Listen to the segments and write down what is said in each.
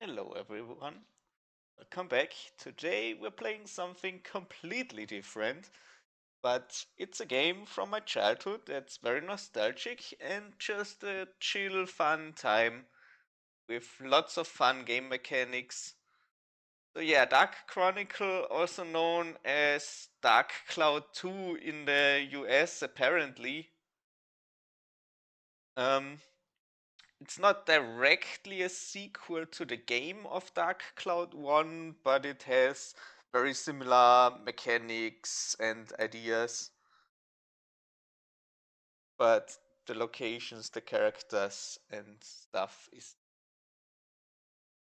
Hello everyone, welcome back. Today we're playing something completely different, but it's a game from my childhood that's very nostalgic and just a chill, fun time with lots of fun game mechanics. So yeah, Dark Chronicle, also known as Dark Cloud 2 in the US apparently. Um, it's not directly a sequel to the game of Dark Cloud 1, but it has very similar mechanics and ideas. But the locations, the characters, and stuff is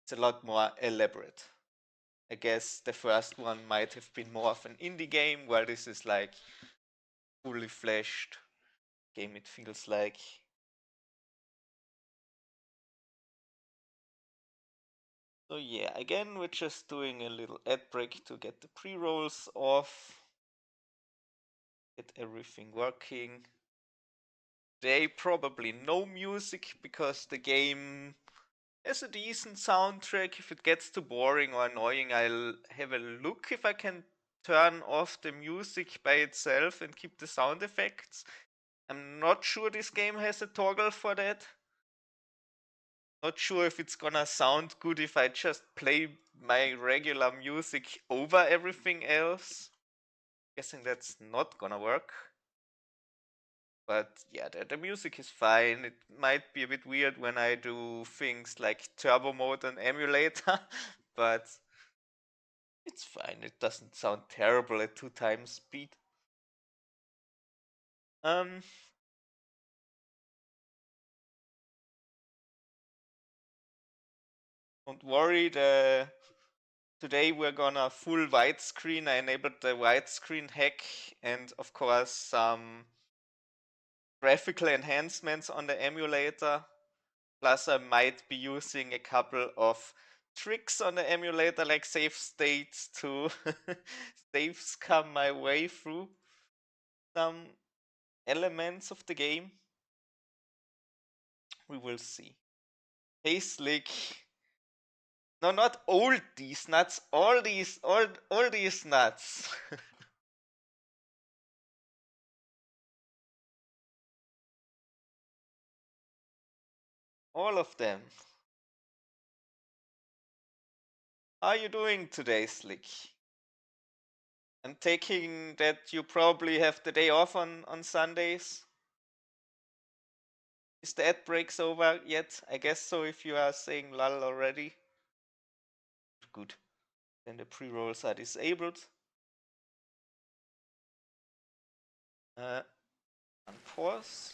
it's a lot more elaborate. I guess the first one might have been more of an indie game, while this is like fully fleshed game. It feels like. So yeah, again, we're just doing a little ad break to get the pre-rolls off, get everything working. Today probably no music because the game has a decent soundtrack. If it gets too boring or annoying, I'll have a look if I can turn off the music by itself and keep the sound effects. I'm not sure this game has a toggle for that. Not sure if it's gonna sound good if I just play my regular music over everything else. Guessing that's not gonna work. But yeah, the music is fine. It might be a bit weird when I do things like turbo mode and emulator, but it's fine. It doesn't sound terrible at 2 times speed. Um, don't worry. Today we're gonna full widescreen. I enabled the widescreen hack, and of course some graphical enhancements on the emulator. Plus, I might be using a couple of tricks on the emulator, like save states to save scum my way through some elements of the game. We will see. Hey, Slick. No, not oldies nuts. All these nuts. All of them. How are you doing today, Slick? I'm taking that you probably have the day off on Sundays. Is the ad breaks over yet? I guess so if you are saying lull already. Good. Then the pre-rolls are disabled. Unpause.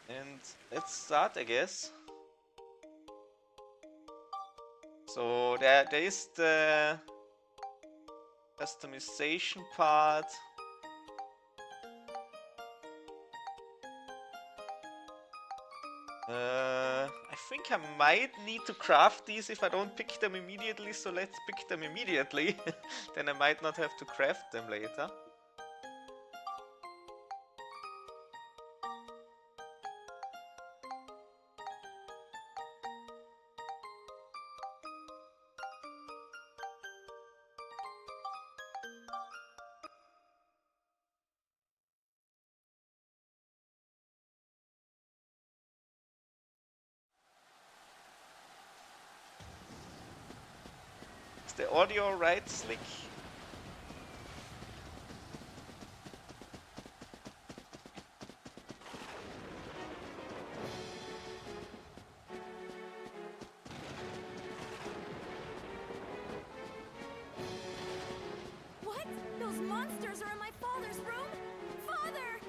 And let's start, I guess. So there is the customization part. I think I might need to craft these if I don't pick them immediately, so let's pick them immediately. Then I might not have to craft them later. Is the audio right, Slick? What? Those monsters are in my father's room? Father!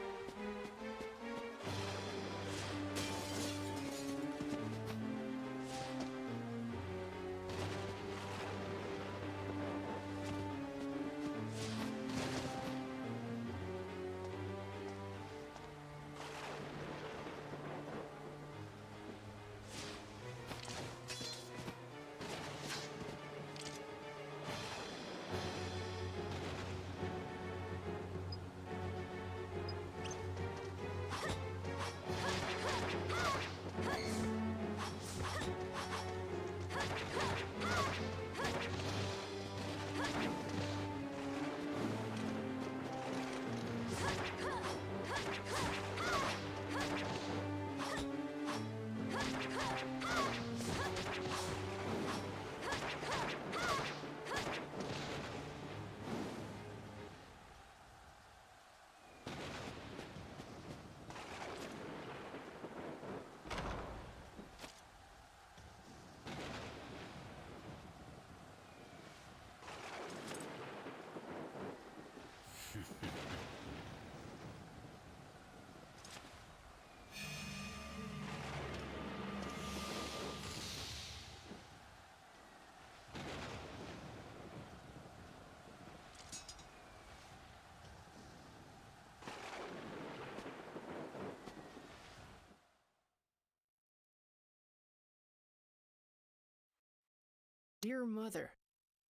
Dear Mother,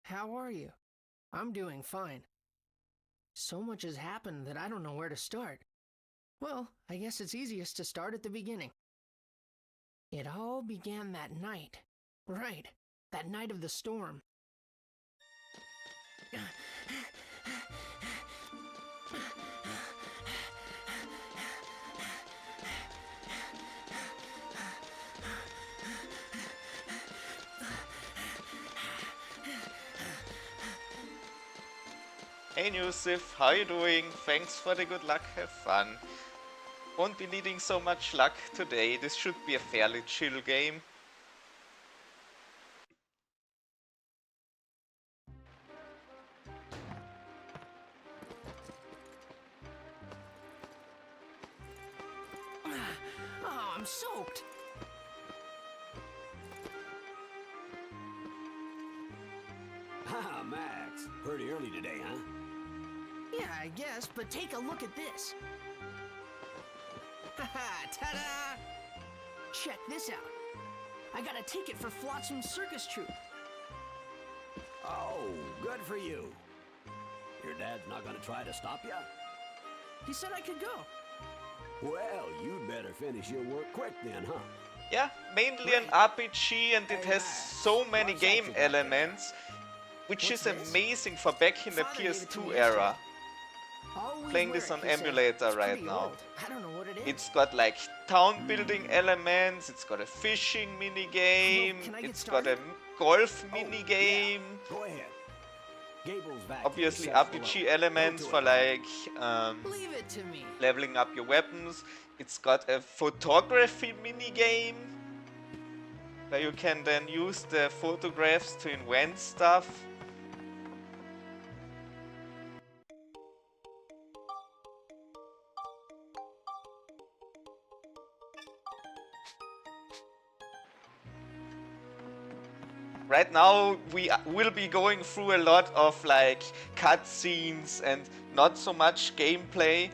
how are you? I'm doing fine. So much has happened that I don't know where to start. Well, I guess it's easiest to start at the beginning. It all began that night. Right, that night of the storm. Hey Yusuf, how you doing? Thanks for the good luck, have fun. Won't be needing so much luck today, this should be a fairly chill game. Oh, I'm soaked. Ah, Max. Pretty early today, huh? Yeah, I guess, but take a look at this. Haha, ta-da! Check this out. I got a ticket for Flotsam's circus troupe. Oh, good for you. Your dad's not gonna try to stop you? He said I could go. Well, you'd better finish your work quick then, huh? Yeah, mainly an RPG and it has so many game elements, which is amazing for back in the PS2 era. Playing this on emulator right now. I don't know what it is. It's got like town building elements, it's got a fishing mini game, Can I get it's got a started? golf Oh, mini yeah. game. Go ahead. Gable's vacuum Obviously sets RPG below. elements Go for to it. like Leave it to me. leveling up your weapons. It's got a photography mini game where you can then use the photographs to invent stuff. Right now we will be going through a lot of like cutscenes and not so much gameplay.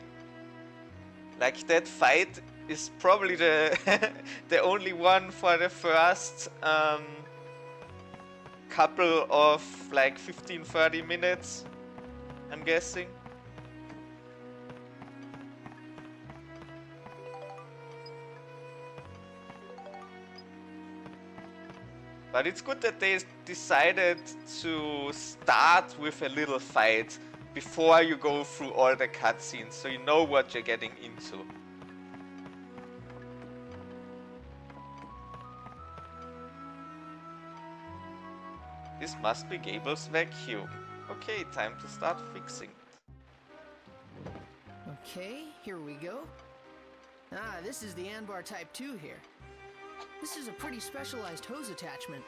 Like that fight is probably the the only one for the first couple of like 15-30 minutes, I'm guessing. But it's good that they decided to start with a little fight before you go through all the cutscenes, so you know what you're getting into. This must be Gable's vacuum. Okay, time to start fixing it. Okay, here we go. Ah, this is the Anbar Type 2 here. This is a pretty specialized hose attachment.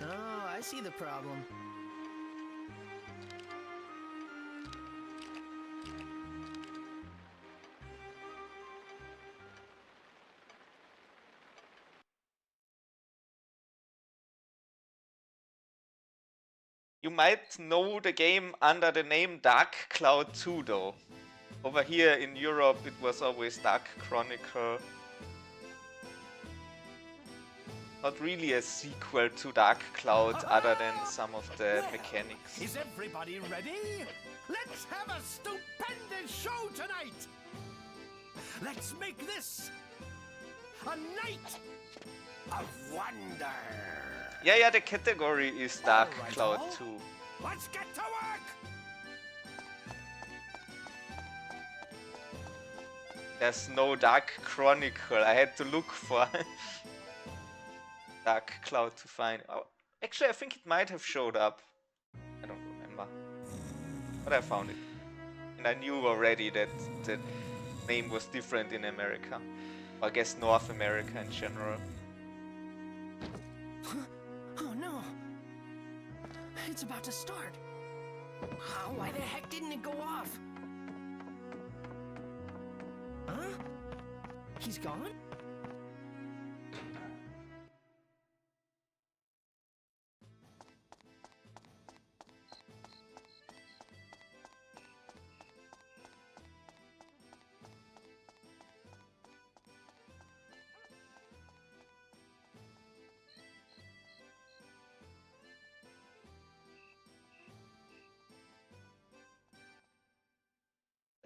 Oh, I see the problem. You might know the game under the name Dark Cloud 2 though. Over here in Europe it was always Dark Chronicle. Not really a sequel to Dark Cloud other than some of the mechanics. Is everybody ready? Let's have a stupendous show tonight! Let's make this a night of wonder! Yeah, the category is Dark All right, Cloud all. 2. Let's get to work! There's no Dark Chronicle. I had to look for Dark Cloud to find. Oh, actually, I think it might have showed up. I don't remember. But I found it. And I knew already that the name was different in America. Or I guess North America in general. Oh no! It's about to start. Oh, why the heck didn't it go off? Huh? He's gone?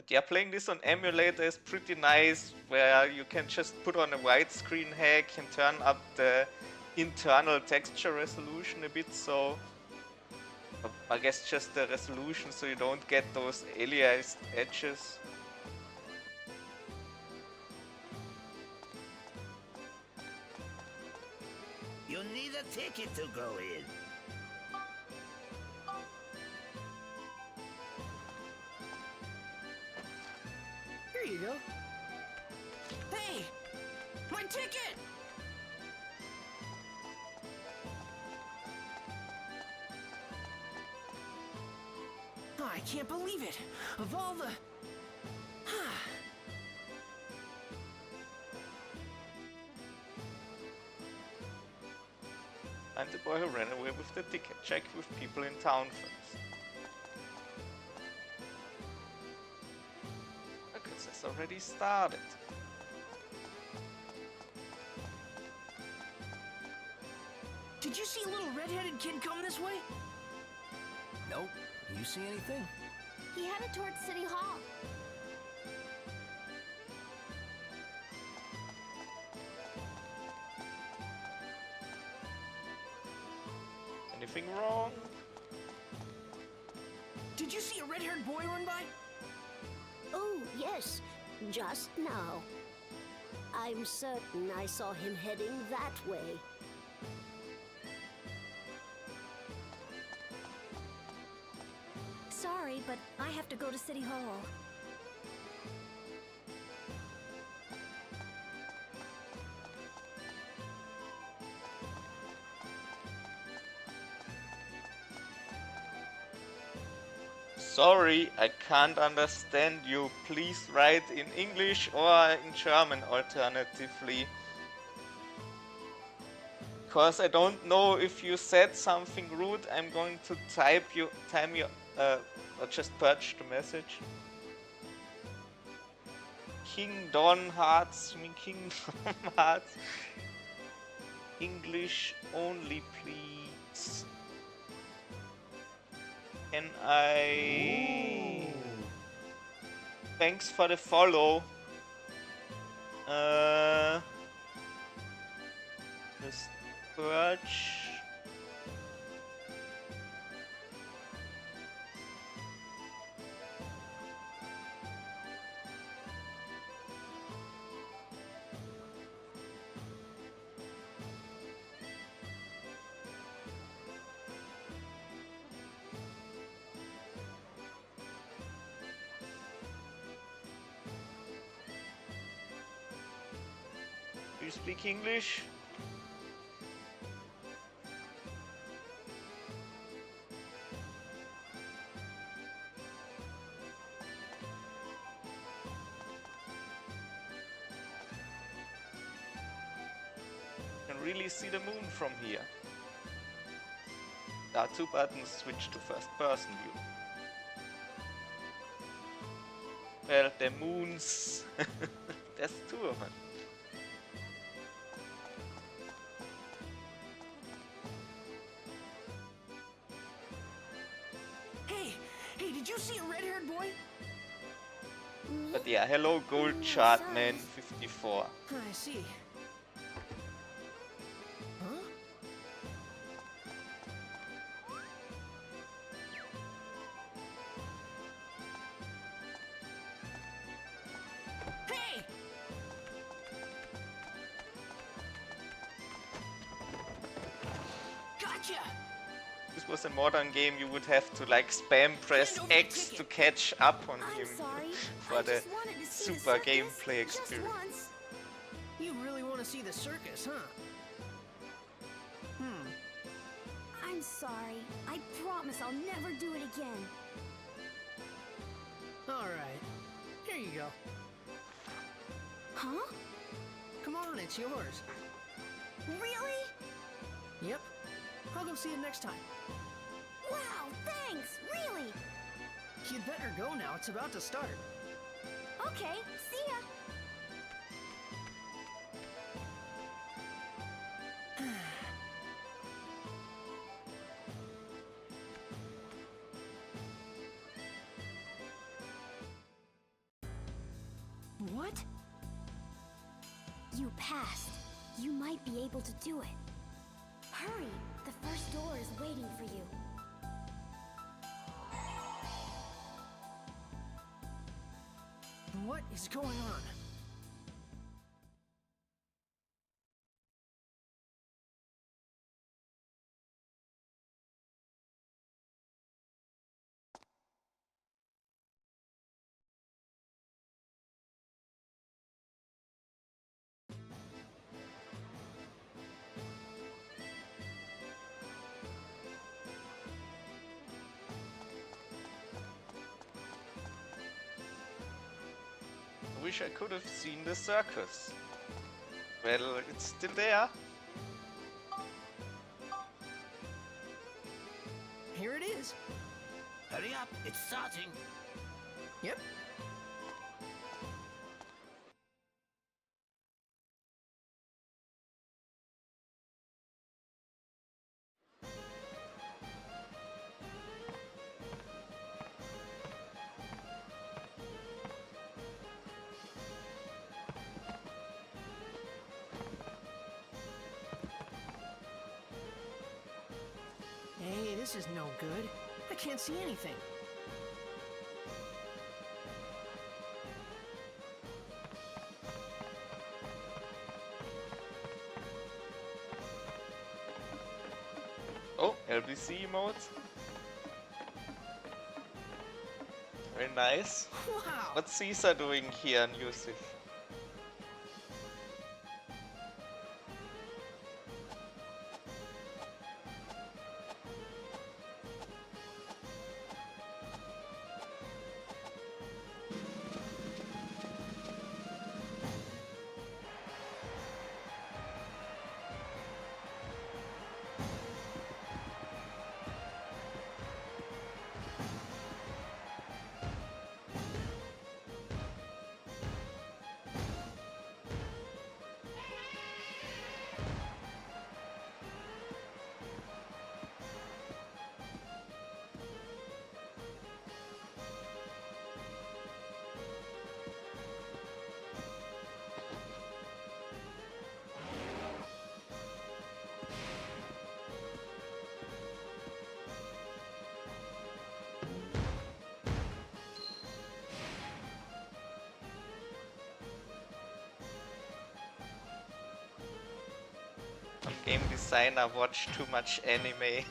yeah, playing this on emulator is pretty nice, where you can just put on a widescreen hack and turn up the internal texture resolution a bit, so I guess just the resolution so you don't get those aliased edges. You need a ticket to go in. Here you go. Hey! My ticket! Oh, I can't believe it! Of all the... I'm the boy who ran away with the ticket. Check with people in town first. Look, it says already started. Did you see a little red-headed kid come this way? Nope. You see anything? He headed towards City Hall. Anything wrong? Did you see a red-haired boy run by? Oh, yes, just now. I'm certain I saw him heading that way. Sorry, but I have to go to City Hall. Sorry, I can't understand you. Please write in English or in German alternatively. Because I don't know if you said something rude, I'm going to or just purge the message. Kingdom Hearts, you mean Kingdom Hearts? English only, please. Can I... Thanks for the follow. Just purge. Do you speak English? Can really see the moon from here. There are two buttons, switch to first person view. Well, the moons. There's two of them. Hey, did you see a red-haired boy? But yeah, hello Gold Chart Man 54. I see. Huh? Hey! Gotcha! This was a modern game, you would have to like spam press X to catch up on I'm him sorry. for I the just wanted to see the super circus gameplay just experience. once. You really want to see the circus, huh? I'm sorry. I promise I'll never do it again. Alright. Here you go. Huh? Come on, it's yours. Really? Yep. I'll go see it next time. Wow, thanks. Really? You'd better go now. It's about to start. Okay, see ya. You passed. You might be able to do it. Hurry! The first door is waiting for you. What is going on? I wish I could have seen the circus. Well, it's still there. Here it is. Hurry up, it's starting. Yep. Hey, this is no good. I can't see anything. Oh, LBC emotes. Very nice. Wow. What's Caesar doing here in Yusuf? Game designer watched too much anime.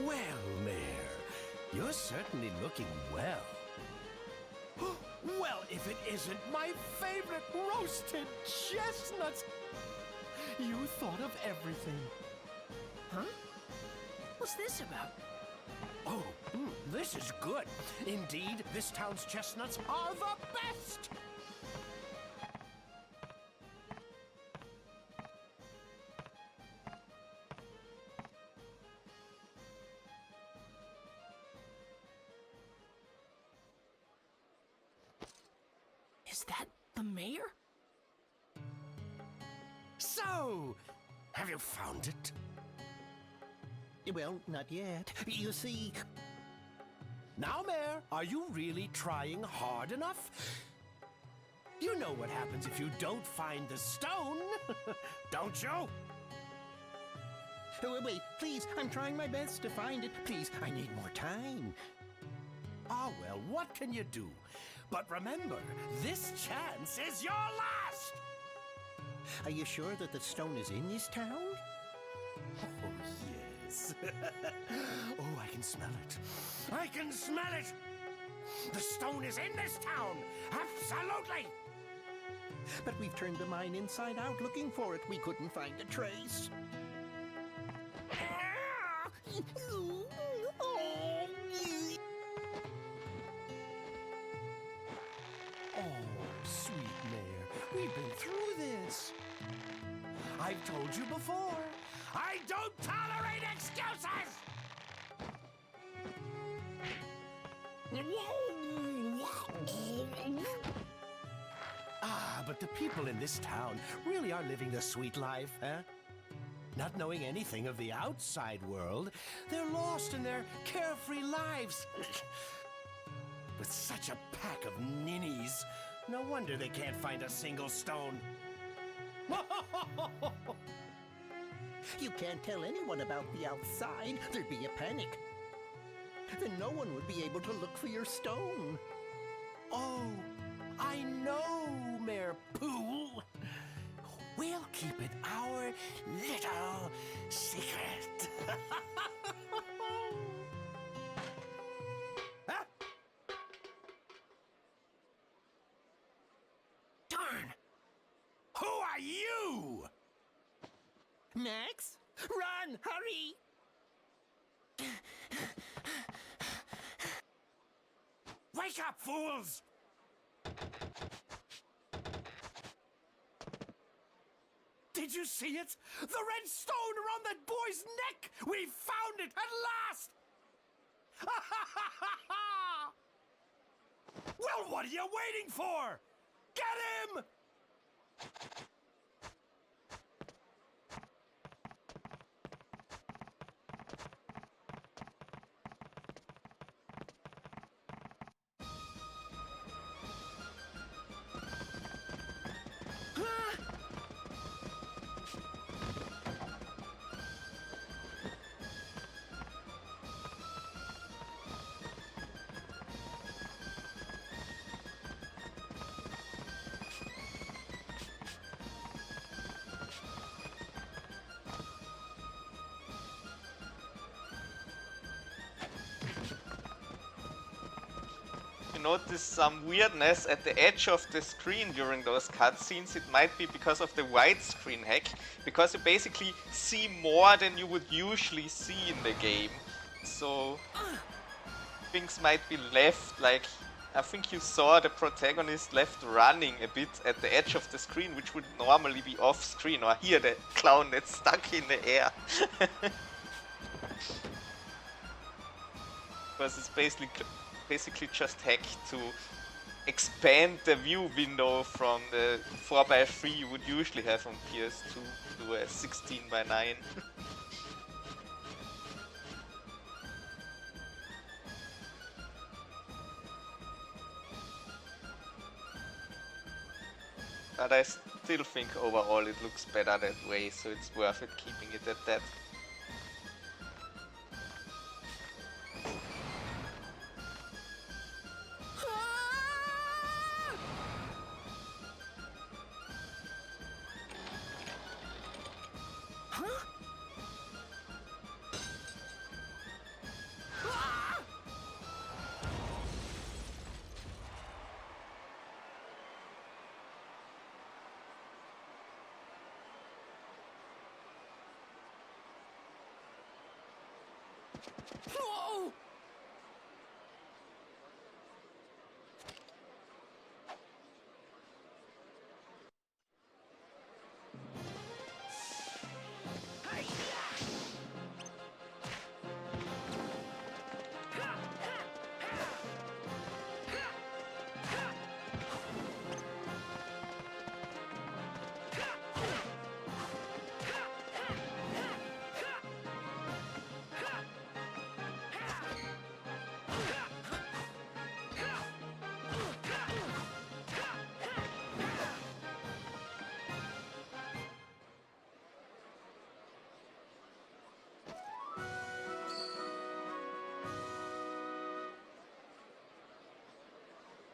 Well, Mayor, you're certainly looking well. Well, if it isn't my favorite roasted chestnuts! You thought of everything. Huh? What's this about? Oh, this is good. Indeed, this town's chestnuts are the best! Is that the mayor? So, have you found it? Well, not yet. You see... Now, Mayor, are you really trying hard enough? You know what happens if you don't find the stone, don't you? Wait, please, I'm trying my best to find it. Please, I need more time. Ah, well, what can you do? But remember, this chance is your last! Are you sure that the stone is in this town? Oh, yes. Oh, I can smell it. I can smell it! The stone is in this town! Absolutely! But we've turned the mine inside out looking for it. We couldn't find a trace. I've told you before. I don't tolerate excuses! Ah, but the people in this town really are living the sweet life, huh? Not knowing anything of the outside world, they're lost in their carefree lives. With such a pack of ninnies, no wonder they can't find a single stone. You can't tell anyone about the outside. There'd be a panic. Then no one would be able to look for your stone. Oh, I know, Mayor Pooh. We'll keep it our little secret. Huh? Darn! Who are you? Max? Run! Hurry! Wake up, fools! Did you see it? The red stone around that boy's neck! We found it at last! Well, what are you waiting for? Get him! You notice some weirdness at the edge of the screen during those cutscenes. It might be because of the widescreen hack, because you basically see more than you would usually see in the game. So things might be left, like I think you saw the protagonist left running a bit at the edge of the screen, which would normally be off screen, or here the clown that's stuck in the air. Because it's basically just hacked to expand the view window from the 4x3 you would usually have on PS2 to a 16:9. But I still think overall it looks better that way, so it's worth it keeping it at that. Oh!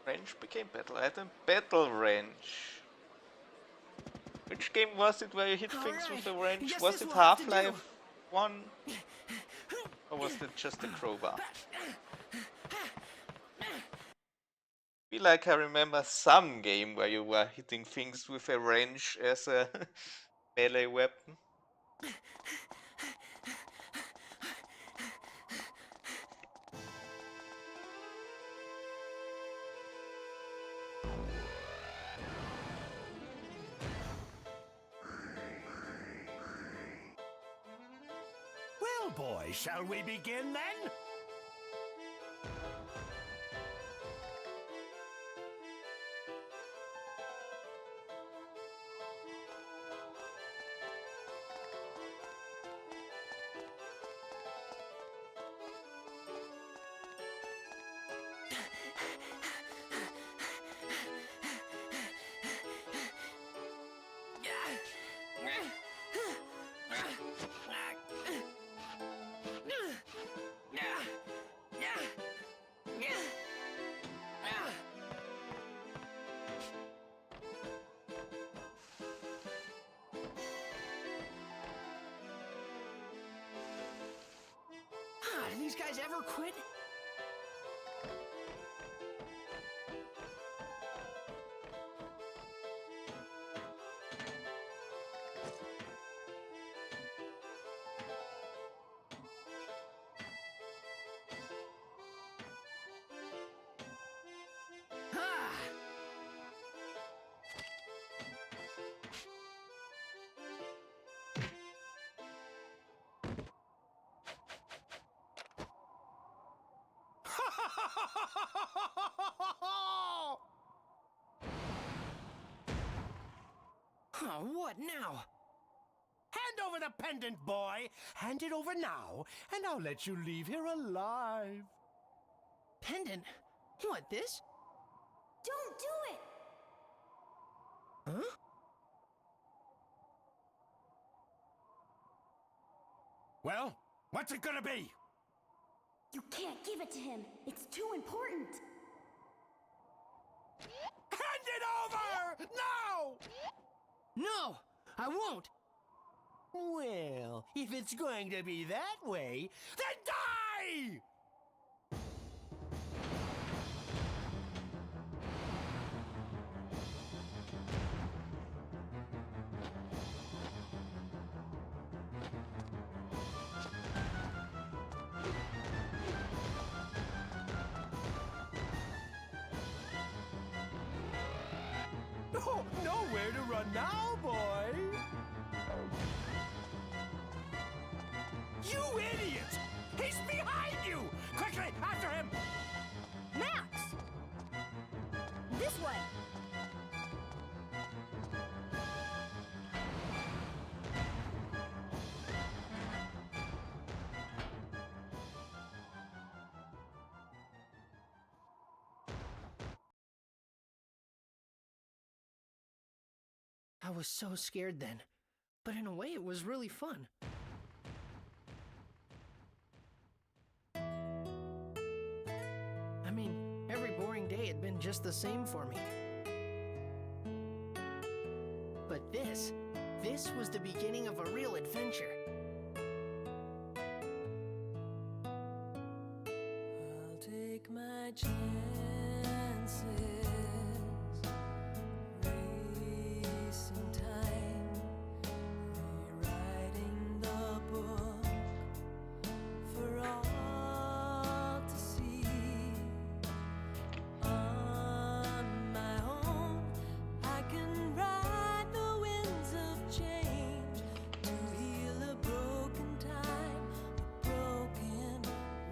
Range became battle item. Battle range. Which game was it where you hit things with a wrench? Guess Was this it will have to do. Half-Life 1? Or was it just a crowbar? Feel like I remember some game where you were hitting things with a wrench as a melee weapon. boy. Shall we begin then? Do these guys ever quit? Oh, what now? Hand over the pendant, boy. Hand it over now, and I'll let you leave here alive. Pendant? What, this? Don't do it! Huh? Well, what's it gonna be? You can't give it to him. It's too important. Hand it over! Now! No, I won't. Well, if it's going to be that way, then die! Oh, nowhere to run now, boy! You idiot! He's behind you! Quickly, after him! Max! This way! I was so scared then, but in a way it was really fun. I mean, every boring day had been just the same for me. But this was the beginning of a real adventure. I'll take my chances, racing time, rewriting the book for all to see. On my own, I can ride the winds of change to heal a broken time, a broken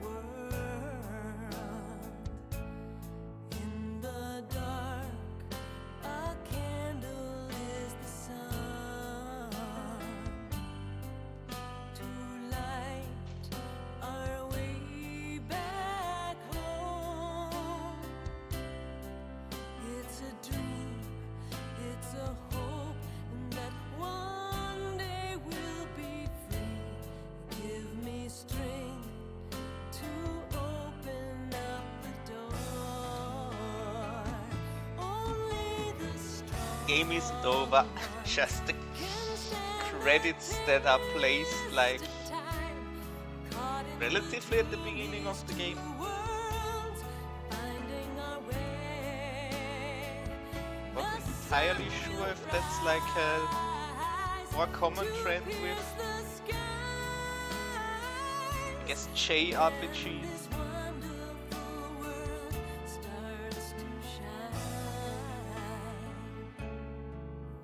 world. In the dark, a candle is the sun to light our way back home. It's a dream, it's a hope that one day we'll be free. Give me strength to open up the door. Only the strong Game isn't over. Just the credits that are placed like relatively at the beginning of the game. Not entirely sure if that's like a more common trend with, I guess, JRPGs.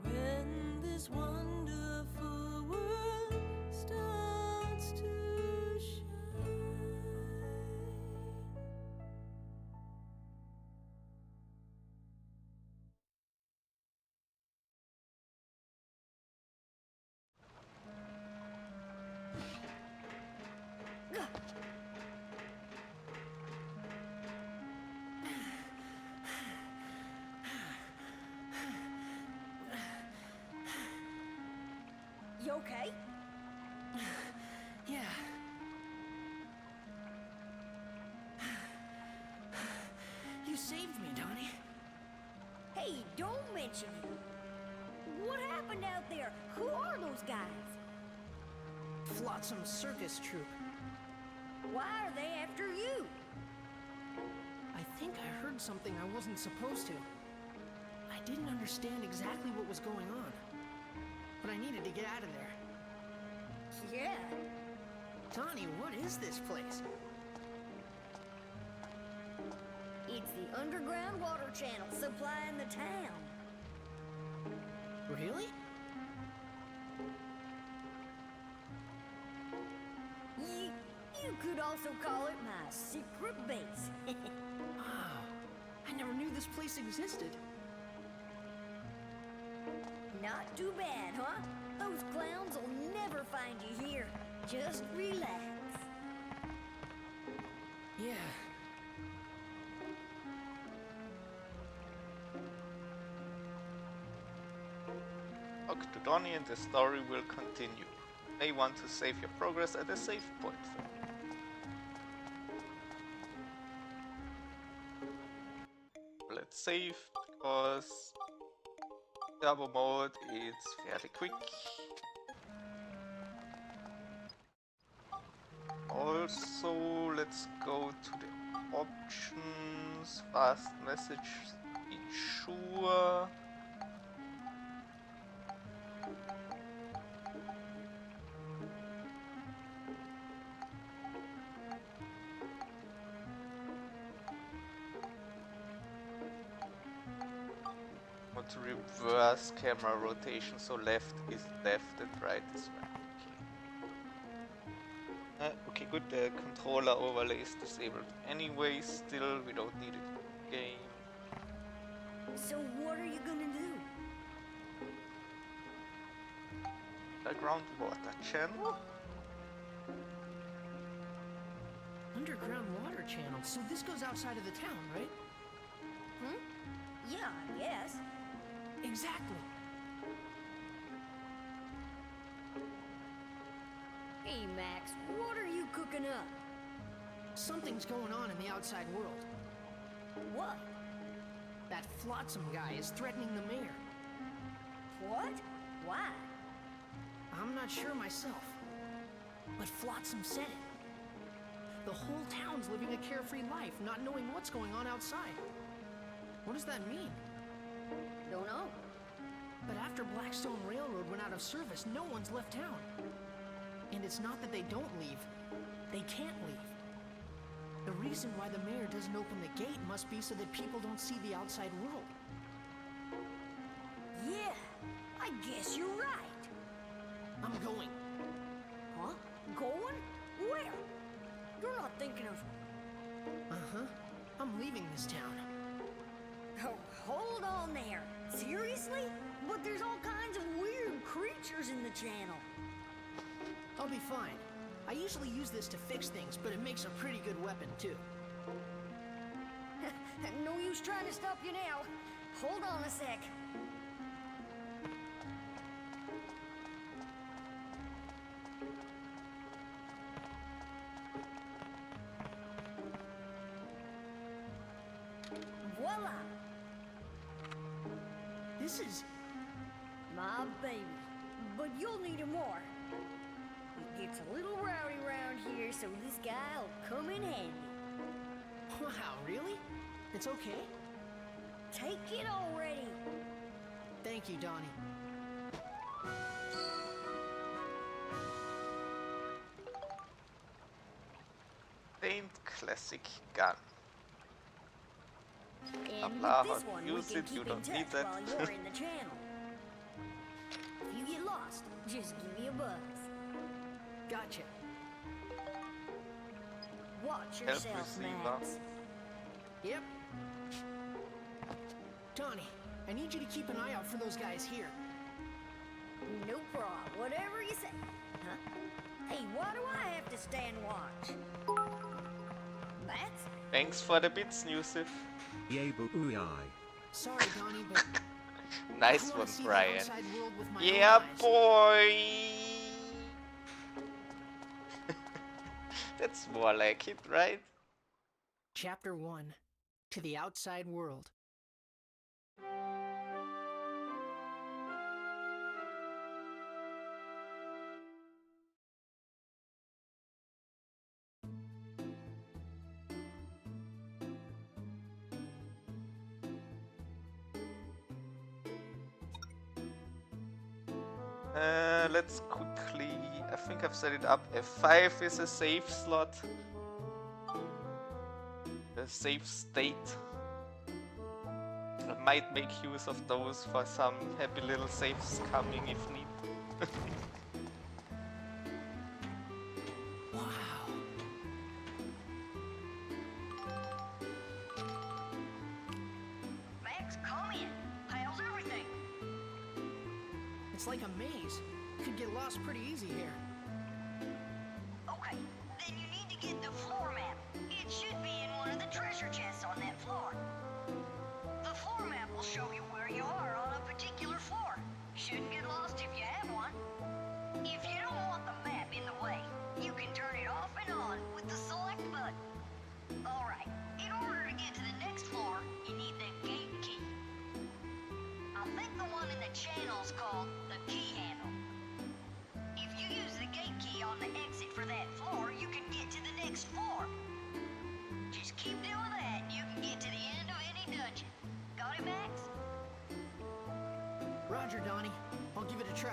When this wonderful world starts to shine. You okay? Yeah. You saved me, Donnie. Hey, don't mention it. What happened out there? Who are those guys? Flotsam circus troupe. Why are they after you? I think I heard something I wasn't supposed to. I didn't understand exactly what was going on, but I needed to get out of there. Yeah. Donnie, what is this place? It's the underground water channel supplying the town. Really? You could also call it my secret base. Wow. I never knew this place existed. Not too bad, huh? Those clowns will never find you here. Just relax. Yeah. Talk to Donnie and the story will continue. You may want to save your progress at a save point. Let's save because turbo mode is fairly quick. Also, let's go to the options. Fast message, be sure. Want to reverse camera rotation, so left is left and right is right. Okay, good. The controller overlay is disabled anyway. Still, we don't need it in the game. So what are you gonna do? Underground water channel. Underground water channel. So this goes outside of the town, right? Yeah, I guess. Exactly. Hey, Max, what are you cooking up? Something's going on in the outside world. What? That Flotsam guy is threatening the mayor. What? Why? I'm not sure myself. But Flotsam said it. The whole town's living a carefree life, not knowing what's going on outside. What does that mean? Don't know. But after Blackstone Railroad went out of service, no one's left town. And it's not that they don't leave. They can't leave. The reason why the mayor doesn't open the gate must be so that people don't see the outside world. Yeah, I guess you're right. I'm going. Huh? Going? Where? You're not thinking of... Uh-huh. I'm leaving this town. Oh, hold on there. Seriously? But there's all kinds of weird creatures in the channel. I'll be fine. I usually use this to fix things, but it makes a pretty good weapon, too. No use trying to stop you now. Hold on a sec. Voila! This is... My baby. But you'll need it more. It gets a little rowdy around here, so this guy'll come in handy. Wow, really? It's okay? Take it already. Thank you, Donnie. Paint classic gun. And Blah, with this how to one, use we can it, you keep in don't need touch that. while you're in the channel. If you get lost, just give me a buzz. Gotcha. Watch Help yourself, receiver. Max. Yep. Donnie, I need you to keep an eye out for those guys here. No problem. Whatever you say. Huh? Hey, why do I have to stand watch? Max? Thanks for the bits, Yusuf. Yay boo ooh. Sorry, Donnie, but Nice I one, wanna see the Brian. outside world with my Yeah, own eyes. boy! That's more like it, right? Chapter 1. To the outside world. Let's quickly... I think I've set it up. F5 is a safe slot. A safe state. I might make use of those for some happy little saves coming if need. Wow. Max, come in. How's everything? It's like a maze. Could get lost pretty easy here. Okay, then you need to get the floor map. It should be in one of the treasure chests on that floor. The floor map will show you where you are on a particular floor. Shouldn't get lost if you have one. If you don't want the map in the way, you can turn it off and on with the select button. Alright, in order to get to the next floor, you need the gate key. I think the one in the channel's called the key handle. If you use the gate key on the exit for that floor, you can get to the next floor. Just keep doing that and you can get to the end of any dungeon. Got it, Max? Roger, Donnie. I'll give it a try.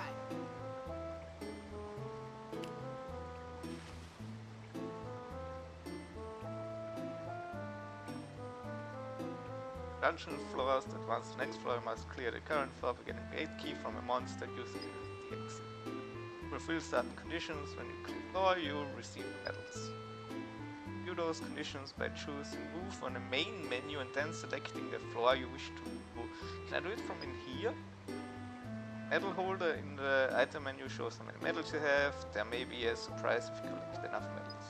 Dungeon floors that advance to the next floor must clear the current floor by getting a gate key from a monster using it as the exit. Fulfill certain conditions. When you clear the floor, you will receive medals. Do those conditions by choosing move on the main menu and then selecting the floor you wish to go. Can I do it from in here? Medal holder in the item menu shows how many medals you have. There may be a surprise if you collect enough medals.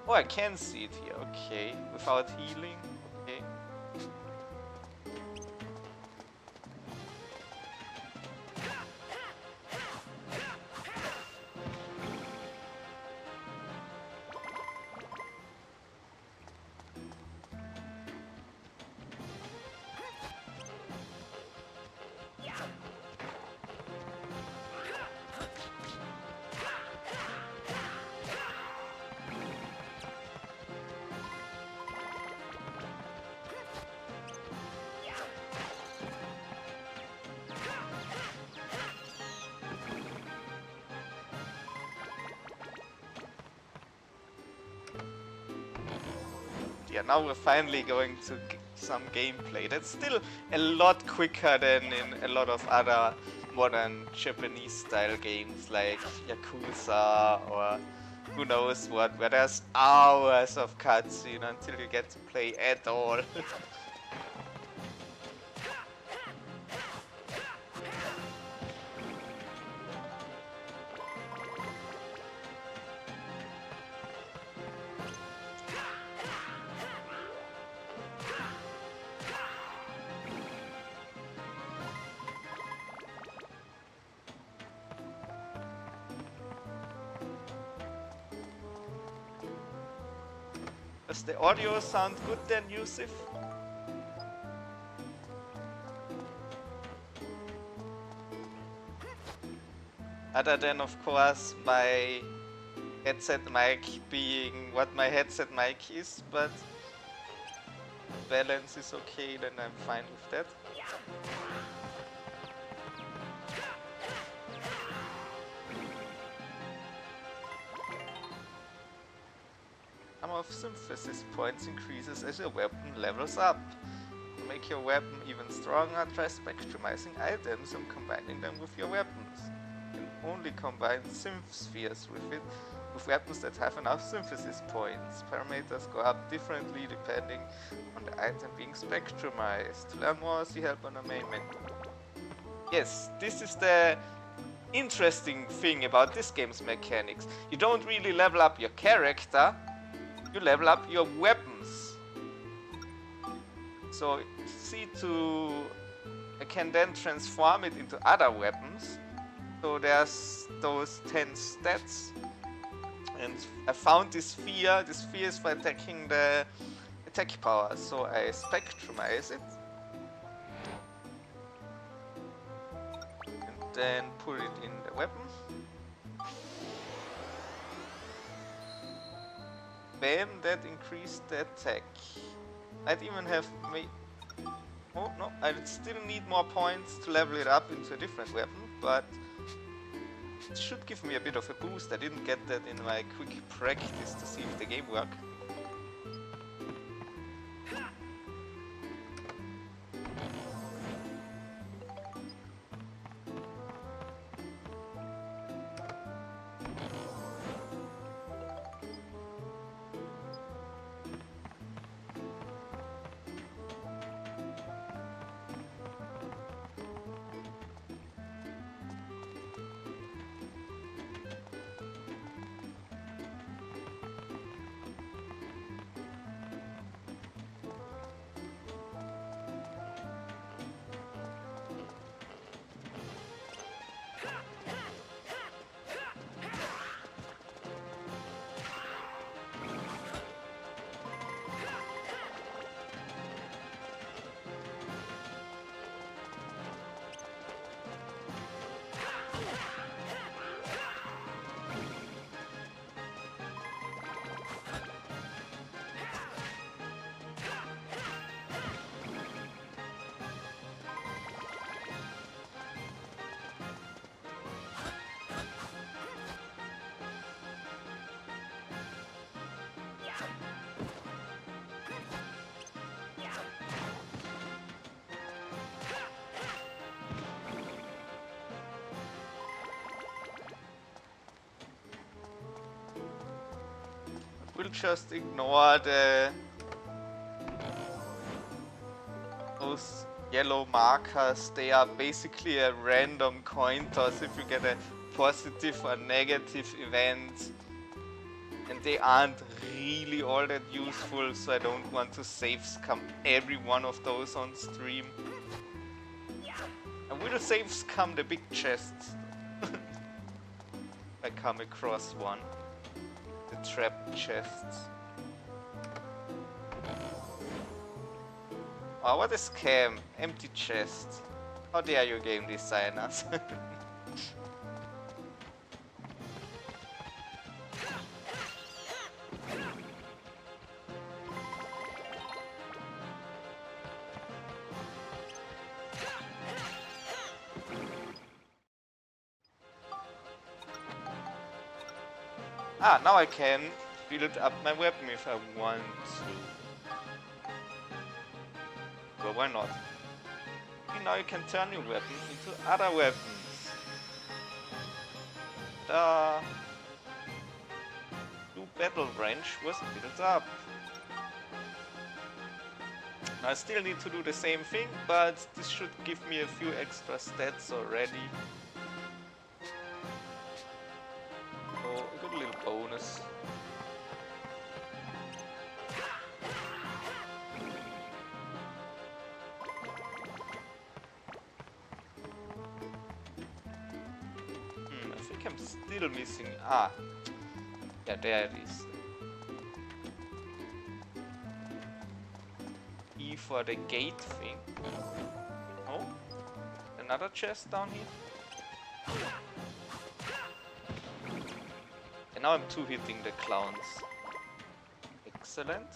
Oh, I can see it here, okay. Without healing, okay. Yeah, now we're finally going to some gameplay. That's still a lot quicker than in a lot of other modern Japanese style games like Yakuza or who knows what, where there's hours of cutscene until you get to play at all. Does the audio sound good then, Yusuf? Other than, of course, my headset mic being what my headset mic is, but balance is okay, then I'm fine with that. Number of synthesis points increases as your weapon levels up. To make your weapon even stronger, try spectrumizing items and combining them with your weapons. You can only combine synth spheres with it with weapons that have enough synthesis points. Parameters go up differently depending on the item being spectrumized. To learn more, see help on the main menu. Yes, this is the interesting thing about this game's mechanics. You don't really level up your character, you level up your weapons. So C2, I can then transform it into other weapons. So there's those 10 stats. And I found this sphere. This sphere is for attacking the attack power. So I spectrumize it. And then put it in the weapon. Bam, that increased the attack. I'd even have made... Oh no, I still need more points to level it up into a different weapon, but it should give me a bit of a boost. I didn't get that in my quick practice to see if the game worked. We'll just ignore those yellow markers. They are basically a random coin toss if you get a positive or negative event. And they aren't really all that useful, so I don't want to save scum every one of those on stream. I will save scum the big chests. If I come across one. The trap chests. Oh, what a scam. Empty chest. How dare you, game designers? Ah, now I can build up my weapon if I want to. Well, why not? Okay, now you can turn your weapon into other weapons. New battle range was built up. Now I still need to do the same thing, but this should give me a few extra stats already. A good little bonus. I think I'm still missing. Ah, yeah, there it is. E for the gate thing. Oh, another chest down here. And now I'm two-hitting the clowns. Excellent.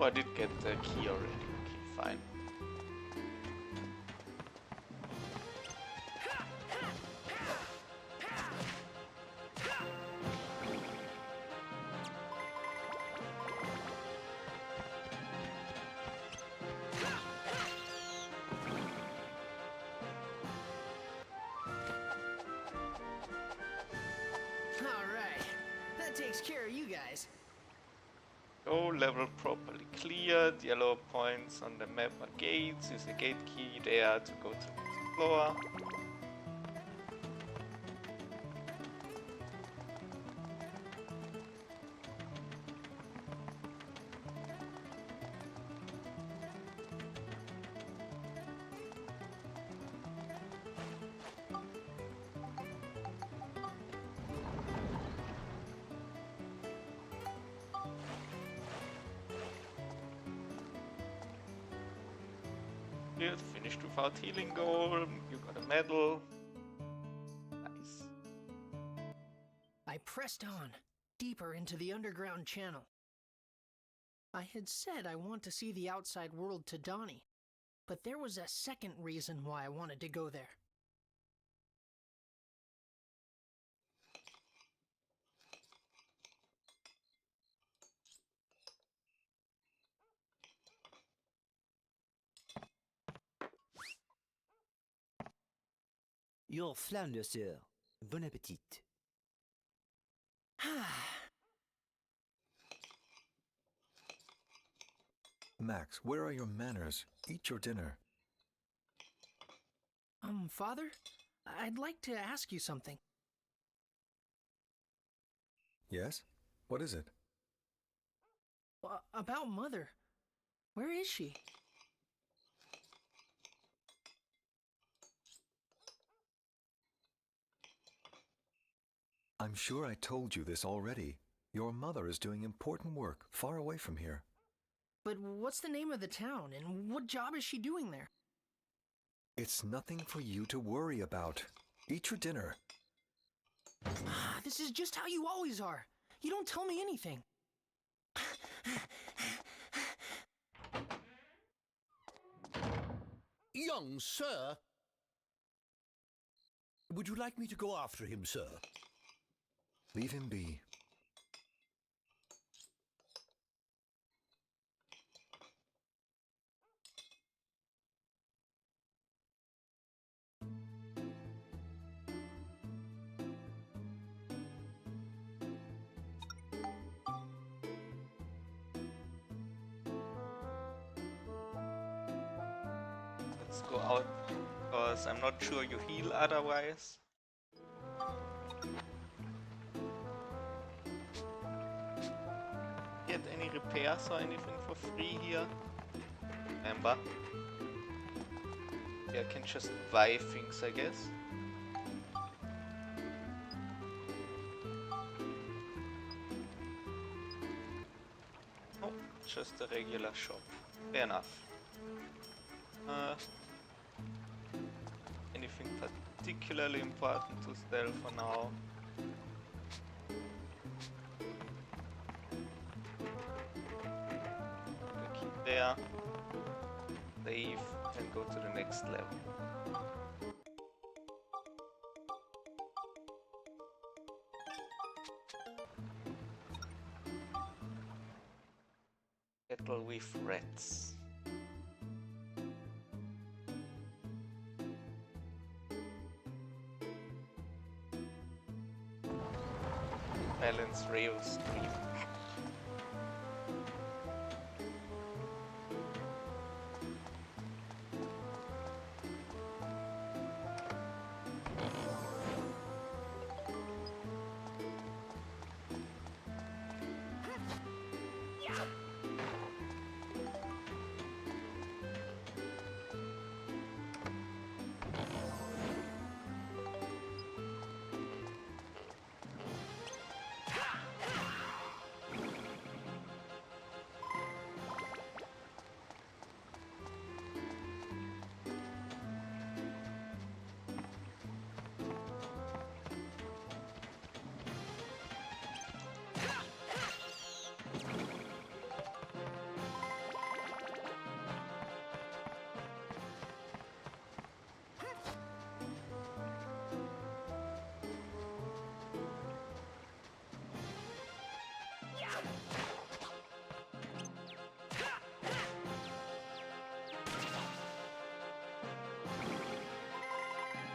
Oh, I did get the key already. Okay, fine. Alright, that takes care of you guys. Go, level properly cleared. Yellow points on the map are gates. Use a gate key there to go to the next floor. Cleared, finished without healing goal. You got a medal. Nice. I pressed on, deeper into the underground channel. I had said I want to see the outside world to Donnie, but there was a second reason why I wanted to go there. Your flounder, sir. Bon appetit. Max, where are your manners? Eat your dinner. Father, I'd like to ask you something. Yes? What is it? About Mother. Where is she? I'm sure I told you this already. Your mother is doing important work far away from here. But what's the name of the town, and what job is she doing there? It's nothing for you to worry about. Eat your dinner. This is just how you always are. You don't tell me anything. Young sir! Would you like me to go after him, sir? Leave him be. Let's go out, because I'm not sure you heal otherwise. Get any repairs or anything for free here? Remember? Yeah, I can just buy things, I guess. Oh, just a regular shop. Fair enough. Anything particularly important to steal for now? The key there. Save and go to the next level. Battle with rats. Balance rail stream.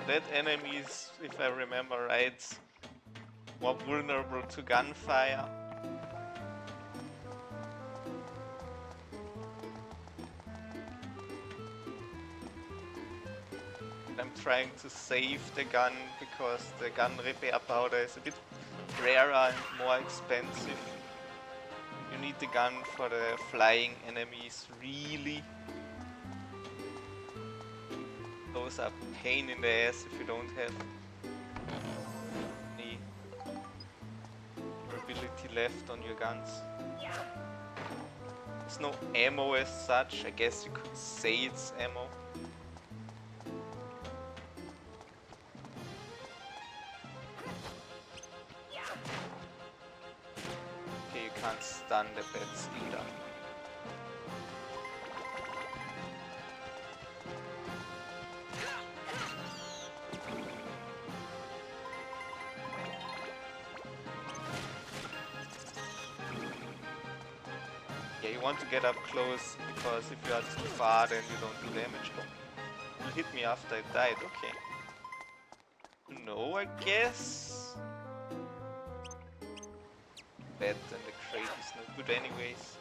that enemy is, if I remember right, more vulnerable to gunfire. I'm trying to save the gun because the gun repair powder is a bit rarer and more expensive. You need the gun for the flying enemies, really. Those are pain in the ass if you don't have any durability left on your guns. There's no ammo as such, I guess you could say it's ammo. Okay, you can't stun the bats either. Yeah, you want to get up close, because if you are too far then you don't do damage. Oh, you hit me after I died, okay. No, I guess. Bat and the crate is no good anyways.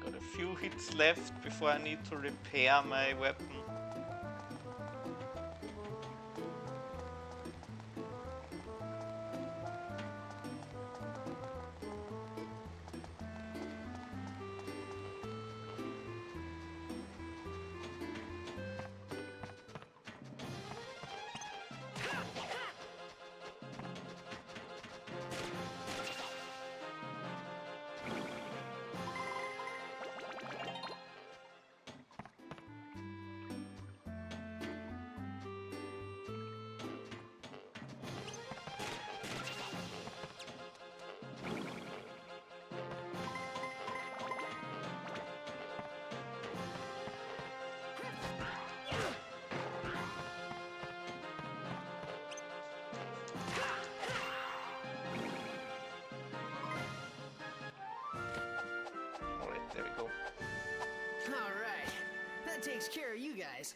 Got a few hits left before I need to repair my weapon. Alright, there we go. Alright, that takes care of you guys.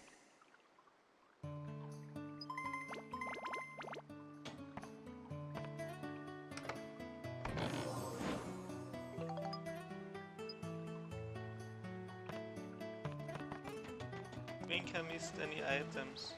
think I missed any items.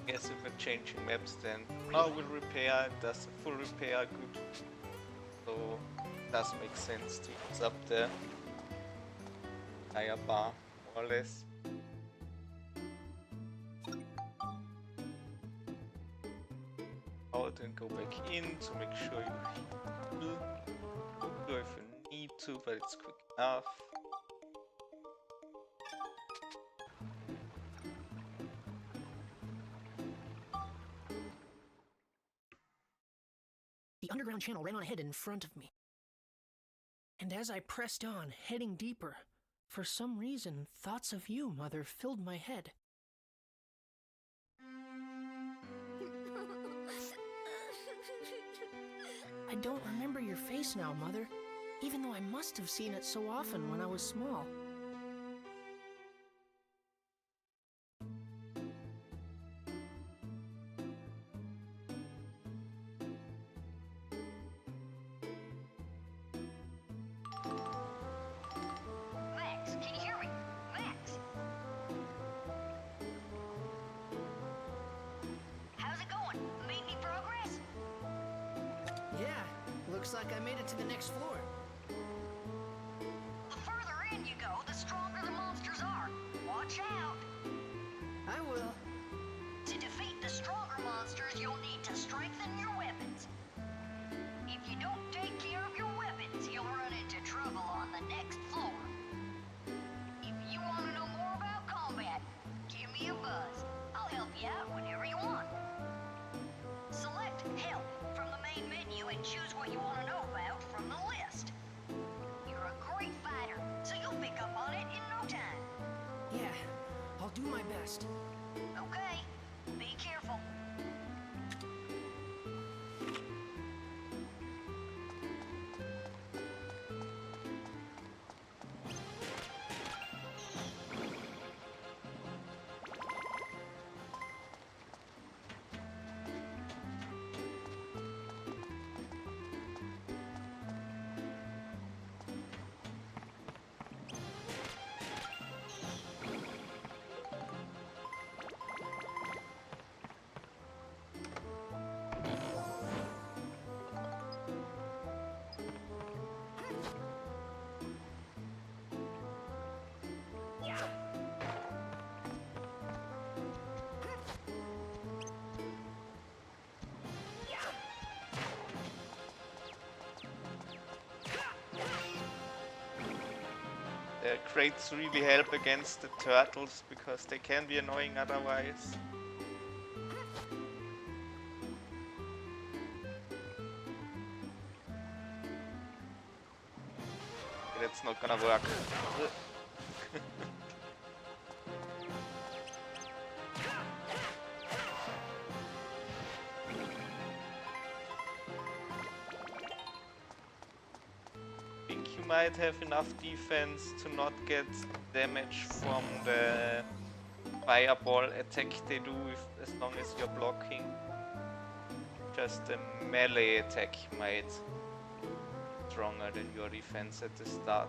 Guess if we're changing maps then now we'll repair, it does a full repair, good. So it does make sense to use up the higher bar, more or less. Out and go back in to make sure you heal. Do if you need to, but it's quick enough. The underground channel ran on ahead in front of me. And as I pressed on, heading deeper, for some reason, thoughts of you, Mother, filled my head. I don't remember your face now, Mother, even though I must have seen it so often when I was small. Max, can you hear me? Max! How's it going? Made any progress? Yeah, looks like I made it to the next floor. The further in you go, the stronger the monsters are. Watch out! I will. To defeat the stronger monsters, you'll need to strengthen your weapons. If you don't take care of your weapons, you'll run into trouble on the next floor. If you want to know more about combat, give me a buzz. I'll help you out whenever you want. Select Help from the main menu and choose what you want to know about from the list. You're a great fighter, so you'll pick up on it in no time. Yeah, I'll do my best. Okay, be careful. The crates really help against the turtles because they can be annoying otherwise. That's not gonna work. Might have enough defense to not get damage from the fireball attack they do as long as you're blocking. Just the melee attack might be stronger than your defense at the start.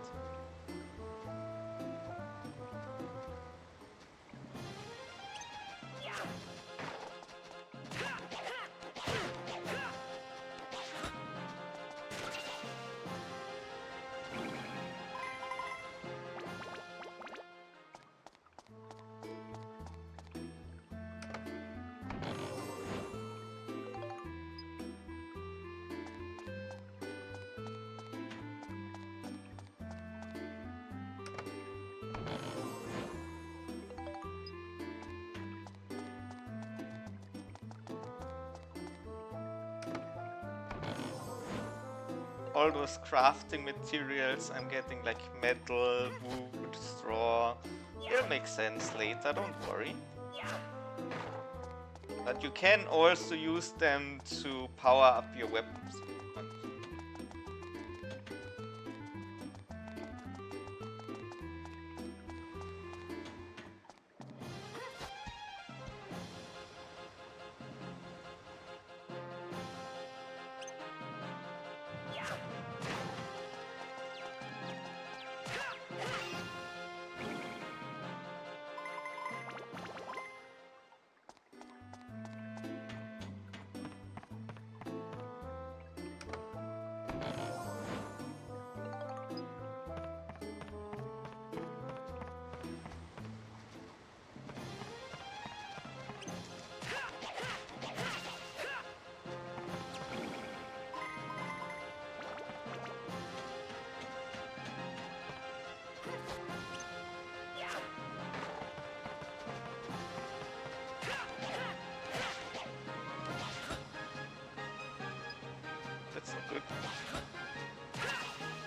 All those crafting materials I'm getting, like metal, wood, straw, it'll make sense later, don't worry. But you can also use them to power up your weapons.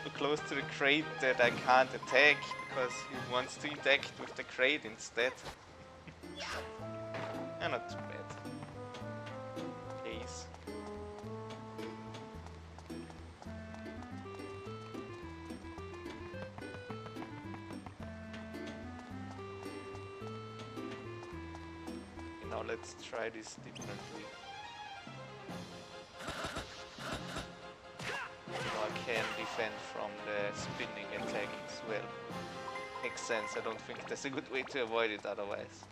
too close to the crate that I can't attack because he wants to interact with the crate instead. Yeah, not too bad. Case. Now let's try this differently. Now I can defend from the spinning attack as well. Makes sense, I don't think there's a good way to avoid it otherwise.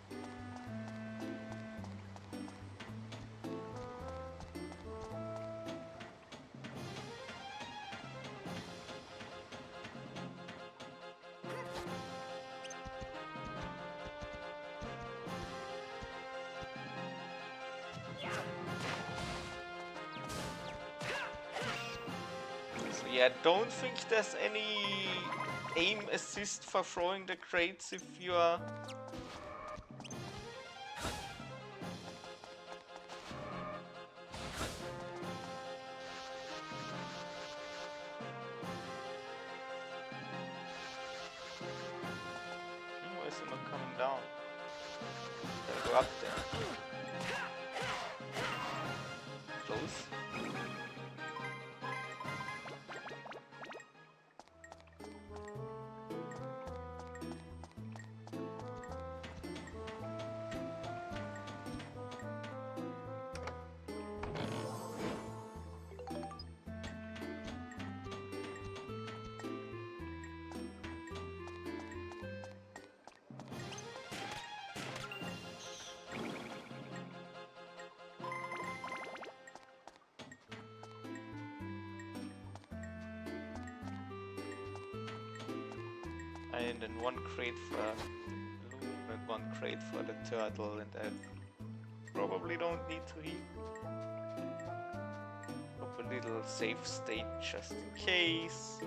Yeah, I don't think there's any aim assist for throwing the crates if you are... Why is it not coming down? Gotta go up there. Close. And then one crate for Loom and one crate for the turtle, and I probably don't need to heal. Up a little safe state just in case.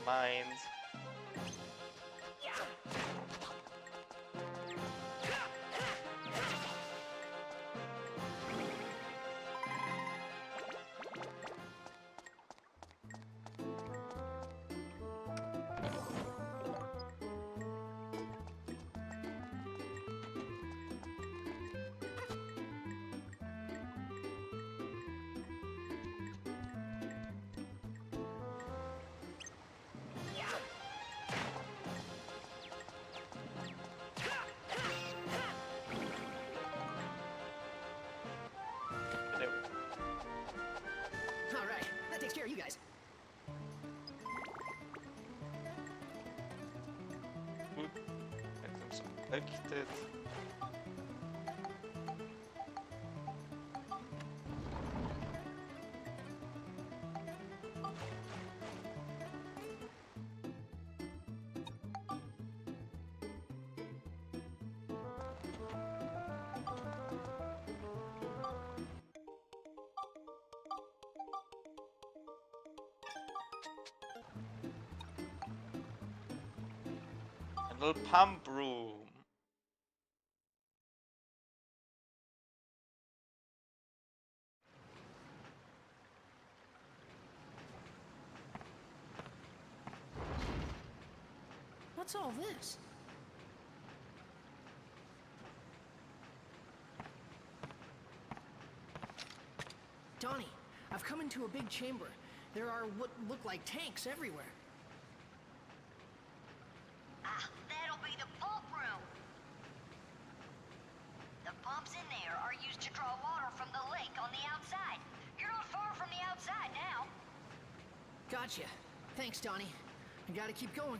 Mind. Alright, that takes care of you guys. Good. Items selected. A little pump room. What's all this? Donnie, I've come into a big chamber. There are what look like tanks everywhere. Ah, that'll be the pump room. The pumps in there are used to draw water from the lake on the outside. You're not far from the outside now. Gotcha. Thanks, Donnie. I gotta keep going.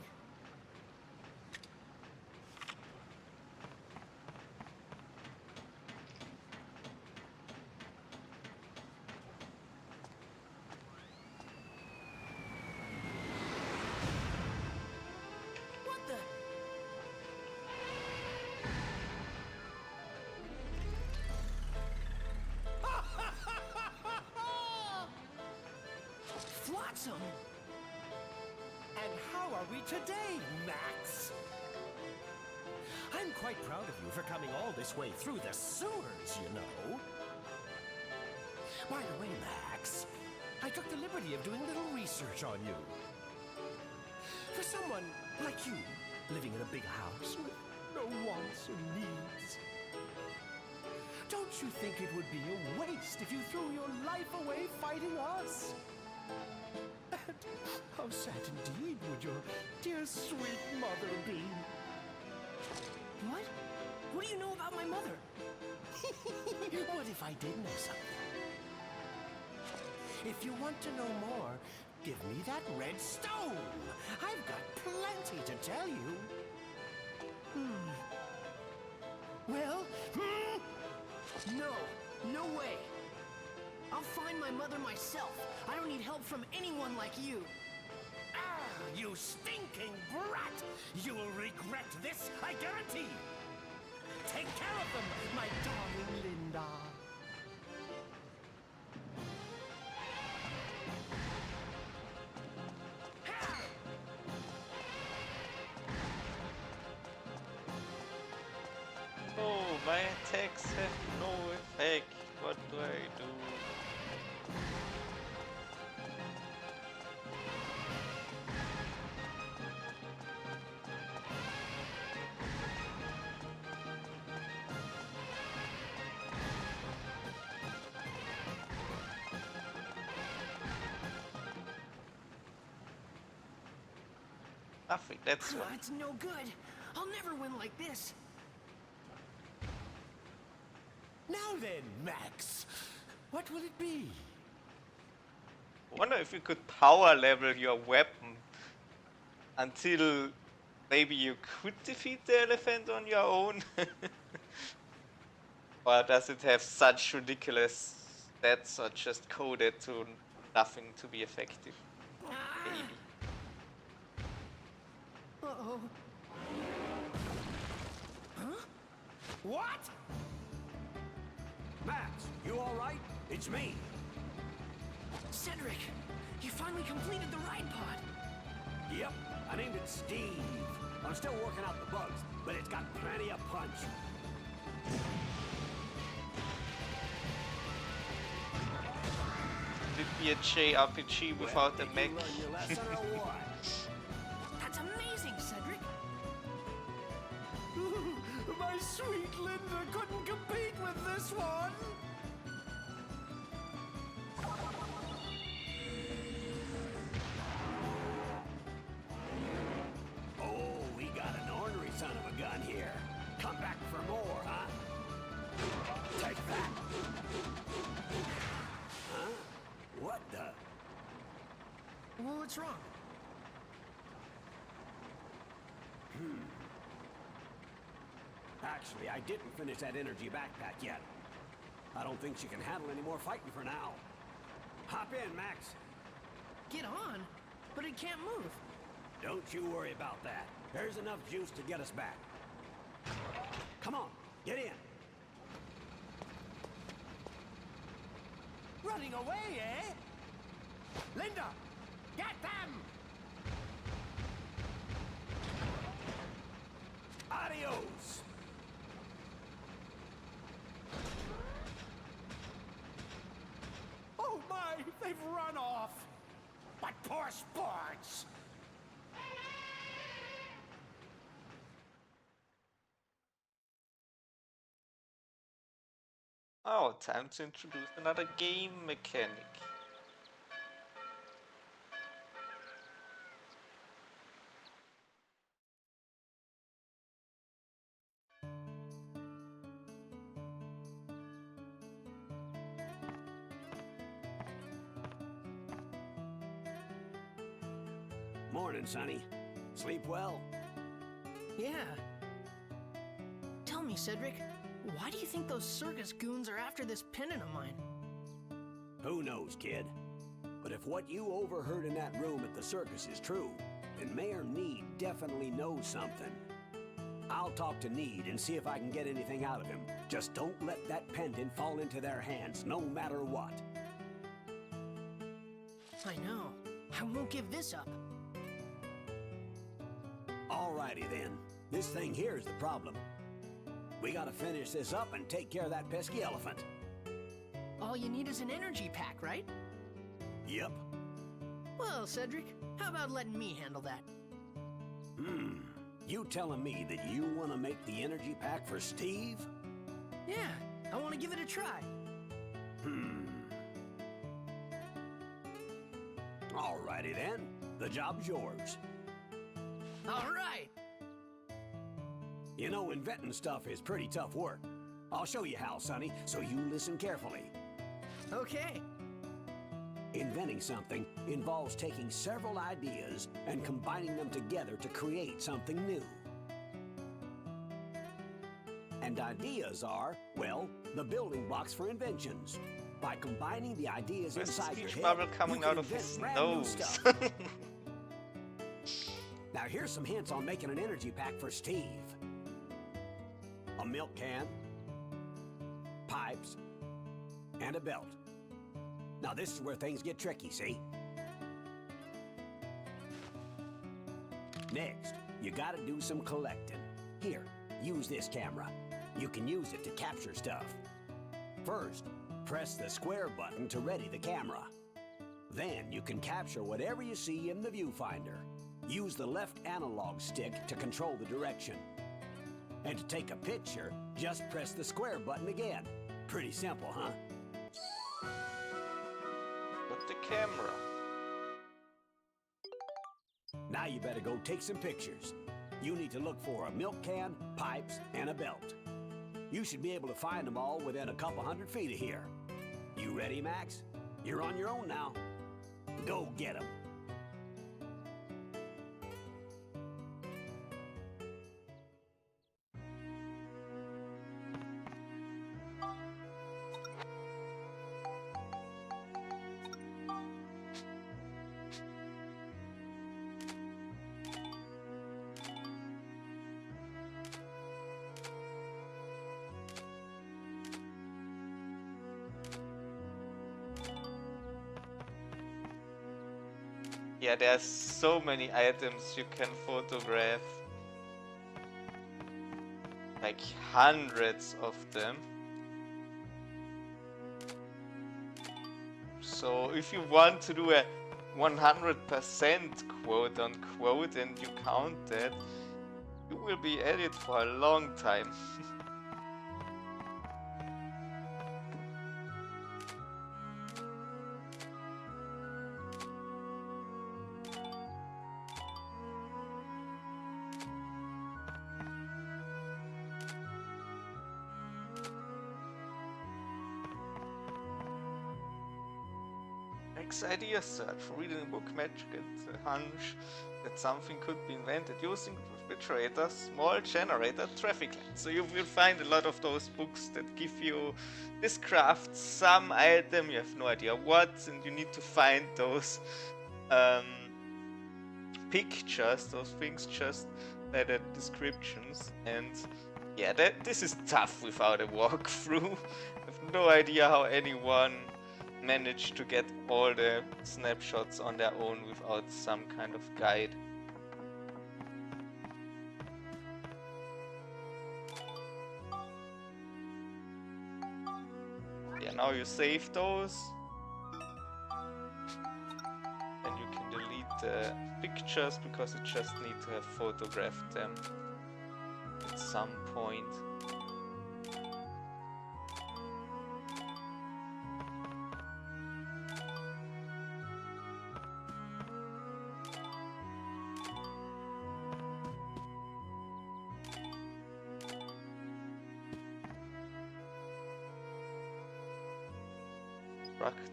What the? Flotsam! And how are we today, Max? I'm quite proud of you for coming all this way through the sewers, you know. By the way, Max, I took the liberty of doing a little research on you. For someone like you, living in a big house with no wants or needs, don't you think it would be a waste if you threw your life away fighting us? And how sad indeed would your dear sweet mother be? What? What do you know about my mother? What if I did know something? If you want to know more, give me that red stone. I've got plenty to tell you. Well, no, no way. I'll find my mother myself. I don't need help from anyone like you. Ah, you stinking brat! You will regret this, I guarantee. Take care of them, my darling Linda. Oh, my attacks have no effect. What do I do? Nothing, that's one. It's no good. I'll never win like this. Now then, Max, what will it be? I wonder if you could power level your weapon until maybe you could defeat the elephant on your own. Or does it have such ridiculous stats or just coded to nothing to be effective? Maybe. Uh-oh. What? Max, you all right? It's me. Cedric, you finally completed the ride pod. Yep, I named it Steve. I'm still working out the bugs, but it's got plenty of punch. Would it be a JRPG without a mech? Did you learn your lesson or what? That's amazing, Cedric. My sweet Linda couldn't compete with this one. Oh, we got an ornery son of a gun here. Come back for more, huh? Take that. Huh? What the? Well, what's wrong? Actually, I didn't finish that energy backpack yet. I don't think she can handle any more fighting for now. Hop in, Max. Get on, but it can't move. Don't you worry about that. There's enough juice to get us back. Come on, get in. Running away, eh? Linda, get them! Adios! Oh my, they've run off! But poor sports! Oh, time to introduce another game mechanic. Morning, Sonny. Sleep well? Yeah. Tell me, Cedric, why do you think those circus goons are after this pendant of mine? Who knows, kid? But if what you overheard in that room at the circus is true, then Mayor Need definitely knows something. I'll talk to Need and see if I can get anything out of him. Just don't let that pendant fall into their hands, no matter what. I know. I won't give this up. Alrighty then. This thing here's the problem. We gotta finish this up and take care of that pesky elephant. all you need is an energy pack, right? Yep. Well, Cedric, how about letting me handle that? You telling me that you want to make the energy pack for Steve? Yeah, I want to give it a try. Alrighty then. The job's yours. All right. You know, inventing stuff is pretty tough work. I'll show you how, Sonny, so you listen carefully. Okay. Inventing something involves taking several ideas and combining them together to create something new. And ideas are, well, the building blocks for inventions. By combining the ideas There's a inside your speech head, bubble coming you can out of invent his brand new nose. stuff. Now here's some hints on making an energy pack for Steve. A milk can, pipes, and a belt. Now this is where things get tricky, see? Next, you gotta do some collecting. Here, use this camera. You can use it to capture stuff. First, press the square button to ready the camera. Then you can capture whatever you see in the viewfinder. Use the left analog stick to control the direction. And to take a picture, just press the square button again. Pretty simple, huh? But the camera. Now you better go take some pictures. You need to look for a milk can, pipes, and a belt. You should be able to find them all within a couple 100 feet of here. You ready, Max? You're on your own now. Go get them. Yeah, there's so many items you can photograph. Like hundreds of them. So if you want to do a 100% quote unquote and you count that, you will be at it for a long time. Idea search for reading a book magic and a hunch that something could be invented using refrigerator, small generator, traffic lights. So you will find a lot of those books that give you this craft some item, you have no idea what, and you need to find those pictures, those things just by the descriptions. And yeah, this is tough without a walkthrough. I have no idea how anyone managed to get all the snapshots on their own without some kind of guide. Yeah, now you save those. And you can delete the pictures because you just need to have photographed them at some point.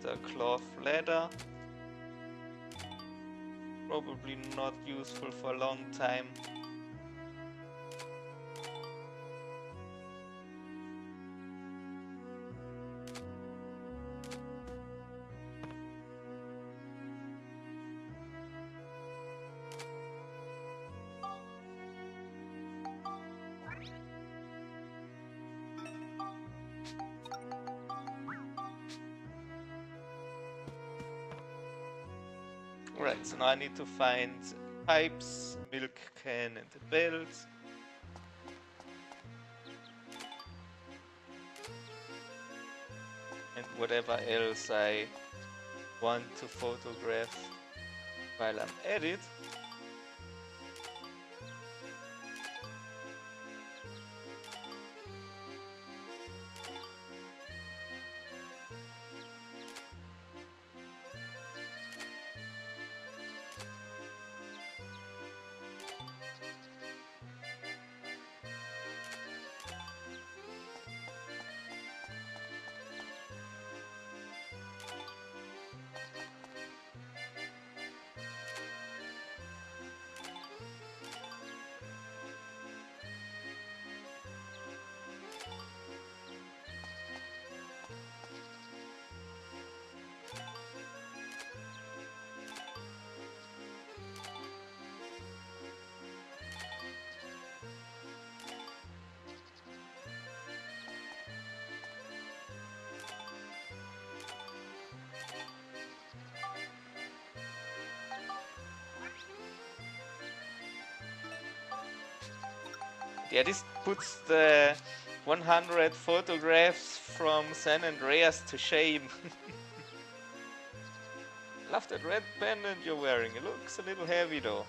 The cloth ladder. Probably not useful for a long time. Right, so now I need to find pipes, milk can and a belt. And whatever else I want to photograph while I'm at it. Yeah, this puts the 100 photographs from San Andreas to shame. Love that red pendant you're wearing. It looks a little heavy though.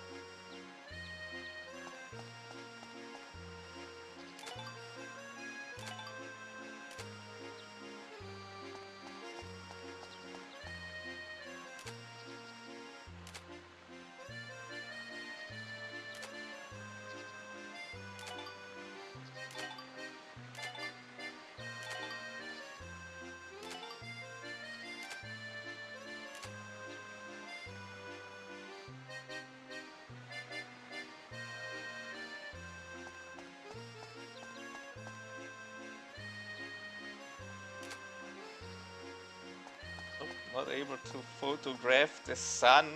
Not able to photograph the sun.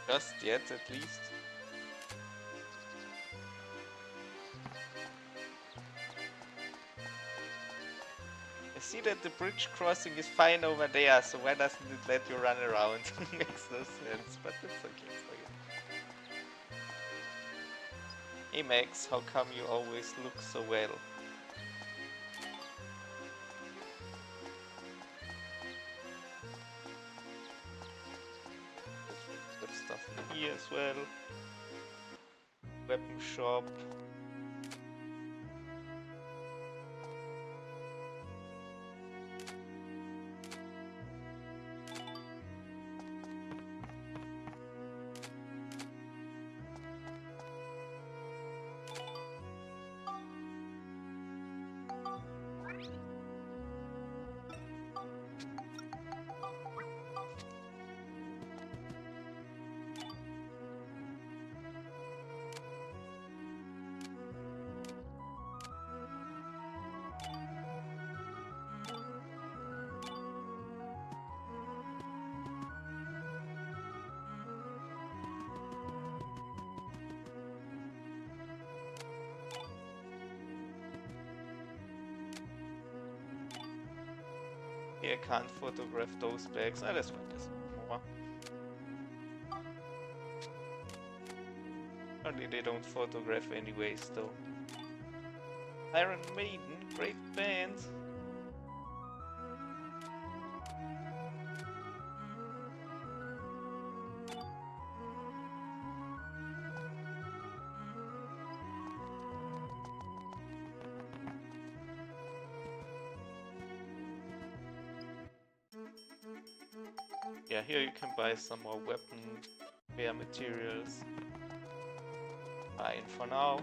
Just yet, at least. I see that the bridge crossing is fine over there, so why doesn't it let you run around? Makes no sense, but it's okay for you. Hey Max, how come you always look so well? Good stuff in here as well. Weapon shop. Yeah, I can't photograph those bags. Ah, that's fine, that's more. Apparently they don't photograph anyways though. Iron Maiden, great band. Yeah, here you can buy some more weapon repair materials. Fine for now.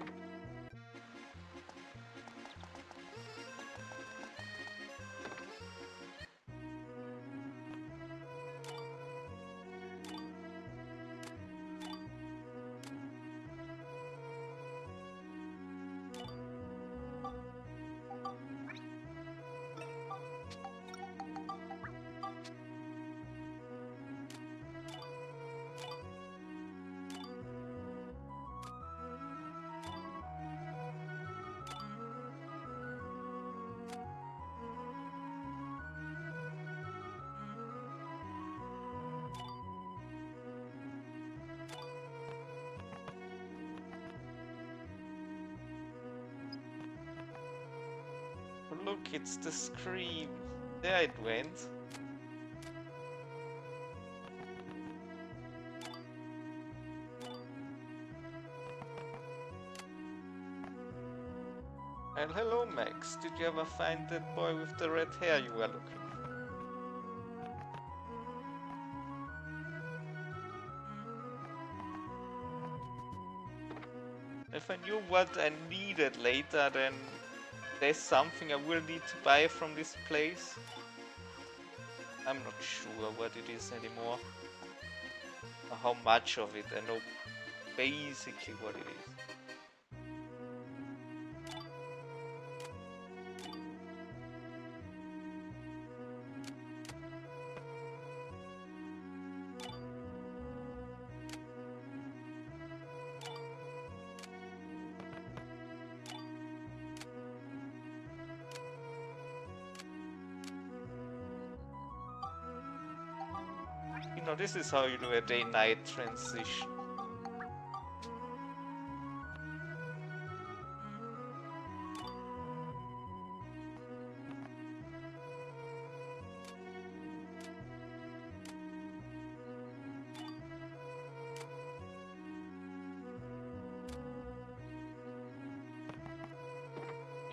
look, it's the scream. There it went. And hello, Max. Did you ever find that boy with the red hair you were looking for? If I knew what I needed later, then there's something I will need to buy from this place. I'm not sure what it is anymore. Or how much of it. I know basically what it is. You know, this is how you do a day-night transition.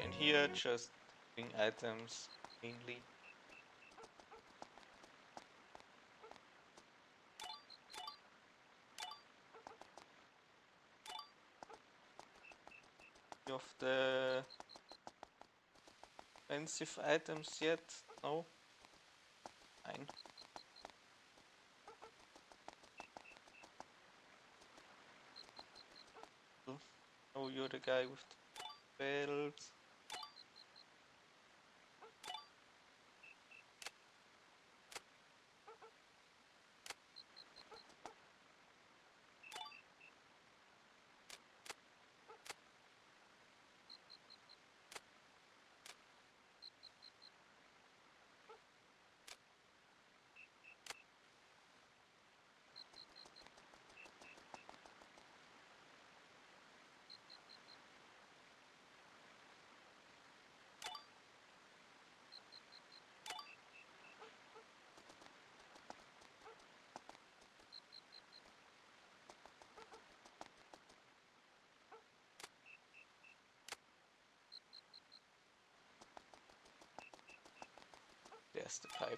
And here, just doing items mainly. Of the expensive items yet? No? Fine. Oh, you're the guy with the belt. There's the pipe.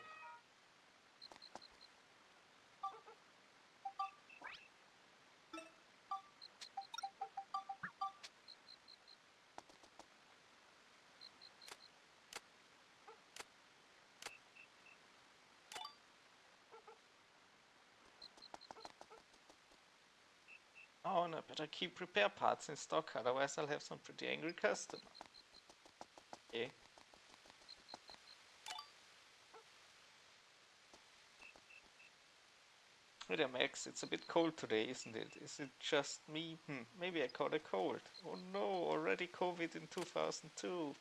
Oh, and I better keep repair parts in stock, otherwise I'll have some pretty angry customers. Okay. Wait a Max, it's a bit cold today, isn't it? Is it just me? Maybe I caught a cold. Oh no, already COVID in 2002.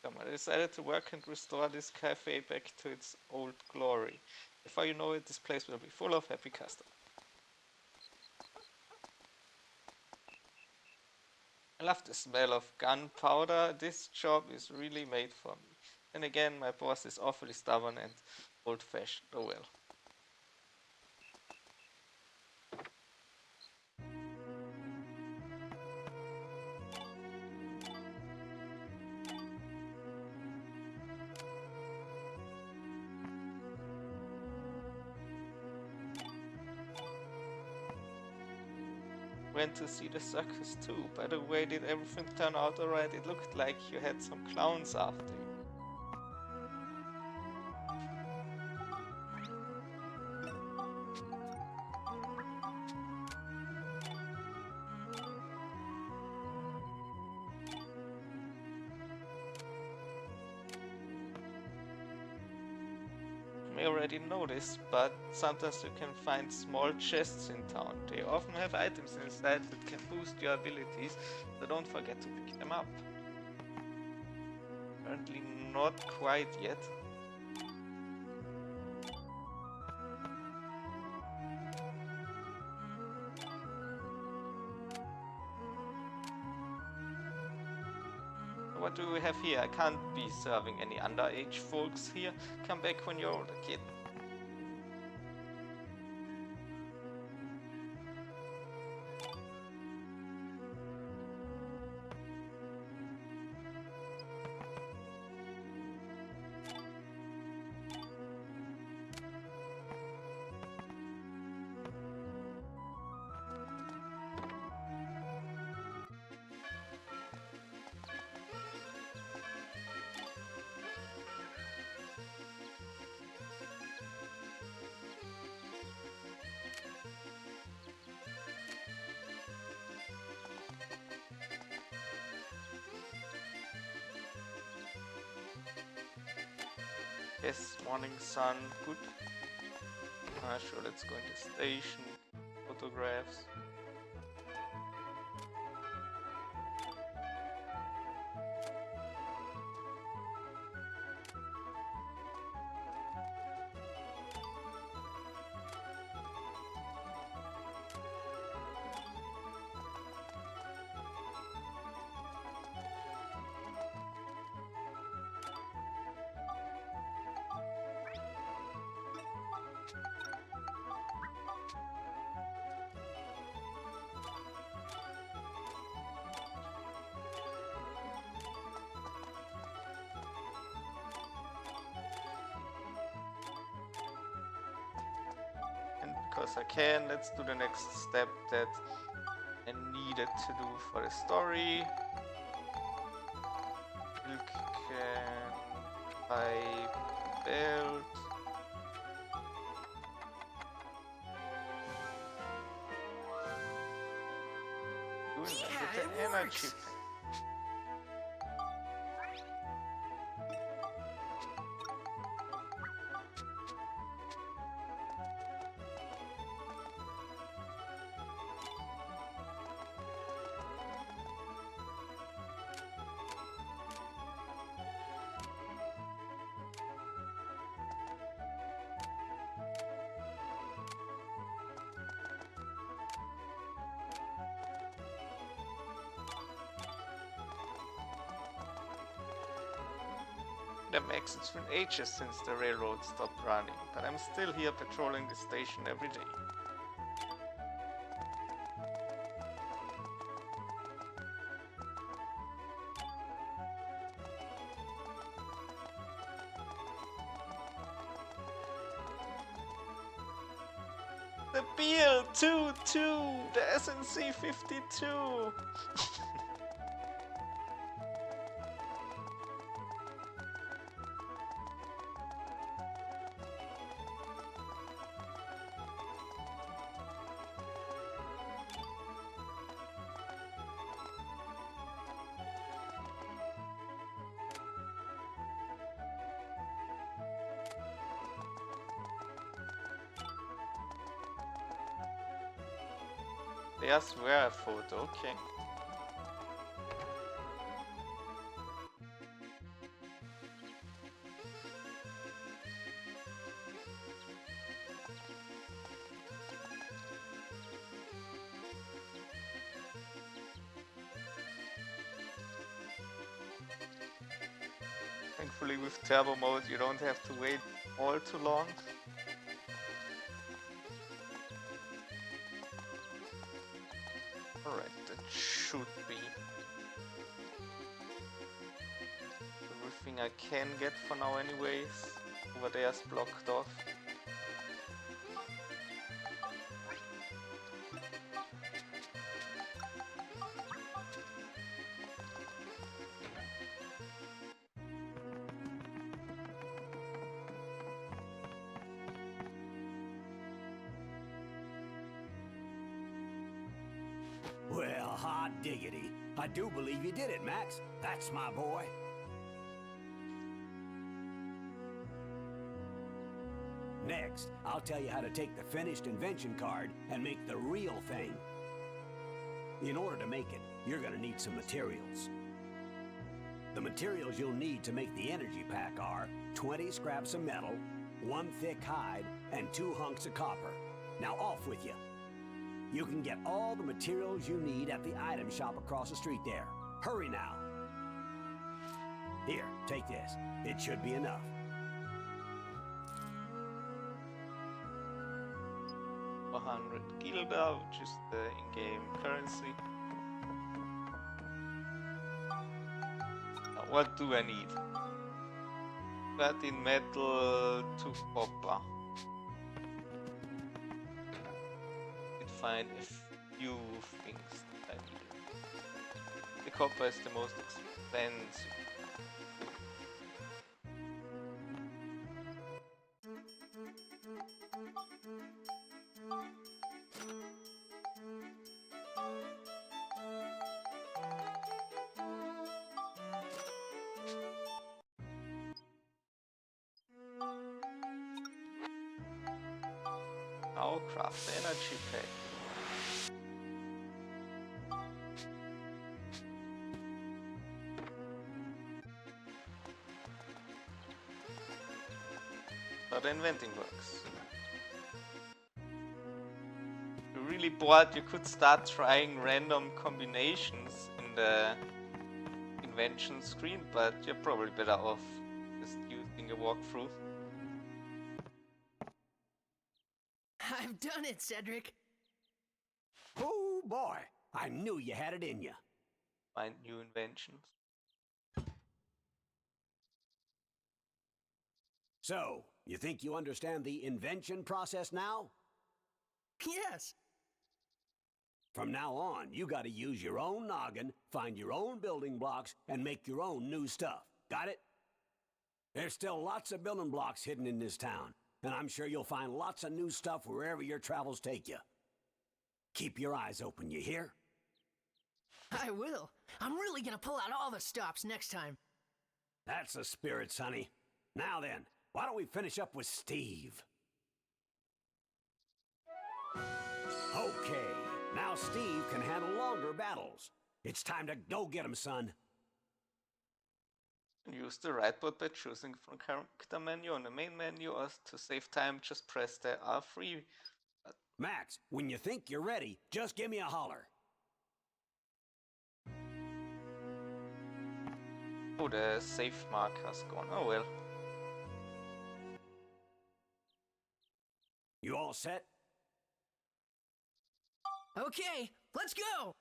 Come on, I decided to work and restore this cafe back to its old glory. Before you know it, this place will be full of happy customers. I love the smell of gunpowder. This job is really made for me. And again, my boss is awfully stubborn and old-fashioned. Oh well. Went to see the circus too. By the way, did everything turn out alright? It looked like you had some clowns after you. may already know this, but sometimes you can find small chests in town. They often have items inside that can boost your abilities, so don't forget to pick them up. Apparently not quite yet. What do we have here? I can't be serving any underage folks here. Come back when you're older, kid. Yes, morning sun, good. Sure, let's go into station. Photographs. And because I can, let's do the next step that I needed to do for the story. Milk can buy belt. You invented the energy. That makes it's been ages since the railroad stopped running, but I'm still here patrolling the station every day. The BL-22, the SNC-52. There's where a photo, okay. Thankfully with turbo mode you don't have to wait all too long. Alright, that should be everything I can get for now anyways. Over there's blocked off. Well, hot diggity. I do believe you did it, Max. That's my boy. Next, I'll tell you how to take the finished invention card and make the real thing. In order to make it, you're gonna need some materials. The materials you'll need to make the energy pack are 20 scraps of metal, 1 thick hide, and 2 hunks of copper. Now off with you. You can get all the materials you need at the item shop across the street there. Hurry now. Here, take this. It should be enough. $100 which is the in-game currency. Now, what do I need? 13 metal, 2 copper. Find a few things that I need. The copper is the most expensive. Now craft the energy pack. How the inventing works. If you're really bored, you could start trying random combinations in the invention screen, but you're probably better off just using a walkthrough. I've done it, Cedric. Oh boy, I knew you had it in you. Find new inventions. So, you think you understand the invention process now? Yes. From now on, you gotta use your own noggin, find your own building blocks, and make your own new stuff. Got it? There's still lots of building blocks hidden in this town, and I'm sure you'll find lots of new stuff wherever your travels take you. Keep your eyes open, you hear? I will. I'm really gonna pull out all the stops next time. That's the spirit, Sonny. Now then, why don't we finish up with Steve? Okay, now Steve can handle longer battles. It's time to go get him, son. Use the right button by choosing from character menu on the main menu, or to save time, just press the R3. Max, when you think you're ready, just give me a holler. Oh, the save marker's gone. Oh well. You all set? Okay, let's go!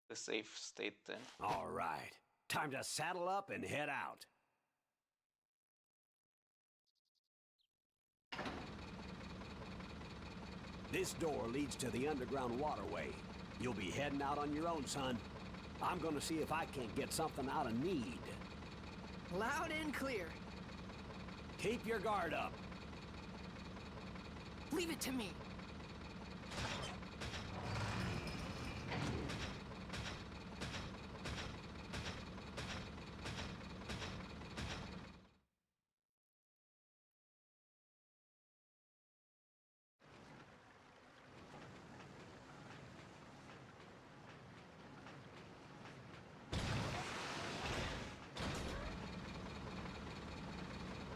The safe state then. All right. Time to saddle up and head out. This door leads to the underground waterway. You'll be heading out on your own, son. I'm gonna see if I can't get something out of Need. Loud and clear. Keep your guard up. Leave it to me.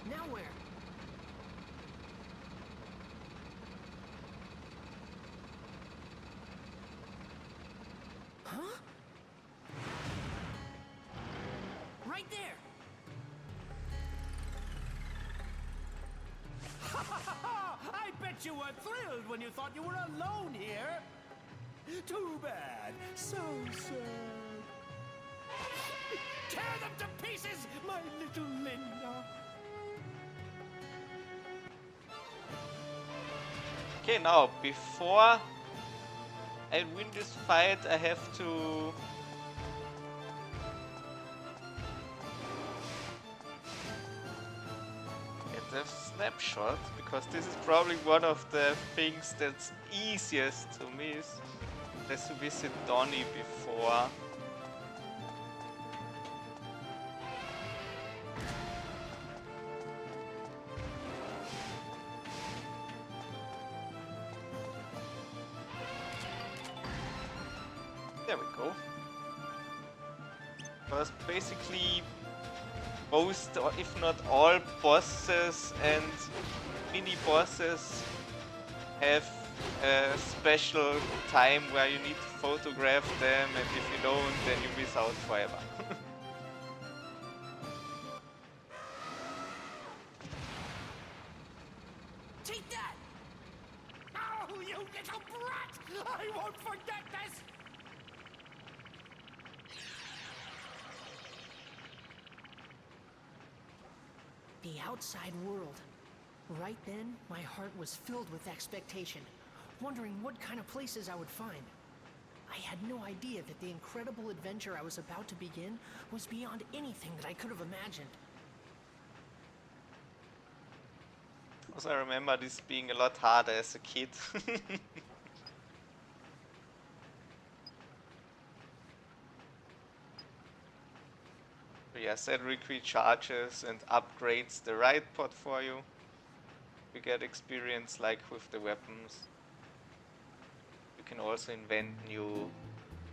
Now where? Huh? Right there! I bet you were thrilled when you thought you were alone here. Too bad. So sad. Tear them to pieces, my little Linda. Okay, now before I win this fight, I have to get the snapshot, because this is probably one of the things that's easiest to miss. Let's visit Donnie before. There we go. Because basically most, or if not all, bosses and mini bosses have a special time where you need to photograph them, and if you don't, then you miss out forever. Take that! Oh, you little brat! I won't forget this! The outside world. Right then, my heart was filled with expectation, wondering what kind of places I would find. I had no idea that the incredible adventure I was about to begin was beyond anything that I could have imagined. Also, I remember this being a lot harder as a kid. So yeah, Cedric recharges and upgrades the right pod for you. You get experience like with the weapons. You can also invent new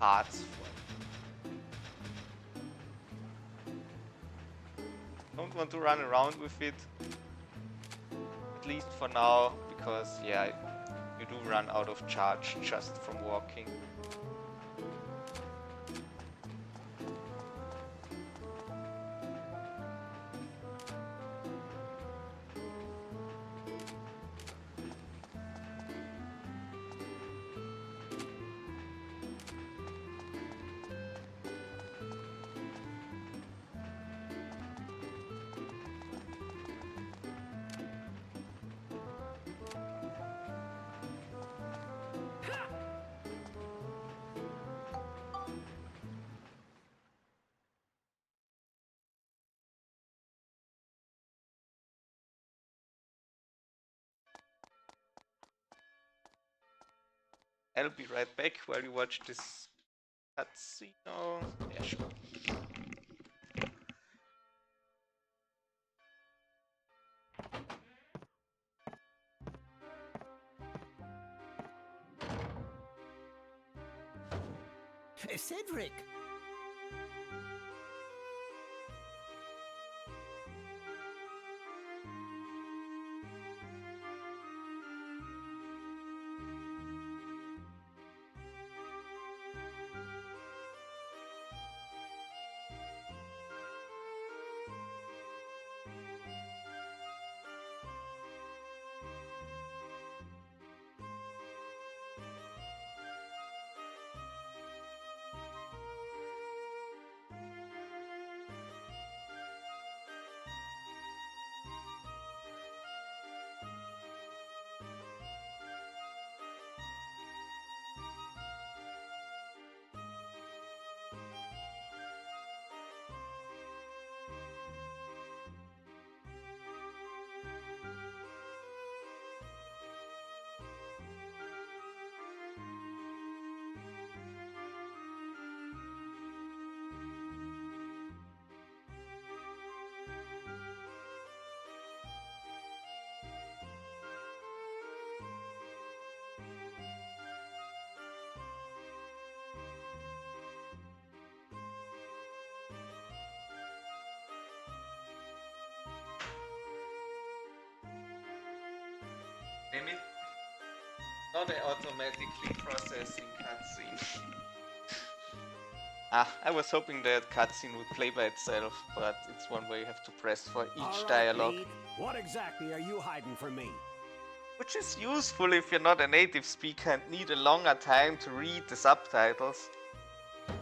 parts for it. Don't want to run around with it, at least for now, because yeah, you do run out of charge just from walking. I'll be right back while you watch this cutscene. Oh, yeah, sure. Cedric! Name it. Not an automatically processing cutscene. I was hoping that cutscene would play by itself, but it's one where you have to press for each All right, dialogue. Mead. What exactly are you hiding from me? Which is useful if you're not a native speaker and need a longer time to read the subtitles.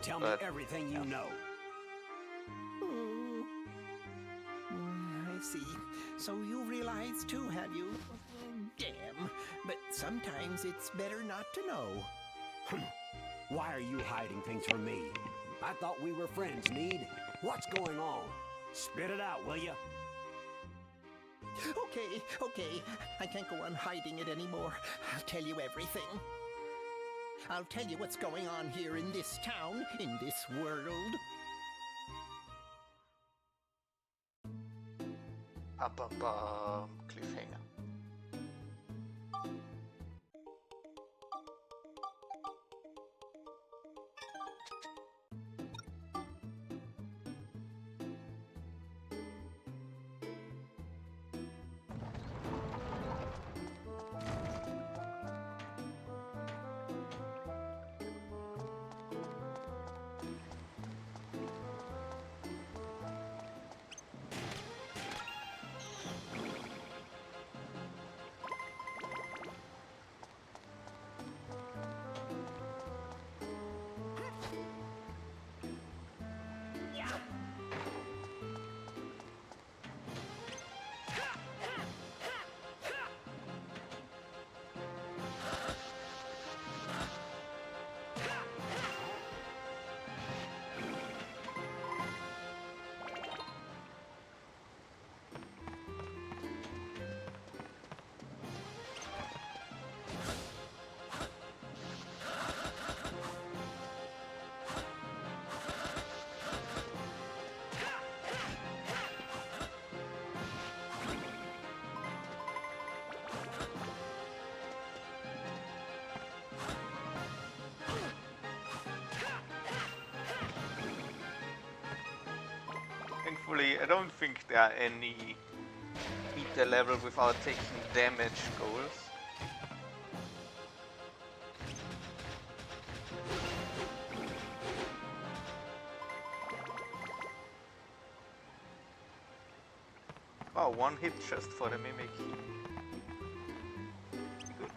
Tell But, me everything you know. Oh. I see. So you realize too, have you? Damn. But sometimes it's better not to know. Why are you hiding things from me? I thought we were friends, Mead. What's going on? Spit it out, will you? Okay. I can't go on hiding it anymore. I'll tell you everything. I'll tell you what's going on here in this town, in this world. Cliffhanger. Hopefully, I don't think there are any beat the level without taking damage goals. Oh, one hit just for the mimic. Good.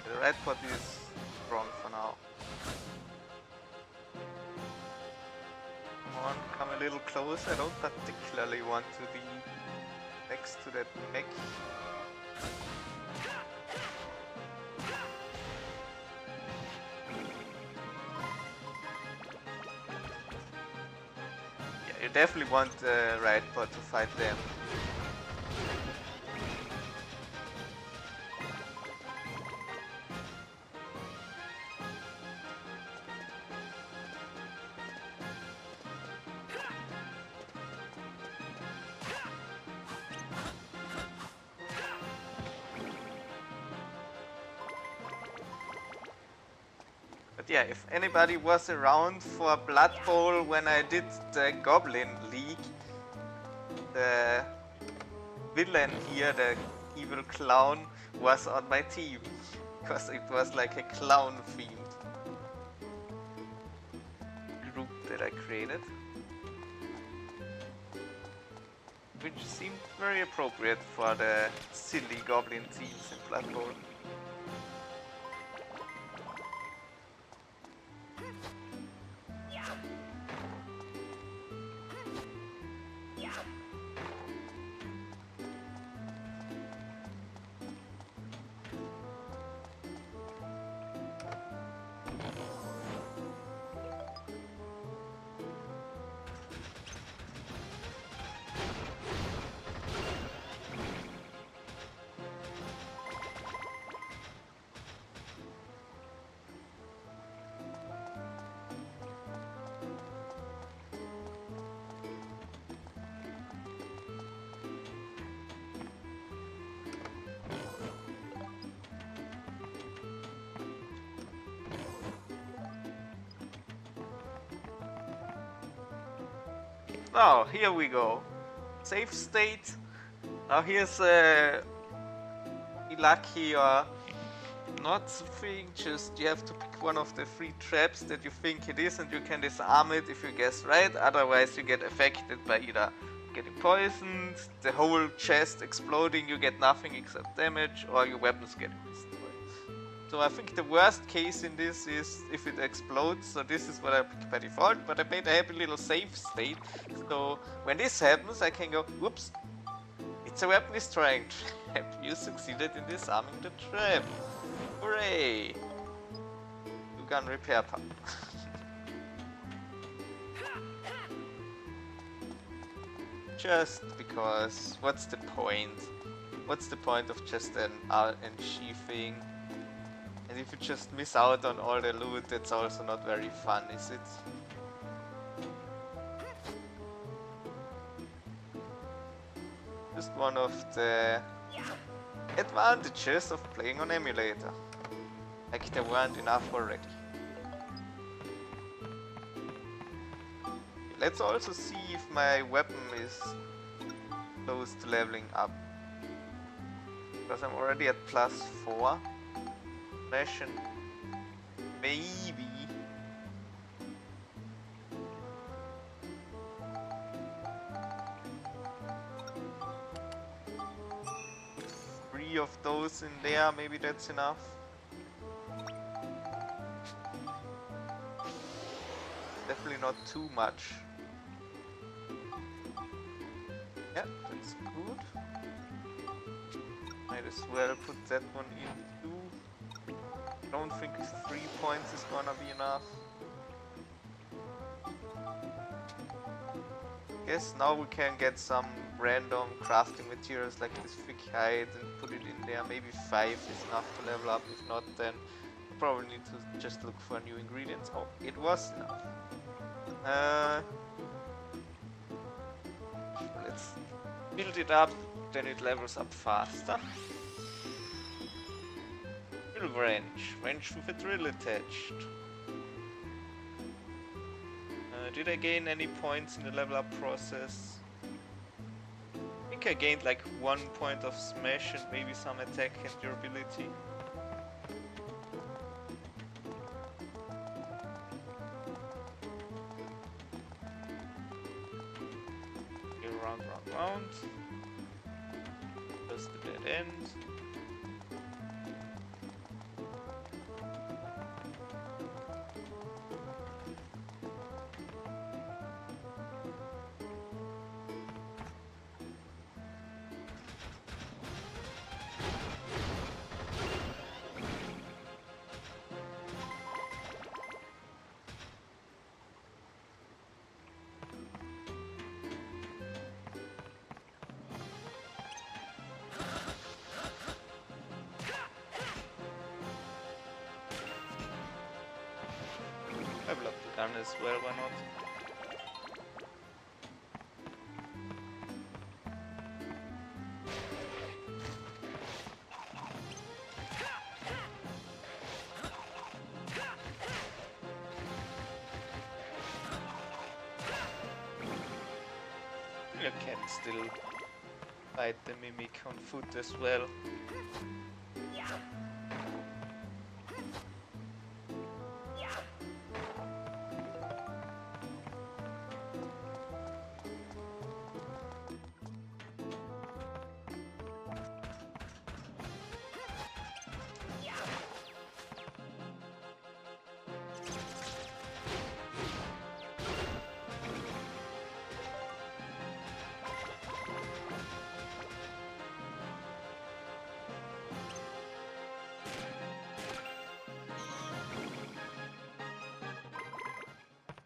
The red pot is strong for now. Come on, come a little closer. I don't particularly want to be next to that mech. Yeah, you definitely want the right pot to fight them. But yeah, if anybody was around for Blood Bowl when I did the Goblin League, the villain here, the evil clown, was on my team. Because it was like a clown themed group that I created. Which seemed very appropriate for the silly goblin teams in Blood Bowl. Now, here we go. Save state. Now here's be lucky or not thing, just you have to pick one of the 3 traps that you think it is and you can disarm it if you guess right, otherwise you get affected by either getting poisoned, the whole chest exploding, you get nothing except damage, or your weapons getting destroyed. So I think the worst case in this is if it explodes, so this is what I pick by default, but I made a happy little save state, so when this happens I can go, whoops, it's a weapon destroying trap, you succeeded in disarming the trap, hooray! 2-gun repair pump. Just because, what's the point? What's the point of just an RNG thing? And if you just miss out on all the loot, that's also not very fun, is it? Just one of the advantages of playing on emulator. Like there weren't enough already. Let's also see if my weapon is close to leveling up. Because I'm already at +4. Ration. Maybe. Three of those in there, maybe that's enough. Definitely not too much. Yeah, that's good. Might as well put that one in too. Don't think 3 points is gonna be enough. Guess now we can get some random crafting materials like this thick hide and put it in there. Maybe 5 is enough to level up. If not, then we probably need to just look for new ingredients. Oh, it was enough. Let's build it up, then it levels up faster. Drill wrench with a drill attached. did I gain any points in the level up process? I think I gained like 1 point of smash and maybe some attack and durability. Okay, round. Just the dead end. Level up the gun as well, why not? You can still fight the mimic on foot as well.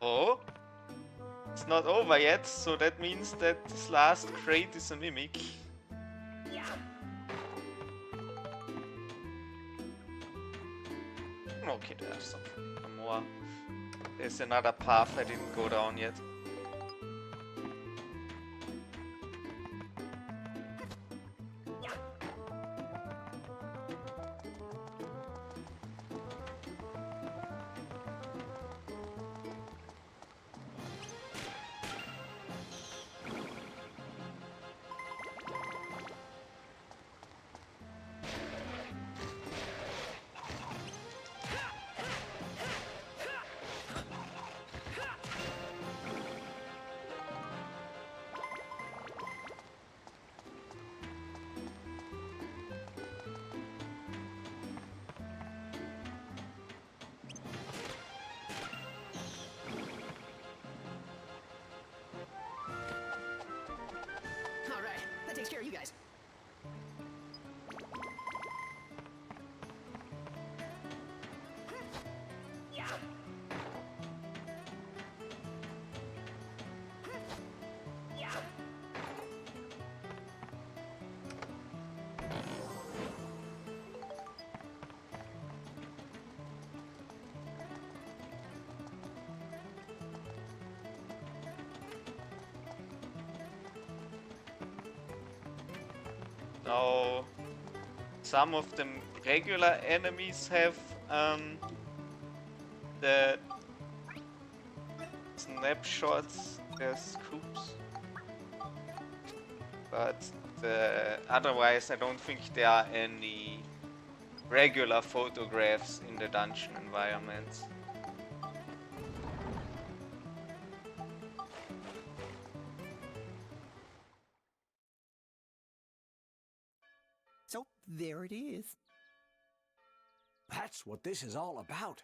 Oh, it's not over yet, so that means that this last crate is a mimic. Okay, there's some more. There's another path I didn't go down yet. All right, that takes care of you guys. Now, some of the regular enemies have the snapshots, their scoops, but otherwise I don't think there are any regular photographs in the dungeon environments. So there it is. That's what this is all about.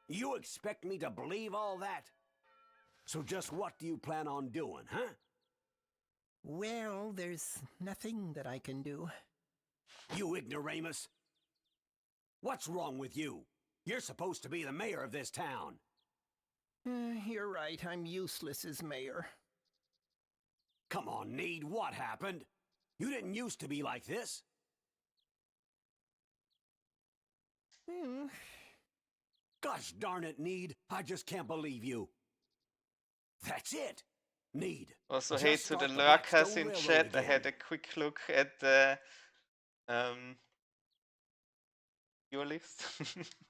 You expect me to believe all that? So just what do you plan on doing, huh? Well, there's nothing that I can do. You ignoramus! What's wrong with you? You're supposed to be the mayor of this town. You're right, I'm useless as mayor. Come on, Need, what happened? You didn't used to be like this. Gosh darn it, Need. I just can't believe you. That's it. Need. Also, Just hey to start the the lurkers Blackstone in Railroad chat, I again. had a quick look at the your list.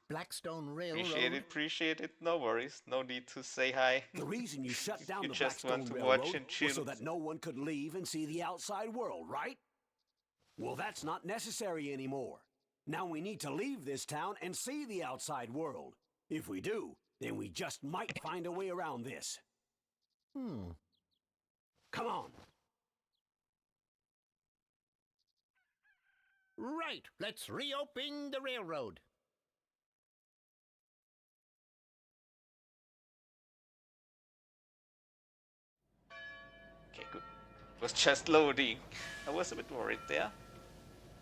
Blackstone Railroad. Appreciate it. No worries. No need to say hi. The reason you shut down You the just want Blackstone to watch Railroad and was chill. so that no one could leave and see the outside world, right? Well, that's not necessary anymore. Now we need to leave this town and see the outside world. If we do, then we just might find a way around this. Come on. Right, let's reopen the railroad. Okay, good. It was just loading. I was a bit worried there.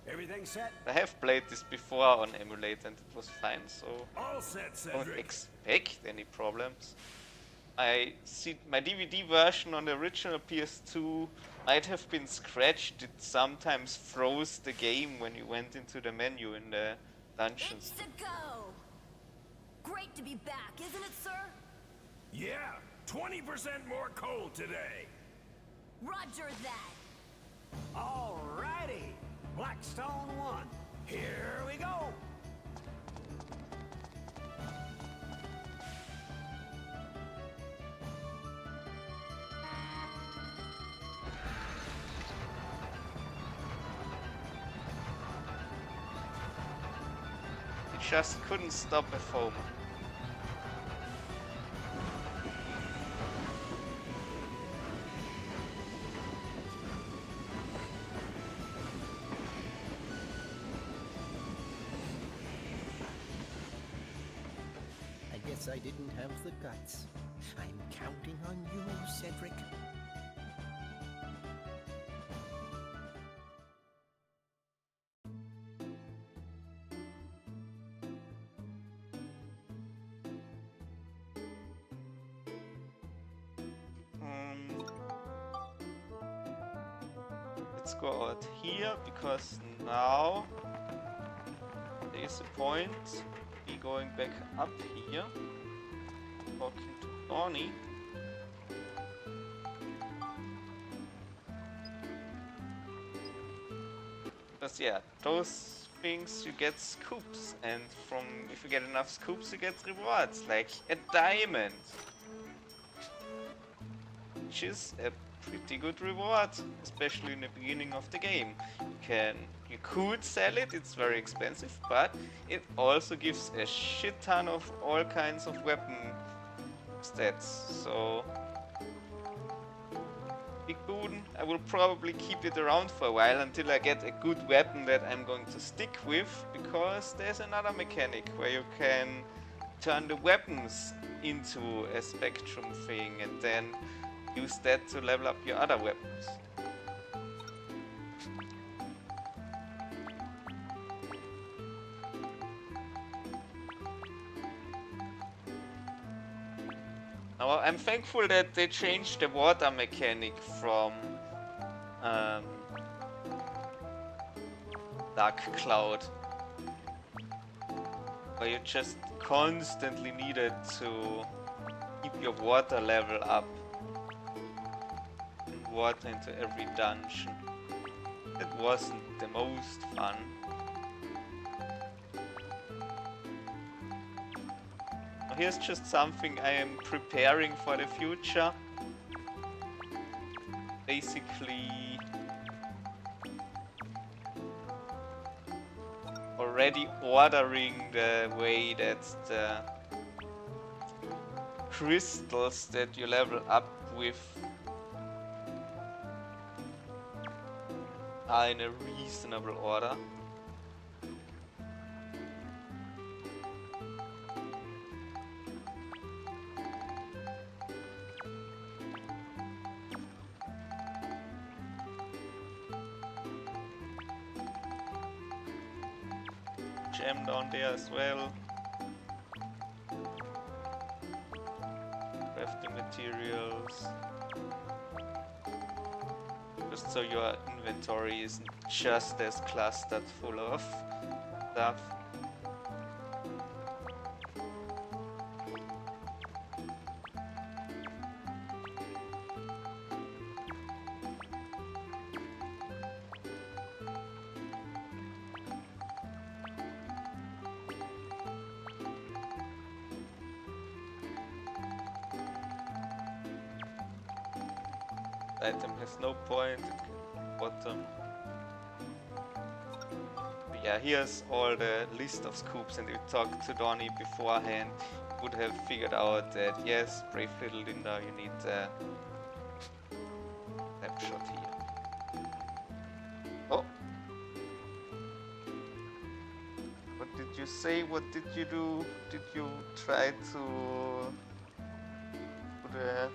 Everything set? I have played this before on emulator and it was fine, so All set, don't Cedric. expect any problems. I see my DVD version on the original PS2 might have been scratched. It sometimes froze the game when you went into the menu in the dungeons. It's to go! Great to be back, isn't it, sir? Yeah, 20% more coal today. Roger that! Alrighty. Blackstone 1. Here we go. It just couldn't stop a foam. I guess I didn't have the guts. I'm counting on you, Cedric. Let's go out here because now there is a point. Be going back up here, talking to Donnie. Because yeah, those things you get scoops, and from if you get enough scoops you get rewards, like a diamond, which is a pretty good reward, especially in the beginning of the game. You could sell it, it's very expensive, but it also gives a shit ton of all kinds of weapon stats, so big boon. I will probably keep it around for a while until I get a good weapon that I'm going to stick with, because there's another mechanic where you can turn the weapons into a spectrum thing and then use that to level up your other weapons. Now, I'm thankful that they changed the water mechanic from Dark Cloud, where you just constantly needed to keep your water level up and water into every dungeon. It wasn't the most fun. Here's just something I am preparing for the future. Basically, already ordering the way that the crystals that you level up with are in a reasonable order. Gem down there as well. Crafting materials. Just so your inventory isn't just as clustered full of stuff. item has no point. Bottom. But yeah, here's all the list of scoops, and if you talked to Donnie beforehand, you would have figured out that yes, brave little Linda, you need a snapshot here. Oh! What did you say? What did you do? Did you try to put an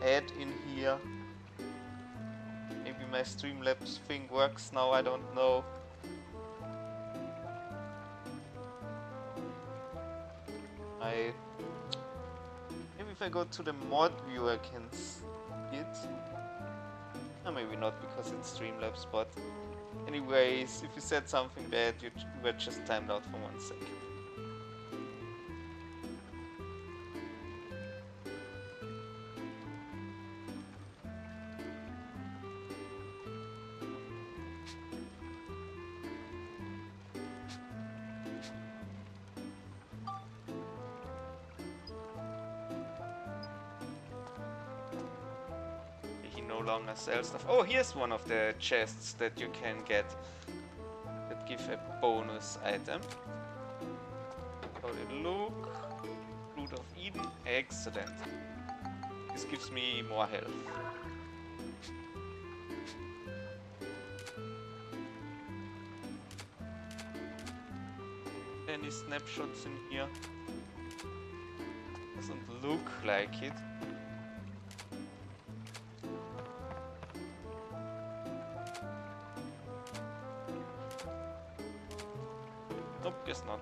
ad in here? Maybe my Streamlabs thing works now, I don't know. Maybe if I go to the mod view I can see it. Or maybe not because it's Streamlabs, but anyways, if you said something bad, you were just timed out for 1 second. He no longer sells stuff. Oh, here's one of the chests that you can get that give a bonus item. How they look. Fruit of Eden. Excellent. This gives me more health. Any snapshots in here? Doesn't look like it. Nope, guess not.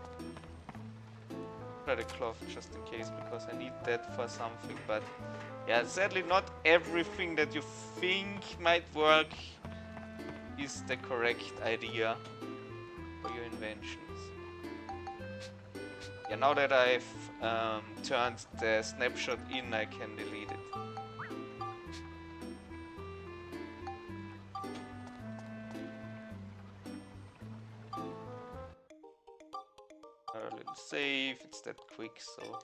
Try the cloth just in case, because I need that for something, but yeah, sadly not everything that you think might work is the correct idea for your inventions. Yeah, now that I've turned the snapshot in, I can delete it. A little save, it's that quick, so okay.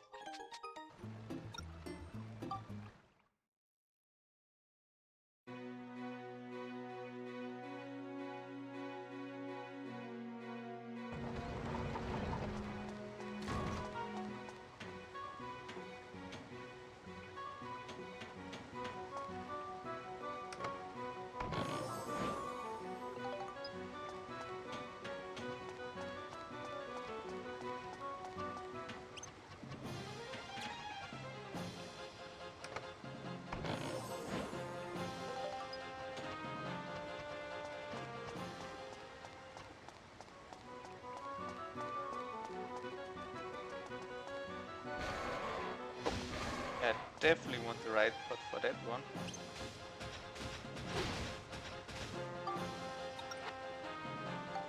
I definitely want the right pot for that one.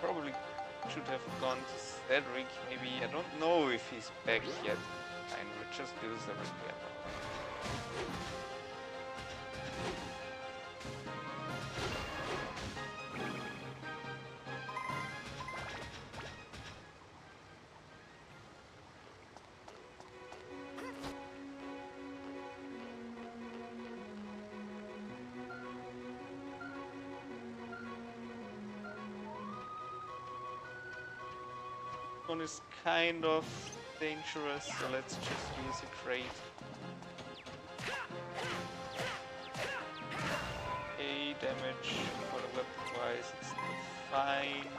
Probably should have gone to Cedric, maybe. I don't know if he's back yet. Fine, we'll just use the repair. One is kind of dangerous, so let's just use a crate. A damage for the weapon wise, it's still fine.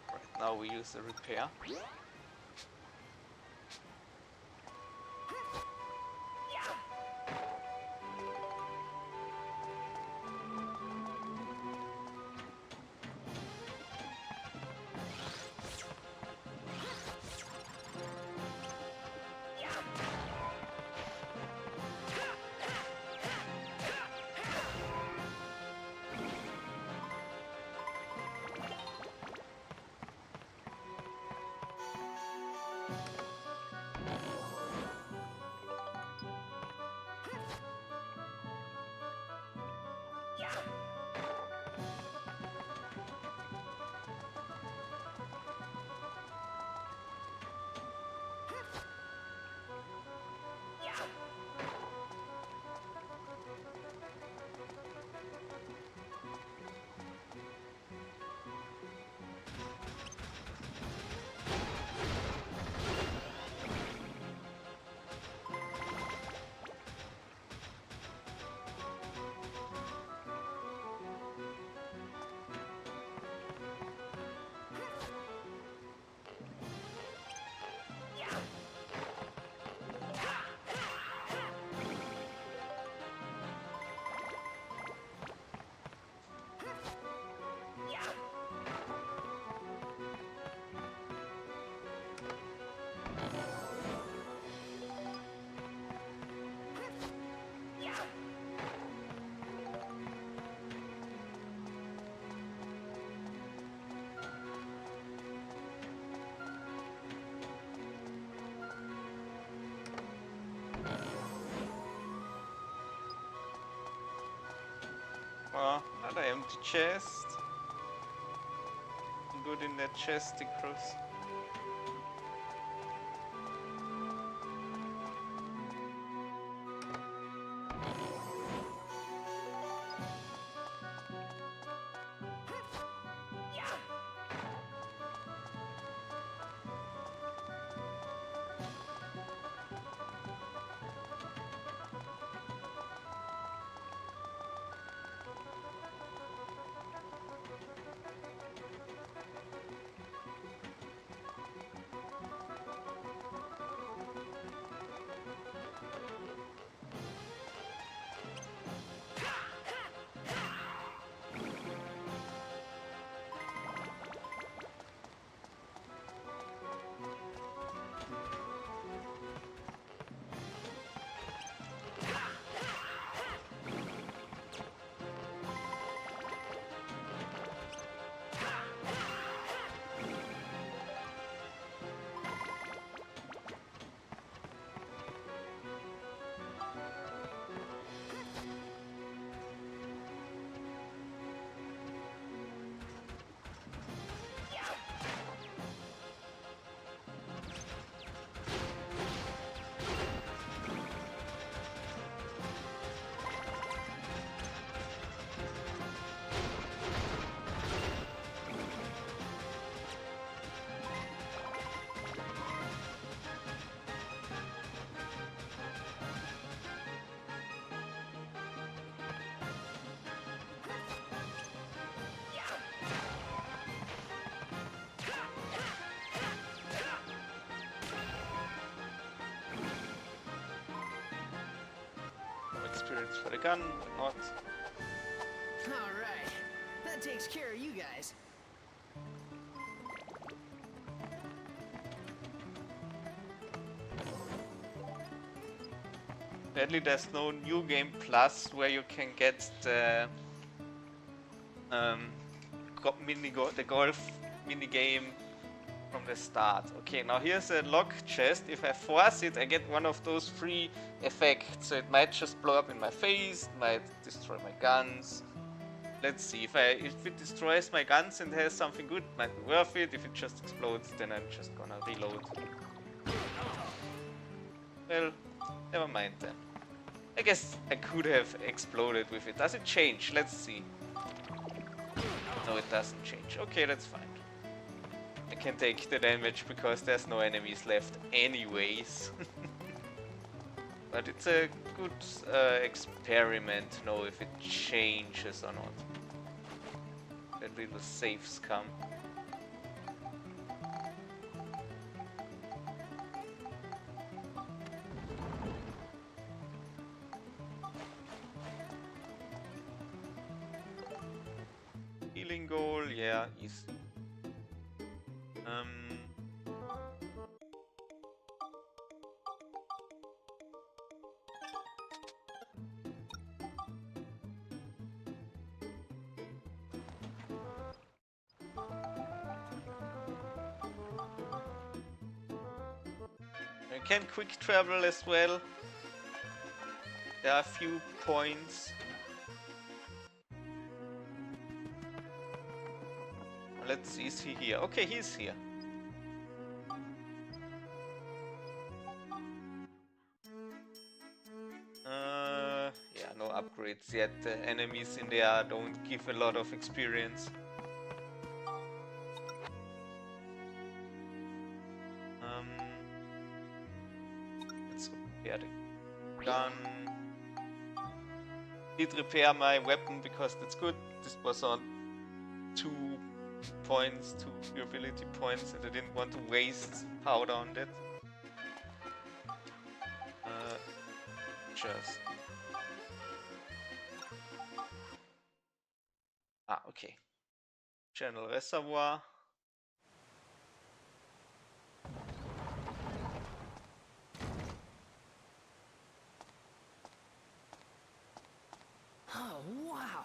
Right, now we use the repair. empty chest. Good in that chest, Cross. Experience for the gun, but not. Alright, that takes care of you guys. Sadly, there's no new game plus where you can get the the golf mini game from the start. Okay, now here's a lock chest. If I force it, I get one of those free effects. So it might just blow up in my face, might destroy my guns. Let's see. If it destroys my guns and has something good, it might be worth it. If it just explodes, then I'm just gonna reload. Well, never mind then. I guess I could have exploded with it. Does it change? Let's see. No, it doesn't change. Okay, that's fine. I can take the damage because there's no enemies left anyways. But it's a good experiment to know if it changes or not. That little safes come. Healing goal, yeah, easy. I can quick travel as well. There are a few points. Let's see, is he here? Okay, he's here. Yeah, no upgrades yet. The enemies in there don't give a lot of experience. Let's repair the gun. Did repair my weapon because that's good. This was on 2 points, 2 durability points, and I didn't want to waste powder on that. Okay. Channel reservoir. Oh, wow.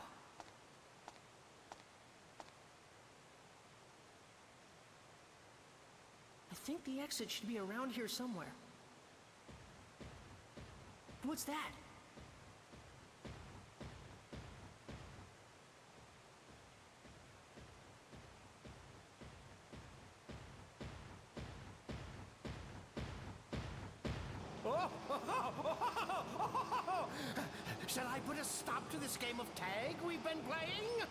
I think the exit should be around here somewhere. What's that? Shall I put a stop to this game of tag we've been playing?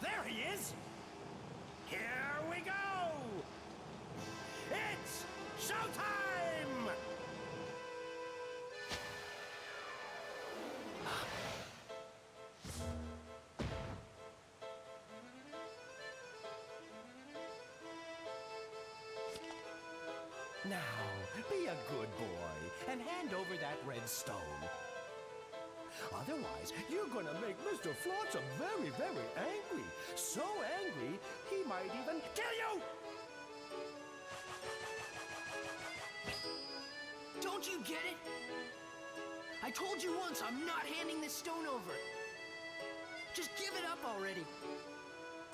There he is! Here we go! It's showtime! Now, be a good boy and hand over that red stone. Otherwise, you're gonna make Mr. Flotsam very, very angry. So angry, he might even kill you! Don't you get it? I told you once I'm not handing this stone over. Just give it up already.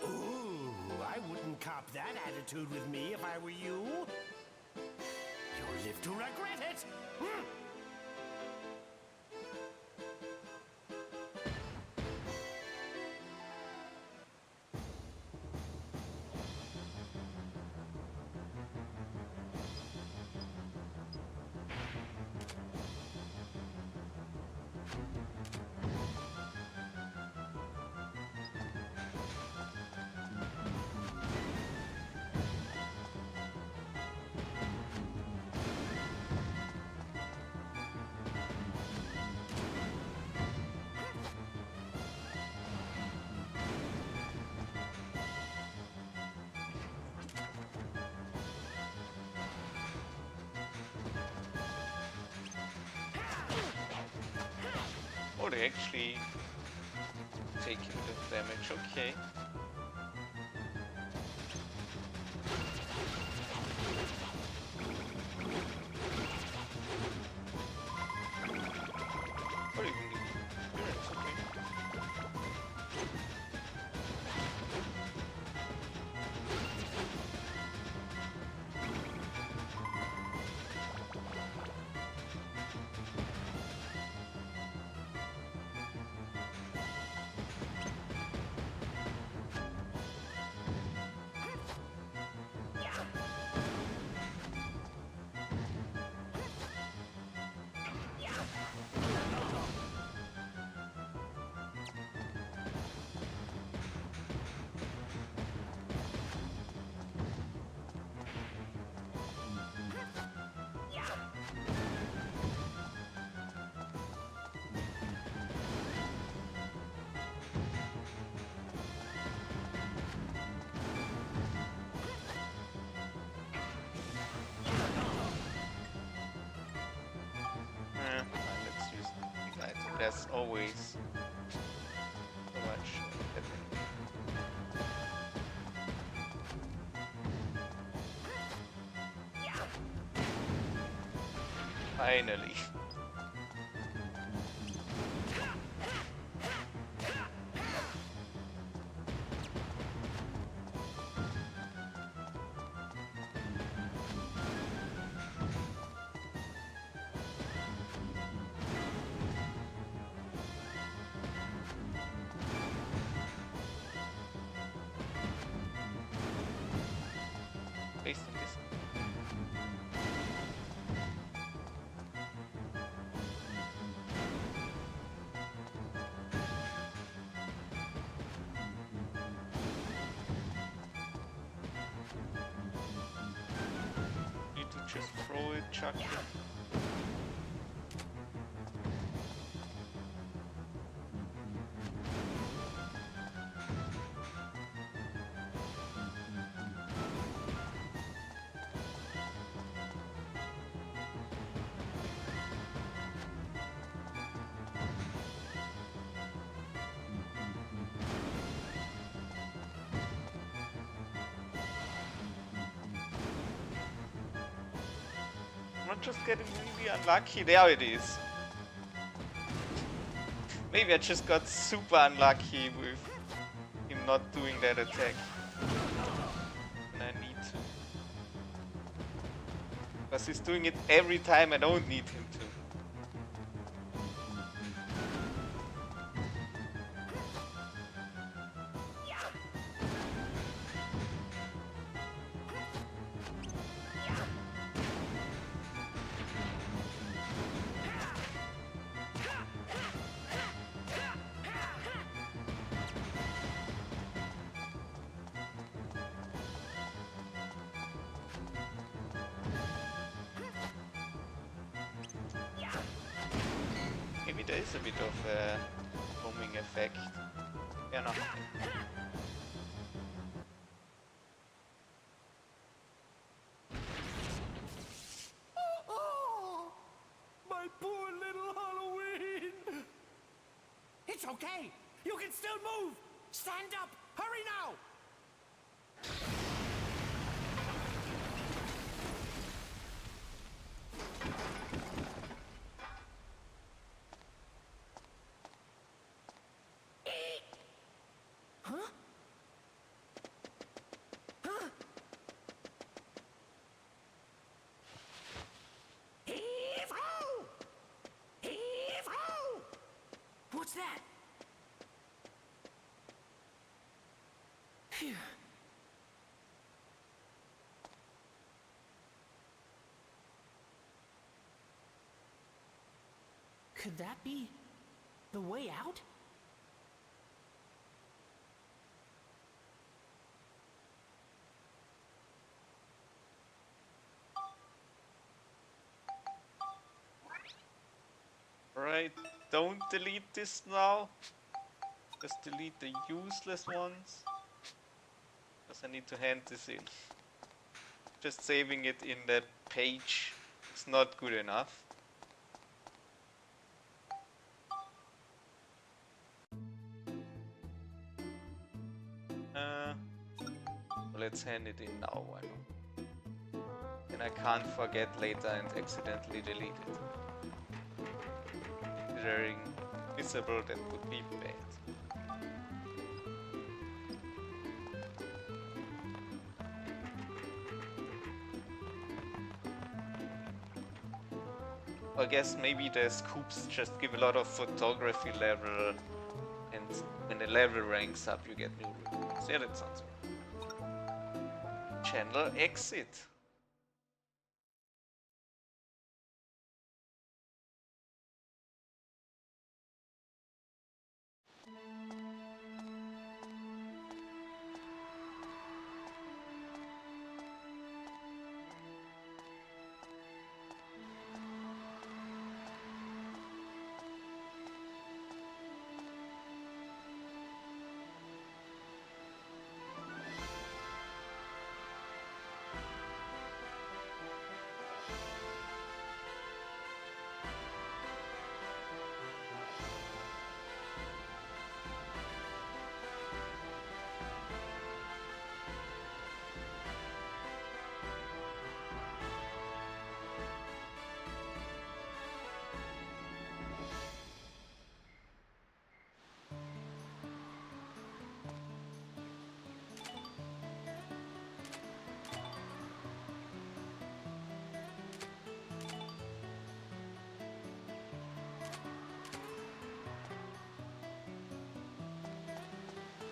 Ooh, I wouldn't cop that attitude with me if I were you. You'll live to regret it! Oh, they actually taking the damage, okay. Or even the appearance, okay. Let's use the item. There's always so much happening. Finally. Based on this. Need to just throw it, chuck it. I'm just getting really unlucky. There it is. Maybe I just got super unlucky with him not doing that attack. And I need to. Because he's doing it every time I don't need him to. maybe there is a bit of a homing effect. Fair enough. Oh, my poor little Halloween! It's okay. You can still move. Stand up. Hurry now. Huh? Huh? Heave-ho! Heave-ho! What's that? Phew. Could that be the way out? Right, don't delete this now. Just delete the useless ones. Because I need to hand this in. Just saving it in that page is not good enough. Let's hand it in now, why not? And I can't forget later and accidentally delete it. Considering visible, that would be bad. I guess maybe the scoops just give a lot of photography level, and when the level ranks up you get new reviews. Yeah, that sounds good. Channel exit.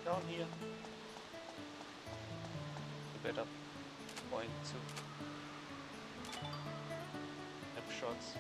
Down here. A better point to snapshots.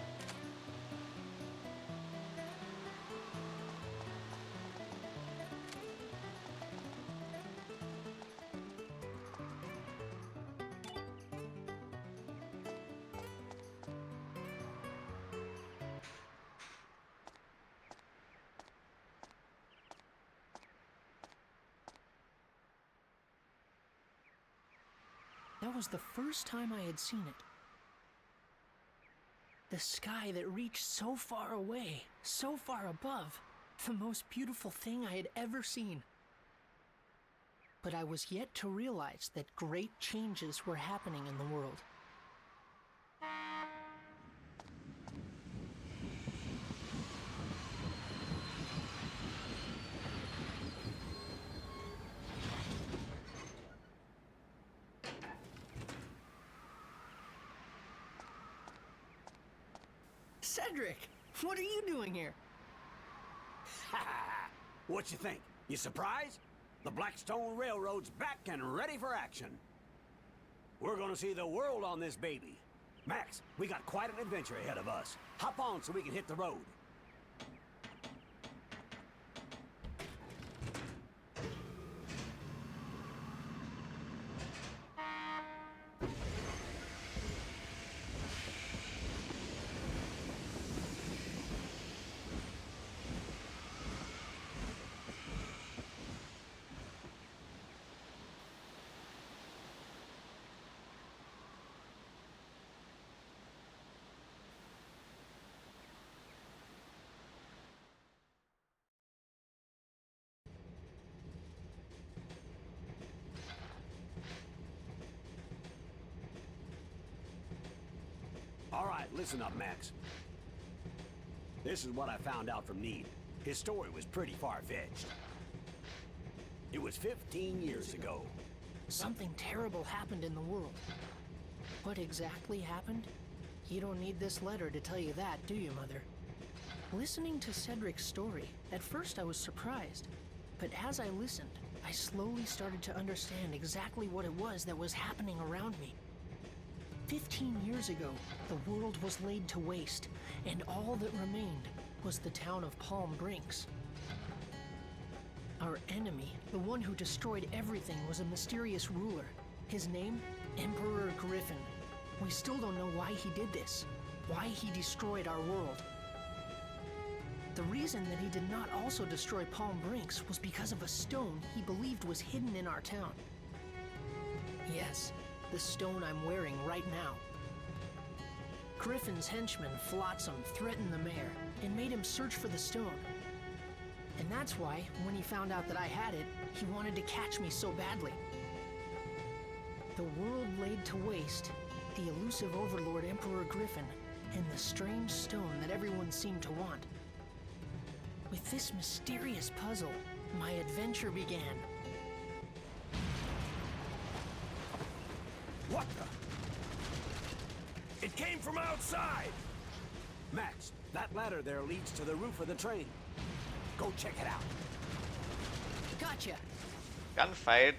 That was the first time I had seen it. The sky that reached so far away, so far above. The most beautiful thing I had ever seen. But I was yet to realize that great changes were happening in the world. Cedric, what are you doing here? What you think? You surprised? The Blackstone Railroad's back and ready for action. We're gonna see the world on this baby. Max, we got quite an adventure ahead of us. Hop on so we can hit the road. All right, listen up, Max. This is what I found out from Need. His story was pretty far-fetched. It was 15 years ago. Something terrible happened in the world. What exactly happened? You don't need this letter to tell you that, do you, Mother? Listening to Cedric's story, at first I was surprised. But as I listened, I slowly started to understand exactly what it was that was happening around me. 15 years ago, the world was laid to waste, and all that remained was the town of Palm Brinks. Our enemy, the one who destroyed everything, was a mysterious ruler. His name? Emperor Griffin. We still don't know why he did this, why he destroyed our world. The reason that he did not also destroy Palm Brinks was because of a stone he believed was hidden in our town. Yes, the stone I'm wearing right now. Griffin's henchman, Flotsam, threatened the mayor and made him search for the stone. And that's why, when he found out that I had it, he wanted to catch me so badly. The world laid to waste, the elusive overlord Emperor Griffin, and the strange stone that everyone seemed to want. With this mysterious puzzle, my adventure began. What the? It came from outside! Max, that ladder there leads to the roof of the train. Go check it out. Gotcha! Gunfight.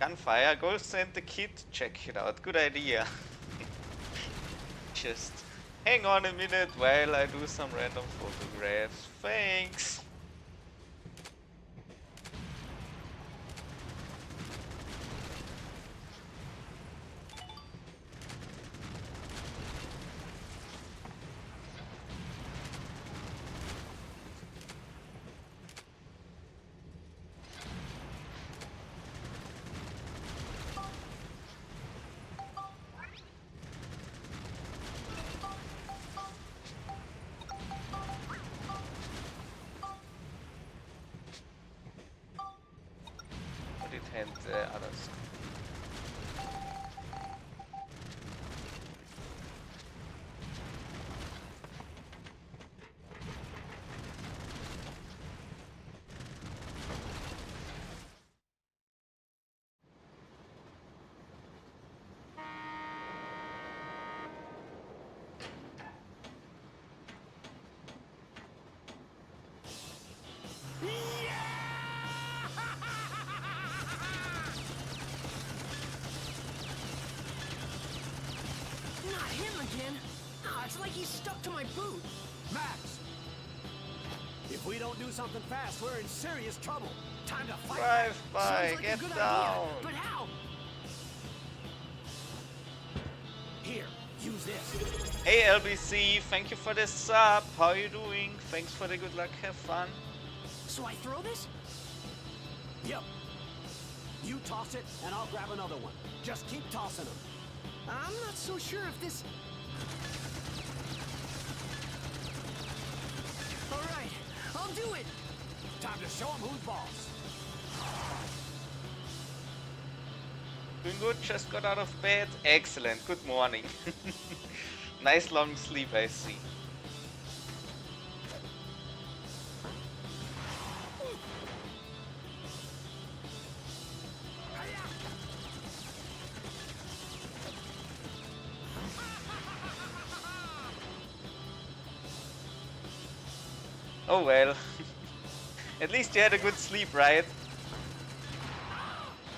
Gunfire. Go send the kid to check it out. Good idea. Just hang on a minute while I do some random photographs. Thanks. And others. Not him again! Ah, it's like he's stuck to my boot! Max! If we don't do something fast, we're in serious trouble. Time to fight! Drive by, Sounds like get a good down! idea, but how? Here, use this. Hey LBC, thank you for the sub. How you doing? Thanks for the good luck, have fun. So I throw this? Yep. You toss it, and I'll grab another one. Just keep tossing them. I'm not so sure if this... Alright, I'll do it! Time to show them who's boss. Doing good, just got out of bed. Excellent, good morning. Nice long sleep, I see. Oh well. At least you had a good sleep, right?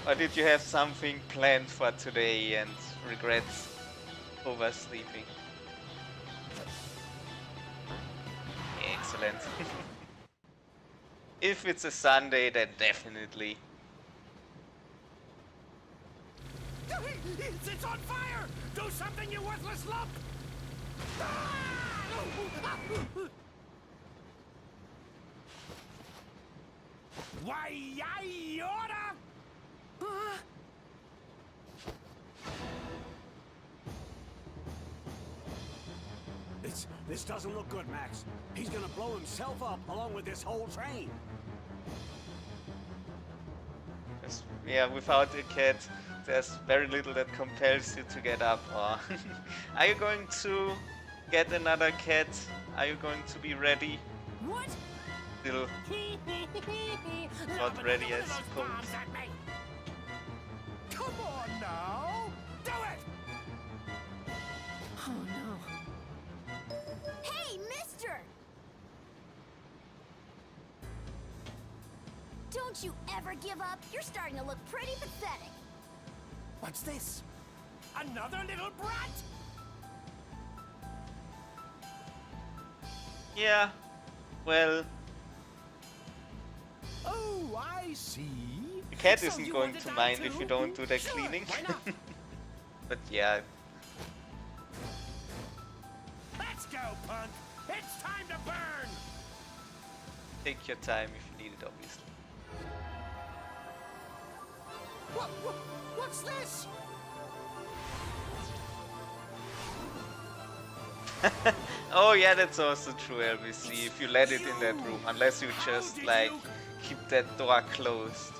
Or did you have something planned for today and regret oversleeping? Excellent. If it's a Sunday, then definitely. It's on fire! Do something, you worthless lump! Why, I oughta... This doesn't look good, Max. He's gonna blow himself up along with this whole train. Yeah, without a cat, there's very little that compels you to get up. Or are you going to get another cat? Are you going to be ready? What? Still not ready, I suppose. Come on now! Do it! Oh no. Hey, mister! Don't you ever give up? You're starting to look pretty pathetic. What's this? Another little brat? Yeah, well, Oh, I see. the cat So isn't you going want to die mind if too? you don't do the Sure, cleaning. why not? But yeah, Let's go, punk! It's time to burn! take your time if you need it, obviously. What's this? Oh yeah, that's also true, LBC, if you let it in that room, unless you just, like, keep that door closed.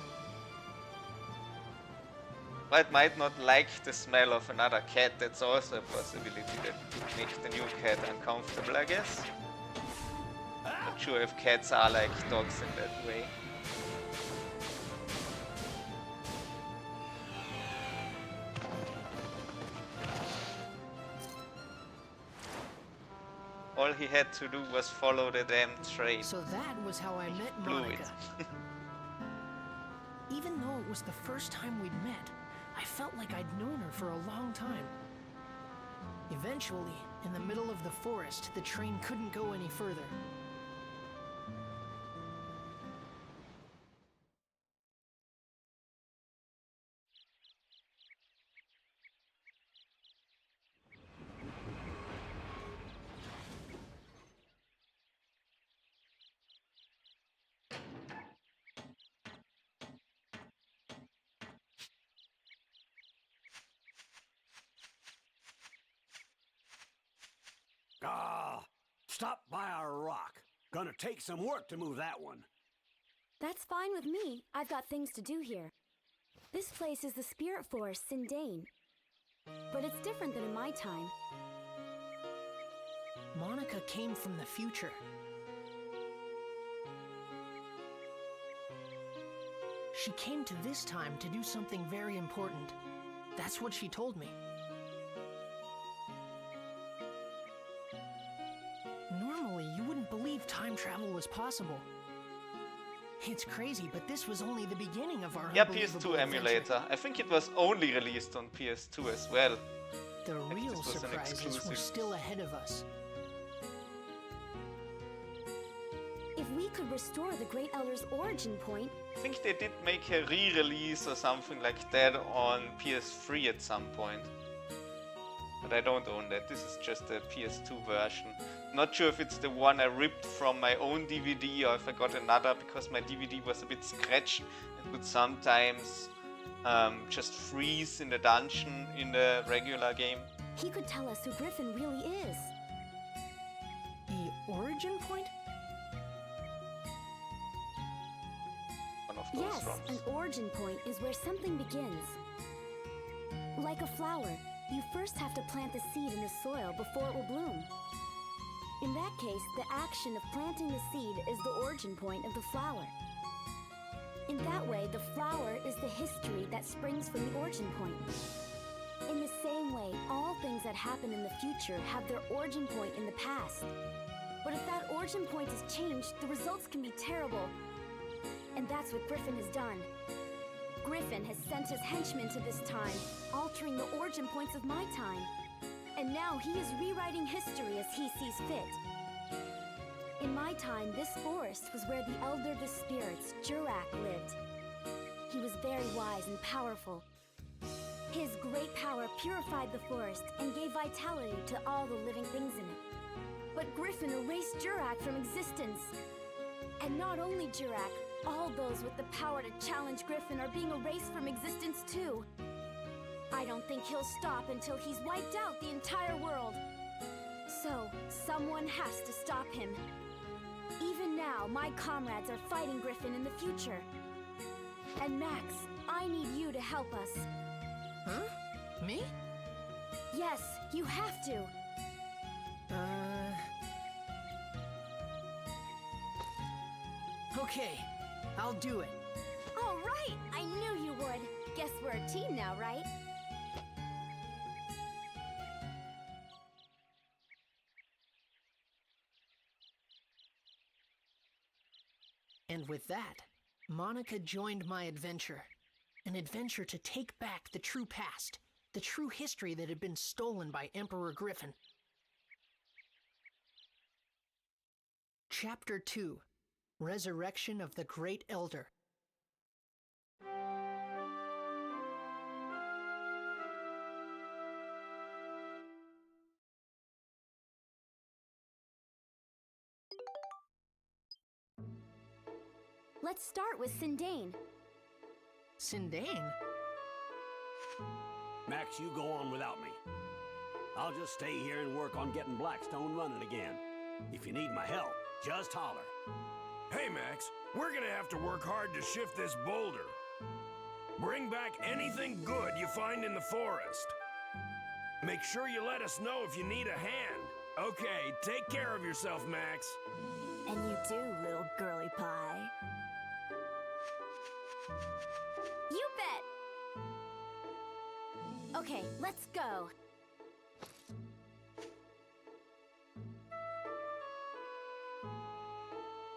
But it might not like the smell of another cat, that's also a possibility that would make the new cat uncomfortable, I guess. Not sure if cats are like dogs in that way. All he had to do was follow the damn train. So that was how I met Blew Monica. it. Even though it was the first time we'd met, I felt like I'd known her for a long time. Eventually, in the middle of the forest, the train couldn't go any further. Ah, stop by our rock. Gonna take some work to move that one. That's fine with me. I've got things to do here. This place is the Spirit Forest, Sindane. But it's different than in my time. Monica came from the future. She came to this time to do something very important. That's what she told me. Normally, you wouldn't believe time travel was possible. It's crazy, but this was only the beginning of our Yeah, unbelievable PS2 adventure. emulator. I think it was only released on PS2 as well. The Like real this was an surprises were exclusive. still ahead of us. If we could restore the Great Elder's origin point, I think they did make a re-release or something like that on PS3 at some point. But I don't own that, this is just a PS2 version. Not sure if it's the one I ripped from my own DVD or if I got another, because my DVD was a bit scratched and would sometimes just freeze in the dungeon in the regular game. he could tell us who Griffin really is. The origin point? One of those Yes, ROMs. an origin point is where something begins. Like a flower, you first have to plant the seed in the soil before it will bloom. In that case, the action of planting the seed is the origin point of the flower. In that way, the flower is the history that springs from the origin point. In the same way, all things that happen in the future have their origin point in the past. But if that origin point is changed, the results can be terrible. And that's what Griffin has done. Griffin has sent his henchmen to this time, altering the origin points of my time. And now he is rewriting history as he sees fit. In my time, this forest was where the Elder of the Spirits, Jurak, lived. He was very wise and powerful. His great power purified the forest and gave vitality to all the living things in it. But Griffin erased Jurak from existence. And not only Jurak, all those with the power to challenge Griffin are being erased from existence too. I don't think he'll stop until he's wiped out the entire world. So, someone has to stop him. Even now, my comrades are fighting Griffin in the future. And Max, I need you to help us. Huh? Me? Yes, you have to. Okay, I'll do it. All right, I knew you would. Guess we're a team now, right? And with that, Monica joined my adventure. An adventure to take back the true past, the true history that had been stolen by Emperor Griffin. Chapter 2: Resurrection of the Great Elder. Let's start with Sindane. Sindane? Max, you go on without me. I'll just stay here and work on getting Blackstone running again. If you need my help, just holler. Hey, Max, we're gonna have to work hard to shift this boulder. Bring back anything good you find in the forest. Make sure you let us know if you need a hand. Okay, take care of yourself, Max. And you do, little girly pie. You bet! Okay, let's go.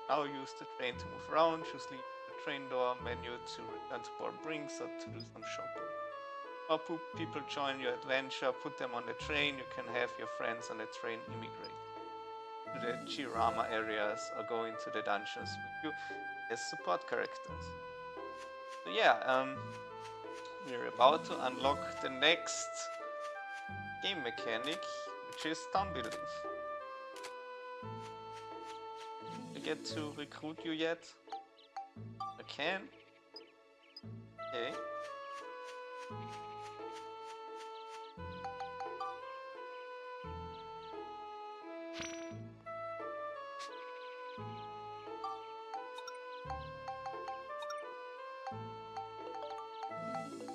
Now use the train to move around, choose leave the train door menu to return to Port Brings or to do some shopping. Or people join your adventure, put them on the train, you can have your friends on the train immigrate to the Chirama areas or go into the dungeons with you as support characters. So yeah, we're about to unlock the next game mechanic, which is town building. I get to recruit you yet? I can. Okay.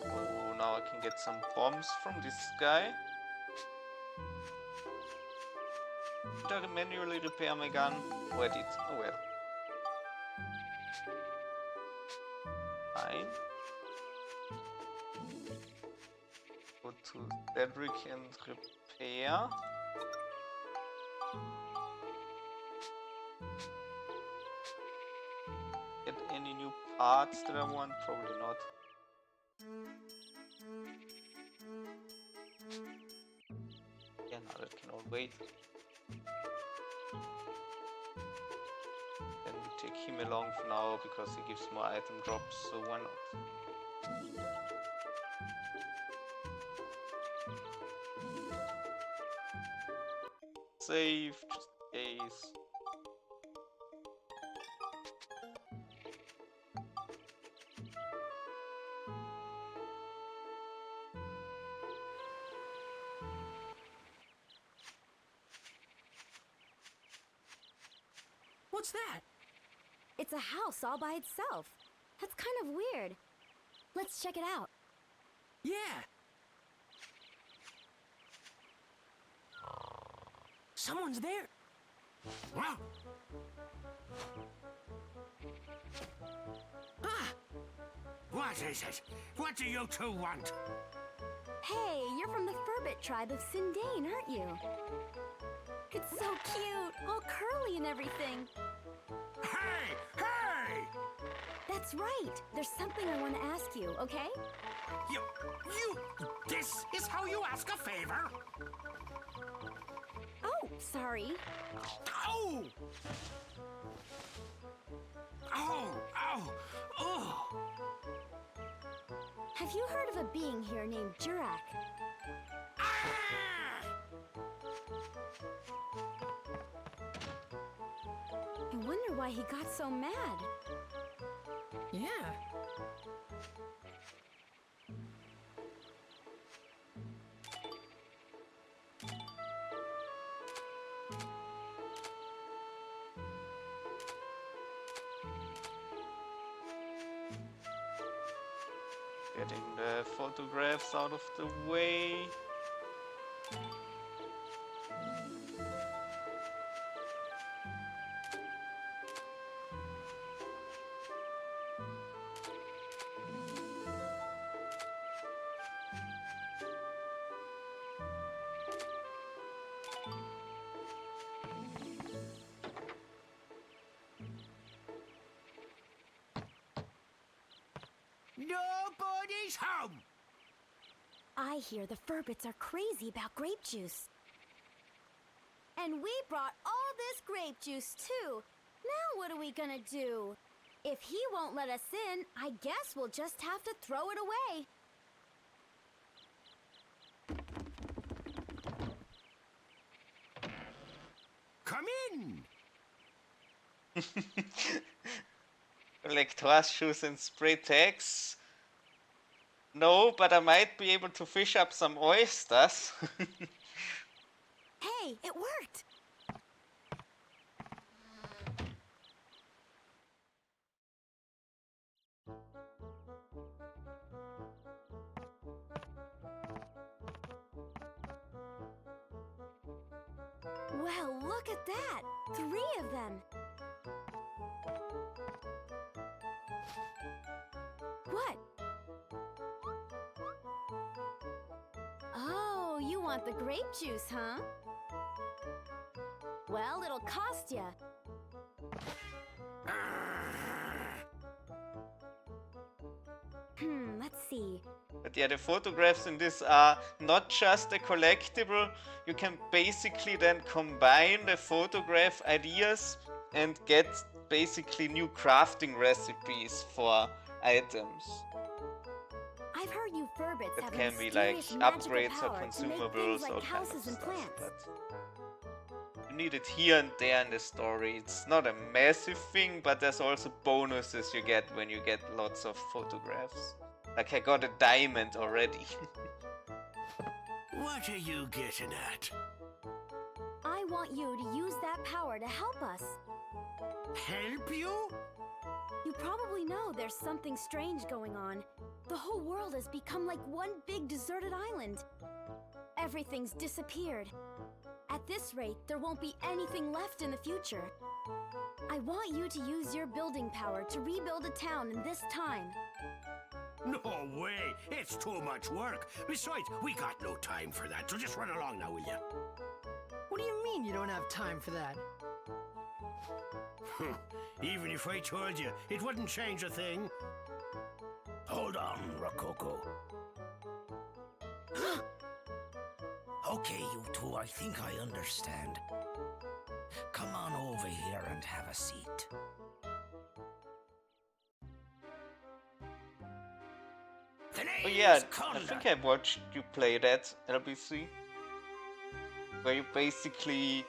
Oh, now I can get some bombs from this guy. Did I manually repair my gun? Oh, I did. Oh well. Fine. Go to Cedric and repair. Get any new parts that I want? Probably not. Yeah, no, that can all wait. Then we take him along for now because he gives more item drops, so why not? Save, just in case. What's that? It's a house all by itself. That's kind of weird. Let's check it out. Yeah! Someone's there! Wow. Ah! What is it? What do you two want? Hey, you're from the Furbit tribe of Sindane, aren't you? It's so cute, all curly and everything. Hey! Hey! That's right. There's something I want to ask you, okay? You... This is how you ask a favor? Oh, sorry. Oh! Oh! Oh! Oh! Have you heard of a being here named Jurak? Ah! I wonder why he got so mad. Yeah. Getting the photographs out of the way. Nobody's home! I hear the Furbits are crazy about grape juice. And we brought all this grape juice too. Now what are we gonna do? If he won't let us in, I guess we'll just have to throw it away. Come in! Collect horseshoes and spray tags. No, but I might be able to fish up some oysters. Hey, it worked! Well, look at that! 3 of them! What? Oh, you want the grape juice, huh? Well, it'll cost ya. Let's see. But yeah, the photographs in this are not just a collectible. You can basically then combine the photograph ideas and get basically new crafting recipes for items. I've heard you Furbits That have a can be like mysterious magical upgrades or power to make things consumables, like all kinds of houses and stuff. plants. But you need it here and there in the story. It's not a massive thing, but there's also bonuses you get when you get lots of photographs. Like I got a diamond already. What are you getting at? I want you to use that power to help us. Help you? You probably know there's something strange going on. The whole world has become like one big deserted island. Everything's disappeared. At this rate, there won't be anything left in the future. I want you to use your building power to rebuild a town in this time. No way! It's too much work. Besides, we got no time for that, so just run along now, will you? What do you mean you don't have time for that? Even if I told you, it wouldn't change a thing. Hold on, Rococo. Okay, you two, I think I understand. Come on over here and have a seat. Oh yeah, I think I watched you play that, LBC. Where you basically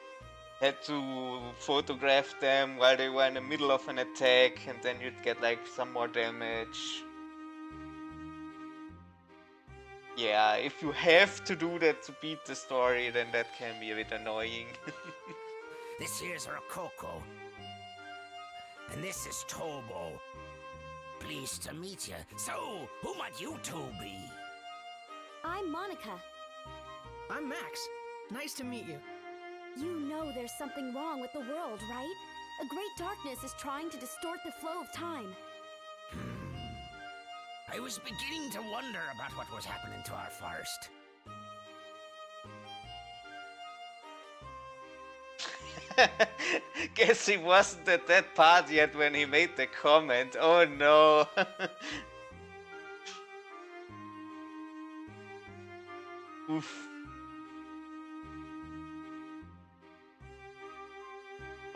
had to photograph them while they were in the middle of an attack, and then you'd get like some more damage. Yeah, if you have to do that to beat the story, then that can be a bit annoying. This here's Rococo. And this is Tobo. Pleased to meet you. So, who might you two be? I'm Monica. I'm Max. Nice to meet you. You know there's something wrong with the world, right? A great darkness is trying to distort the flow of time. I was beginning to wonder about what was happening to our forest. Guess he wasn't at that part yet when he made the comment. Oh no. Oof.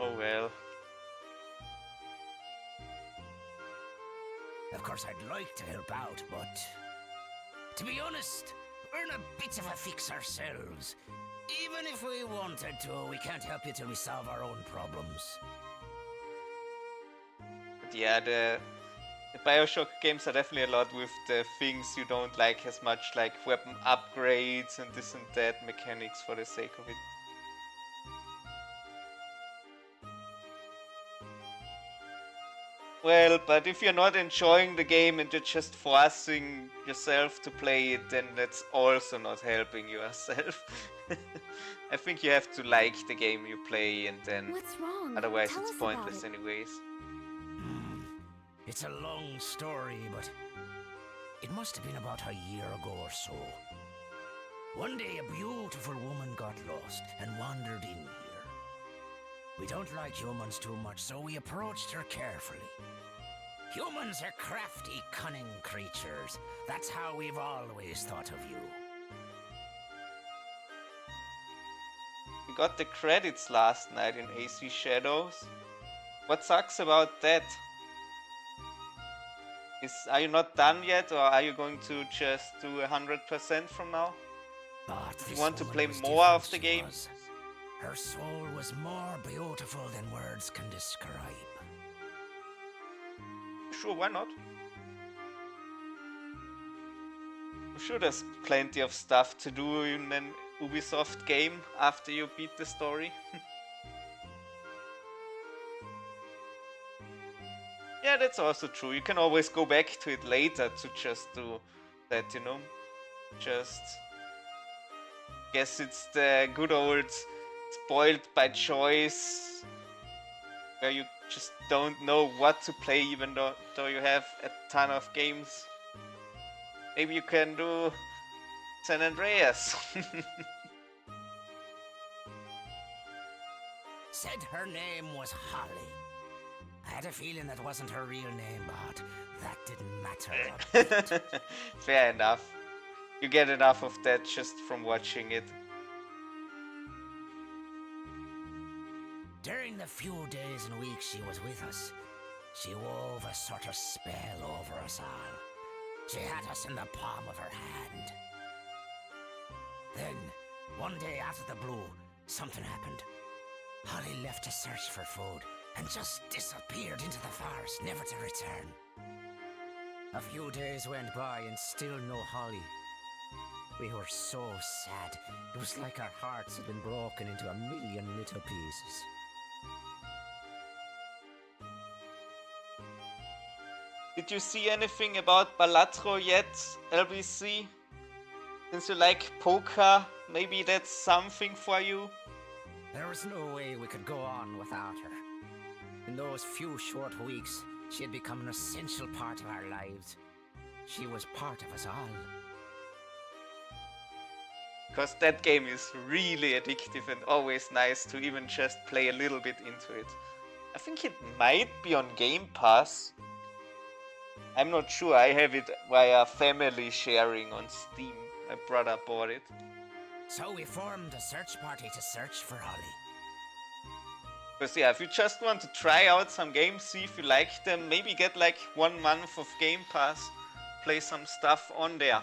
Oh well. Of course, I'd like to help out, but to be honest, we're in a bit of a fix ourselves. Even if we wanted to, we can't help you till we solve our own problems. But yeah, the Bioshock games are definitely a lot with the things you don't like as much, like weapon upgrades and this and that mechanics for the sake of it. Oh Well, but if you're not enjoying the game and you're just forcing yourself to play it, then that's also not helping yourself. I think you have to like the game you play, and then What's wrong? otherwise Tell it's us about pointless it. anyways. It's a long story, but it must have been about a year ago or so. One day, a beautiful woman got lost and wandered in here. We don't like humans too much, so we approached her carefully. Humans are crafty, cunning creatures. That's how we've always thought of you. We got the credits last night in AC Shadows. What sucks about that? Are you not done yet, or are you going to just do 100% from now? But You this want to woman play was more of different, the she game? was. Her soul was more beautiful than words can describe. Sure, why not? I'm sure there's plenty of stuff to do in an Ubisoft game after you beat the story. Yeah, that's also true. You can always go back to it later to just do that, you know? Just... Guess it's the good old spoiled by choice, where you just don't know what to play even though you have a ton of games. Maybe you can do San Andreas. Said her name was Holly. I had a feeling that wasn't her real name, but that didn't matter. Fair enough. You get enough of that just from watching it. During the few days and weeks she was with us, she wove a sort of spell over us all. She had us in the palm of her hand. Then, one day out of the blue, something happened. Holly left to search for food and just disappeared into the forest, never to return. A few days went by and still no Holly. We were so sad. It was like our hearts had been broken into a million little pieces. Did you see anything about Balatro yet, LBC? Since you like poker, maybe that's something for you? There was no way we could go on without her. In those few short weeks, she had become an essential part of our lives. She was part of us all. Because that game is really addictive and always nice to even just play a little bit into it. I think it might be on Game Pass. I'm not sure, I have it via family sharing on Steam. My brother bought it. So we formed a search party to search for Holly. Because yeah, if you just want to try out some games, see if you like them, maybe get like 1 month of Game Pass, play some stuff on there.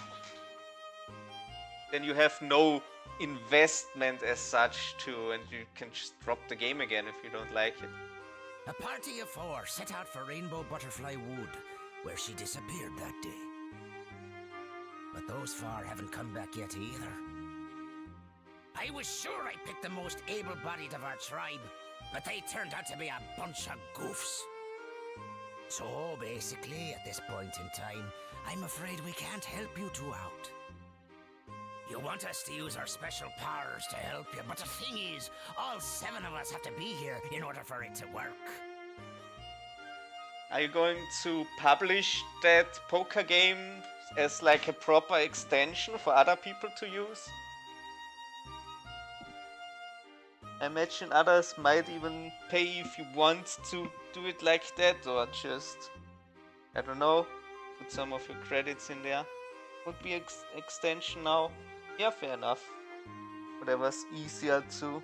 Then you have no investment as such to, and you can just drop the game again if you don't like it. A party of 4 set out for Rainbow Butterfly Wood, where she disappeared that day. But those 4 haven't come back yet either. I was sure I picked the most able-bodied of our tribe, but they turned out to be a bunch of goofs. So basically, at this point in time, I'm afraid we can't help you 2 out. You want us to use our special powers to help you, but the thing is, all 7 of us have to be here in order for it to work. Are you going to publish that poker game as like a proper extension for other people to use? I imagine others might even pay if you want to do it like that, or just, I don't know, put some of your credits in there. Would be extension now. Yeah, fair enough. Whatever's easier to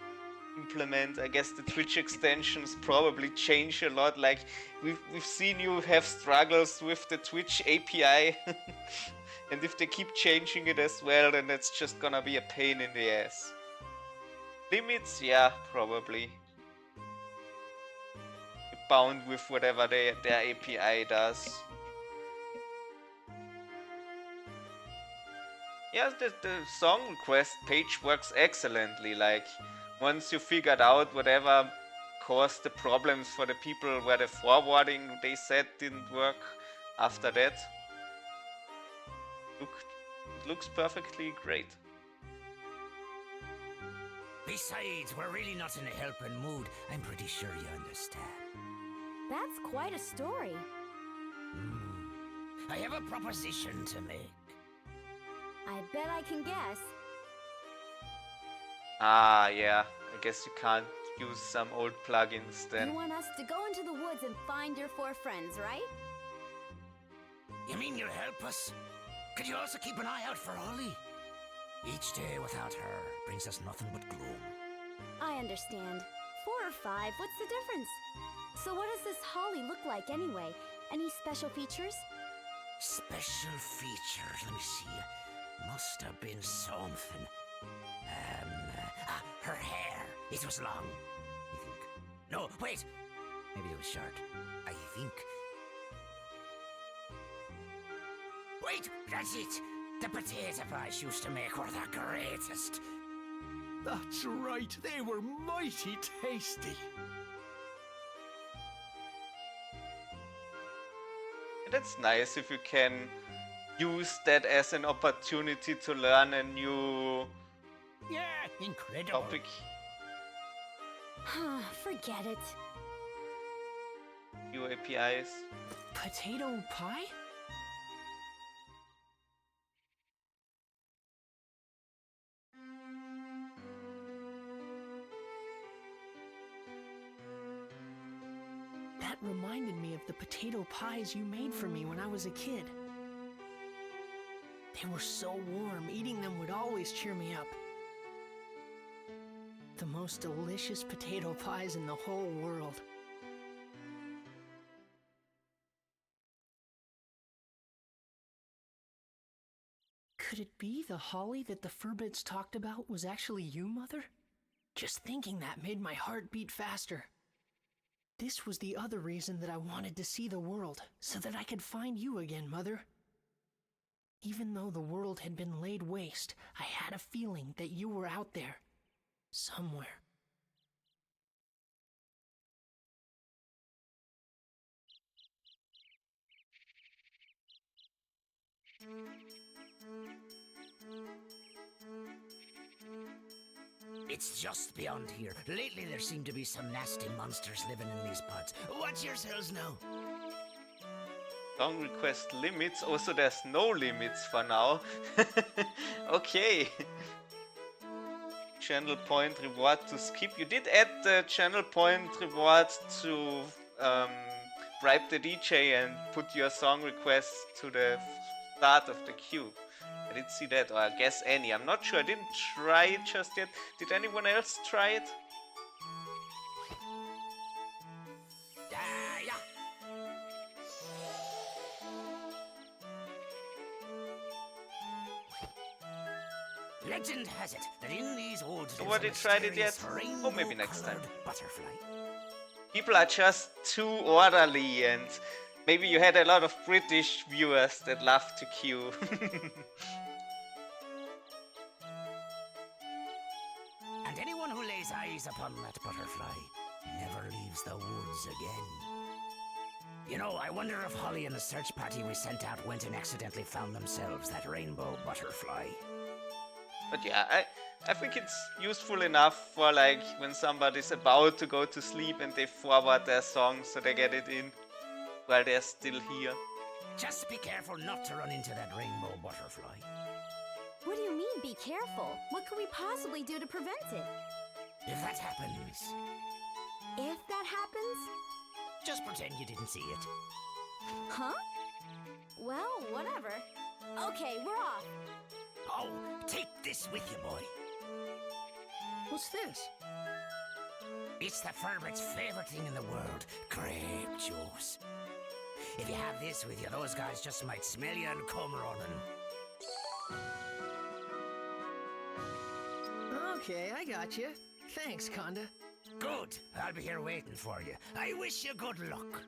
implement. I guess the Twitch extensions probably change a lot. Like we've seen you have struggles with the Twitch API, and if they keep changing it as well, then it's just gonna be a pain in the ass. Limits, yeah, probably. Bound with whatever their API does. Yeah, the song request page works excellently. Like, once you figured out whatever caused the problems for the people where the forwarding they said didn't work after that. Look, it looks perfectly great. Besides, we're really not in a helping mood. I'm pretty sure you understand. That's quite a story. I have a proposition to make. I bet I can guess. Ah, yeah. I guess you can't use some old plugins then. You want us to go into the woods and find your 4 friends, right? You mean you'll help us? Could you also keep an eye out for Holly? Each day without her brings us nothing but gloom. I understand. 4 or 5, what's the difference? So what does this Holly look like anyway? Any special features? Special features, let me see. Must have been something. Her hair. It was long, I think. No, wait. Maybe it was short. I think. Wait, that's it. The potato pies she used to make were the greatest. That's right, they were mighty tasty. That's nice if you can use that as an opportunity to learn a new Yeah, incredible. topic. Forget it. New APIs. Potato pie? That reminded me of the potato pies you made for me when I was a kid. They were so warm, eating them would always cheer me up. The most delicious potato pies in the whole world. Could it be the Holly that the Furbits talked about was actually you, Mother? Just thinking that made my heart beat faster. This was the other reason that I wanted to see the world, so that I could find you again, Mother. Even though the world had been laid waste, I had a feeling that you were out there, somewhere. It's just beyond here. Lately there seem to be some nasty monsters living in these parts. Watch yourselves now. Song request limits. Also, there's no limits for now. Okay. Channel point reward to skip. You did add the channel point reward to bribe the DJ and put your song request to the start of the queue. I didn't see that, or I guess any. I'm not sure. I didn't try it just yet. Did anyone else try it? Yeah. Legend has it that in these woods Nobody tried it yet? Oh, maybe next time. Butterfly. People are just too orderly, and maybe you had a lot of British viewers that love to queue. And anyone who lays eyes upon that butterfly never leaves the woods again. You know, I wonder if Holly and the search party we sent out went and accidentally found themselves that rainbow butterfly. But yeah, I think it's useful enough for like when somebody's about to go to sleep and they forward their song so they get it in while they're still here. Just be careful not to run into that rainbow butterfly. What do you mean, be careful? What could we possibly do to prevent it? If that happens, If that happens? just pretend you didn't see it. Huh? Well, whatever. Okay, we're off. Oh, take this with you, boy. What's this? It's the Furbit's favorite thing in the world, grape juice. If you have this with you, those guys just might smell you and come running. Okay, I got you. Thanks, Conda. Good. I'll be here waiting for you. I wish you good luck.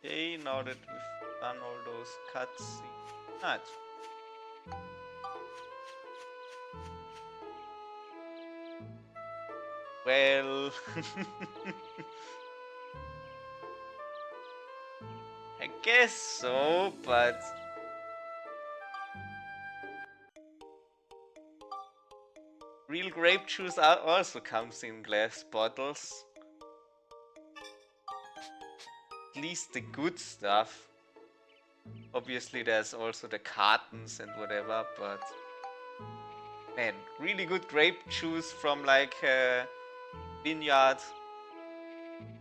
Okay, now that we've done all those cutscenes. Well, I guess so, but real grape juice also comes in glass bottles. At least the good stuff. Obviously, there's also the cartons and whatever, but man, really good grape juice from like a vineyard.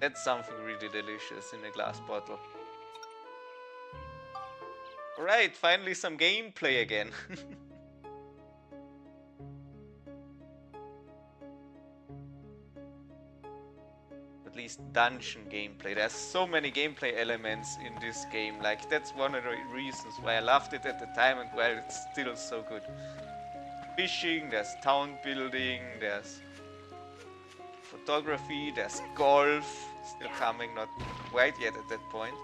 That's something really delicious in a glass bottle. Alright, finally some gameplay again. At least dungeon gameplay. There's so many gameplay elements in this game. Like, that's one of the reasons why I loved it at the time and why it's still so good. Fishing, there's town building, there's photography, there's golf. Still coming, not quite yet at that point.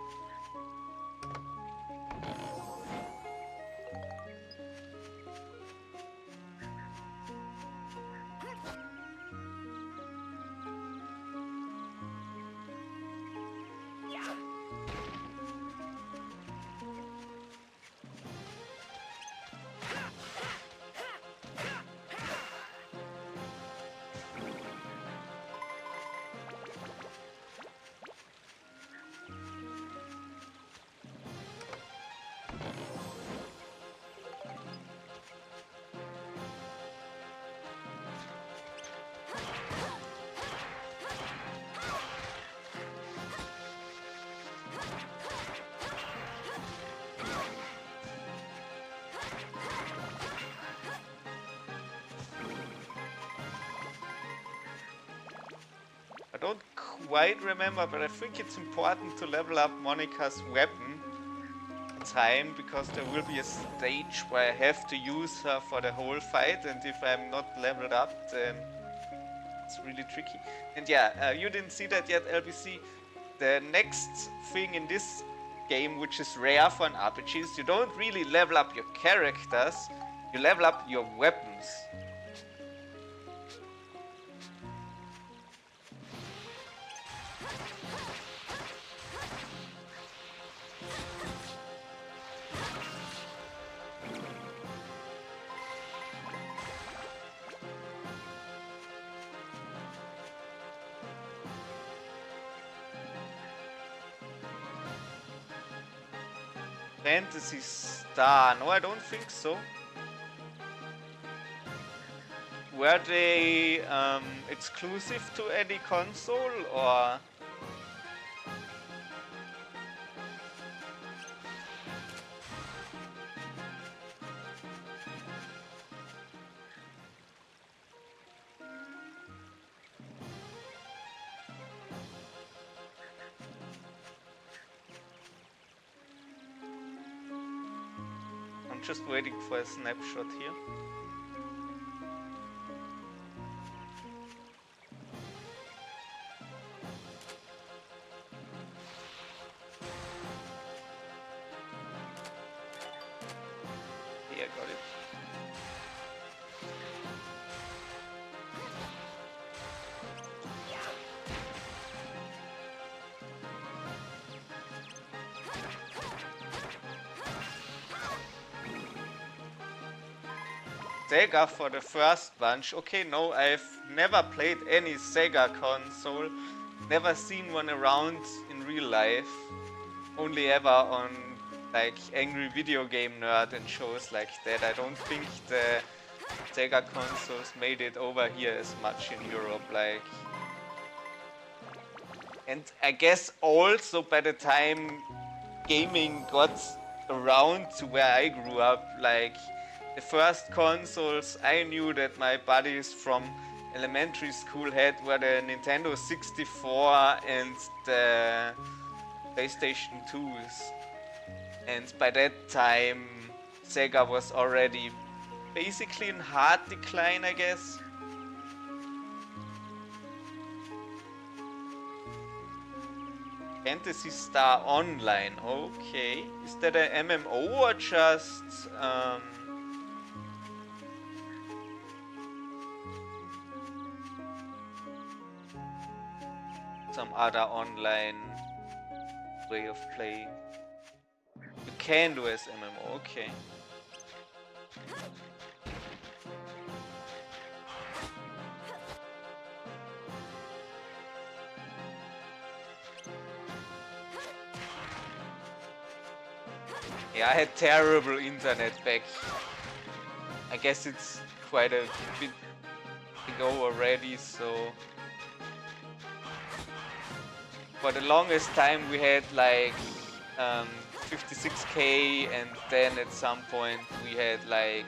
I don't quite remember, but I think it's important to level up Monica's weapon in time, because there will be a stage where I have to use her for the whole fight, and if I'm not leveled up, then it's really tricky. And yeah, you didn't see that yet, LBC. The next thing in this game, which is rare for an RPG, is you don't really level up your characters, you level up your weapons. Fantasy Star. No, I don't think so. Were they exclusive to any console, or? I'm just waiting for a snapshot here. Yeah, got it. Sega for the first bunch. Okay, no, I've never played any Sega console. Never seen one around in real life. Only ever on like Angry Video Game Nerd and shows like that. I don't think the Sega consoles made it over here as much in Europe, like. And I guess also by the time gaming got around to where I grew up, like the first consoles I knew that my buddies from elementary school had were the Nintendo 64 and the PlayStation 2s. And by that time, Sega was already basically in hard decline, I guess. Fantasy Star Online, okay. Is that a MMO or just some other online way of playing. You can do as MMO, okay. Yeah, I had terrible internet back. I guess it's quite a bit ago already, so for the longest time we had like 56k, and then at some point we had like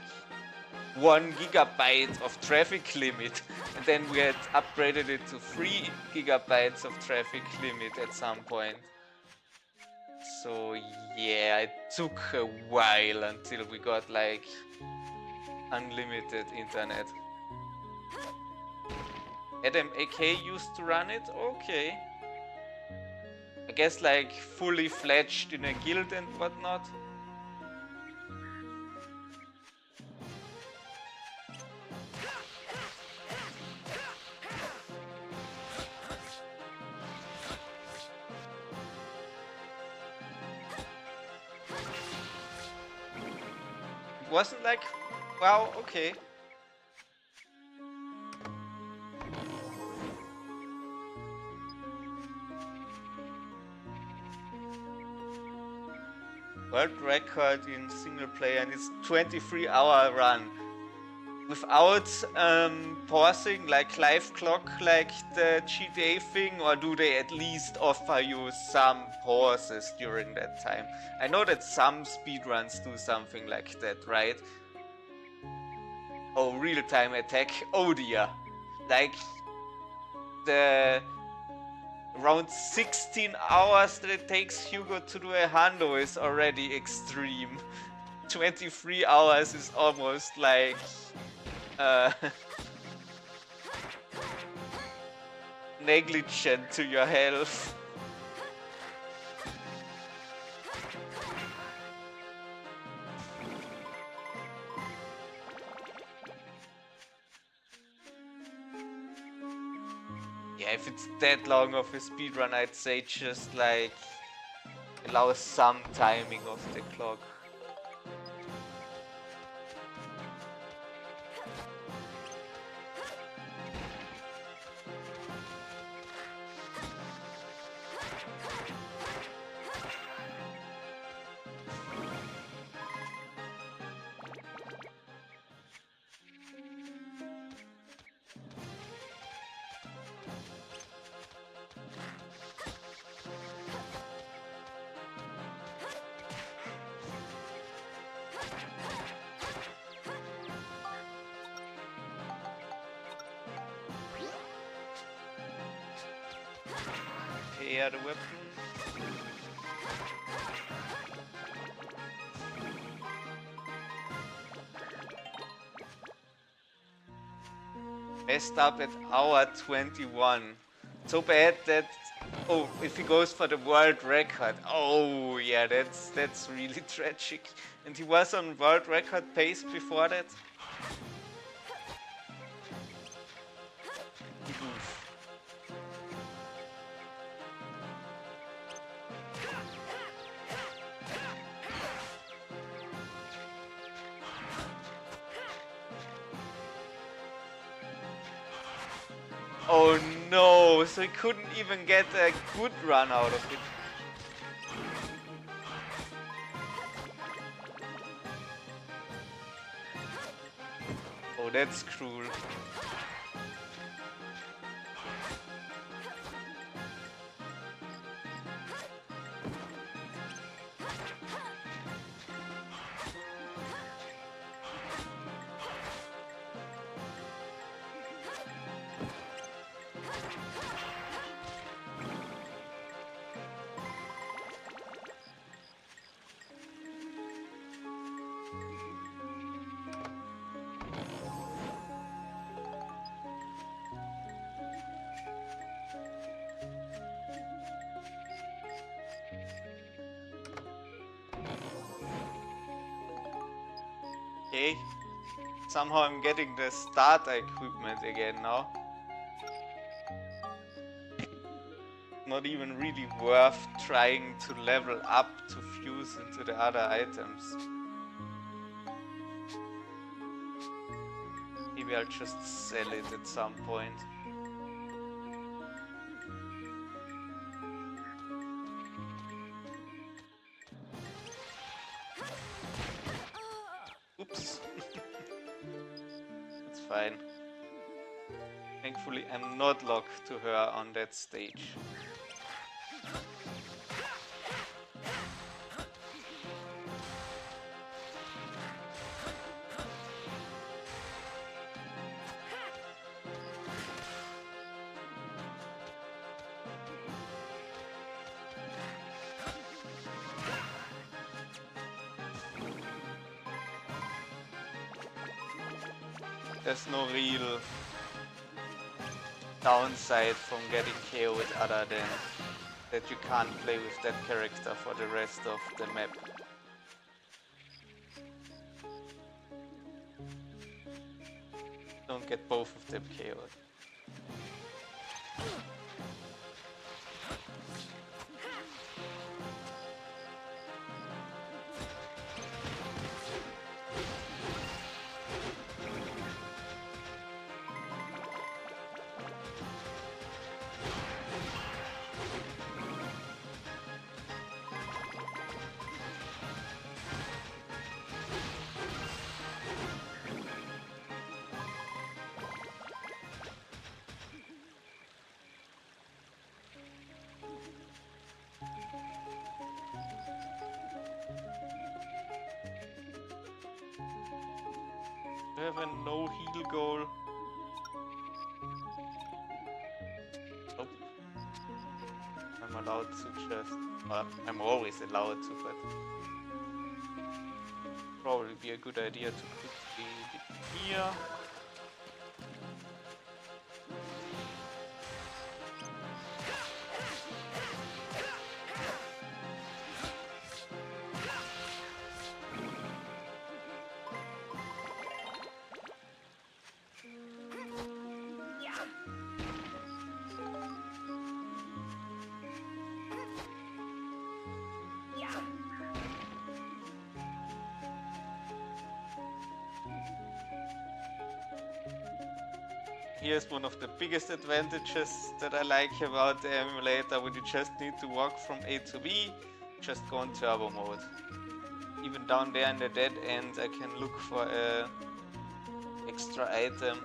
1 gigabyte of traffic limit, and then we had upgraded it to 3 gigabytes of traffic limit at some point. So yeah, it took a while until we got like unlimited internet. Adam AK used to run it? Okay. I guess like fully fledged in a guild and whatnot. It wasn't like, wow, okay. World record in single player, and it's 23-hour run. Without pausing like live clock like the GTA thing, or do they at least offer you some pauses during that time? I know that some speedruns do something like that, right? Oh, real-time attack. Oh dear. Like the around 16 hours that it takes Hugo to do a hundo is already extreme. 23 hours is almost like negligent to your health. Yeah, if it's that long of a speedrun, I'd say just like allow some timing of the clock. Prepare the weapon. Messed up at hour 21. So bad that, oh, if he goes for the world record, oh yeah, that's really tragic. And he was on world record pace before that. Oof. Oh no, so he couldn't even get a good run out of it. Oh, that's cruel. Okay, somehow I'm getting the starter equipment again now. not even really worth trying to level up to fuse into the other items. Maybe I'll just sell it at some point. Oops. It's fine. Thankfully, I'm not locked to her on that stage. There's no real downside from getting KO'd other than that you can't play with that character for the rest of the map. Don't get both of them KO'd. I have a no heal goal. Nope. I'm allowed to just... Well, I'm always allowed to, but... Probably be a good idea to quickly be here. Here's one of the biggest advantages that I like about the emulator, when you just need to walk from A to B, just go on turbo mode. Even down there in the dead end I can look for a extra item.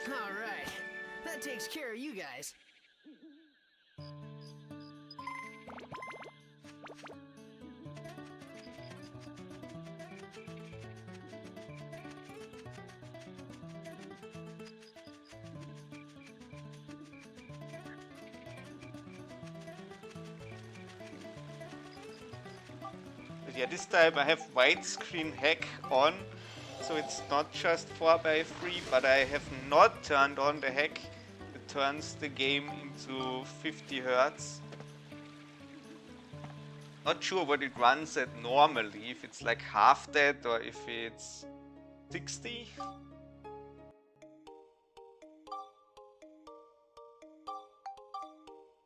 Alright, that takes care of you guys. But yeah, this time I have widescreen hack on, so it's not just 4x3, but I have not turned on the hack that turns the game into 50 Hz. Not sure what it runs at normally, if it's like half that or if it's 60.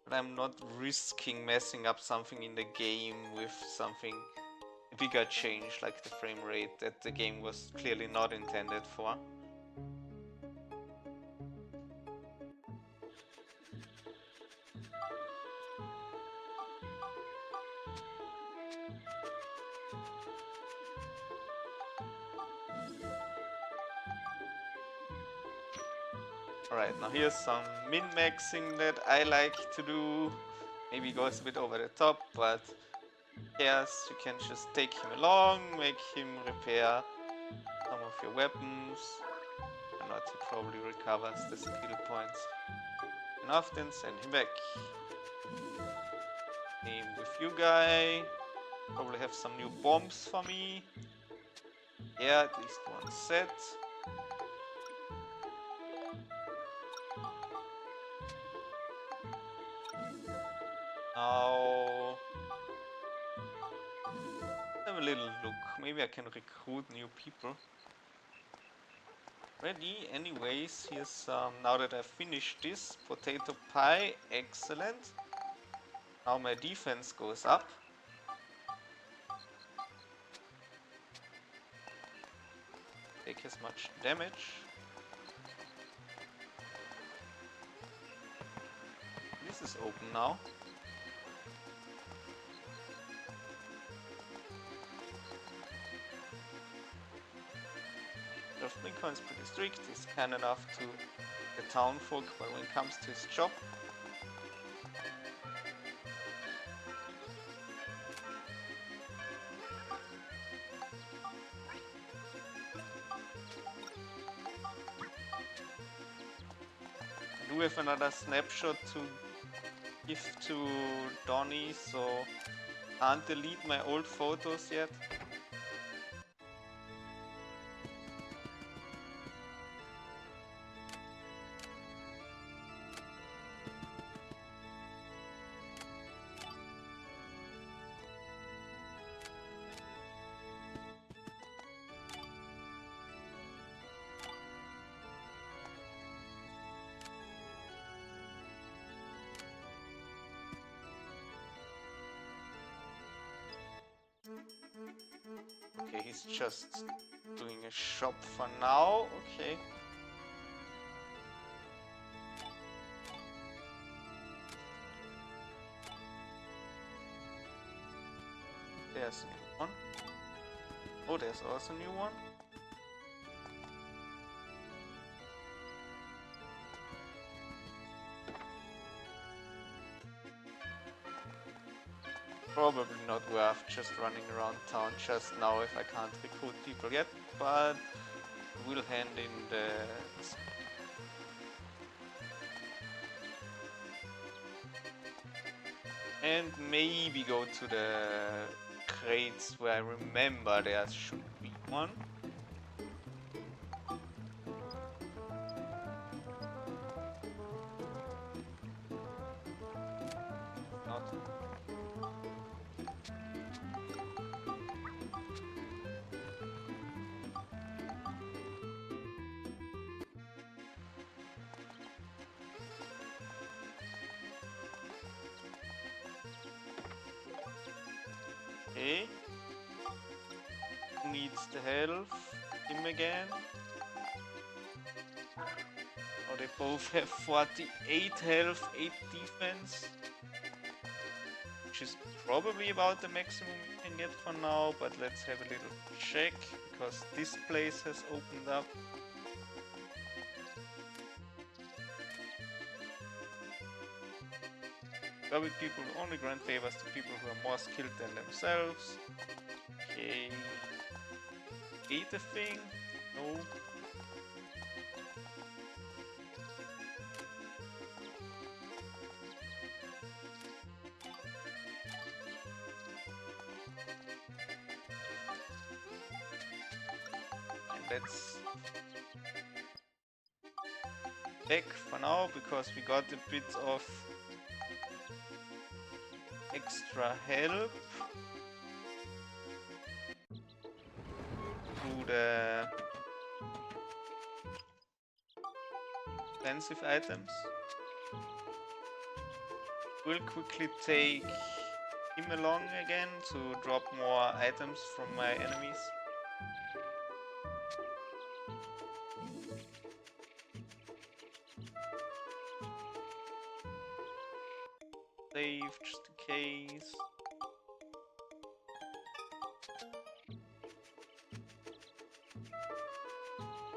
But I'm not risking messing up something in the game with something a bigger change like the frame rate that the game was clearly not intended for. Alright, now here's some min-maxing that I like to do. Maybe goes a bit over the top, but yes, you can just take him along, make him repair some of your weapons. Or not, he probably recovers the skill points enough, then send him back. Same with you guy. Probably have some new bombs for me. Yeah, at least one set. Now, have a little look. Maybe I can recruit new people. Ready? Anyways, here's now that I've finished this potato pie. Excellent. Now my defense goes up. Take as much damage. This is open now. Lincoln is pretty strict, he's kind enough to the town folk, but when it comes to his job, I do have another snapshot to give to Donnie, so can't delete my old photos yet. Okay, he's just doing a shop for now. Okay. There's a new one. Oh, there's also a new one. Probably not worth just running around town just now if I can't recruit people yet, but we'll hand in the... And maybe go to the crates where I remember there should be one. Not. Okay. Who needs the health? Him again. Oh, they both have 48 health, 8 defense. Which is probably about the maximum we can get for now, but let's have a little check, because this place has opened up. Garbage people only grant favors to people who are more skilled than themselves. Okay. Eat a thing? No. And let's back for now, because we got a bit of extra help through the expensive items. We'll quickly take him along again to drop more items from my enemies. Save just in case.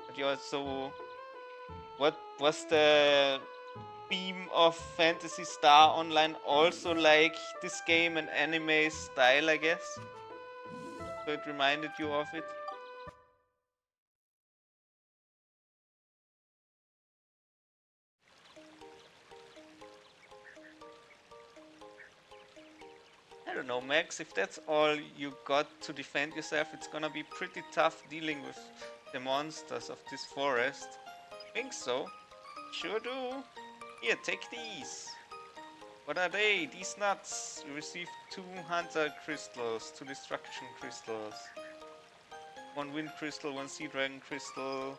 But you also What was the theme of Fantasy Star Online also like this game and anime style, I guess? So it reminded you of it? I don't know, Max, if that's all you got to defend yourself, it's gonna be pretty tough dealing with the monsters of this forest. Think so? Sure do. Here, take these. What are they? These nuts. You received 2 hunter crystals, 2 destruction crystals. 1 wind crystal, 1 sea dragon crystal.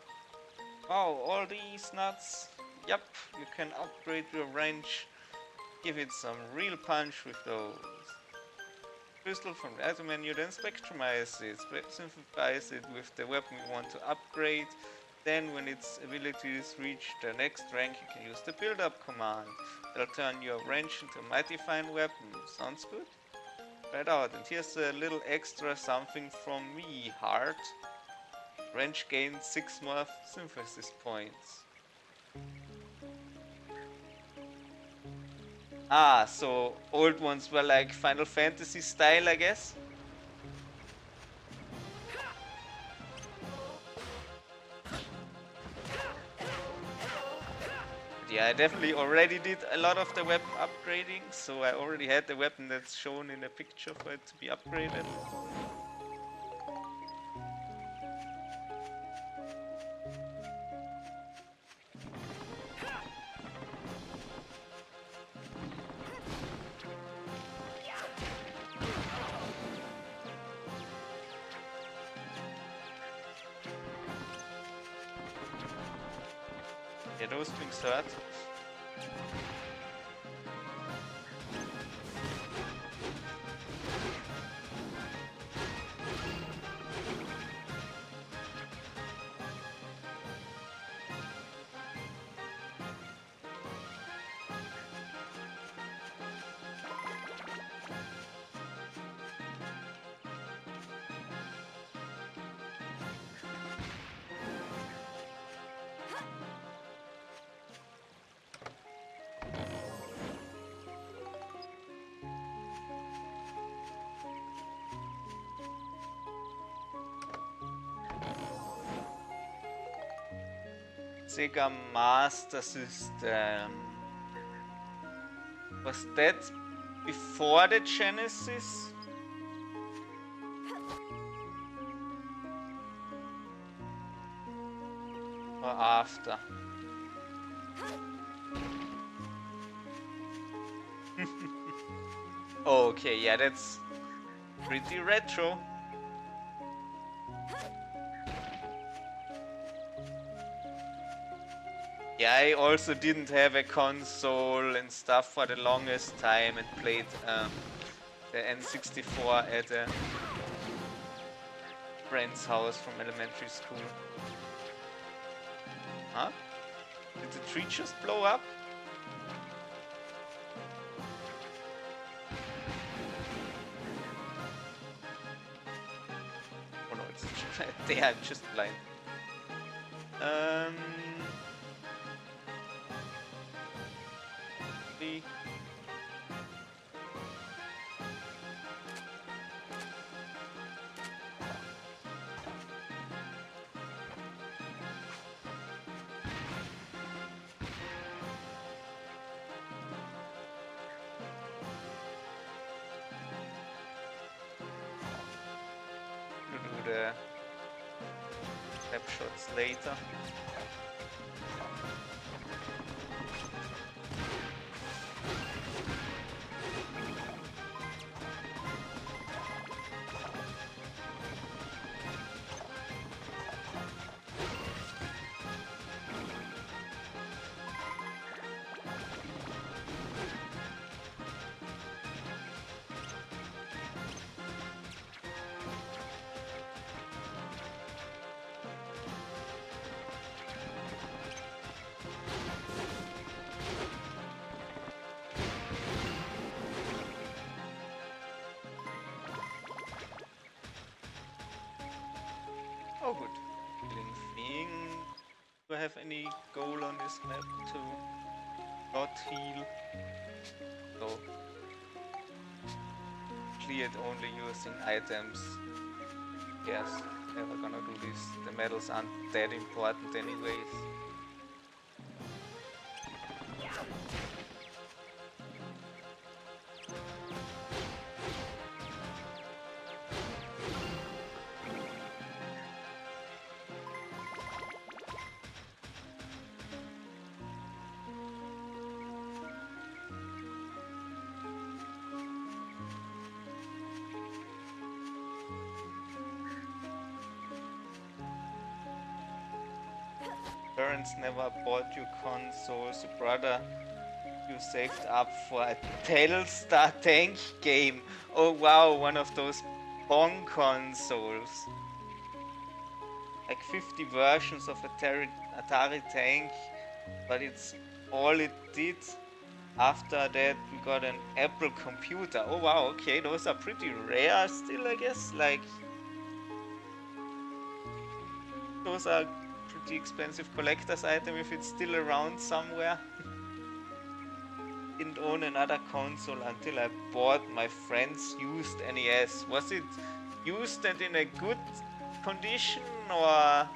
Wow, all these nuts. Yup, you can upgrade your range. Give it some real punch with those. Crystal from the item menu, then spectrumize it. Synthesize it with the weapon you want to upgrade. Then when its abilities reach the next rank, you can use the build-up command. That'll turn your wrench into a mighty fine weapon. Sounds good? Try it out. And here's a little extra something from me, Heart. Wrench gained 6 more synthesis points. Ah, so old ones were like Final Fantasy style, I guess? Yeah, I definitely already did a lot of the weapon upgrading, so I already had the weapon that's shown in the picture for it to be upgraded. Yeah, those things hurt. Sega Master System. Was that before the Genesis? Or after? Okay, yeah, that's pretty retro. Yeah, I also didn't have a console and stuff for the longest time and played the N64 at a friend's house from elementary school. Huh? Did the tree just blow up? Oh no, it's there, I'm just blind. Do the snapshots later. Do I have any goal on this map to not heal? So clear it only using items. Yes, never gonna do this. The medals aren't that important anyways. Parents never bought you consoles, brother. You saved up for a Telstar tank game. Oh wow, one of those Pong consoles. Like 50 versions of Atari tank, but it's all it did. After that we got an Apple computer. Oh wow, okay, those are pretty rare still, I guess. Like, those are pretty expensive collector's item if it's still around somewhere. Didn't own another console until I bought my friend's used NES. Was it used and in a good condition, or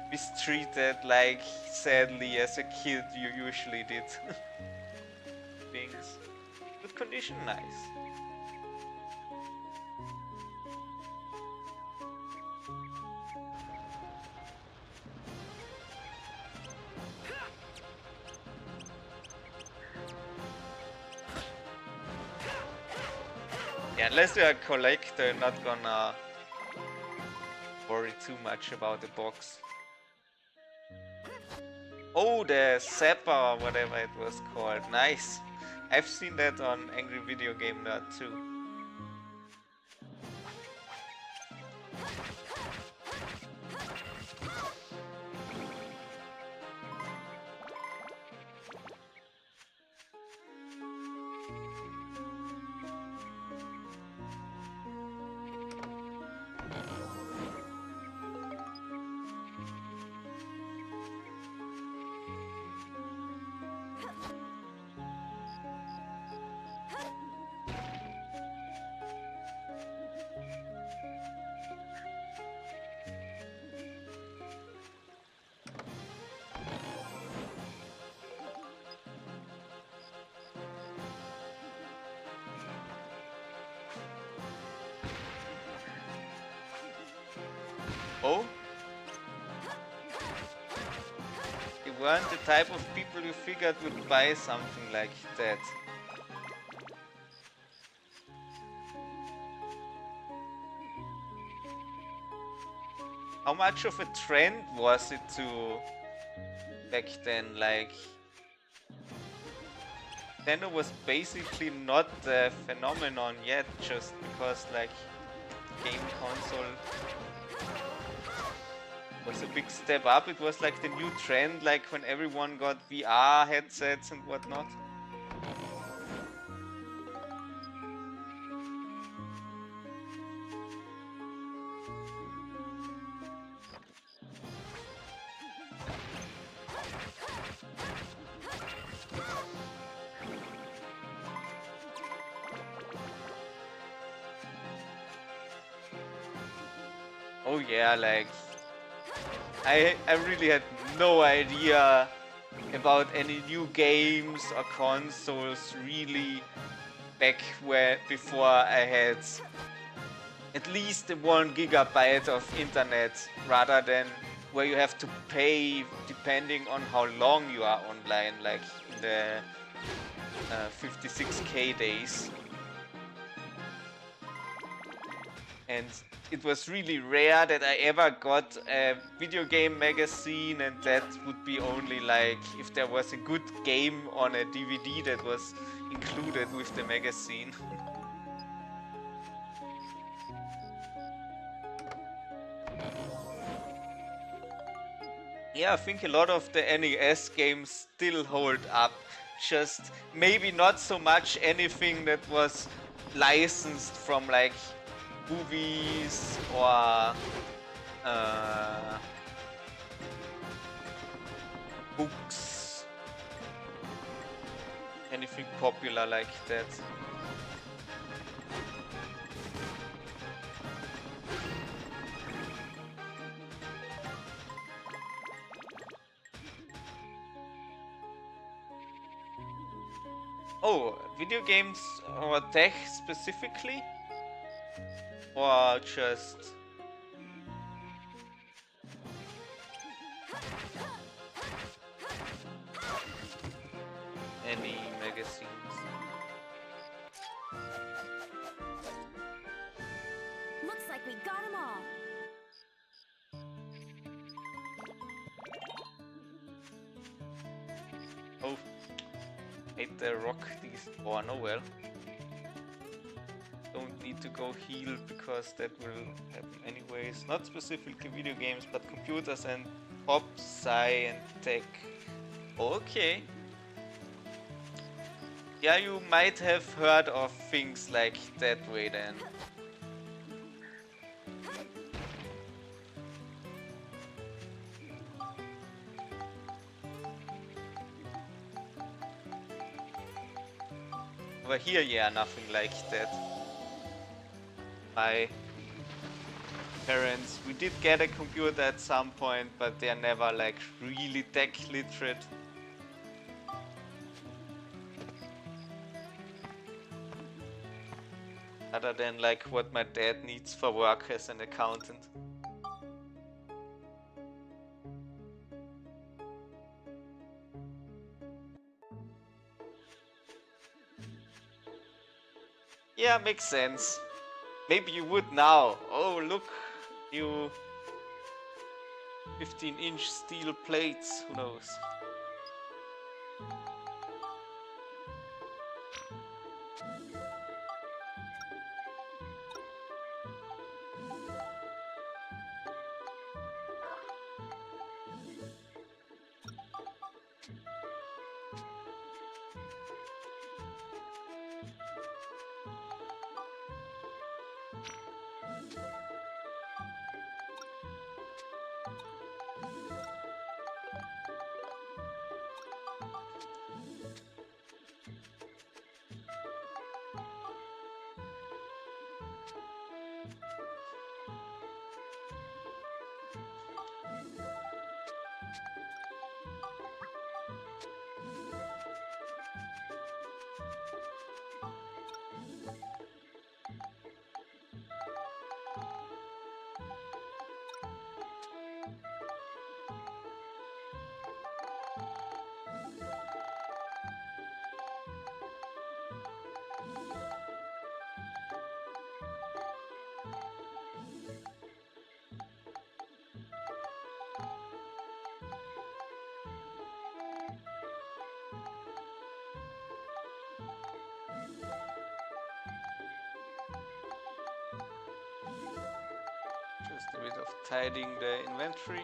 mistreated like sadly as a kid you usually did? Things. Good condition, nice. Yeah, unless you're a collector, you're not gonna worry too much about the box. Oh, the Zappa or whatever it was called. Nice. I've seen that on Angry Video Game Nerd too. Oh? You weren't the type of people you figured would buy something like that. How much of a trend was it to back then? Like, Nintendo was basically not the phenomenon yet, just because like game console was a big step up. It was like the new trend, like when everyone got VR headsets and whatnot. Oh yeah, like I really had no idea about any new games or consoles really back before I had at least 1 gigabyte of internet, rather than where you have to pay depending on how long you are online, like in the 56K days. And it was really rare that I ever got a video game magazine, and that would be only like if there was a good game on a DVD that was included with the magazine. Yeah, I think a lot of the NES games still hold up. Just maybe not so much anything that was licensed from like movies or books, anything popular like that. Oh, video games or tech specifically? Or just any magazines? Looks like we got them all. Oh, hate the rock these. Oh, no, well. Don't need to go heal because that will happen anyways. Not specifically video games, but computers and pop, sci and tech. Okay. Yeah, you might have heard of things like that way then. Over here, yeah, nothing like that. My parents, we did get a computer at some point, but they're never like really tech literate. Other than like what my dad needs for work as an accountant. Yeah, makes sense. Maybe you would now. Oh, look, new 15-inch steel plates, who knows? Just a bit of tidying the inventory.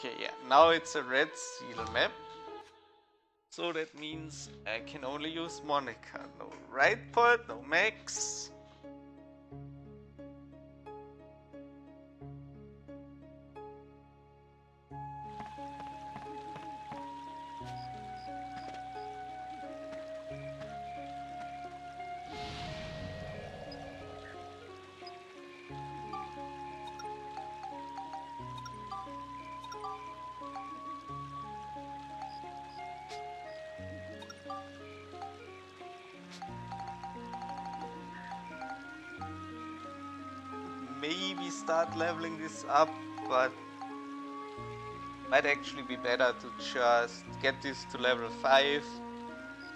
Okay, yeah, now it's a red seal map. So that means I can only use Monica. No right port, no Max. maybe start leveling this up, but might actually be better to just get this to level 5,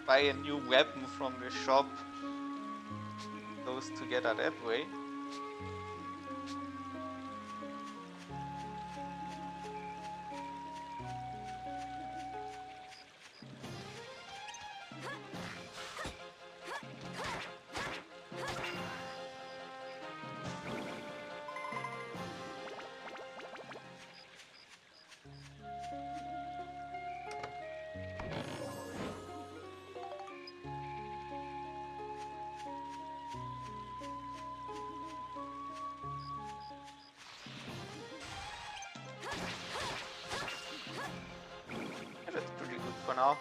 buy a new weapon from the shop, those together that way. That's pretty good for now.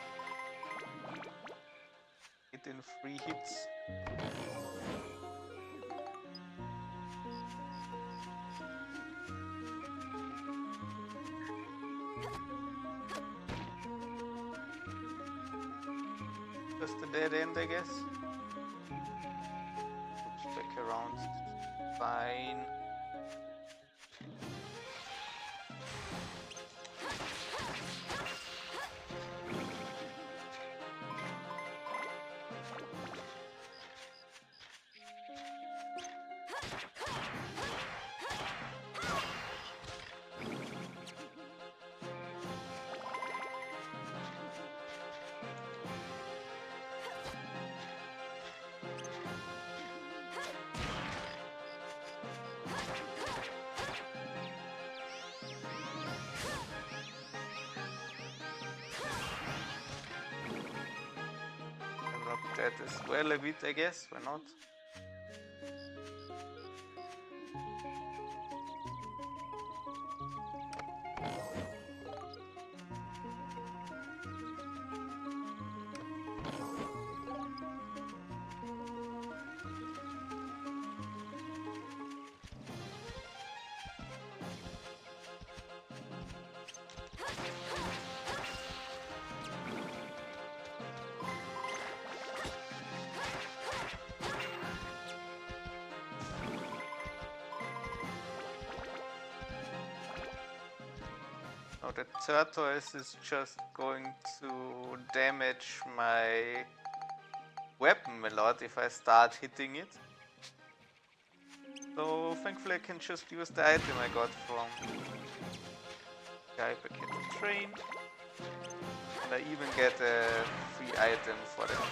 Hit in 3 hits. Just a dead end, I guess. Oops, back around. Fine. That as well a bit, I guess, why not? Now the tortoise is just going to damage my weapon a lot if I start hitting it. So thankfully I can just use the item I got from guy back at the train. And I even get a free item for them.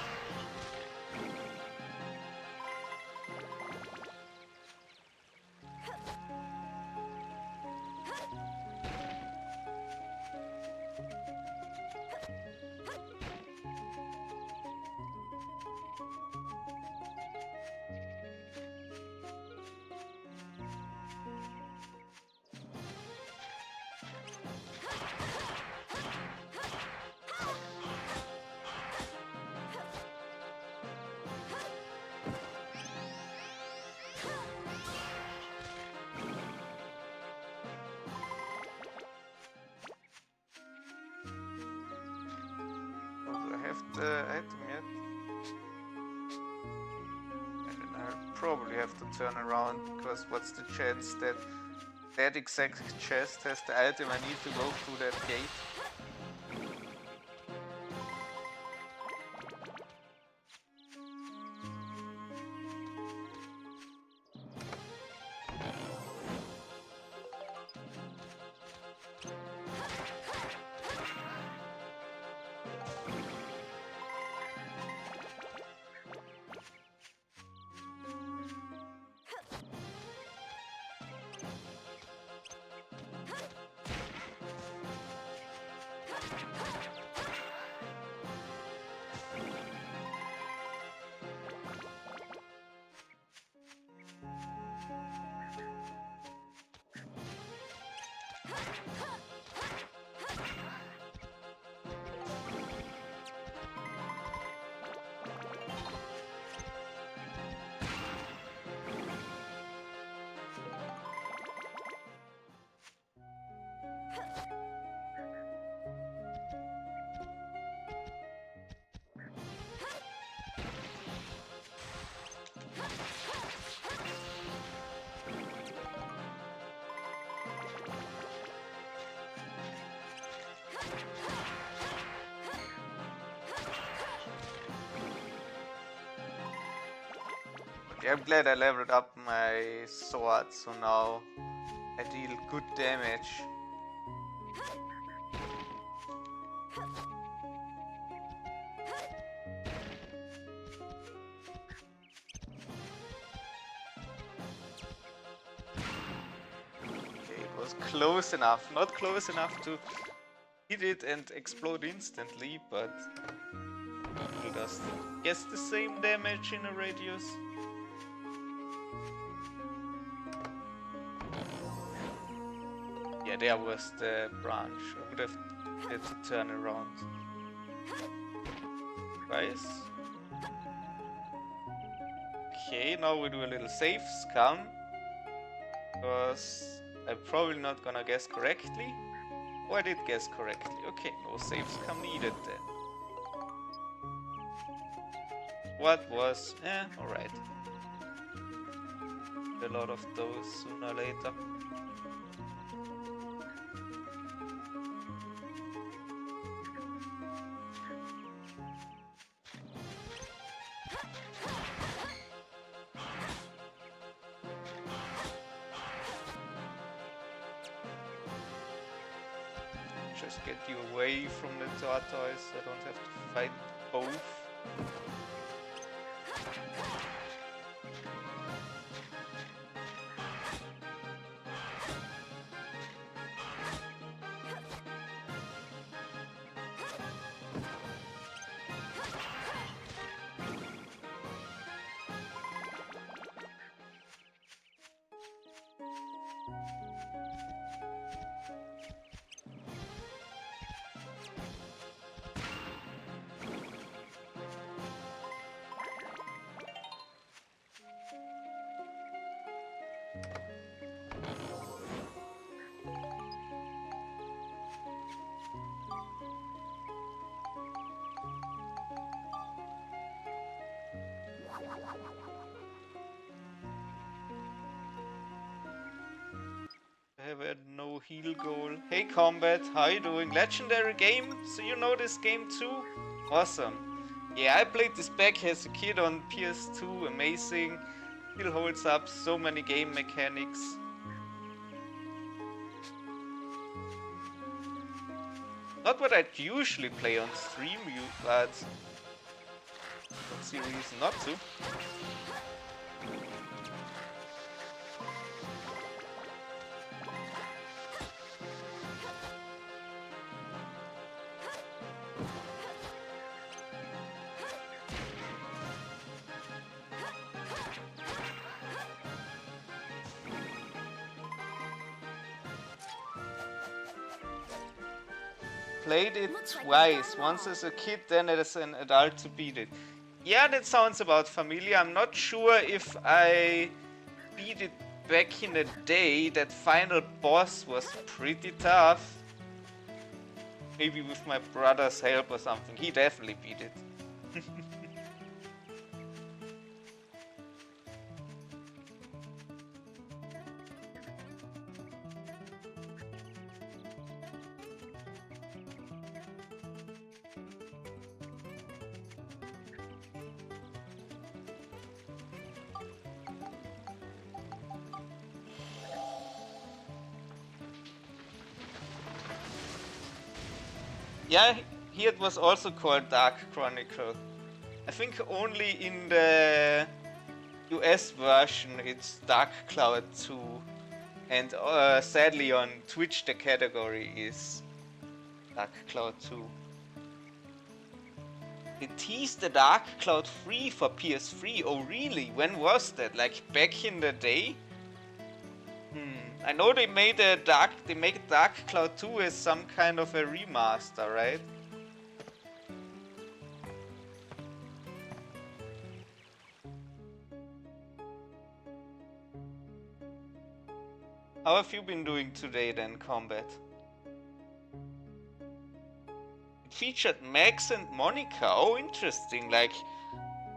The item yet, and then I'll probably have to turn around, because what's the chance that that exact chest has the item I need to go through that gate? Yeah, I'm glad I leveled up my sword, so now I deal good damage. Okay, it was close enough. Not close enough to hit it and explode instantly, but it does, guess, the same damage in a radius. Yeah, there was the branch. I would have had to turn around. Twice. Okay, now we do a little save scam. Because I'm probably not gonna guess correctly. Or I did guess correctly. Okay, no save scam needed then. What was... alright. A lot of those sooner or later. Just get you away from the tortoise, I don't have to fight both. I have had no heal goal. Hey Combat, how you doing? Legendary game? So you know this game too? Awesome. Yeah, I played this back as a kid on PS2, amazing. Still holds up, so many game mechanics. Not what I'd usually play on stream, but don't see a reason not to. Played it twice, once as a kid, then as an adult to beat it. Yeah, that sounds about familiar. I'm not sure if I beat it back in the day. That final boss was pretty tough. Maybe with my brother's help or something. He definitely beat it. Yeah, here it was also called Dark Chronicle. I think only in the US version it's Dark Cloud 2. And sadly on Twitch the category is Dark Cloud 2. They teased the Dark Cloud 3 for PS3. Oh really? When was that? Like back in the day? I know they made Dark Cloud 2 as some kind of a remaster, right? How have you been doing today then, Combat? It featured Max and Monica. Oh, interesting. Like,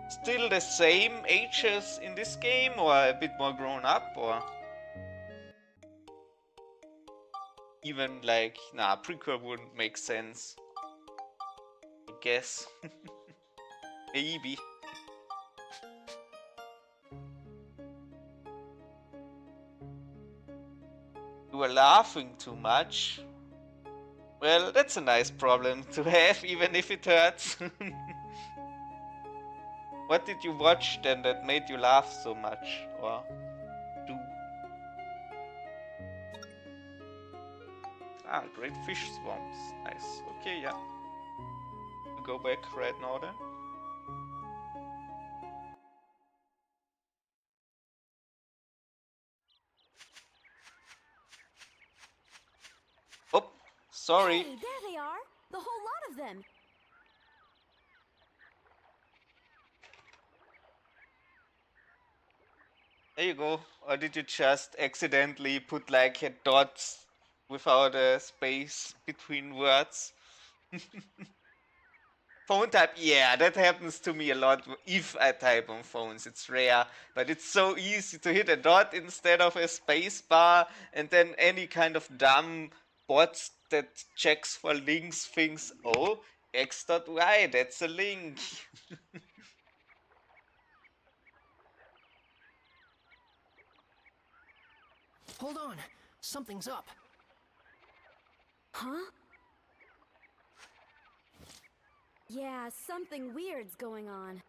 still the same ages in this game, or a bit more grown up, or? Even like, nah, prequel wouldn't make sense. I guess. Maybe. You are laughing too much. Well, that's a nice problem to have, even if it hurts. What did you watch then that made you laugh so much? Or do? Ah, great fish swarms. Nice. Okay, yeah. Go back right now then. Oh, sorry. Hey, there they are! The whole lot of them! There you go. Or did you just accidentally put like a dot without a space between words? Phone type, yeah, that happens to me a lot if I type on phones. It's rare, but it's so easy to hit a dot instead of a space bar, and then any kind of dumb bot that checks for links thinks, oh, x.y, that's a link. Hold on. Something's up. Huh? Yeah, something weird's going on.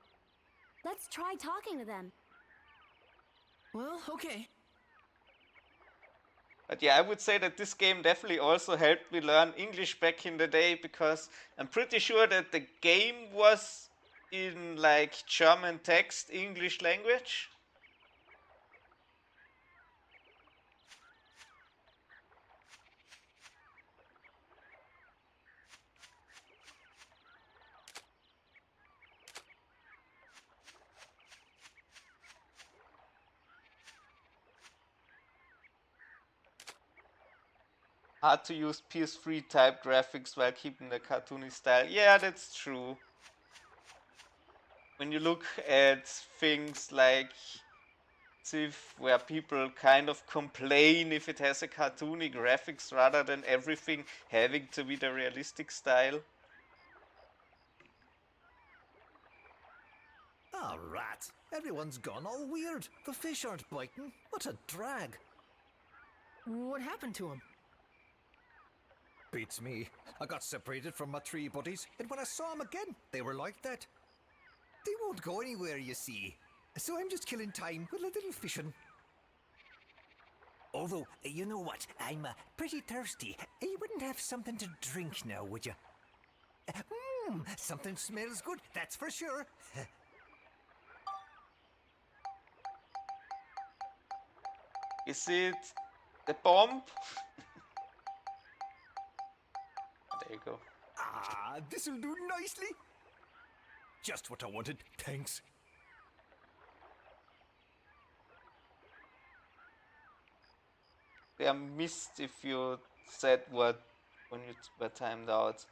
Let's try talking to them. Well, okay. But yeah, I would say that this game definitely also helped me learn English back in the day, because I'm pretty sure that the game was in like German text, English language. Hard to use PS3 type graphics while keeping the cartoony style. Yeah, that's true. When you look at things like Civ, where people kind of complain if it has a cartoony graphics rather than everything having to be the realistic style. Ah, rat. Everyone's gone all weird. The fish aren't biting. What a drag. What happened to him? Beats me. I got separated from my three buddies, and when I saw them again, they were like that. They won't go anywhere, you see. So I'm just killing time with a little fishing. Although, you know what? I'm pretty thirsty. You wouldn't have something to drink now, would you? Something smells good, that's for sure. Is it the bomb? There you go. Ah, this'll do nicely. Just what I wanted, thanks. They are missed if you said what when you were timed out.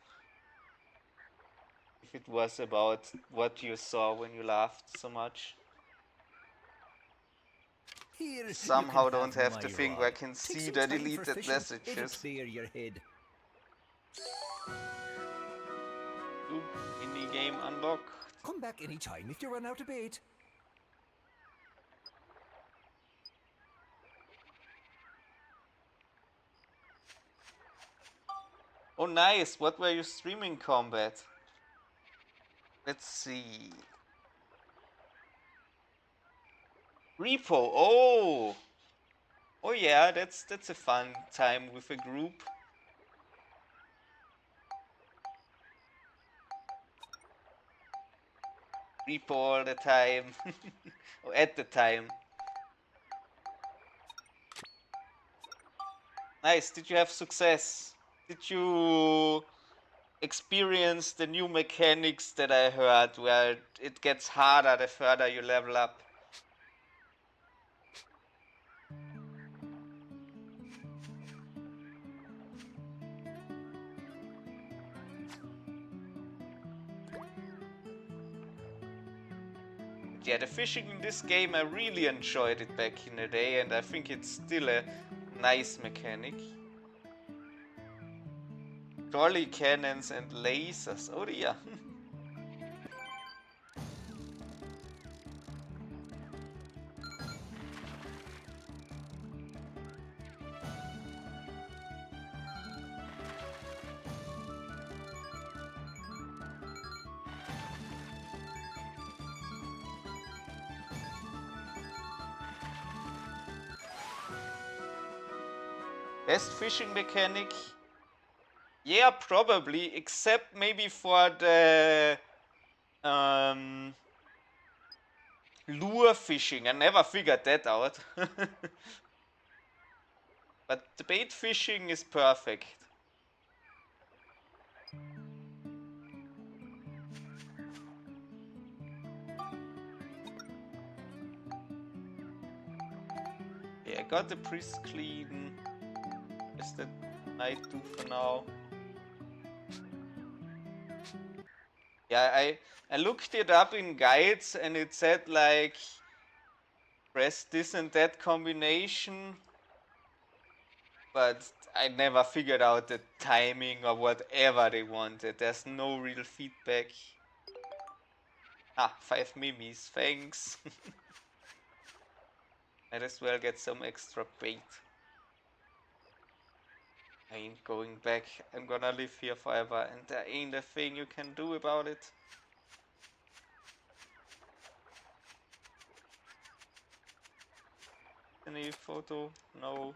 If it was about what you saw when you laughed so much. Here, Somehow you can don't have the my thing rod. where I can Take see some the time for deleted fishing. It'll messages. clear your head. Ooh, mini game unlocked. Come back anytime if you run out of bait. Oh nice, what were you streaming, Combat? Let's see. Repo, oh! Oh yeah, that's a fun time with a group. Repo all the time. Or at the time. Nice, did you have success? Did you experience the new mechanics that I heard, where it gets harder the further you level up? Yeah, the fishing in this game, I really enjoyed it back in the day, and I think it's still a nice mechanic. Trolley cannons and lasers, oh yeah. Best fishing mechanic? Yeah, probably, except maybe for the lure fishing. I never figured that out. But the bait fishing is perfect. Yeah, I got the priest clean. Guess that might do for now. Yeah, I looked it up in guides and it said like press this and that combination, but I never figured out the timing or whatever they wanted. There's no real feedback. Ah, 5 mimis, thanks. Might as well get some extra bait. I ain't going back. I'm gonna live here forever and there ain't a thing you can do about it. Any photo? No.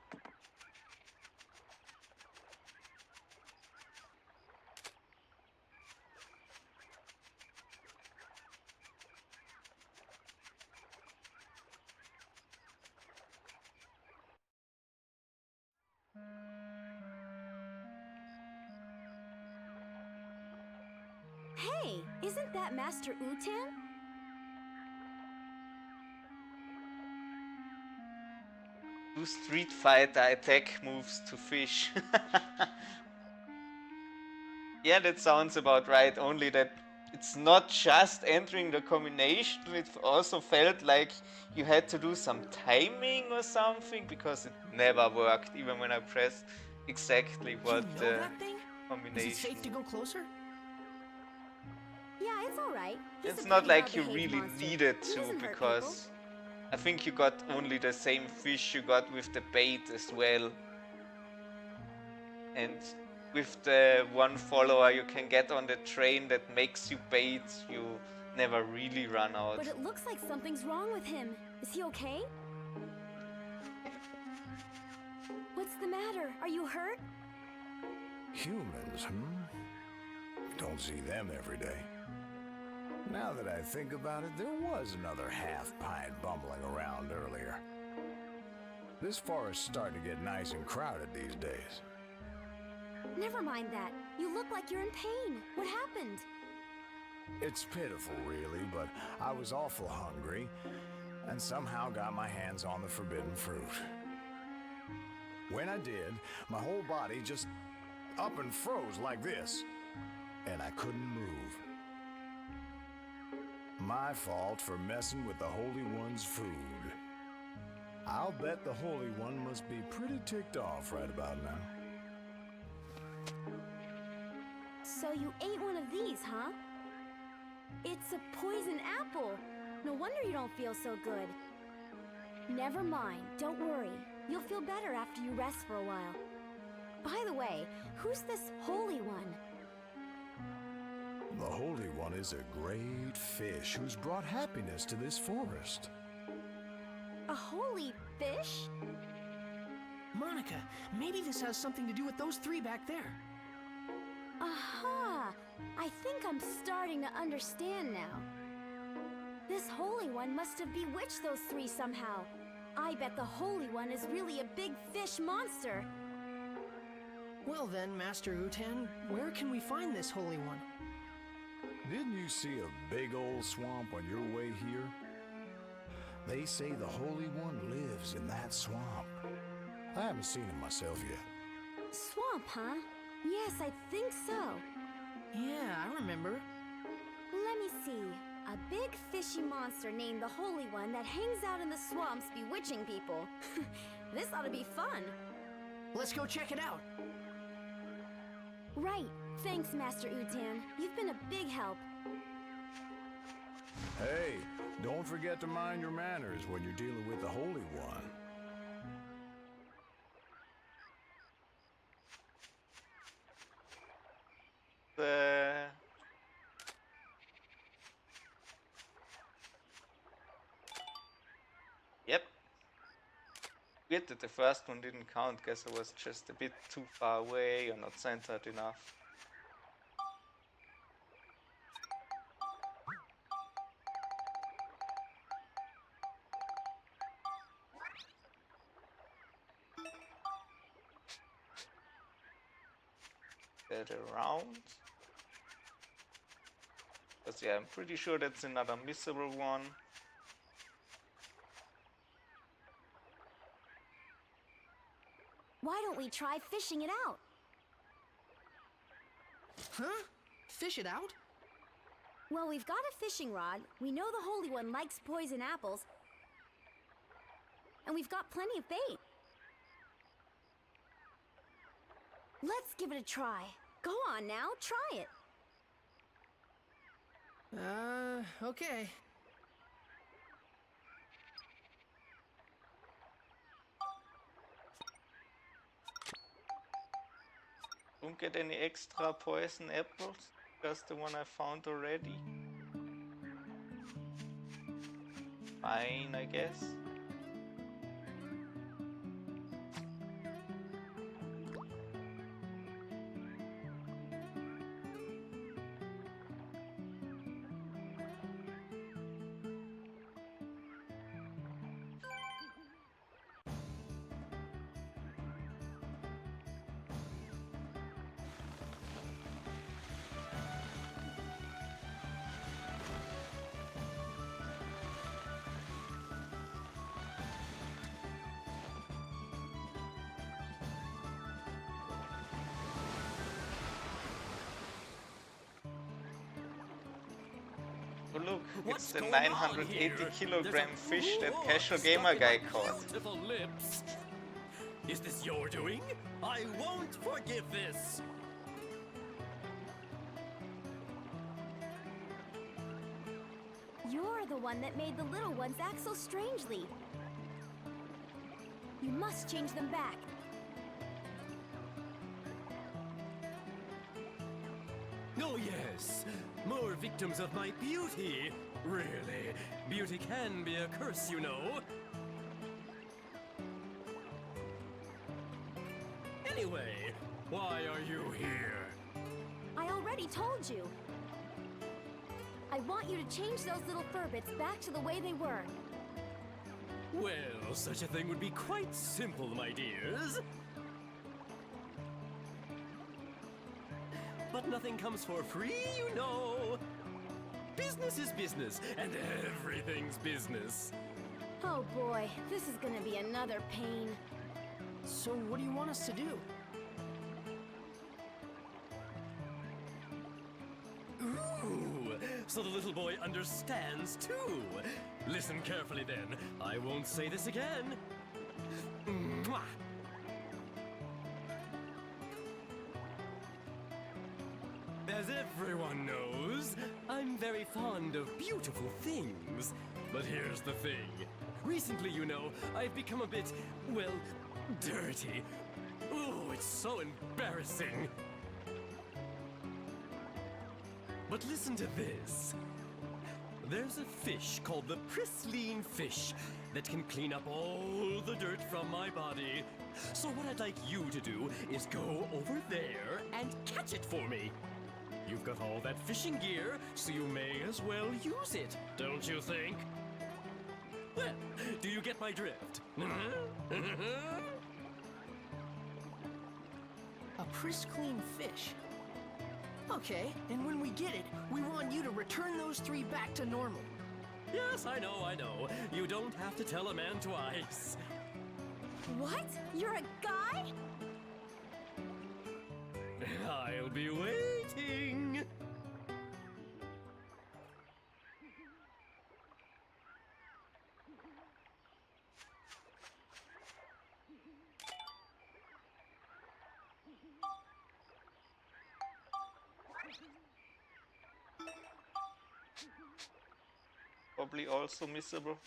Hey, isn't that Master Utan? Do Street Fighter attack moves to fish. Yeah, that sounds about right, only that it's not just entering the combination, it also felt like you had to do some timing or something, because it never worked, even when I pressed exactly what You know the that thing? Is combination. it safe to go closer? Yeah, it's alright. He's It's a not pretty like you well-behaved really monster. needed He to, doesn't hurt people. because I think you got only the same fish you got with the bait as well. And with the one follower you can get on the train that makes you bait, you never really run out. But it looks like something's wrong with him. Is he okay? What's the matter? Are you hurt? Humans, Don't see them every day. Now that I think about it, there was another half-pint bumbling around earlier. This forest's starting to get nice and crowded these days. Never mind that. You look like you're in pain. What happened? It's pitiful, really, but I was awful hungry and somehow got my hands on the forbidden fruit. When I did, my whole body just up and froze like this, and I couldn't move. My fault for messing with the Holy One's food. I'll bet the Holy One must be pretty ticked off right about now. So you ate one of these, huh? It's a poison apple. No wonder you don't feel so good. Never mind, don't worry. You'll feel better after you rest for a while. By the way, who's this Holy One? The Holy One is a great fish who's brought happiness to this forest. A holy fish? Monica, maybe this has something to do with those three back there. Aha! I think I'm starting to understand now. This Holy One must have bewitched those three somehow. I bet the Holy One is really a big fish monster. Well then, Master Utan, where can we find this Holy One? Didn't you see a big old swamp on your way here? They say the Holy One lives in that swamp. I haven't seen him myself yet. Swamp, huh? Yes, I think so. Yeah, I remember. Let me see. A big fishy monster named the Holy One that hangs out in the swamps bewitching people. This ought to be fun. Let's go check it out. Right. Thanks, Master Utan. You've been a big help. Hey, don't forget to mind your manners when you're dealing with the Holy One. Yep. Weird that the first one didn't count. Guess I was just a bit too far away or not centered enough. That around. Because yeah, I'm pretty sure that's another missable one. Why don't we try fishing it out? Huh? Fish it out? Well, we've got a fishing rod, we know the Holy One likes poison apples, and we've got plenty of bait. Let's give it a try. Go on now, try it. Okay. Don't get any extra poison apples. Just the one I found already. Fine, I guess. Oh look, it's the 980 kilogram fish that Casual Gamer Guy caught. Beautiful lips. Is this your doing? I won't forgive this. You're the one that made the little ones act so strangely. You must change them back. Oh yes, more victims of my beauty. Really, beauty can be a curse, you know. Anyway, why are you here? I already told you. I want you to change those little furbits back to the way they were. Well, such a thing would be quite simple, my dears. But nothing comes for free, you know. Business is business, and everything's business. Oh boy, this is gonna be another pain. So what do you want us to do? Ooh, so the little boy understands too. Listen carefully then. I won't say this again. Mwah! As everyone knows, I'm very fond of beautiful things. But here's the thing. Recently, you know, I've become a bit, well, dirty. Oh, it's so embarrassing. But listen to this. There's a fish called the pristine fish that can clean up all the dirt from my body. So what I'd like you to do is go over there and catch it for me. You've got all that fishing gear, so you may as well use it, don't you think? Well, do you get my drift? A pristine fish. Okay, and when we get it, we want you to return those three back to normal. Yes, I know. You don't have to tell a man twice. What? You're a guy? I'll be waiting. Probably also missable.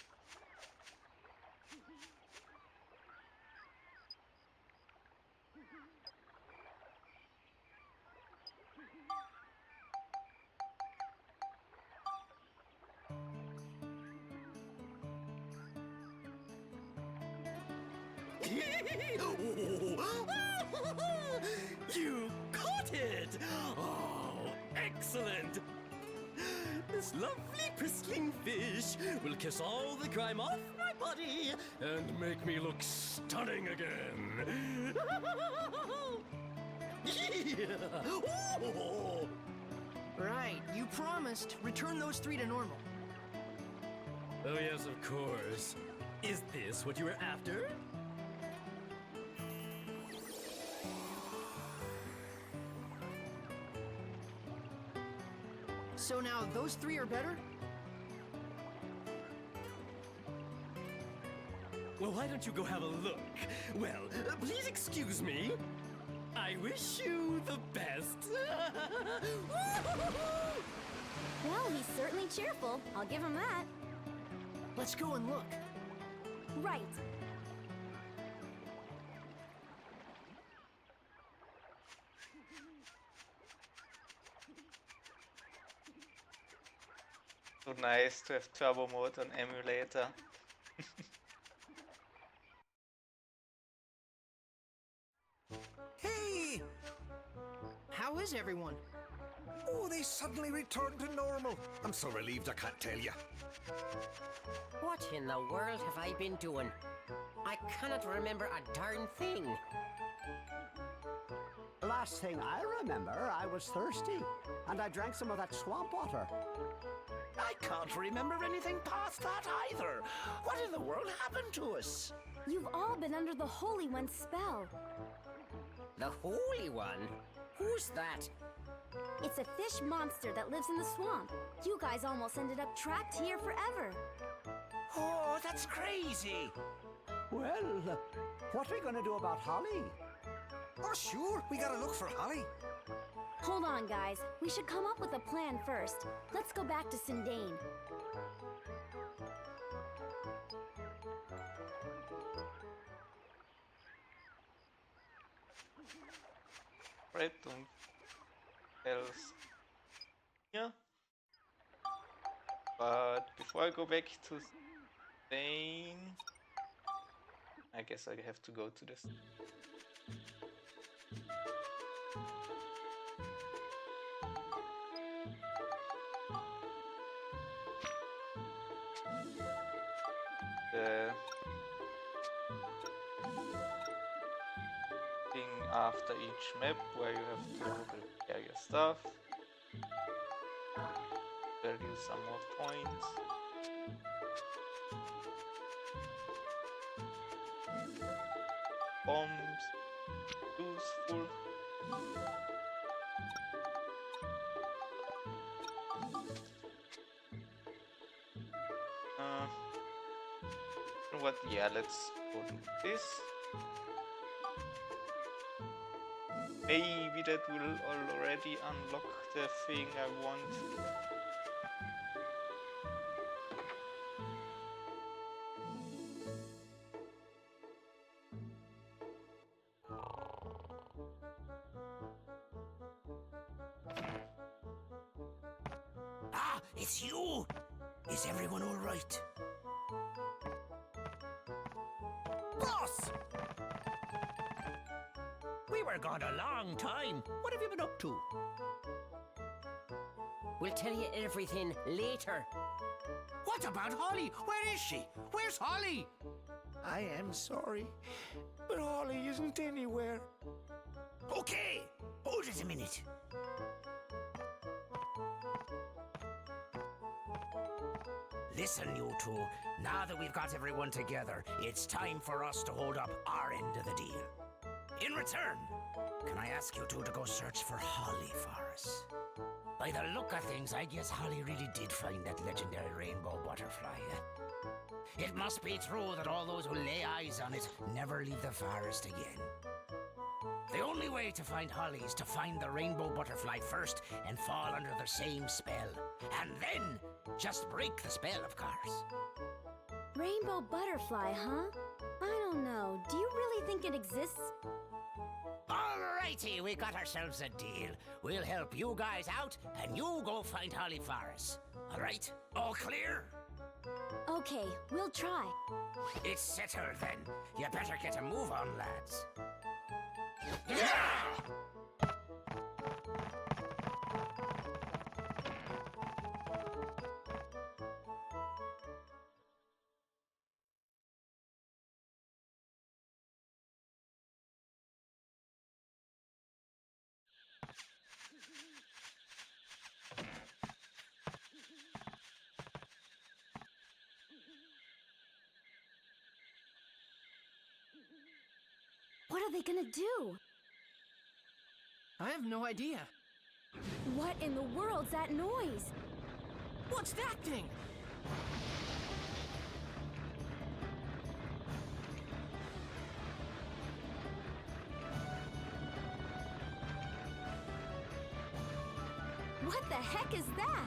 You caught it! Oh, excellent! This lovely bristling fish will kiss all the grime off my body and make me look stunning again. Oh. Right, you promised. Return those 3 to normal. Oh, yes, of course. Is this what you were after? So now those 3 are better? Well, why don't you go have a look? Well, please excuse me. I wish you the best. Well, he's certainly cheerful. I'll give him that. Let's go and look. Right. So nice to have turbo mode on emulator. Hey! How is everyone? Oh, they suddenly returned to normal. I'm so relieved I can't tell you. What in the world have I been doing? I cannot remember a darn thing. Last thing I remember, I was thirsty, and I drank some of that swamp water. I can't remember anything past that either. What in the world happened to us? You've all been under the Holy One's spell. The Holy One? Who's that? It's a fish monster that lives in the swamp. You guys almost ended up trapped here forever. Oh, that's crazy. Well, what are we going to do about Holly? Oh, sure, we gotta look for Holly. Hold on, guys. We should come up with a plan first. Let's go back to Sindane. Right, don't else here. But before I go back to Spain, I guess I have to go to this. The thing after each map where you have to prepare your stuff. Value some more points. Bombs. Useful. You know what? Yeah, let's go do this. Maybe that will already unlock the thing I want. Ah, it's you! Is everyone all right? Boss! We were gone a long time. What have you been up to? We'll tell you everything later. What about Holly? Where is she? Where's Holly? I am sorry, but Holly isn't anywhere. Okay, hold it a minute. Listen, you two. Now that we've got everyone together, it's time for us to hold up our end of the deal. In return, can I ask you two to go search for Holly for us? By the look of things, I guess Holly really did find that legendary rainbow butterfly. It must be true that all those who lay eyes on it never leave the forest again. The only way to find Holly is to find the rainbow butterfly first and fall under the same spell. And then just break the spell, of course. Rainbow butterfly, huh? I don't know. Do you really think it exists? Alrighty, we got ourselves a deal. We'll help you guys out, and you go find Holly for us. Alright? All clear? Okay, we'll try. It's settled then. You better get a move on, lads. What are they gonna do? I have no idea. What in the world's that noise? What's that thing? What the heck is that?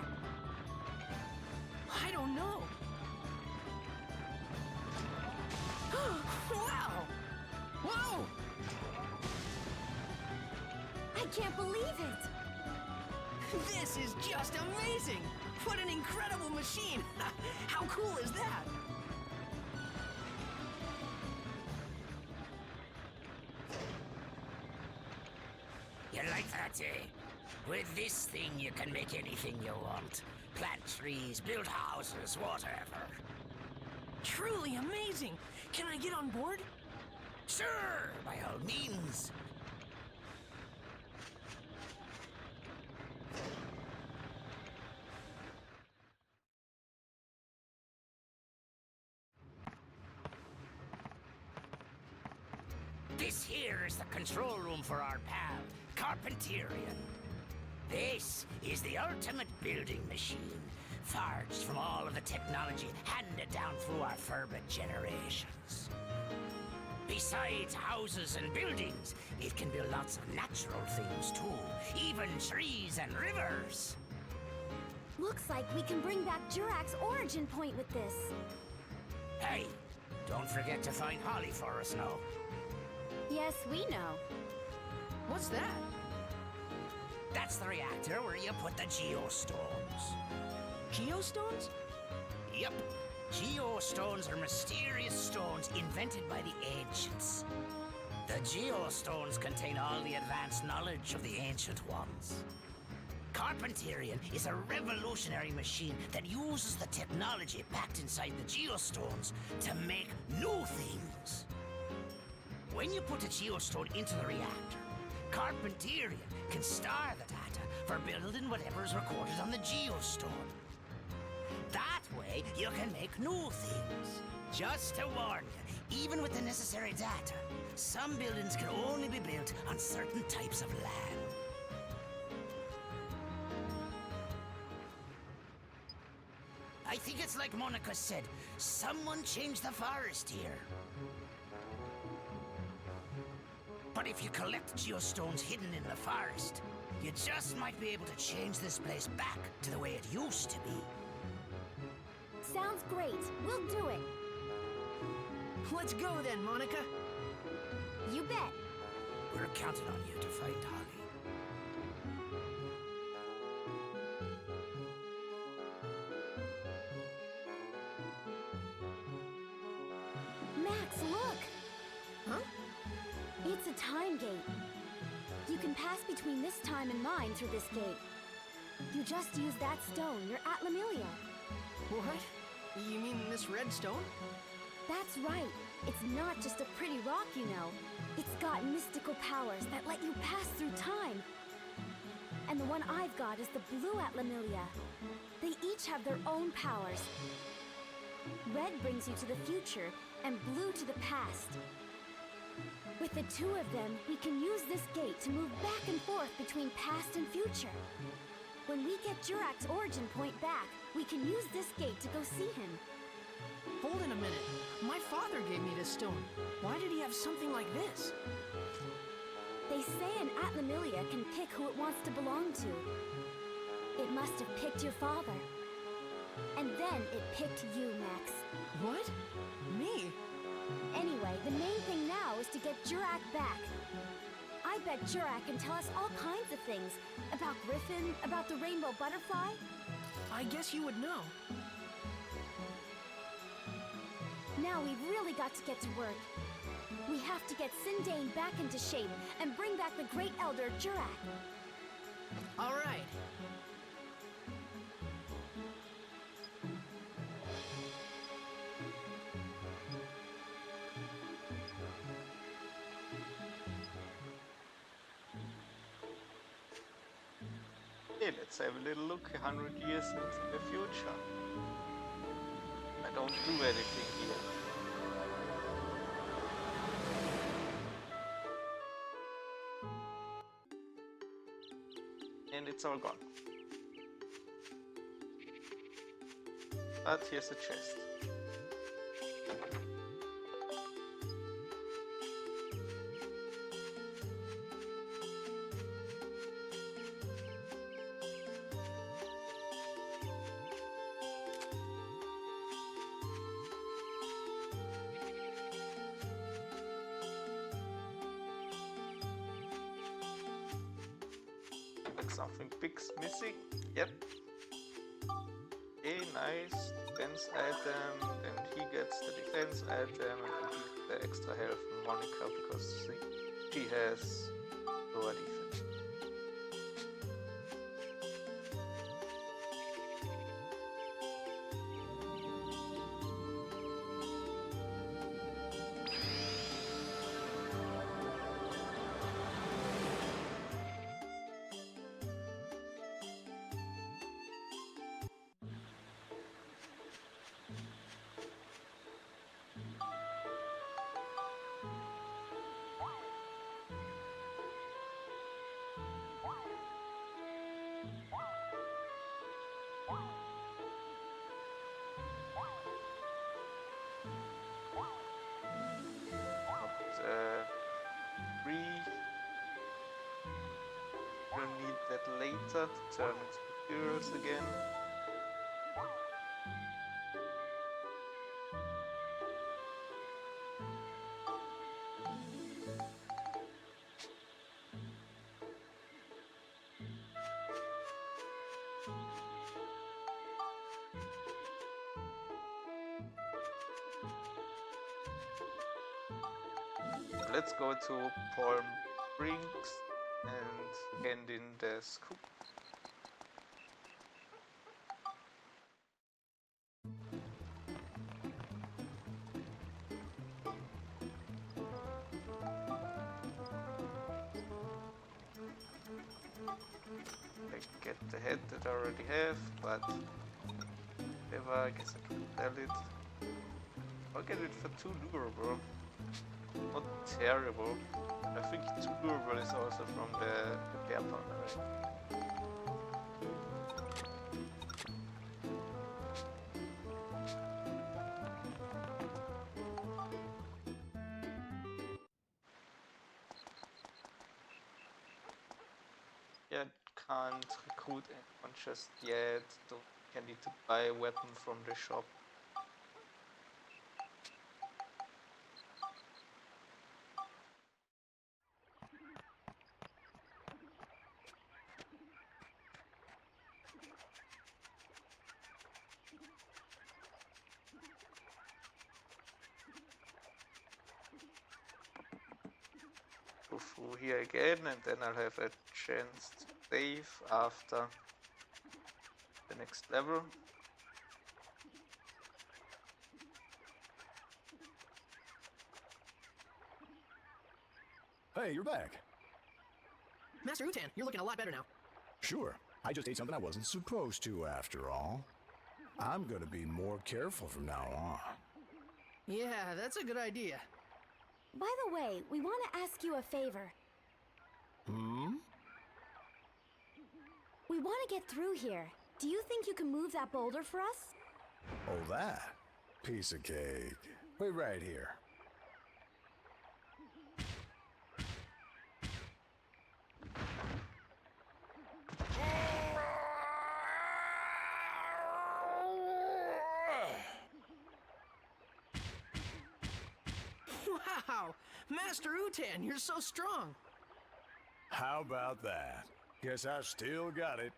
I don't know. Wow! Whoa! I can't believe it! This is just amazing! What an incredible machine! How cool is that? You like that, eh? With this thing, you can make anything you want. Plant trees, build houses, whatever. Truly amazing! Can I get on board? Sure, by all means. This here is the control room for our pal, Carpenterian. This is the ultimate building machine, forged from all of the technology handed down through our fervent generations. Besides houses and buildings, it can build lots of natural things too, even trees and rivers. Looks like we can bring back Jurak's origin point with this. Hey, don't forget to find Holly for us now. Yes, we know. What's that? That's the reactor where you put the geostones. Geostones? Yep. Geostones are mysterious stones invented by the ancients. The geostones contain all the advanced knowledge of the ancient ones. Carpenterian is a revolutionary machine that uses the technology packed inside the geostones to make new things. When you put a geostone into the reactor, Carpenterian can store the data for building whatever's recorded on the geostone. That way, you can make new things. Just to warn you, even with the necessary data, some buildings can only be built on certain types of land. I think it's like Monica said, someone changed the forest here. But if you collect geostones hidden in the forest, you just might be able to change this place back to the way it used to be. Sounds great. We'll do it. Let's go then, Monica. You bet. We're counting on you to find Holly. Max, look! Huh? It's a time gate. You can pass between this time and mine through this gate. You just use that stone, your Atlamilia. What? You mean this red stone? That's right. It's not just a pretty rock, you know. It's got mystical powers that let you pass through time. And the one I've got is the blue Atlamilia. They each have their own powers. Red brings you to the future, and blue to the past. With the two of them, we can use this gate to move back and forth between past and future. When we get Jurak's origin point back, we can use this gate to go see him. Hold on a minute. My father gave me this stone. Why did he have something like this? They say an Atlamilia can pick who it wants to belong to. It must have picked your father. And then it picked you, Max. What? Me? Anyway, the main thing now is to get Jurak back. I bet Jurak can tell us all kinds of things. About Griffin, about the rainbow butterfly. I guess you would know. Now we've really got to get to work. We have to get Sindane back into shape and bring back the Great Elder Jurak. All right. Okay, let's have a little look 100 years into the future. I don't do anything here. And it's all gone. But here's a chest. Like something big's missing. Yep. Okay, nice. Defense item. Then he gets the defense item and he gets the extra health from Monica because she has lower defense. We'll need that later to turn into materials again. Let's go to Palm Springs and hand in the scoop. I get the head that I already have, but whatever, I guess I can sell it. I'll get it for 2 durable. Not terrible. I think 2 durable is also from the bear powder, right? Yeah, can't recruit anyone just yet. I need to buy a weapon from the shop. Go through here again and then I'll have a chance to save after the next level. Hey, you're back. Master Utan, you're looking a lot better now. Sure. I just ate something I wasn't supposed to, after all. I'm gonna be more careful from now on. Yeah, that's a good idea. By the way, we want to ask you a favor. Hmm? We want to get through here. Do you think you can move that boulder for us? Oh, that? Piece of cake. Wait right here. Wow! Master Utan, you're so strong! How about that? Guess I still got it.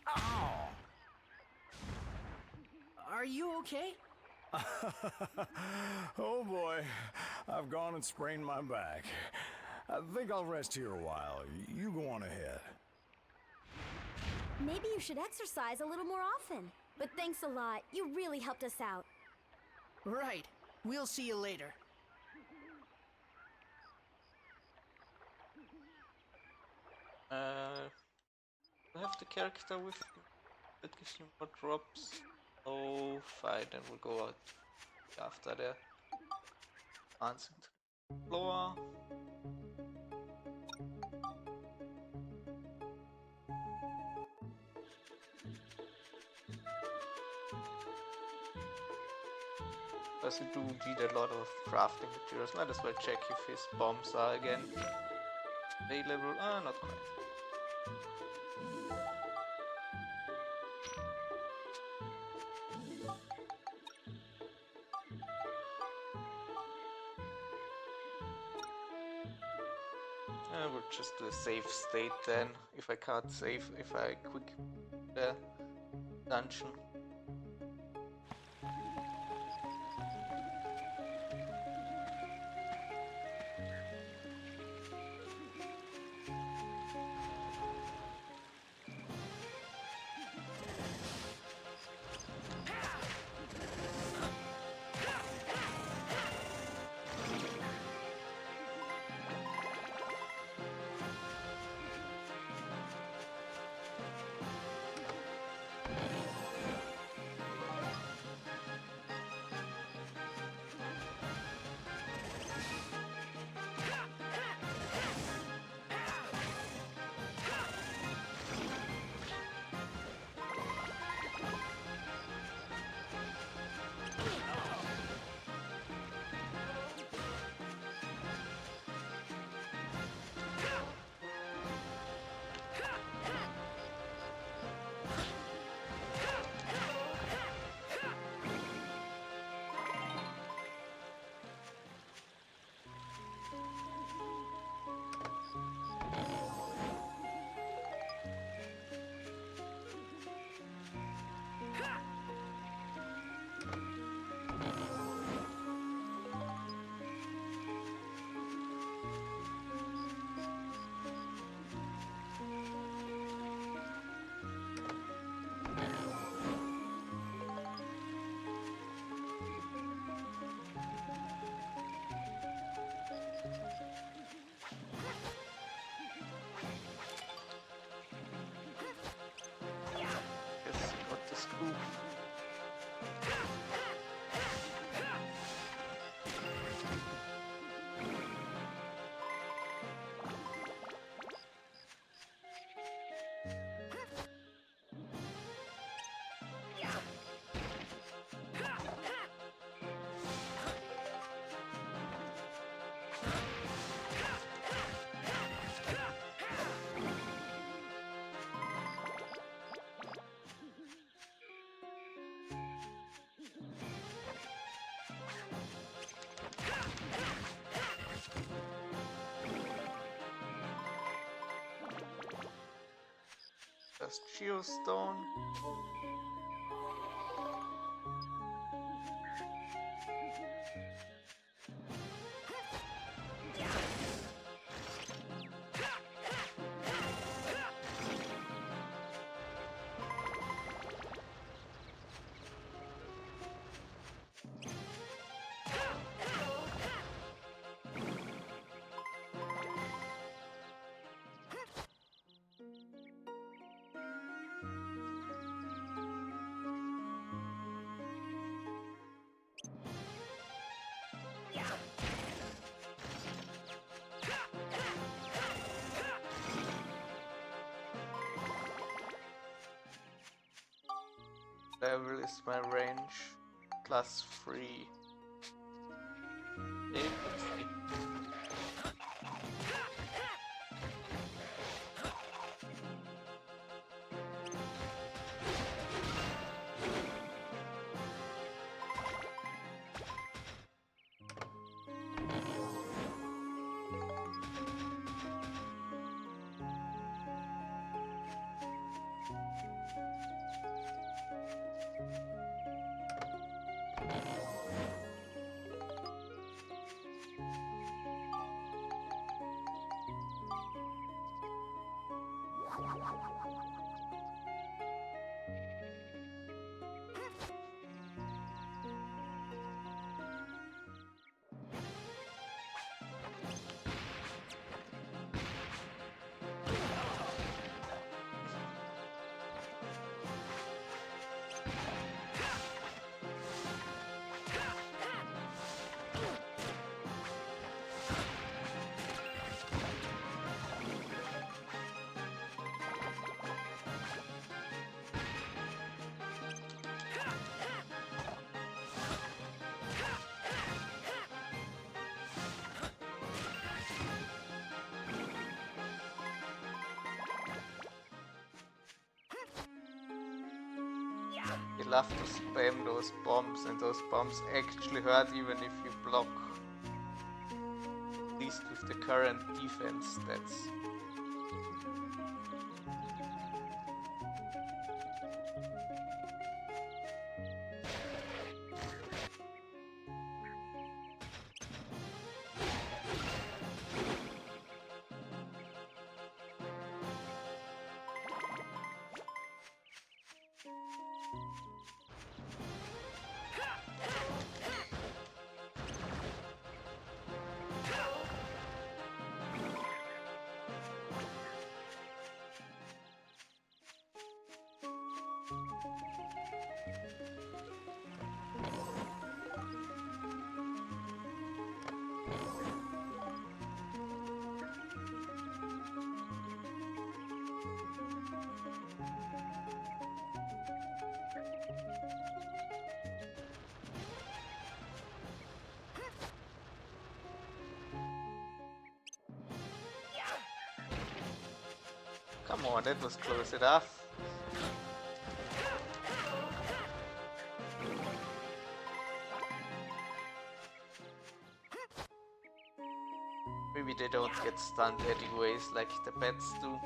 Ow! Are you okay? Oh boy, I've gone and sprained my back. I think I'll rest here a while. You go on ahead. Maybe you should exercise a little more often. But thanks a lot. You really helped us out. Right. We'll see you later. I have the character with me that gives me more drops. Oh, fine, then we'll go out after the dancing to the floor. Because you do need a lot of crafting materials. Might as well check if his bombs are again available. Not quite. We'll just do a save state then. If I can't save, if I quick the dungeon. Scoop. Just Geostone. Level is my range. Plus 3. You love to spam those bombs, and those bombs actually hurt even if you block. At least with the current defense stats. Come on, that was close enough. Maybe they don't get stunned anyways, like the pets do.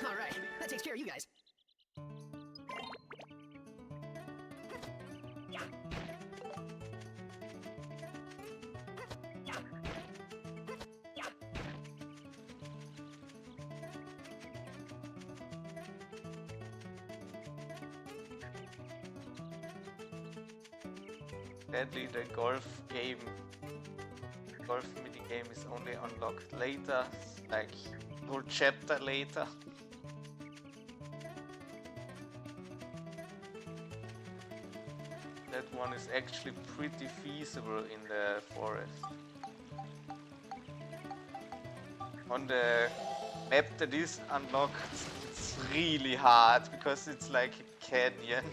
All right, that takes care of you guys. Sadly, the golf mini game is only unlocked later, like whole chapter later. That one is actually pretty feasible in the forest. On the map that is unlocked, it's really hard because it's like a canyon.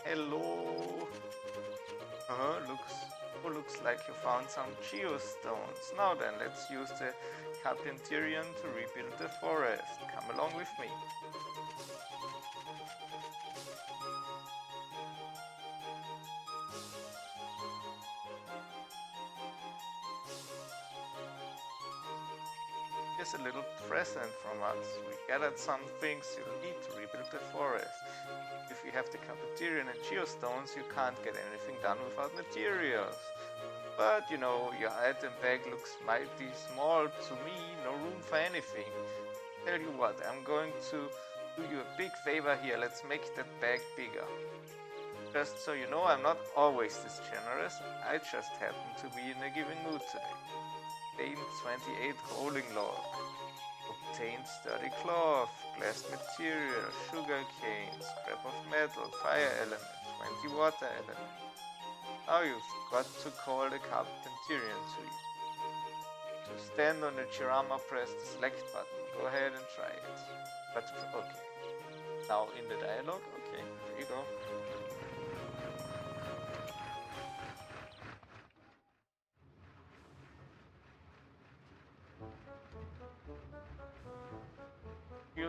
Hello. Looks like you found some geostones. Now then, let's use the Carpentierian to rebuild the forest. Come along with me. Here's a little present from us. We gathered some things you'll need to rebuild the forest. If you have the Carpentierian and geostones, you can't get anything done without materials. But you know, your item bag looks mighty small to me, no room for anything. Tell you what, I'm going to do you a big favor here. Let's make that bag bigger. Just so you know, I'm not always this generous. I just happen to be in a giving mood today. Gain 28 rolling log. Obtain sturdy cloth, glass material, sugar cane, scrap of metal, fire element, 20 water element. Now you've got to call the Carpenterian to you. To stand on the Chirama, press the select button. Go ahead and try it. But okay. Now in the dialogue, okay, there you go.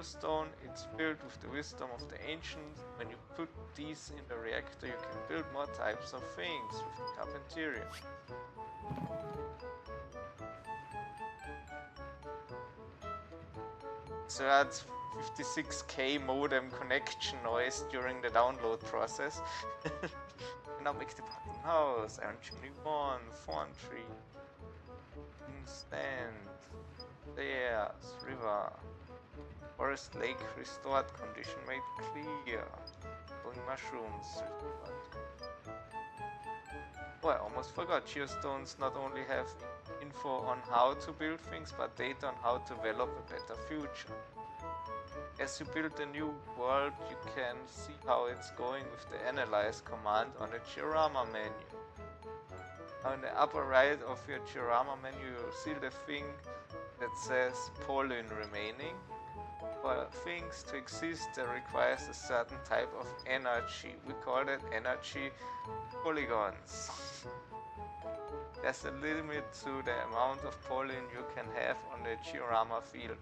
Stone, it's filled with the wisdom of the ancients. When you put these in the reactor, you can build more types of things with the Carpenterian. So that's 56k modem connection noise during the download process. And now make the button house, Iron Chimney 1, Thorn Tree, Stand, stairs, river. Forest lake restored, condition made clear. Growing mushrooms. Oh, I almost forgot. Geostones not only have info on how to build things, but data on how to develop a better future. As you build a new world, you can see how it's going with the Analyze command on the Diorama menu. On the upper right of your Diorama menu, you'll see the thing that says pollen remaining. For things to exist, there requires a certain type of energy. We call that energy polygons. There's a limit to the amount of pollen you can have on the Diorama field,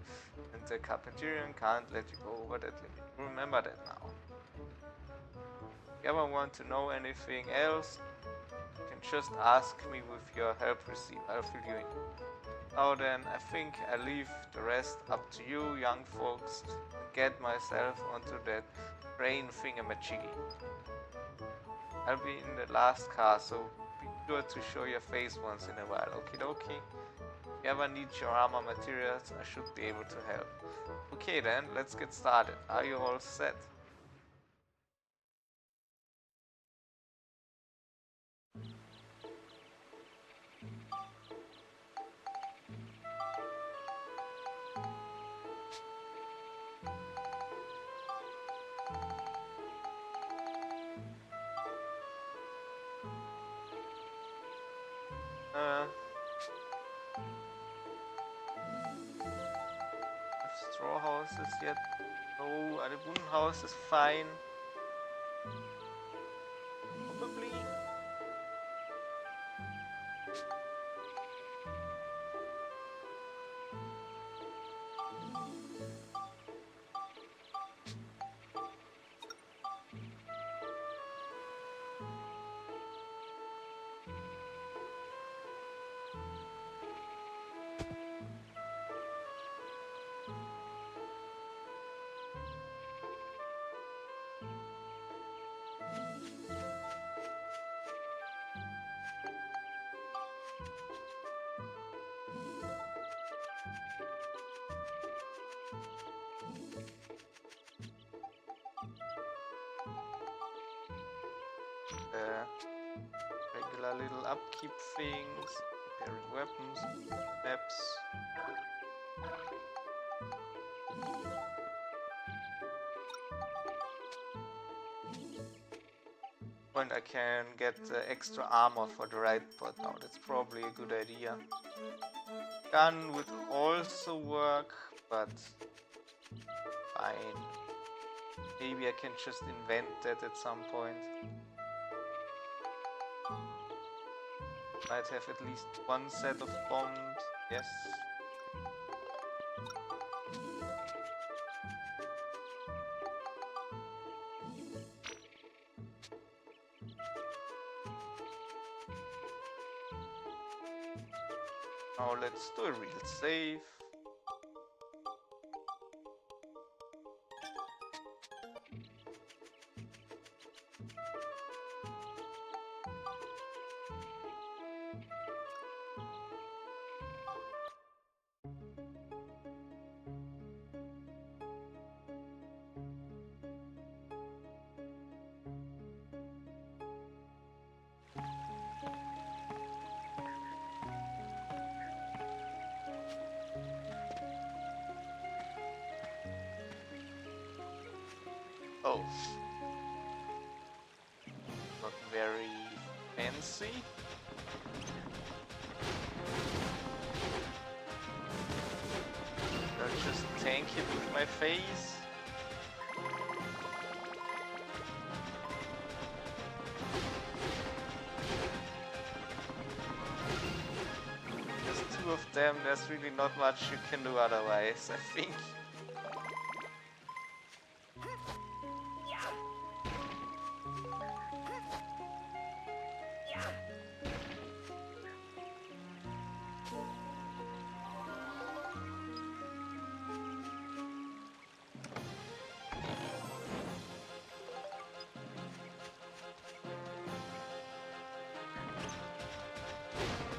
and the Carpenterian can't let you go over that limit. Remember that now. If you ever want to know anything else, you can just ask me with your help receipt. I'll fill you in. Now then, I think I leave the rest up to you young folks and get myself onto that train thingamajiggy. I'll be in the last car, so be sure to show your face once in a while, okie dokie? If you ever need Diorama materials, I should be able to help. Okay then, let's get started. Are you all set? Straw houses yet? No, the wooden house is fine. Probably. Regular little upkeep things, repairing weapons, maps. And I can get extra armor for the right pot now, that's probably a good idea. Gun would also work, but fine. Maybe I can just invent that at some point. Might have at least one set of bombs, yes. Now let's do a real save. So, not very fancy. I'll just tank it with my face. There's two of them, there's really not much you can do otherwise, I think.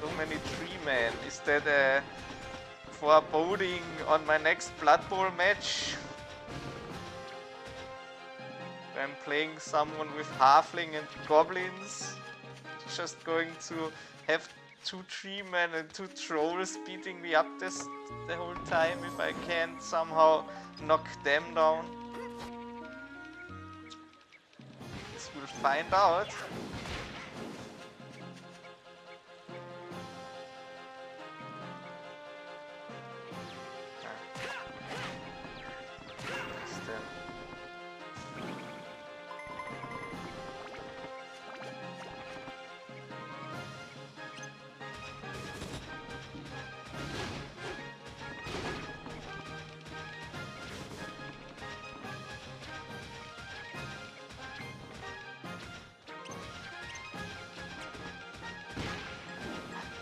So many tree men. Is that a foreboding on my next Blood Bowl match? I'm playing someone with halfling and goblins. Just going to have 2 tree men and 2 trolls beating me up the whole time if I can't somehow knock them down. Guess we'll find out.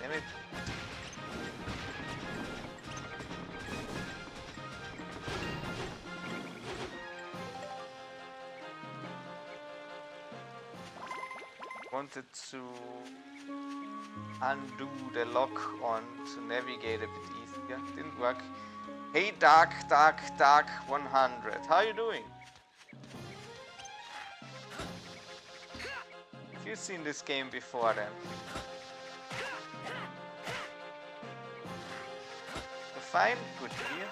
Damn it. Wanted to undo the lock on to navigate a bit easier. Didn't work. Hey Dark 100. How you doing? Have you seen this game before then? You're fine? Good to hear.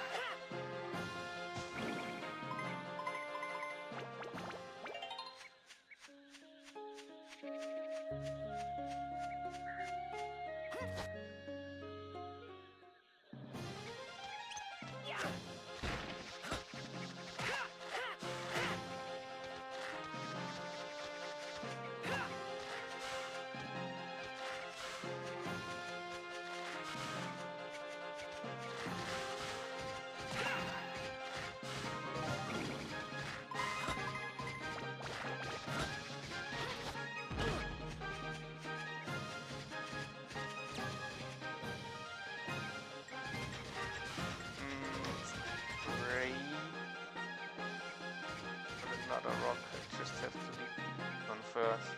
Not a rock, I just have to be on first.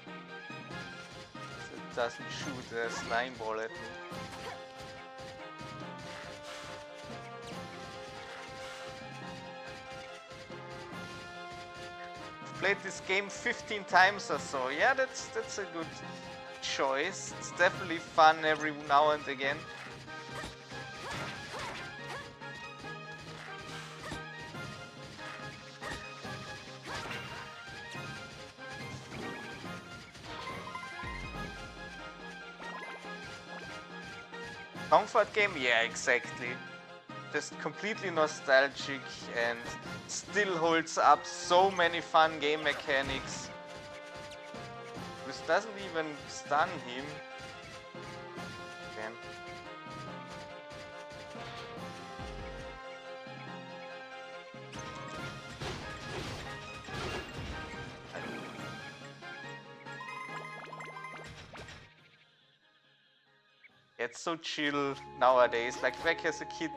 So it doesn't shoot a slime ball at me. I've played this game 15 times or so. Yeah, that's a good choice. It's definitely fun every now and again. Comfort game? Yeah, exactly. Just completely nostalgic and still holds up so many fun game mechanics. This doesn't even stun him. Damn. It's so chill nowadays. Like back as a kid,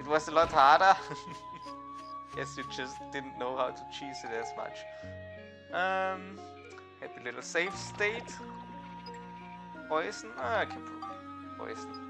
it was a lot harder. Guess you just didn't know how to cheese it as much. Happy little save state. Poison? Ah, I can probably poison.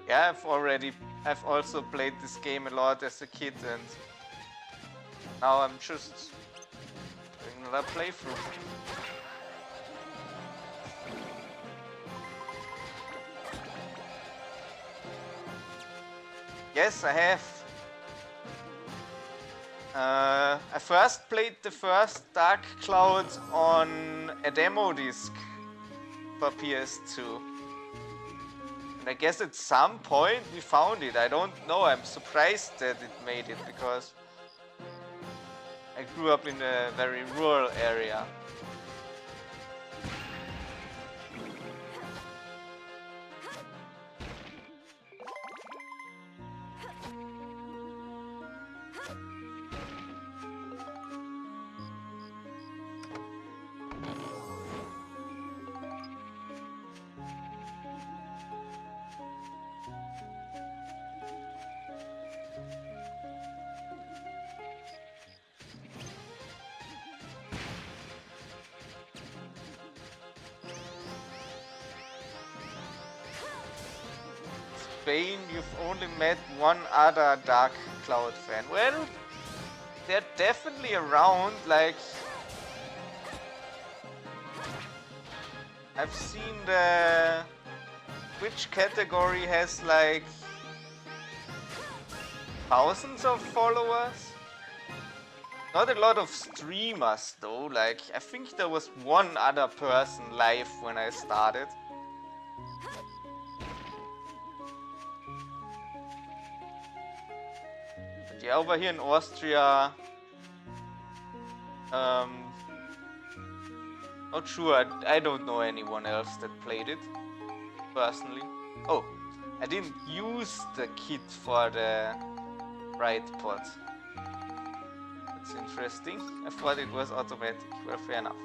Yeah, I've also played this game a lot as a kid, and now I'm just doing another playthrough. Yes, I have. I first played the first Dark Cloud on a demo disc for PS2. And I guess at some point we found it. I don't know. I'm surprised that it made it because I grew up in a very rural area. Spain, you've only met one other Dark Cloud fan. Well, they're definitely around, like... I've seen the... Which category has, like... thousands of followers? Not a lot of streamers, though. Like, I think there was one other person live when I started. Yeah, over here in Austria, not sure. I don't know anyone else that played it personally. Oh, I didn't use the kit for the right pot. That's interesting. I thought it was automatic. Well, fair enough.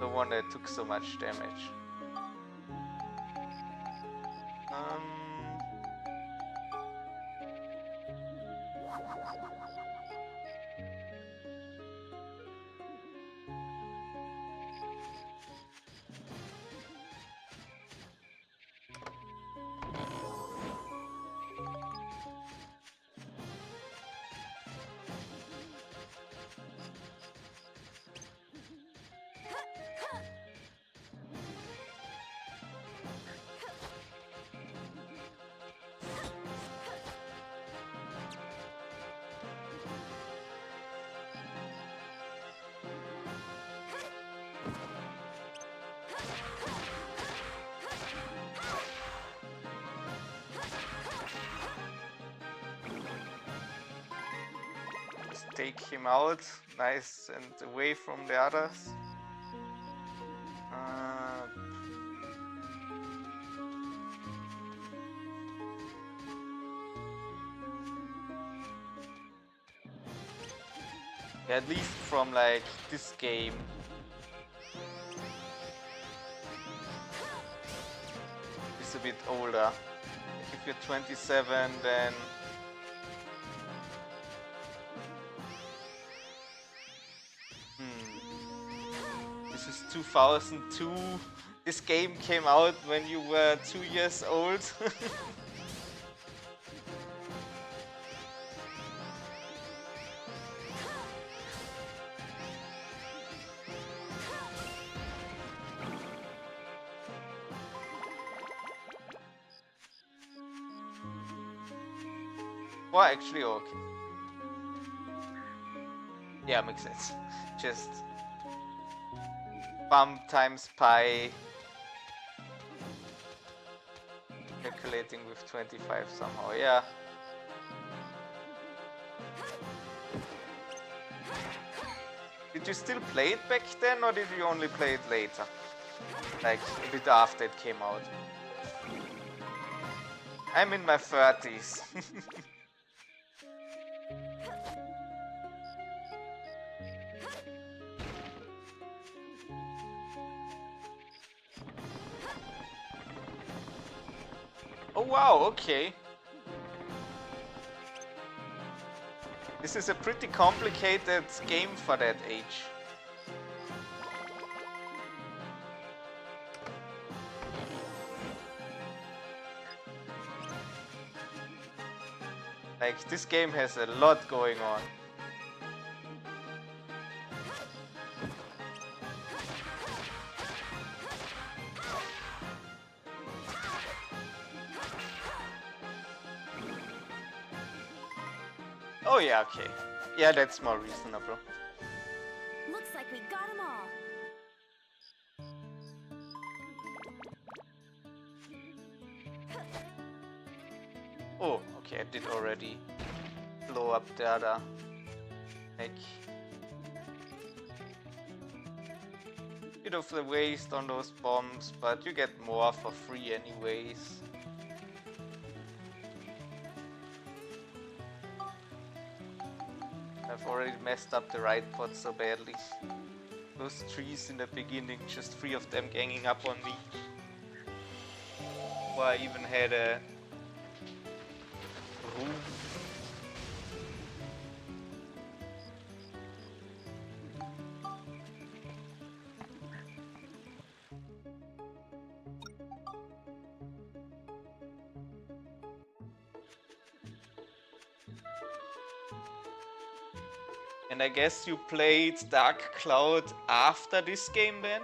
The one that took so much damage. Take him out, nice and away from the others. Yeah, at least from like this game. It's a bit older. Like if you're 27, then this is 2002. This game came out when you were 2 years old. Well, actually, okay. Yeah, makes sense. Just bump times pi, calculating with 25 somehow, yeah. Did you still play it back then, or did you only play it later? Like, a bit after it came out? I'm in my 30s. Oh wow, okay. This is a pretty complicated game for that age. Like, this game has a lot going on. Oh yeah, okay. Yeah, that's more reasonable. Looks like we got them all. Oh, okay, I did already blow up the other egg. Bit of the waste on those bombs, but you get more for free anyways. I've already messed up the right pot so badly. Those trees in the beginning, just 3 of them ganging up on me. Or I even had a room. And I guess you played Dark Cloud after this game then?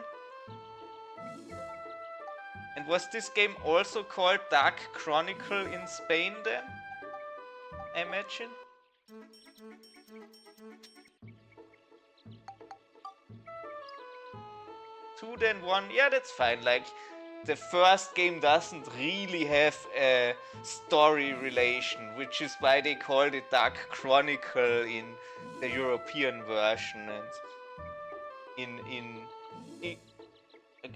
And was this game also called Dark Chronicle in Spain then? I imagine? Two then one, yeah, that's fine. Like, the first game doesn't really have a story relation, which is why they called it Dark Chronicle in the European version, and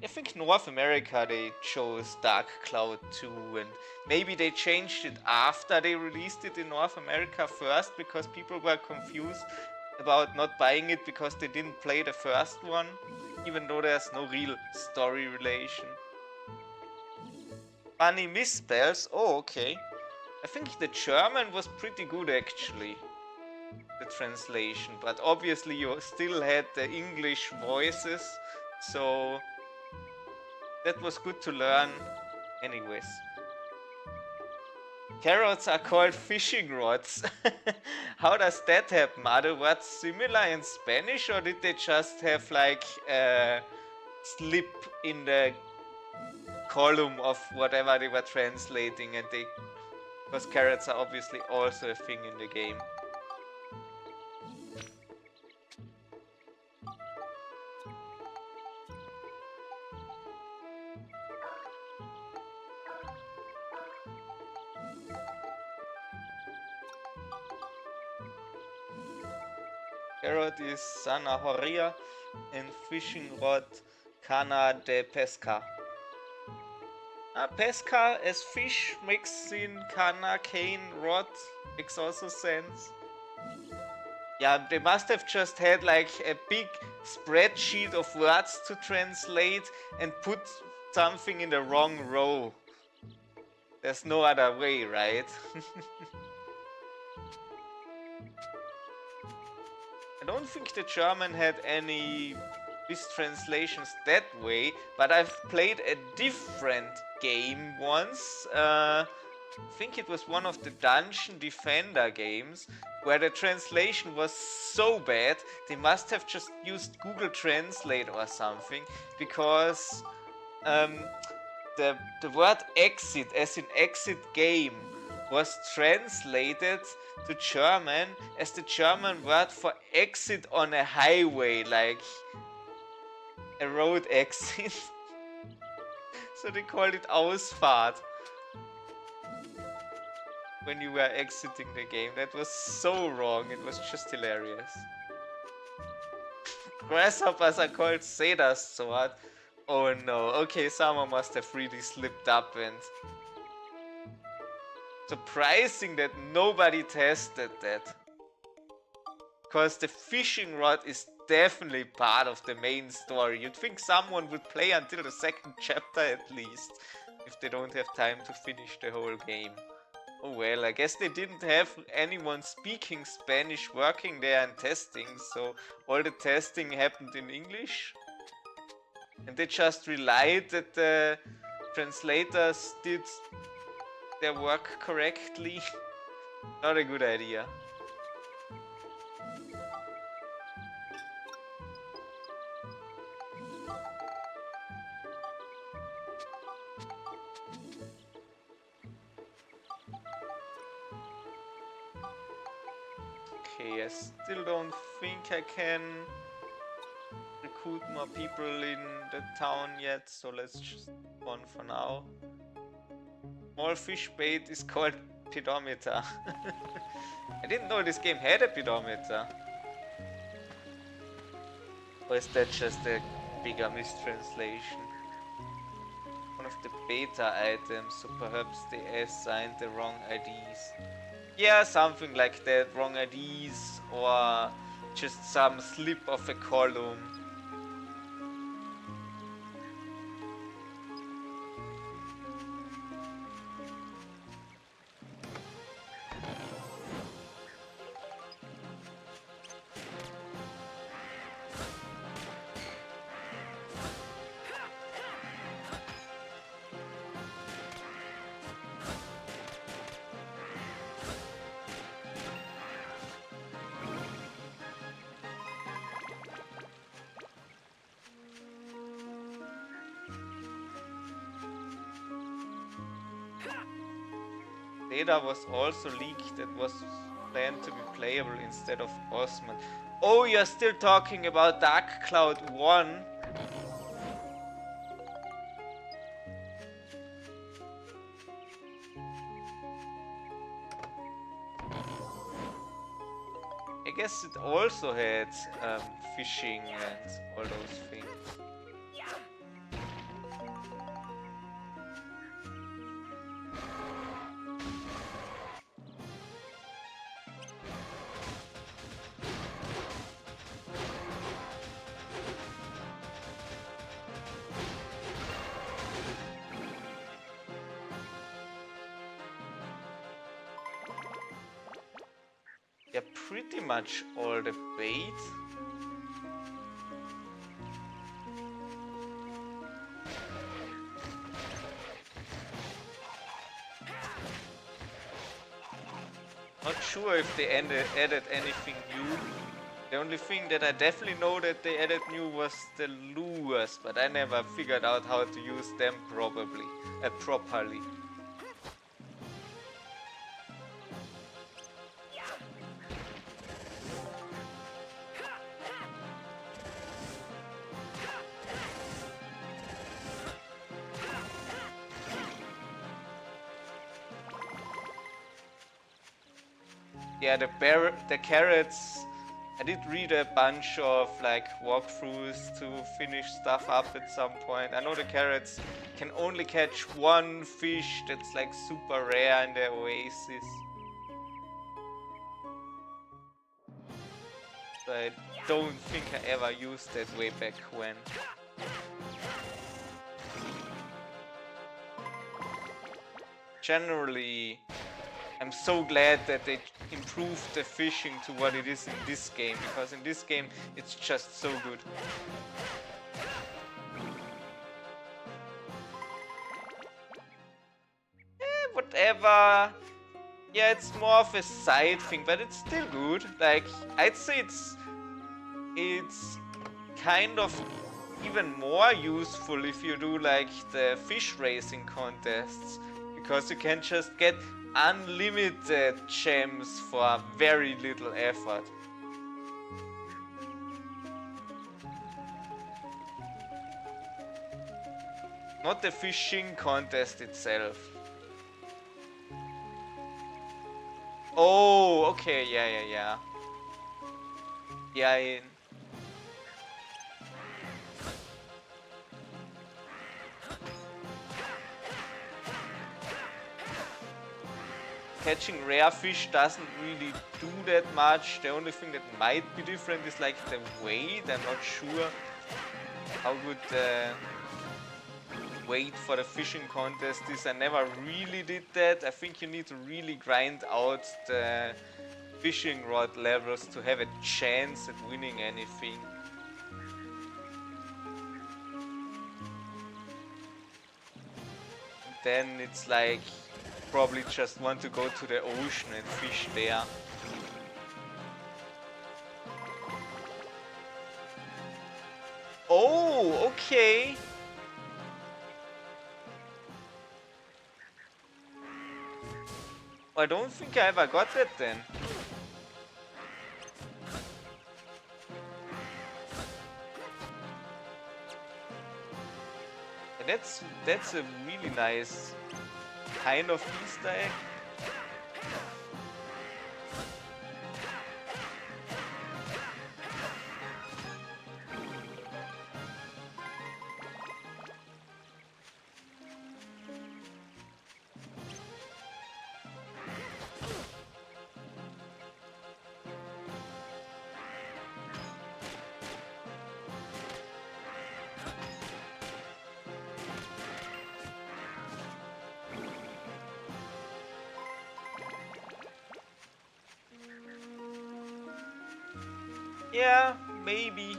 I think North America they chose Dark Cloud 2, and maybe they changed it after they released it in North America first because people were confused about not buying it because they didn't play the first one, even though there's no real story relation. Funny misspells, oh okay. I think the German was pretty good actually, the translation, but obviously you still had the English voices, so that was good to learn anyways. Carrots are called fishing rods. How does that happen? Are the words similar in Spanish, or did they just have like a slip in the column of whatever they were translating, and they, because carrots are obviously also a thing in the game. Carrot is zanahoria and fishing rod cana de pesca. Pesca as fish makes in cana cane rod makes also sense. Yeah, they must have just had like a big spreadsheet of words to translate and put something in the wrong row. There's no other way, right? I don't think the German had any mistranslations that way, but I've played a different game once. I think it was one of the Dungeon Defender games, where the translation was so bad, they must have just used Google Translate or something, because the word exit, as in exit game, was translated to German as the German word for exit on a highway, like a road exit. So they called it Ausfahrt when you were exiting the game. That was so wrong, it was just hilarious. Grasshoppers are called Seda's sword. Oh no, okay, someone must have really slipped up, and surprising that nobody tested that. Because the fishing rod is definitely part of the main story. You'd think someone would play until the second chapter at least, if they don't have time to finish the whole game. Oh well, I guess they didn't have anyone speaking Spanish working there and testing, so all the testing happened in English. And they just relied that the translators did their work correctly. Not a good idea. Okay, I still don't think I can recruit more people in the town yet, so let's just move on for now. Small fish bait is called pedometer. I didn't know this game had a pedometer. Or is that just a bigger mistranslation? One of the beta items, so perhaps they assigned the wrong IDs. Yeah, something like that, wrong IDs, or just some slip of a column. Data was also leaked that was planned to be playable instead of Osman. Oh, you're still talking about Dark Cloud 1? I guess it also had fishing and all those things. Yeah, pretty much all the bait. Not sure if they added anything new. The only thing that I definitely know that they added new was the lures, but I never figured out how to use them properly. Yeah, the carrots. I did read a bunch of like walkthroughs to finish stuff up at some point. I know the carrots can only catch one fish that's like super rare in the oasis. So I don't think I ever used that way back when. Generally, I'm so glad that they improved the fishing to what it is in this game, because in this game it's just so good. Whatever. Yeah, it's more of a side thing, but it's still good. Like, I'd say it's kind of even more useful if you do like the fish racing contests, because you can just get unlimited gems for very little effort. Not the fishing contest itself. Oh, okay, yeah. Yeah, catching rare fish doesn't really do that much. The only thing that might be different is like the weight. I'm not sure how good the weight for the fishing contest is. I never really did that. I think you need to really grind out the fishing rod levels to have a chance at winning anything. Then it's like probably just want to go to the ocean and fish there. Oh, okay. I don't think I ever got that then. And that's a really nice kind of Easter egg. Yeah, maybe.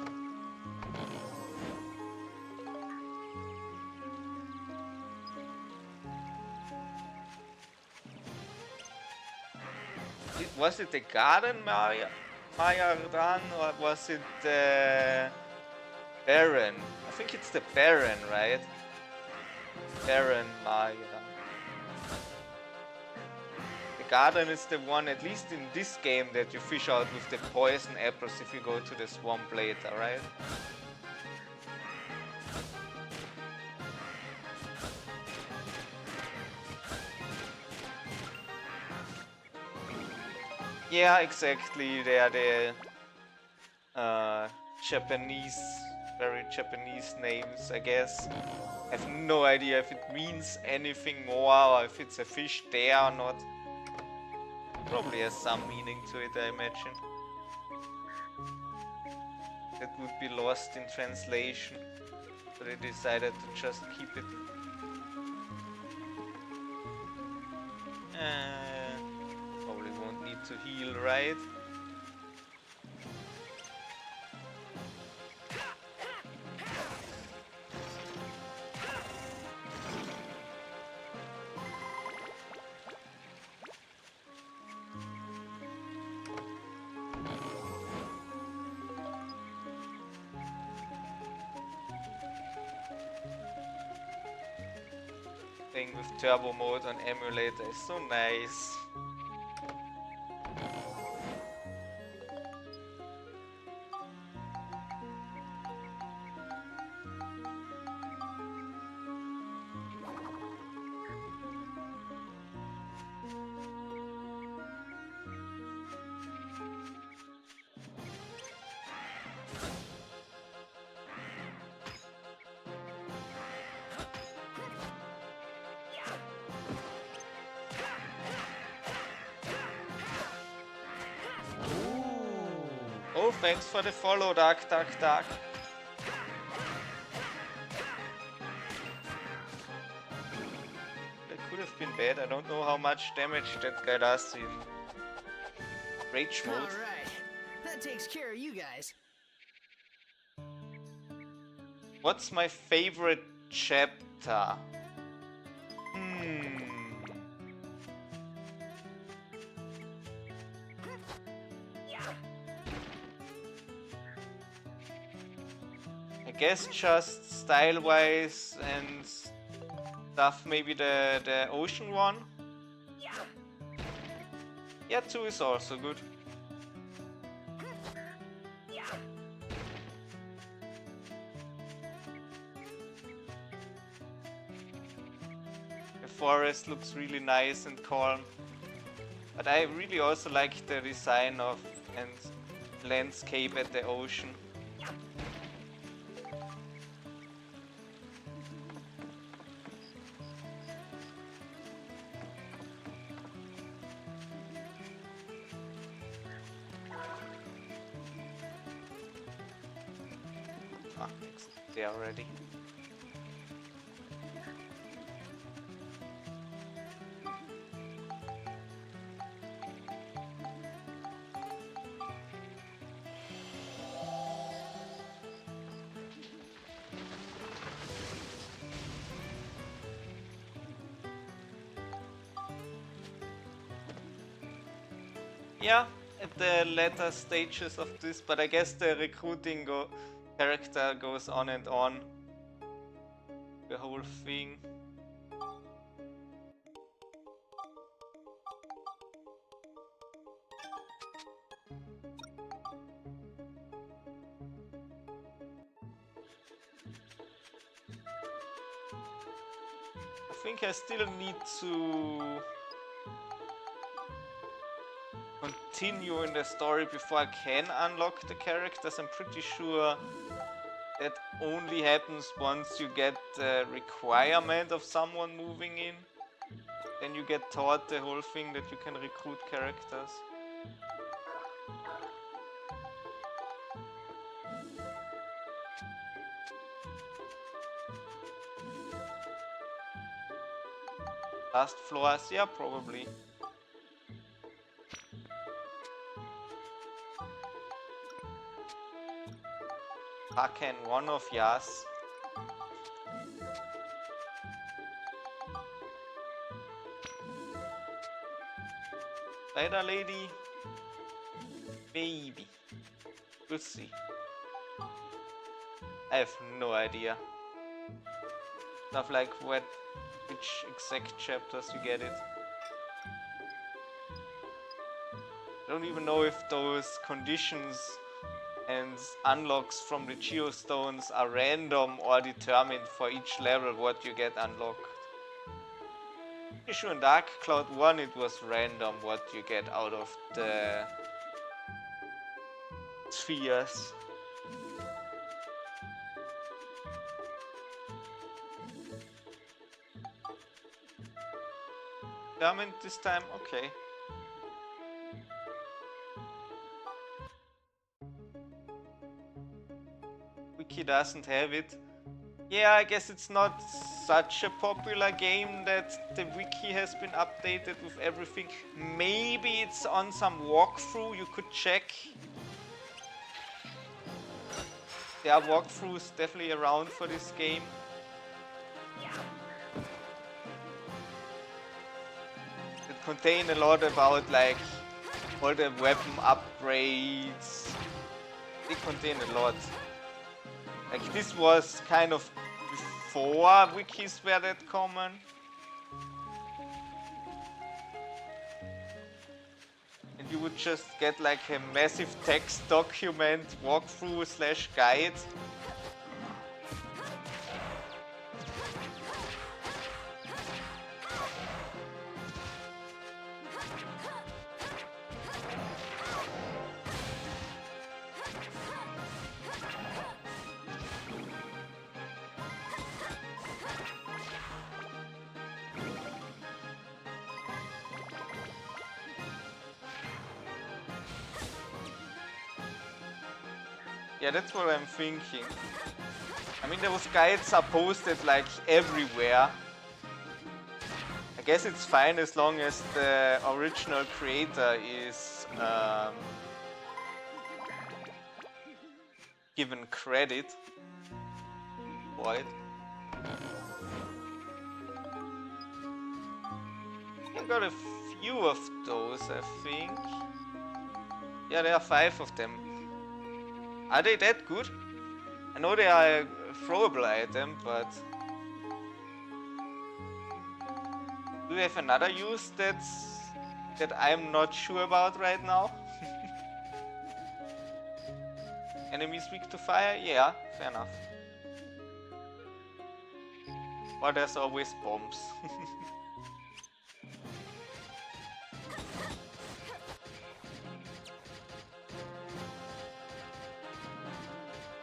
Was it the Garden Maya run or was it the Baron? I think it's the Baron, right? Baron Maya. The garden is the one, at least in this game, that you fish out with the poison apples if you go to the swamp later, right? Yeah, exactly. They are the Japanese, very Japanese names, I guess. I have no idea if it means anything more or if it's a fish there or not. Probably has some meaning to it, I imagine. That would be lost in translation, so they decided to just keep it. Probably won't need to heal, right? Playing with turbo mode on emulator is so nice. Oh, thanks for the follow, Dark. That could have been bad. I don't know how much damage that guy does in rage mode. Alright, that takes care of you guys. What's my favorite chapter? I guess just style-wise and stuff, maybe the ocean one. Yeah, 2 is also good. The forest looks really nice and calm. But I really also like the design of and landscape at the ocean. There already. Yeah, at the later stages of this, but I guess the recruiting character goes on and on. The whole thing. I think I still need to continue in the story before I can unlock the characters. I'm pretty sure that only happens once you get the requirement of someone moving in. Then you get taught the whole thing that you can recruit characters. Last floors, yeah, probably. Haken, one of Yas. Spider Lady? Maybe. We'll see. I have no idea. Stuff like which exact chapters you get it. I don't even know if those conditions and unlocks from the geostones are random or determined for each level what you get unlocked. Pretty sure in Dark Cloud 1 it was random what you get out of the spheres. Determined this time? Okay. Wiki doesn't have it. Yeah, I guess it's not such a popular game that the wiki has been updated with everything. Maybe it's on some walkthrough you could check. There are walkthroughs definitely around for this game. That contain a lot about like all the weapon upgrades. They contain a lot. Like this was kind of before wikis were that common. And you would just get like a massive text document, walkthrough / guide. Yeah, that's what I'm thinking. I mean, those guides are posted like everywhere. I guess it's fine as long as the original creator is given credit for it. I got a few of those, I think. Yeah, there are 5 of them. Are they that good? I know they are a throwable item, but do they have another use that I'm not sure about right now? Enemies weak to fire? Yeah, fair enough. But there's always bombs.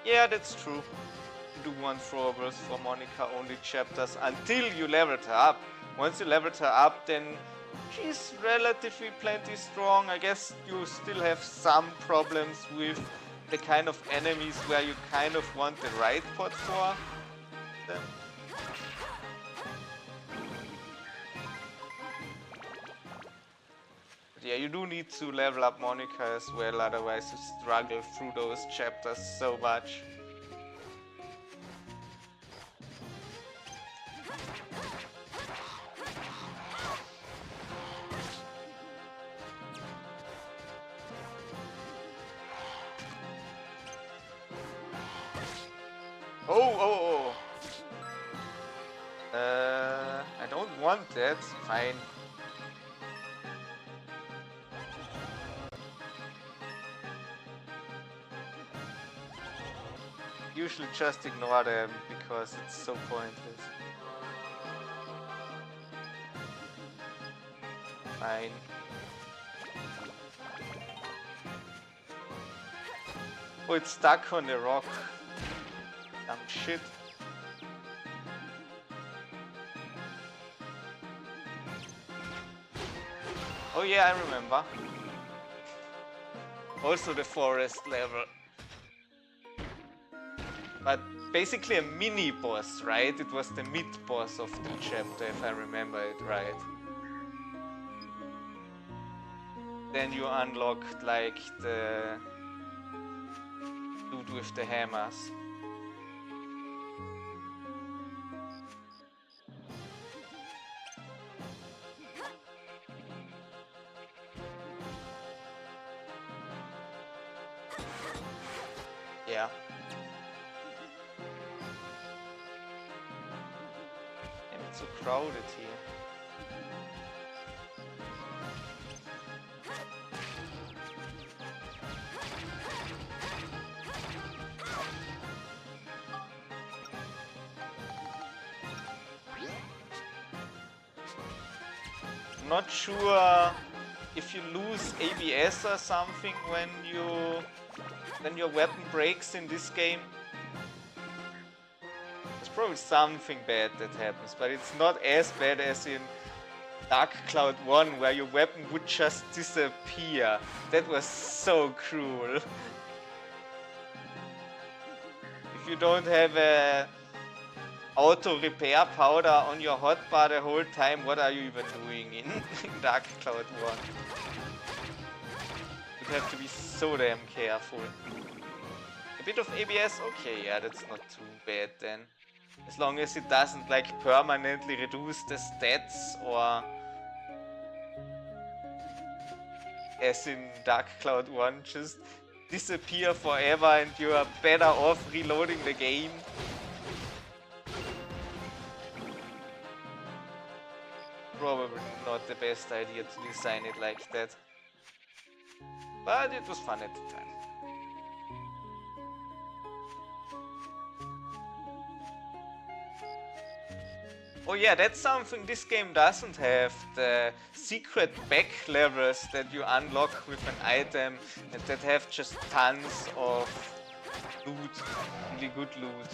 Yeah, that's true. You do want throwables for Monica only chapters until you leveled her up. Once you leveled her up, then she's relatively plenty strong. I guess you still have some problems with the kind of enemies where you kind of want the right pot for them. But yeah, you do need to level up Monica as well, otherwise you struggle through those chapters so much. Oh. I don't want that. Fine. Usually just ignore them because it's so pointless. Fine. Oh, it's stuck on the rock. Dumb shit. Oh yeah, I remember. Also the forest level. But basically a mini boss, right? It was the mid boss of the chapter, if I remember it right. Then you unlocked like the dude with the hammers. Yeah. And it's so crowded here. Not sure if you lose ABS or something when your weapon breaks in this game. It's probably something bad that happens, but it's not as bad as in Dark Cloud 1 where your weapon would just disappear. That was so cruel. If you don't have a auto repair powder on your hotbar the whole time, what are you even doing in Dark Cloud 1? You'd have to be so damn careful. A bit of ABS, okay, yeah, that's not too bad then. As long as it doesn't like permanently reduce the stats or as in Dark Cloud 1 just disappear forever and you are better off reloading the game. Probably not the best idea to design it like that. But it was fun at the time. Oh yeah, that's something this game doesn't have. The secret back levels that you unlock with an item and that have just tons of loot, really good loot.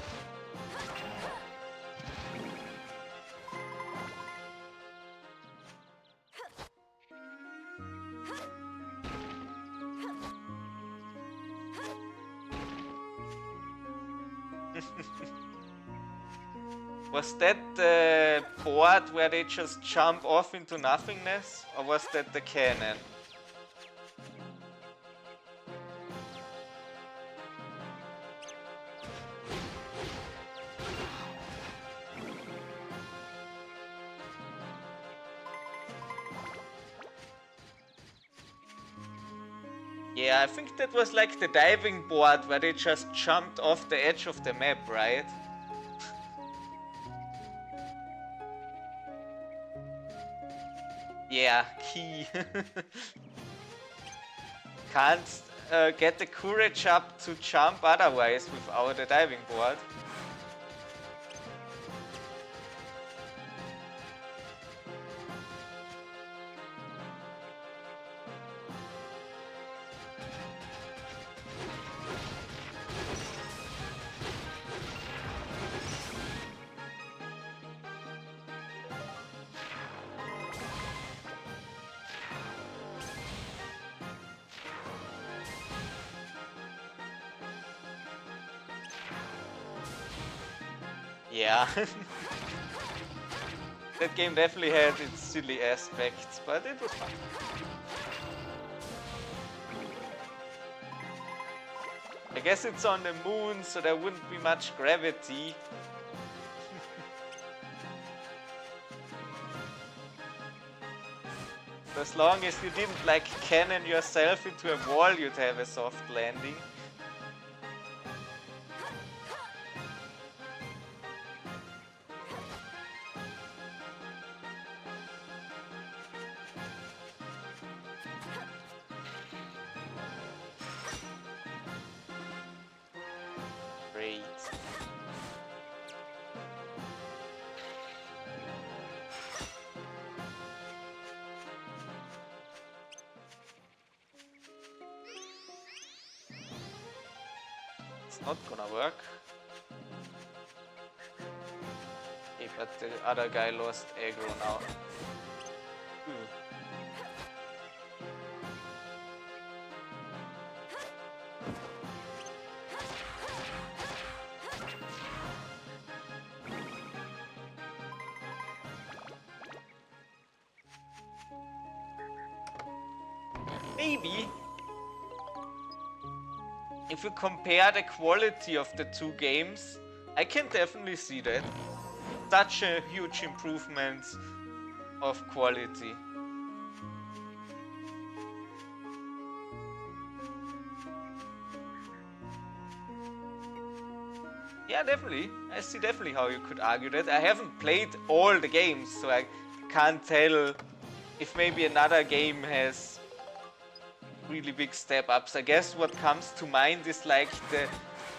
Was that the board where they just jump off into nothingness? Or was that the cannon? Yeah, I think that was like the diving board where they just jumped off the edge of the map, right? Yeah, key. Can't get the courage up to jump otherwise without a diving board. Yeah. That game definitely had its silly aspects, but it was fun. I guess it's on the moon, so there wouldn't be much gravity. As long as you didn't like cannon yourself into a wall, you'd have a soft landing. Great. It's not gonna work. Okay, but the other guy lost aggro now. Ooh. Maybe if you compare the quality of the two games, I can definitely see that. Such a huge improvement of quality. Yeah, definitely. I see definitely how you could argue that. I haven't played all the games, so I can't tell if maybe another game has really big step ups. I guess what comes to mind is like the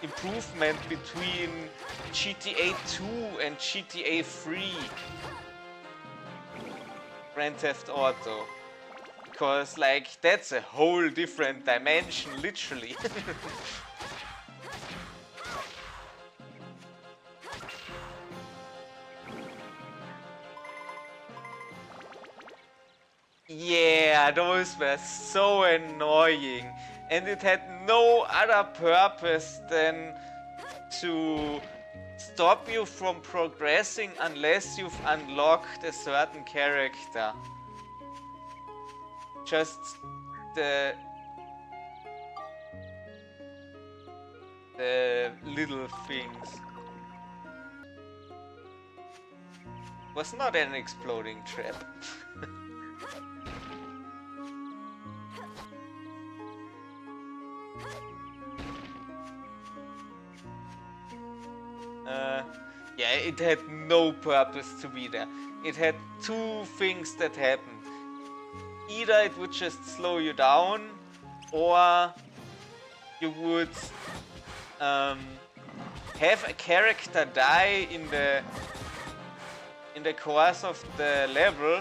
improvement between GTA 2 and GTA 3 Grand Theft Auto, because like that's a whole different dimension, literally. Yeah, those were so annoying, and it had no other purpose than to stop you from progressing unless you've unlocked a certain character. Just the little things. Was not an exploding trap. Yeah, it had no purpose to be there. It had two things that happened. Either it would just slow you down, or you would have a character die in the course of the level,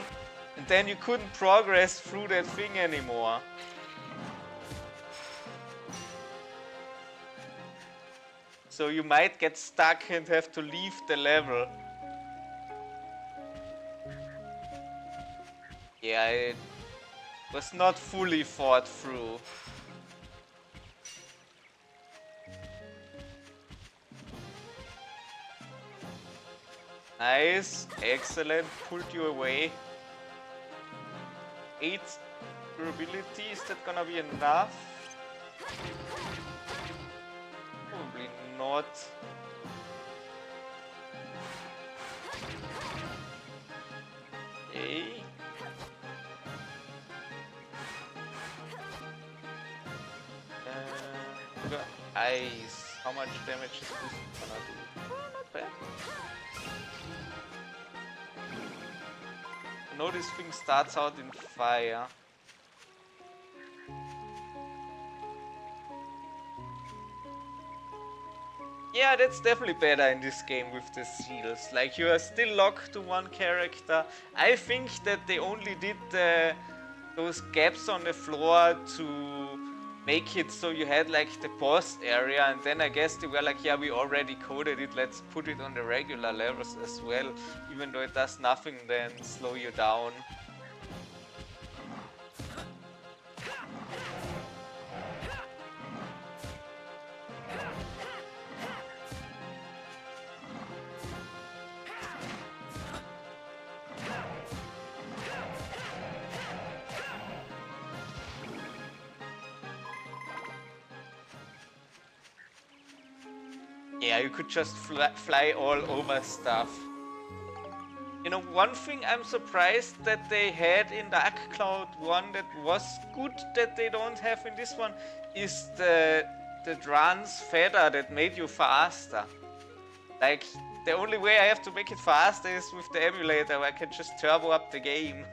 and then you couldn't progress through that thing anymore. So you might get stuck and have to leave the level. Yeah, it was not fully thought through. Nice, excellent, pulled you away. 8 durability, is that gonna be enough? Probably not. Okay. Ice. How much damage is this gonna do? Oh, not bad. I know this thing starts out in fire. Yeah, that's definitely better in this game with the seals. Like, you are still locked to one character. I think that they only did those gaps on the floor to make it so you had like the boss area, and then I guess they were like, yeah, we already coded it, let's put it on the regular levels as well, even though it does nothing then slow you down. Yeah, you could just fly all over stuff. You know, one thing I'm surprised that they had in Dark Cloud 1 that was good that they don't have in this one is the Dran's feather that made you faster. Like, the only way I have to make it faster is with the emulator, where I can just turbo up the game.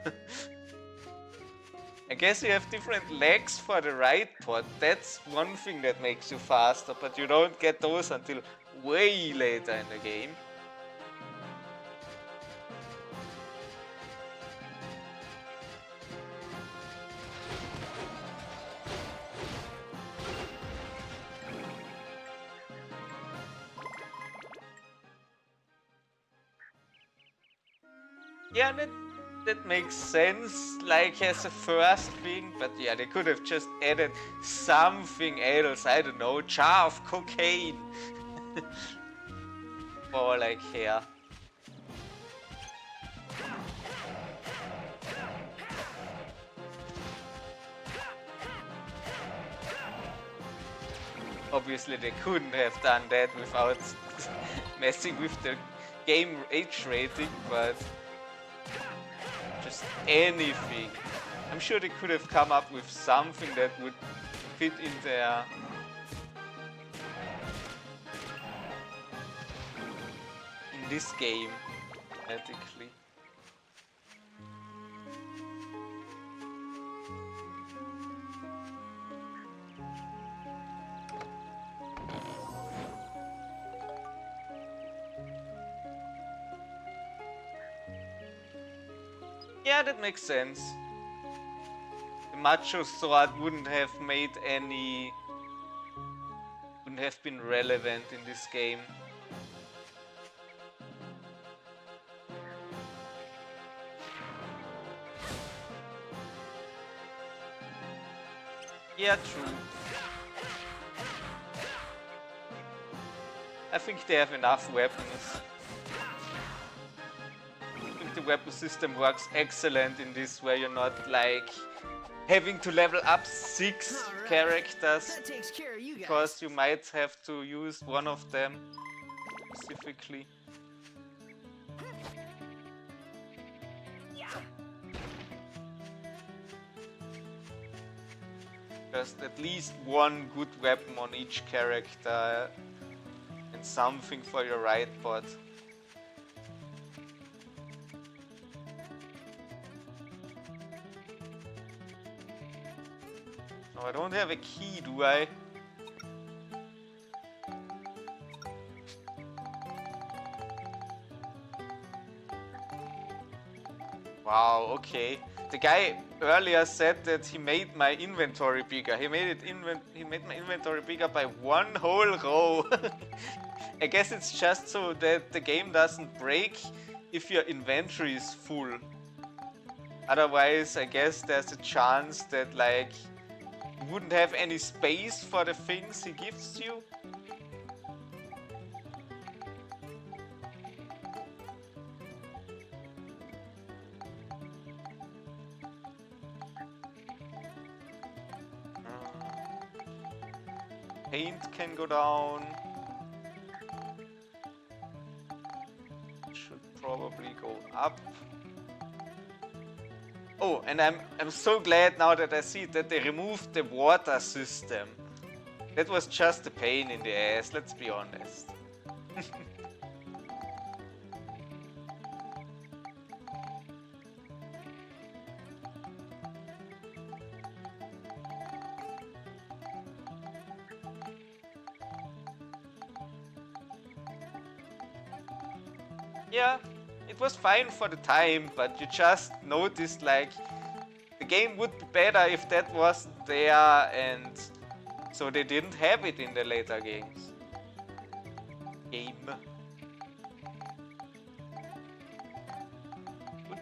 I guess you have different legs for the right pod. That's one thing that makes you faster, but you don't get those until way later in the game. Yeah, that makes sense, like as a first thing, but yeah, they could have just added something else, I don't know, jar of cocaine. Or like hair. Obviously they couldn't have done that without messing with the game age rating, but just anything. I'm sure they could have come up with something that would fit in there. In this game, automatically. Yeah, that makes sense. The macho sword wouldn't have been relevant in this game. Yeah, true. I think they have enough weapons. I think the weapon system works excellent in this, where you're not like having to level up 6 characters That takes care of you guys. because you might have to use one of them specifically. Just at least one good weapon on each character and something for your right bot. Oh, I don't have a key, do I? Wow, okay. The guy earlier said that he made my inventory bigger. He made my inventory bigger by one whole row. I guess it's just so that the game doesn't break if your inventory is full. Otherwise, I guess there's a chance that like you wouldn't have any space for the things he gives you. Paint can go down. Should probably go up. Oh, and I'm so glad now that I see that they removed the water system. That was just a pain in the ass, let's be honest. Yeah, it was fine for the time, but you just noticed like the game would be better if that wasn't there, and so they didn't have it in the later games. Good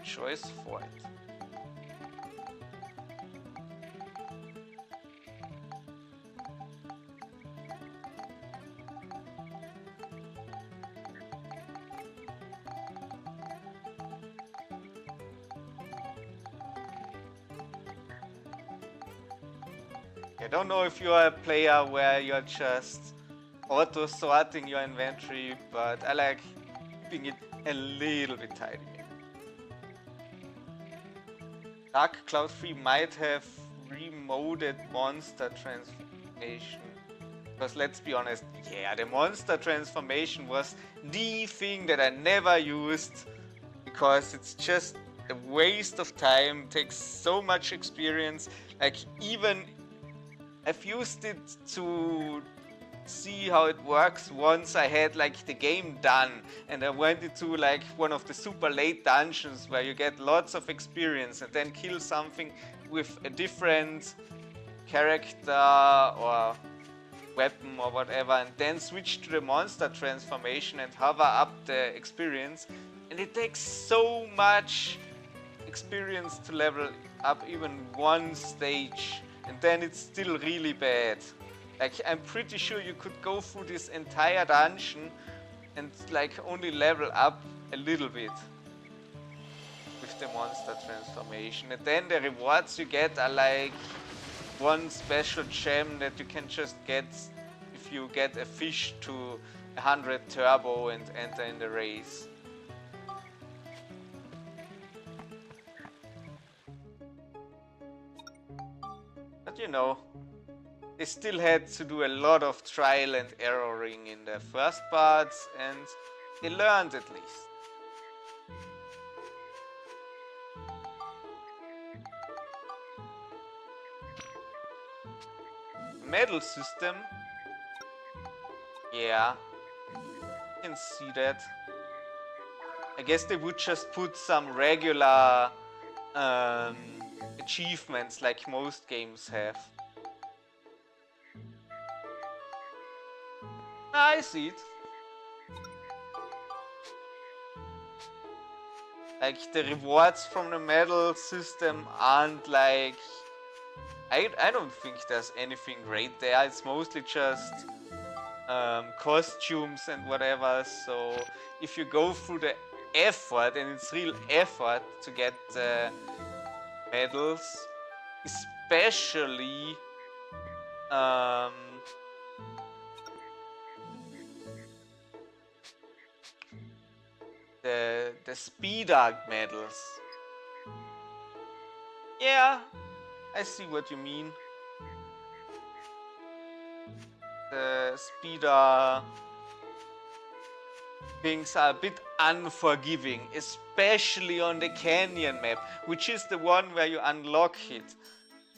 choice for it. I don't know if you're a player where you're just auto-sorting your inventory, but I like keeping it a little bit tidy. Dark Cloud 3 might have remoded monster transformation. Because let's be honest, yeah, the monster transformation was the thing that I never used. Because it's just a waste of time, takes so much experience. Like, even I've used it to see how it works once I had like the game done and I went into like one of the super late dungeons where you get lots of experience and then kill something with a different character or weapon or whatever, and then switch to the monster transformation and hover up the experience, and it takes so much experience to level up even one stage, and then it's still really bad. Like, I'm pretty sure you could go through this entire dungeon and like only level up a little bit with the monster transformation, and then the rewards you get are like one special gem that you can just get if you get a fish to 100 turbo and enter in the race. But you know, they still had to do a lot of trial and erroring in the first parts, and they learned at least. Medal system. Yeah, you can see that. I guess they would just put some regular achievements like most games have. I see it. Like, the rewards from the medal system aren't like... I don't think there's anything great there. It's mostly just costumes and whatever. So if you go through the effort, and it's real effort to get the medals, especially the speed arc medals. Yeah, I see what you mean. The speeder things are a bit unforgiving, especially on the canyon map, which is the one where you unlock it.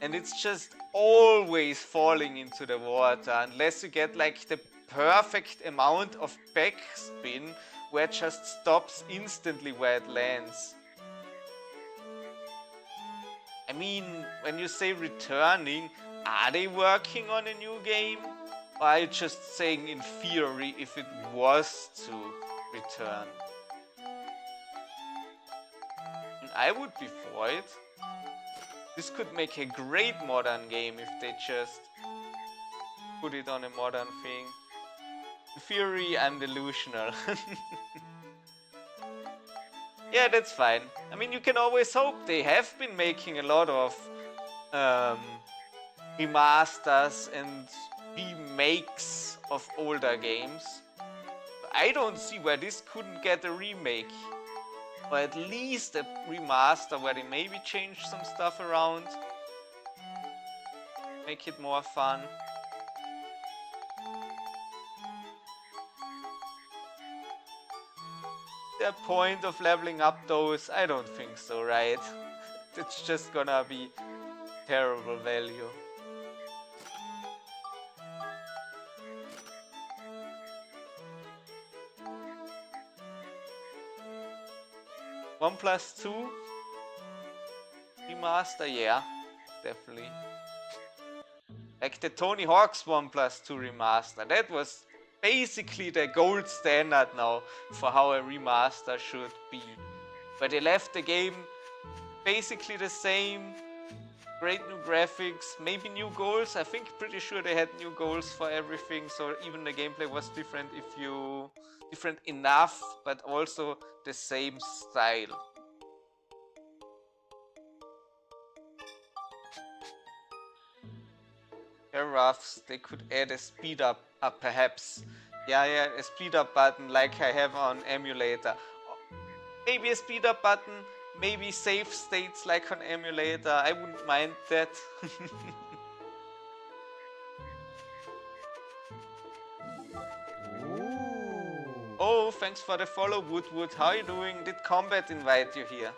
And it's just always falling into the water unless you get like the perfect amount of backspin where it just stops instantly where it lands. I mean, when you say returning, are they working on a new game? Or are you just saying in theory if it was to return? And I would be for it. This could make a great modern game if they just put it on a modern thing. In theory, I'm delusional. Yeah, that's fine. I mean, you can always hope. They have been making a lot of remasters and remakes of older games. I don't see where this couldn't get a remake. Or at least a remaster where they maybe change some stuff around. Make it more fun. The point of leveling up those? I don't think so, right? It's just gonna be terrible value. One plus two remaster, yeah, definitely. Like the Tony Hawk's 1 plus 2 remaster, that was basically the gold standard now for how a remaster should be. But they left the game basically the same, great new graphics, maybe new goals. I think pretty sure they had new goals for everything, so even the gameplay was different different enough, but also the same style. Roughs, they could add a speed up perhaps. Yeah, a speed up button like I have on emulator. Maybe a speed up button, maybe save states like on emulator. I wouldn't mind that. Oh, thanks for the follow, Woodwood. How are you doing? Did Combat invite you here?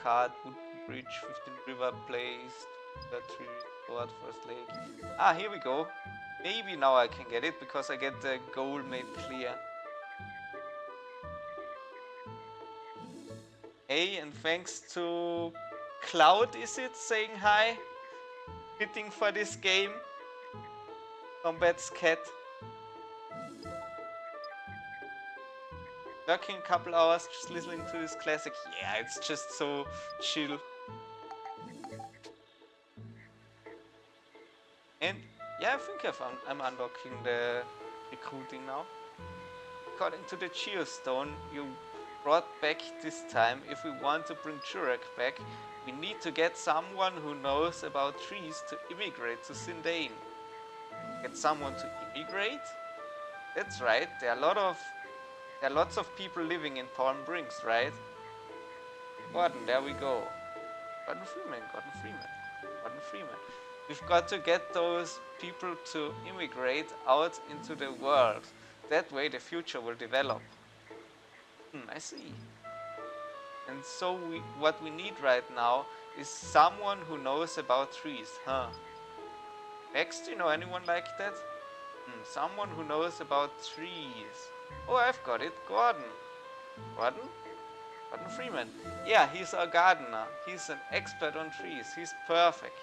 card, wooden bridge, 15 river placed, 3 restored, first lake. Ah, here we go. Maybe now I can get it because I get the goal made clear. Hey, and thanks to Cloud, is it, saying hi? Hitting for this game. Combat's cat. Working a couple hours just listening to this classic. Yeah, it's just so chill. And yeah, I think I'm unlocking the recruiting now. According to the Geostone you brought back this time, if we want to bring Jurek back, we need to get someone who knows about trees to immigrate to Sindane. Get someone to immigrate? That's right, there are lots of people living in Palm Springs, right? Gordon, there we go. Gordon Freeman. We've got to get those people to immigrate out into the world. That way the future will develop. I see. And so what we need right now is someone who knows about trees, huh? Max, do you know anyone like that? Someone who knows about trees. Oh, I've got it. Gordon. Gordon Freeman. Yeah, he's a gardener. He's an expert on trees. He's perfect.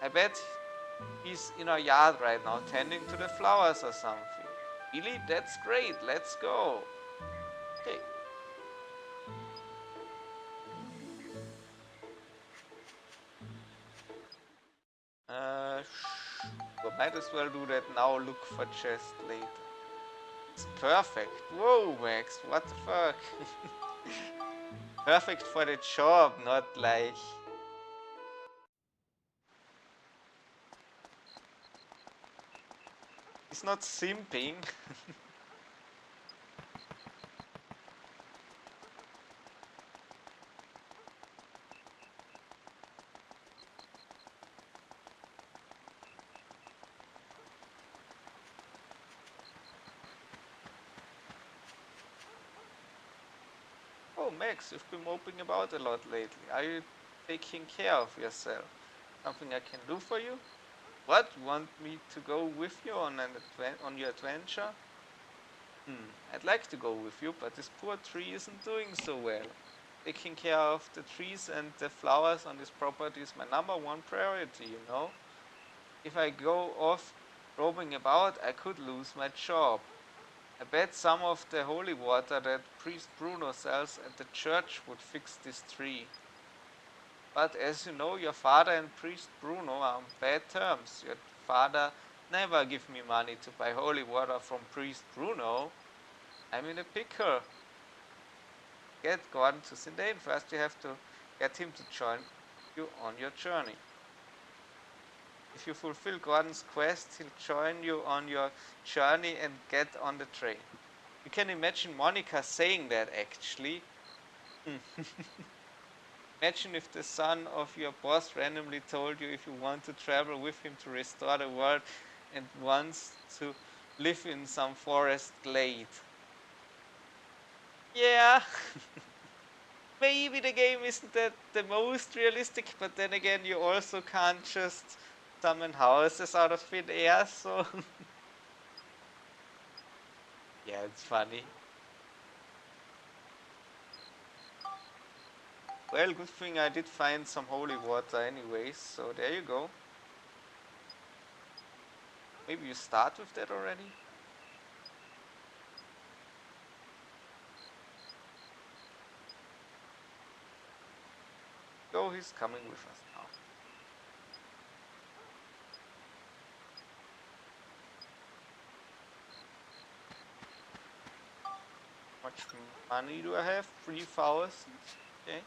I bet he's in our yard right now tending to the flowers or something. Really? That's great. Let's go. Okay. We might as well do that now. Look for chest later. It's perfect. Whoa, Max. What the fuck? Perfect for the job, not like... He's not simping. Oh, Max, you've been moping about a lot lately. Are you taking care of yourself? Something I can do for you? What? Want me to go with you on your adventure? I'd like to go with you, but this poor tree isn't doing so well. Taking care of the trees and the flowers on this property is my #1 priority, you know? If I go off roaming about, I could lose my job. I bet some of the holy water that Priest Bruno sells at the church would fix this tree. But as you know, your father and Priest Bruno are on bad terms. Your father never give me money to buy holy water from Priest Bruno. I'm in a pickle. Get Gordon to Sindane. First you have to get him to join you on your journey. If you fulfill Gordon's quest, he'll join you on your journey and get on the train. You can imagine Monica saying that, actually. Imagine if the son of your boss randomly told you if you want to travel with him to restore the world and wants to live in some forest glade. Yeah. Maybe the game isn't the most realistic, but then again, you also can't just summon houses out of thin air, so... Yeah, it's funny. Well, good thing I did find some holy water anyways, so there you go. Maybe you start with that already? Go, he's coming with us now. How much money do I have? 3,000? Okay.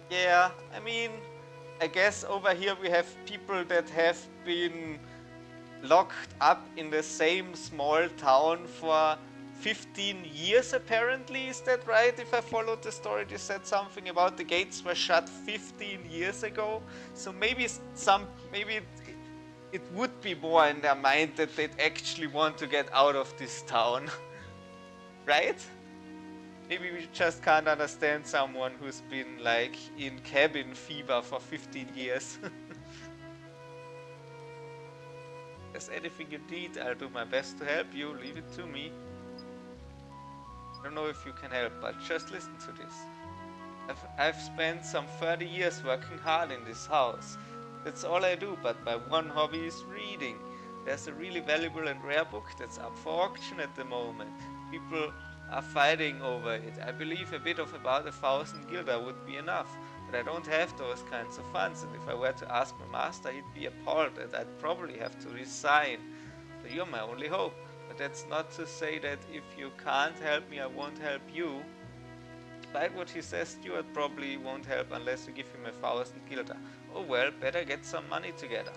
Yeah, I mean, I guess over here we have people that have been locked up in the same small town for 15 years apparently, is that right? If I followed the story, they said something about the gates were shut 15 years ago. So maybe it would be more in their mind that they'd actually want to get out of this town. Right? Maybe we just can't understand someone who's been like in cabin fever for 15 years. If there's anything you need, I'll do my best to help you. Leave it to me. I don't know if you can help, but just listen to this. I've spent some 30 years working hard in this house. That's all I do, but my one hobby is reading. There's a really valuable and rare book that's up for auction at the moment. People are fighting over it. I believe a bit of about 1,000 guilder would be enough, but I don't have those kinds of funds, and if I were to ask my master, he'd be appalled, and I'd probably have to resign. So you're my only hope. But that's not to say that if you can't help me, I won't help you. Despite what he says, Stuart probably won't help unless you give him 1,000 guilder. Oh well, better get some money together.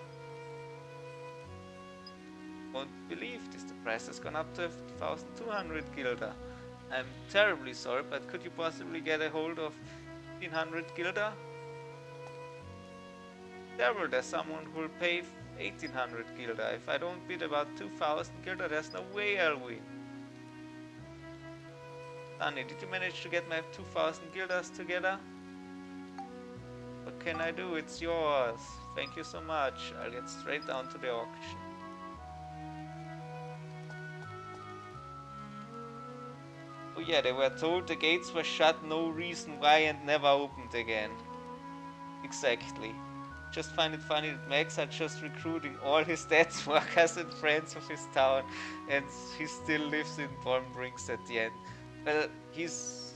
Won't believe this, the price has gone up to 1,200 guilder. I'm terribly sorry, but could you possibly get a hold of 1,500 guilder? Terrible, there's someone who'll pay 1,800 guilder. If I don't bid about 2,000 guilder, there's no way I'll win. Danny, did you manage to get my 2,000 guilders together? What can I do? It's yours. Thank you so much. I'll get straight down to the auction. Oh yeah, they were told the gates were shut, no reason why, and never opened again. Exactly. Just find it funny that Max are just recruiting all his dad's workers and friends of his town, and he still lives in Palm Springs at the end. Well, he's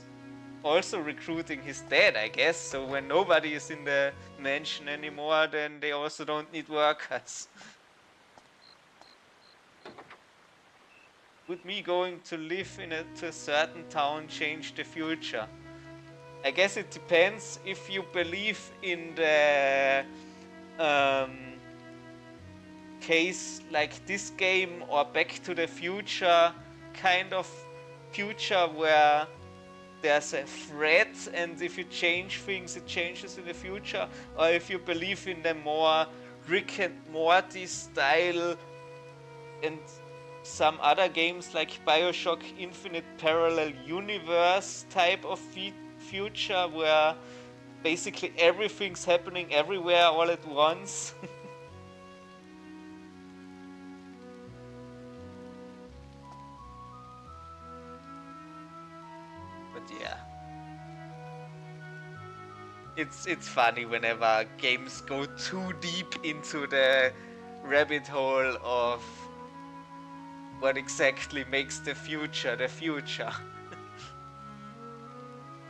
also recruiting his dad, I guess, so when nobody is in the mansion anymore, then they also don't need workers. Would me going to live to a certain town change the future? I guess it depends if you believe in the case like this game or Back to the Future kind of future where there's a threat and if you change things it changes in the future, or if you believe in the more Rick and Morty style and some other games like Bioshock Infinite Parallel Universe type of future where basically everything's happening everywhere all at once. But yeah. It's funny whenever games go too deep into the rabbit hole of what exactly makes the future the future.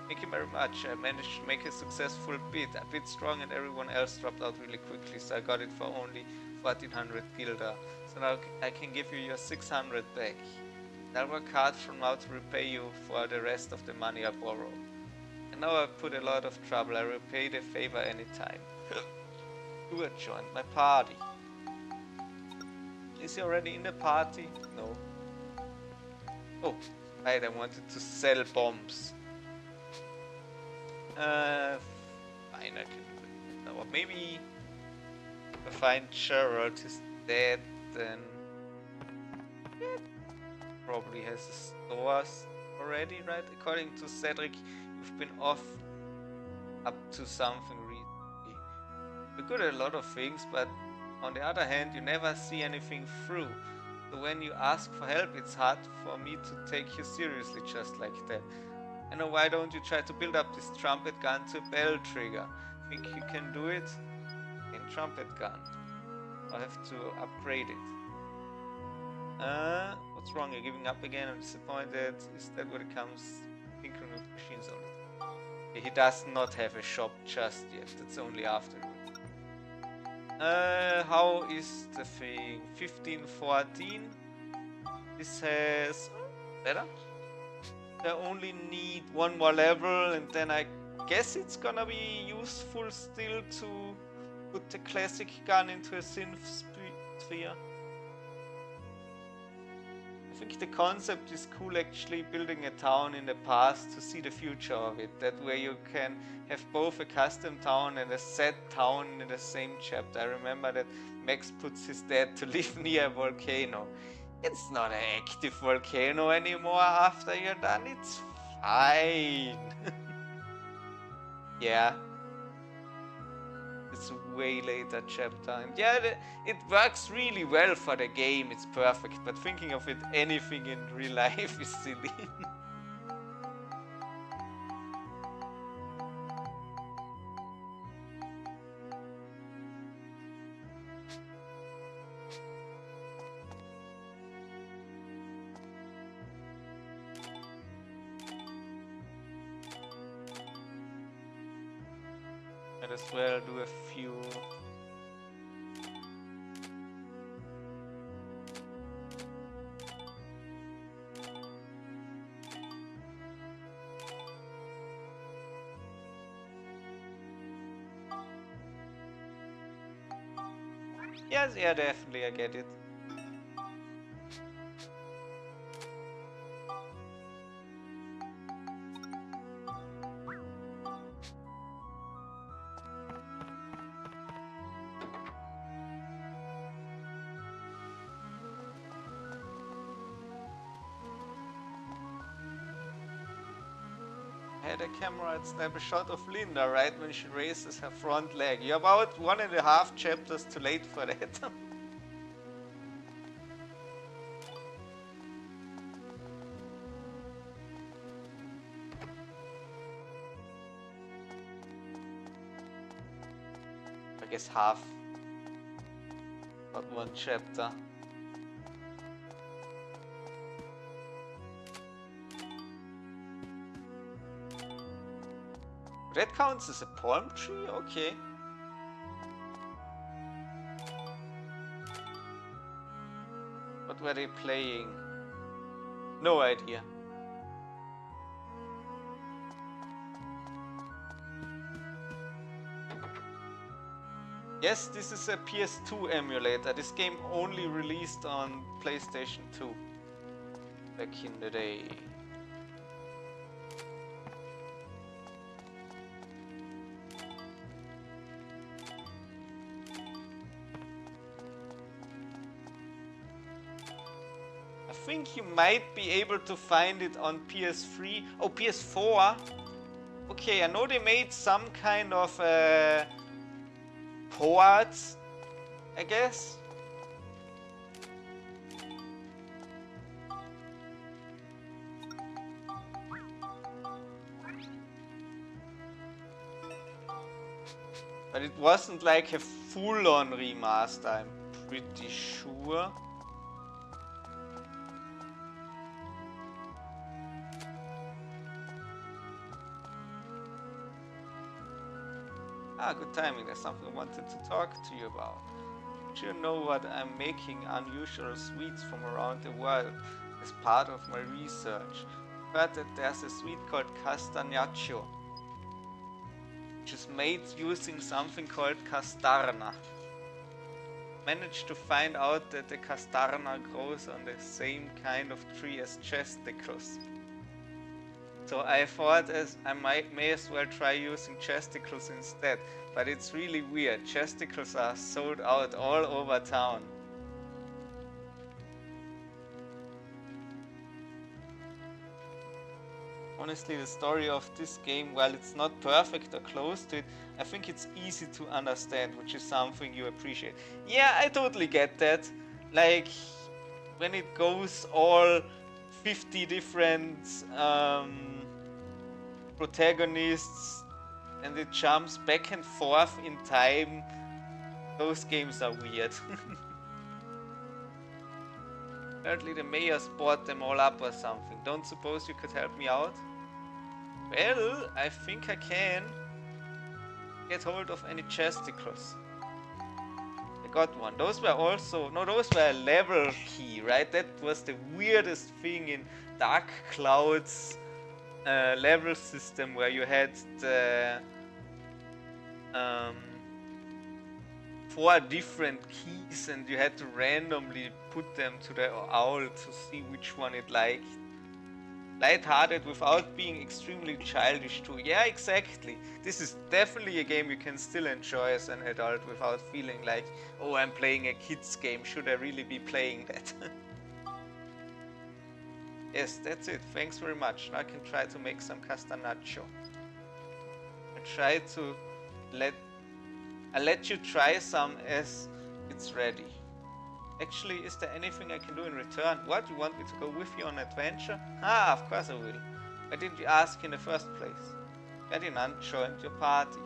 Thank you very much. I managed to make a successful bid. I bid strong and everyone else dropped out really quickly, so I got it for only 1,400 guilder. So now I can give you your 600 back. I'll work hard from now to repay you for the rest of the money I borrowed. And now I've put a lot of trouble. I repay the favor anytime. Stuart joined my party. Is he already in the party? No. Oh, right, I wanted to sell bombs. Fine, I can do it. Or maybe if I find Gerald is dead, then probably has a store already, right? According to Cedric, you've been off up to something recently. You're good at a lot of things, but on the other hand, you never see anything through. So when you ask for help, it's hard for me to take you seriously just like that. I know, why don't you try to build up this trumpet gun to a bell trigger? Think you can do it? In trumpet gun. I'll have to upgrade it. What's wrong? You're giving up again? I'm disappointed. Is that what it comes? Tinkering with machines all the time. He does not have a shop just yet. That's only afterwards. How is the thing? 1514. This has better. I only need one more level, and then I guess it's gonna be useful still to put the classic gun into a synth sphere. I think the concept is cool, actually, building a town in the past to see the future of it. That way you can have both a custom town and a set town in the same chapter. I remember that Max puts his dad to live near a volcano. It's not an active volcano anymore after you're done. It's fine. Yeah. It's a way later chapter. And yeah, it works really well for the game. It's perfect. But thinking of it anything in real life is silly. Might as well do a few. Yes, yeah, definitely, I get it. I had a camera and snap a shot of Linda right when she raises her front leg. You're about 1.5 chapters too late for that. I guess half. Not 1 chapter. That counts as a palm tree? Okay. What were they playing? No idea. Yes, this is a PS2 emulator. This game only released on PlayStation 2 back in the day. I think you might be able to find it on PS3. Oh, PS4. Okay, I know they made some kind of ports, I guess. But it wasn't like a full-on remaster, I'm pretty sure. Ah, good timing. There's something I wanted to talk to you about. Do you know what I'm making unusual sweets from around the world as part of my research? Heard that there's a sweet called castagnaccio, which is made using something called castarna. Managed to find out that the castarna grows on the same kind of tree as chesticles. So I thought I may as well try using chesticles instead, but it's really weird. Chesticles are sold out all over town. Honestly, the story of this game, while it's not perfect or close to it, I think it's easy to understand, which is something you appreciate. Yeah, I totally get that. Like, when it goes all 50 different protagonists and it jumps back and forth in time, those games are weird. Apparently the mayors bought them all up or something. Don't suppose you could help me out? Well, I think I can get hold of any chesticles. I got one. Those were also... No, those were a level key, right? That was the weirdest thing in Dark Cloud's level system, where you had the 4 different keys and you had to randomly put them to the owl to see which one it liked. Lighthearted without being extremely childish too. Yeah, exactly. This is definitely a game you can still enjoy as an adult without feeling like, oh, I'm playing a kid's game. Should I really be playing that? Yes, that's it. Thanks very much. Now I can try to make some castanaccio. I'll let you try some as it's ready. Actually, is there anything I can do in return? What? You want me to go with you on adventure? Ah, of course I will. Why didn't you ask in the first place? Ferdinand joined your party.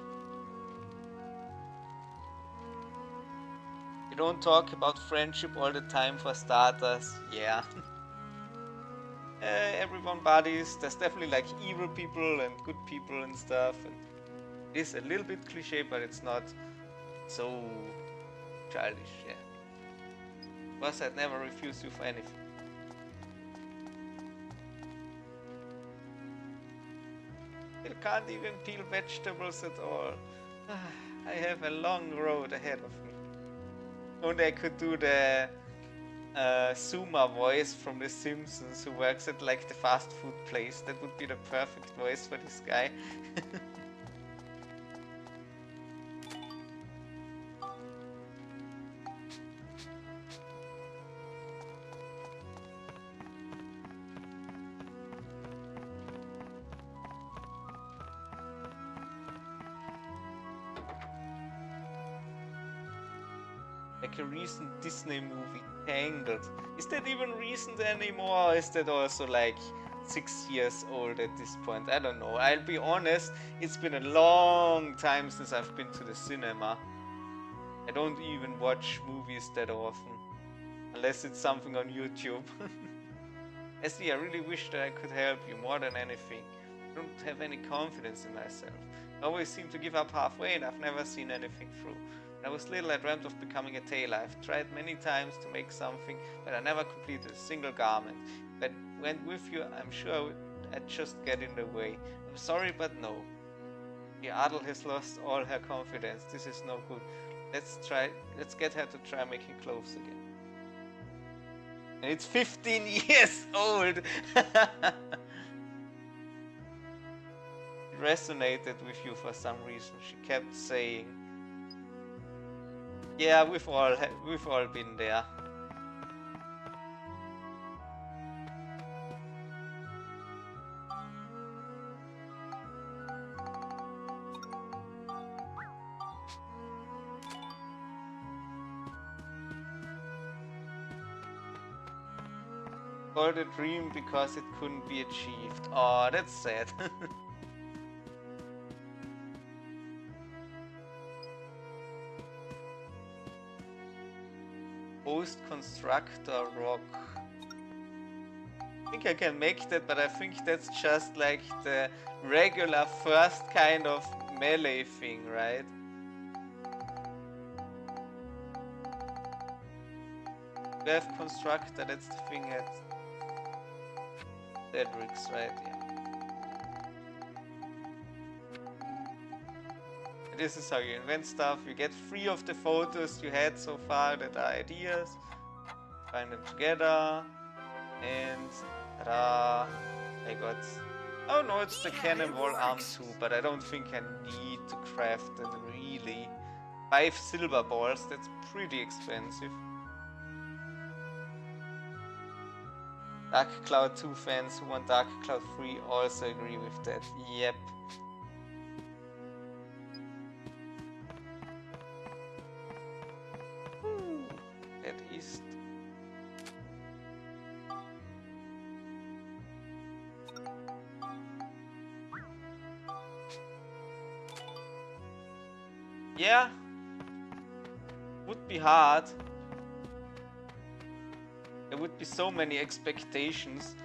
You don't talk about friendship all the time for starters. Yeah. Everyone buddies. There's definitely like evil people and good people and stuff. And it is a little bit cliche, but it's not so childish, yeah. Plus, I'd never refuse you for anything. You can't even peel vegetables at all. I have a long road ahead of me. Only I could do the Zuma voice from The Simpsons, who works at like the fast food place. That would be the perfect voice for this guy. Like a recent Disney movie, Tangled. Is that even recent anymore, or is that also like 6 years old at this point? I don't know. I'll be honest, it's been a long time since I've been to the cinema. I don't even watch movies that often, unless it's something on YouTube. I really wish that I could help you more than anything. I don't have any confidence in myself. I always seem to give up halfway and I've never seen anything through. When I was little, I dreamt of becoming a tailor. I've tried many times to make something, but I never completed a single garment. If I went with you, I'm sure I'd just get in the way. I'm sorry, but no. The Adel has lost all her confidence. This is no good. Let's get her to try making clothes again. And it's 15 years old! It resonated with you for some reason. She kept saying, yeah, we've all been there. Called a dream because it couldn't be achieved. Oh, that's sad. Post constructor rock. I think I can make that, but I think that's just like the regular first kind of melee thing, right? We have constructor, that's the thing at Cedric's, right? Yeah. This is how you invent stuff. You get 3 of the photos you had so far that are ideas. Find them together. And ta-da! I got... Oh no, it's the cannonball arm too, but I don't think I need to craft it really. 5 silver balls, that's pretty expensive. Dark Cloud 2 fans who want Dark Cloud 3 also agree with that. Yep. That is... Yeah. Would be hard. There would be so many expectations.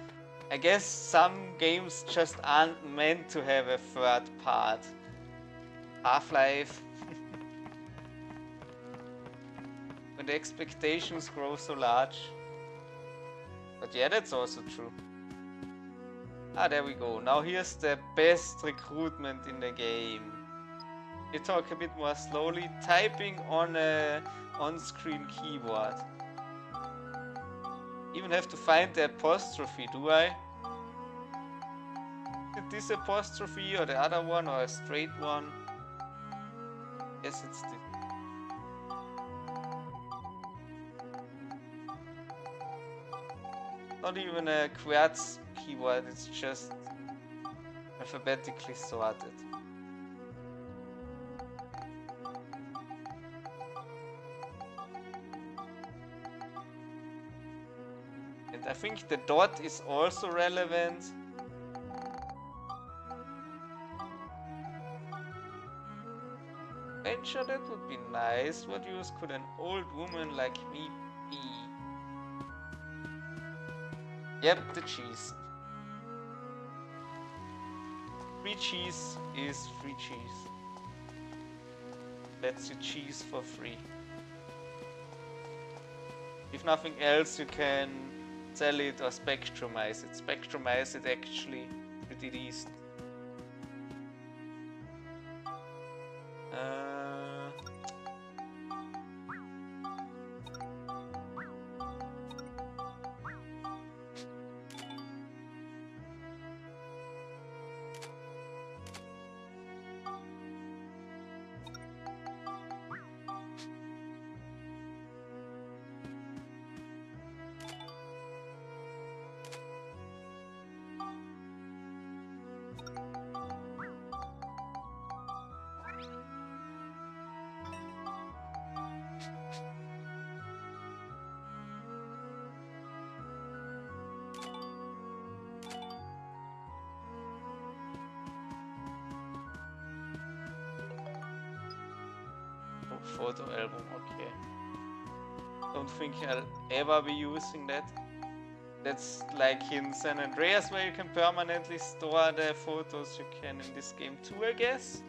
I guess some games just aren't meant to have a third part. Half-Life. When the expectations grow so large. But yeah, that's also true. Ah, there we go. Now here's the best recruitment in the game. You talk a bit more slowly, typing on a on-screen keyboard. Even have to find the apostrophe, do I? Is it this apostrophe or the other one or a straight one? Yes, it's this. Not even a quartz keyboard, it's just alphabetically sorted. And I think the dot is also relevant. Venture, that would be nice. What use could an old woman like me be? Yep, the cheese. Free cheese is free cheese. Lets you cheese for free. If nothing else, you can sell it or spectrumize it. Spectrumize it actually pretty decent. Photo album, okay. Don't think I'll ever be using that. That's like in San Andreas where you can permanently store the photos you can in this game too, I guess.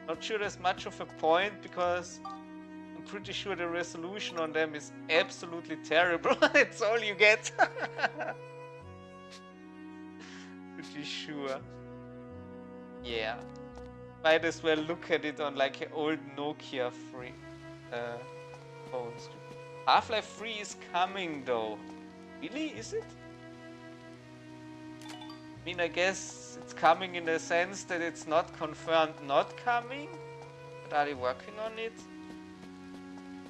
Not sure there's much of a point because I'm pretty sure the resolution on them is absolutely terrible. That's all you get. Pretty sure. Yeah. Might as well look at it on like an old Nokia phone screen. Half-Life 3 is coming though. Really? Is it? I mean, I guess it's coming in the sense that it's not confirmed not coming. But are they working on it?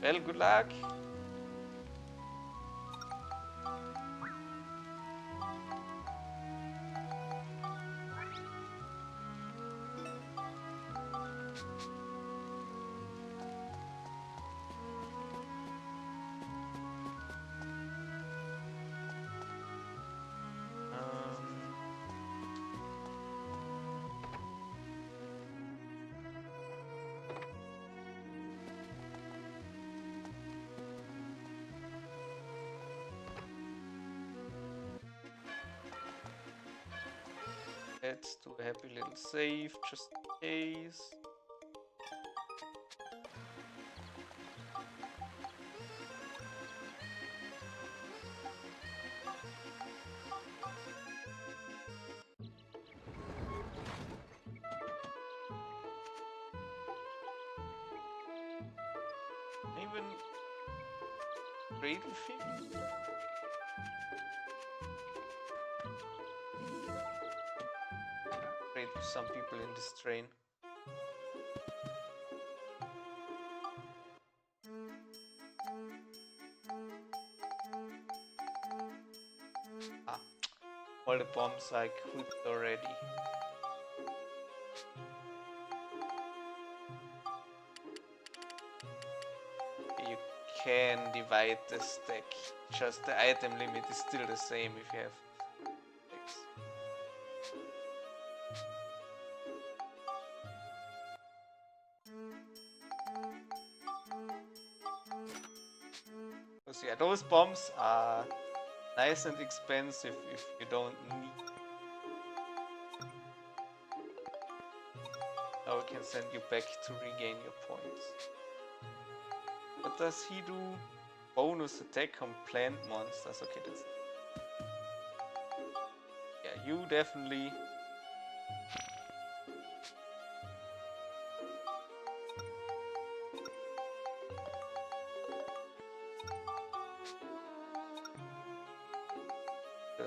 Well, good luck. Let's do a happy little save, just in case. Even Cradle thing? Afraid of some people in this train. Ah, all the bombs I equipped already. You can divide the stack, just the item limit is still the same if you have X. Because yeah, those bombs are nice and expensive if you don't need. Now we can send you back to regain your points. What does he do? Bonus attack on plant monsters. Okay, that's... Yeah, you definitely...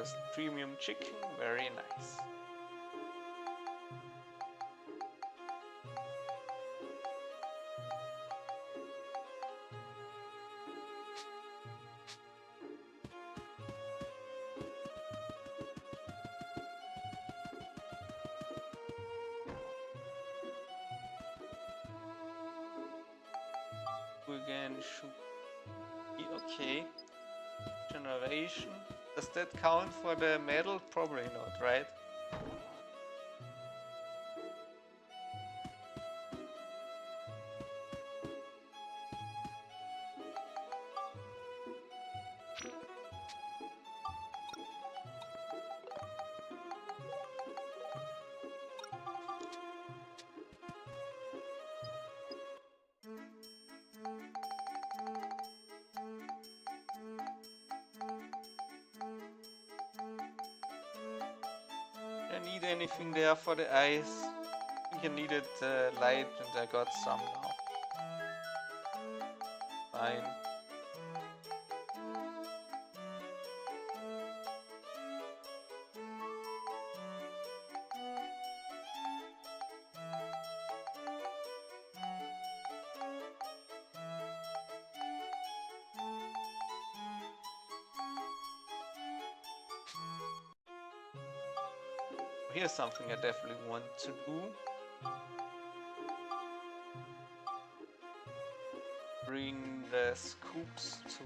first premium chicken, very nice. Again, should be okay. Generation. Does that count for the medal? Probably not, right? Need anything there for the eyes? I think I needed light and I got some now. Fine. Here's something I definitely want to do. Bring the scoops to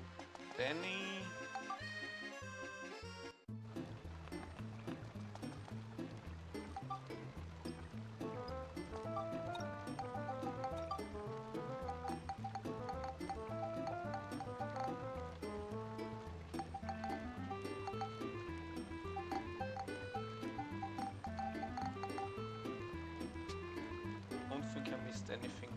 Benny. Anything.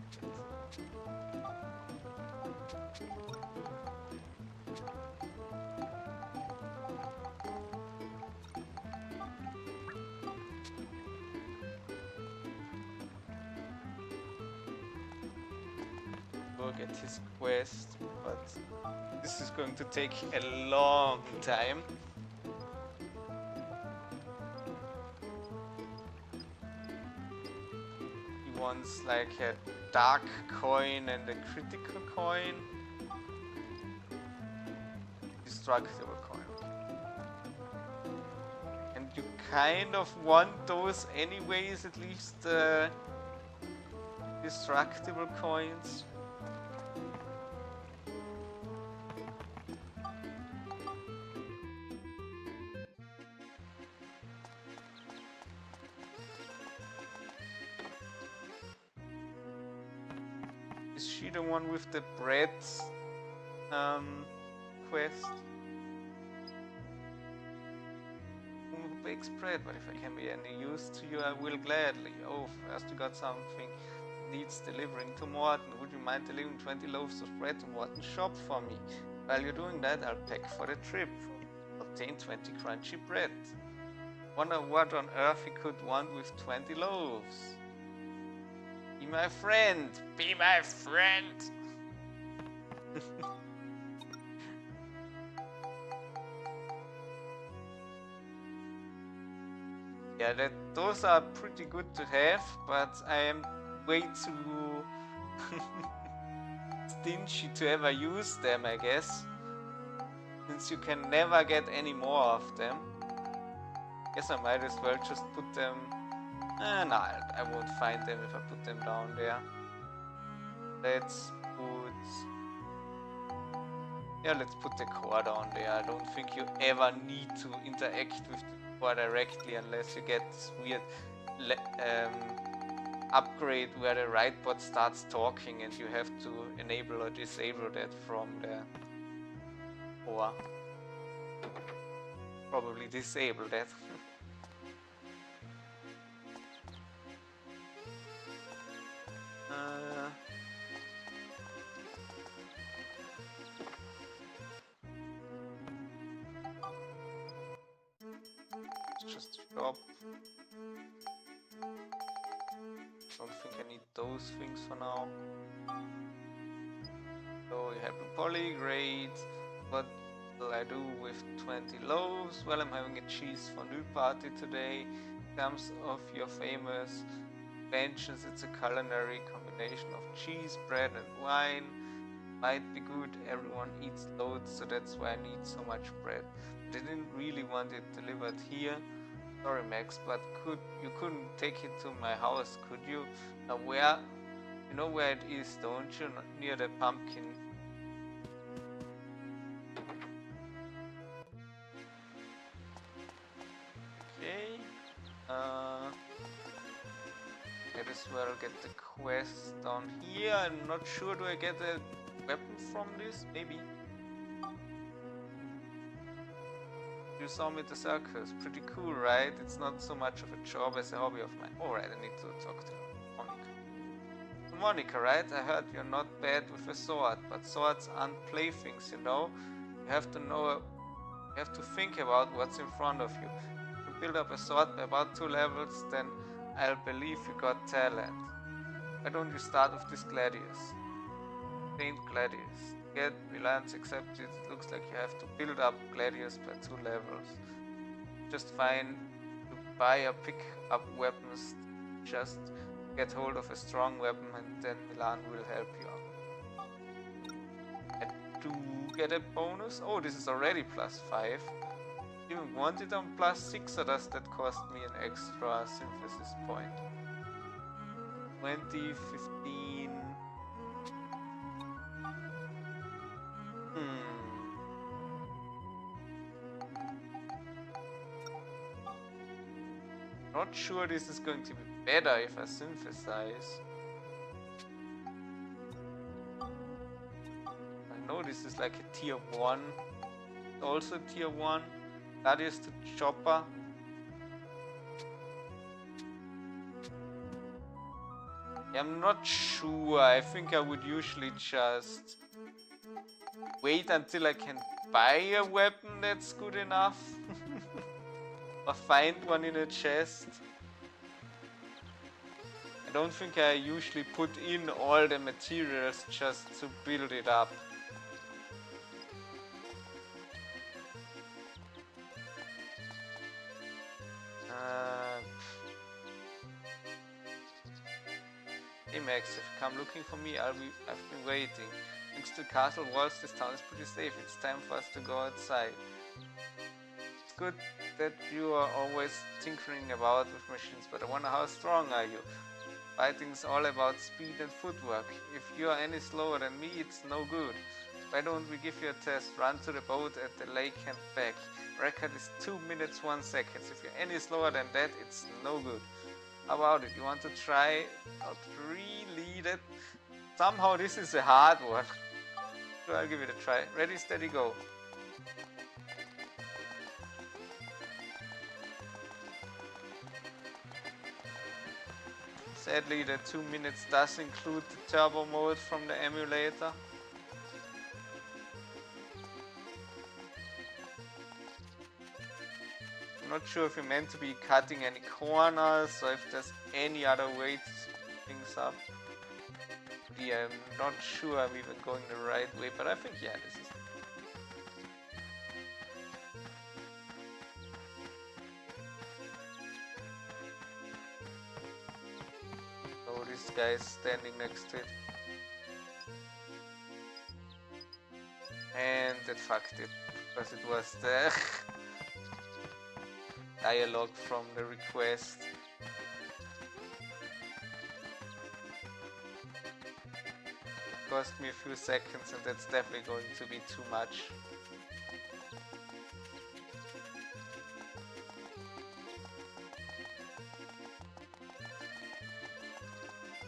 Go get his quest, but this is going to take a long time. One's like a dark coin and a critical coin. Destructible coin. And you kind of want those anyways, at least destructible coins. Is she the one with the bread quest? Who bakes bread? But if I can be any use to you, I will gladly. Oh, first you got something needs delivering to Morton. Would you mind delivering 20 loaves of bread to Morton's shop for me? While you're doing that, I'll pack for the trip. Obtain 20 crunchy bread. Wonder what on earth he could want with 20 loaves. Be my friend! Be my friend! Yeah, those are pretty good to have, but I am way too stingy to ever use them, I guess. Since you can never get any more of them. Guess I might as well just put them... no, I won't find them if I put them down there. Let's put... Yeah, let's put the core down there. I don't think you ever need to interact with the core directly unless you get this weird upgrade where the right bot starts talking and you have to enable or disable that from the core. Probably disable that. Just drop. Don't think I need those things for now. So you have the poly, great, but the will I do with 20 loaves? Well, I'm having a cheese fondue party today. In terms of your famous inventions, it's a culinary combination of cheese, bread, and wine. Might be good. Everyone eats loads, so that's why I need so much bread. But I didn't really want it delivered here. Sorry, Max, but you couldn't take it to my house, could you? Now where? You know where it is, don't you? Near the pumpkin. Okay. Might as well get the quest down here. I'm not sure. Do I get a weapon from this? Maybe. You saw me at the circus. Pretty cool, right? It's not so much of a job as a hobby of mine. Alright, I need to talk to Monica. Monica, right? I heard you're not bad with a sword, but swords aren't playthings, you know? You have to know, you have to think about what's in front of you. If you build up a sword by about 2 levels, then I'll believe you got talent. Why don't you start with this gladius? Saint Gladius. Get Milan's accepted. It looks like you have to build up Gladius by 2 levels. Just fine to buy or pick up weapons. Just get hold of a strong weapon and then Milan will help you out. I do get a bonus. Oh, this is already +5. Do you want it on +6 or does that cost me an extra synthesis point? 20, 15... Not sure this is going to be better if I synthesize. I know this is like a tier 1. Also tier 1. That is the chopper. I'm not sure. I think I would usually just wait until I can buy a weapon that's good enough. Or find one in a chest. I don't think I usually put in all the materials just to build it up. Hey Max, if you come looking for me, I've been waiting. Thanks to castle walls, this town is pretty safe. It's time for us to go outside. It's good that you are always tinkering about with machines, but I wonder how strong are you? Fighting's all about speed and footwork. If you are any slower than me, it's no good. Why don't we give you a test? Run to the boat at the lake and back. Record is 2 minutes 1 second. If you're any slower than that, it's no good. How about it? You want to try? Not really. That somehow this is a hard one. So I'll give it a try. Ready, steady, go. Sadly, the 2 minutes does include the turbo mode from the emulator. I'm not sure if you're meant to be cutting any corners or if there's any other way to speed things up. Yeah, I'm not sure I'm even going the right way, but I think yeah, this is. Oh, this guy is standing next to it. And that fucked it, because it was the dialogue from the request. Cost me a few seconds and that's definitely going to be too much.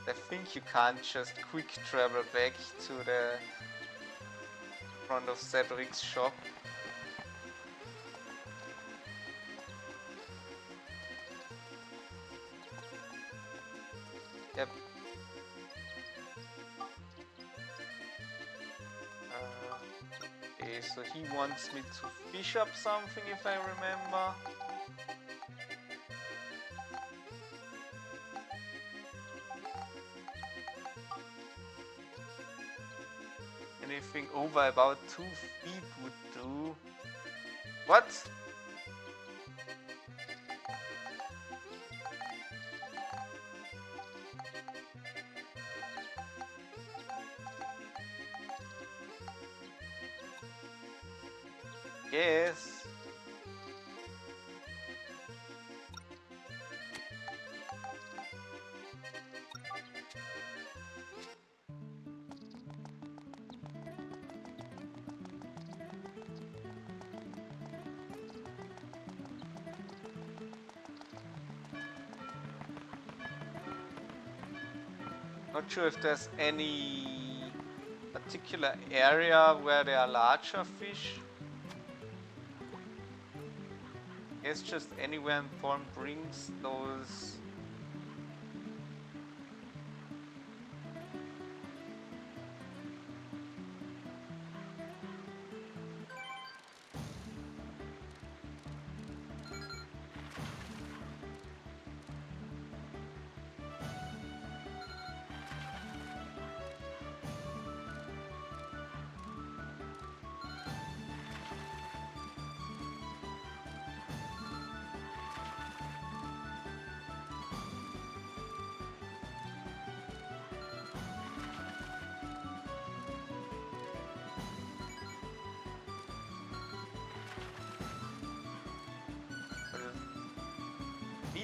I think you can't just quick travel back to the front of Cedric's shop. Yep. Okay, so he wants me to fish up something if I remember. Anything over about 2 feet would do. What? Yes. Not sure if there's any particular area where there are larger fish. Guess just anywhere in Thorn brings those.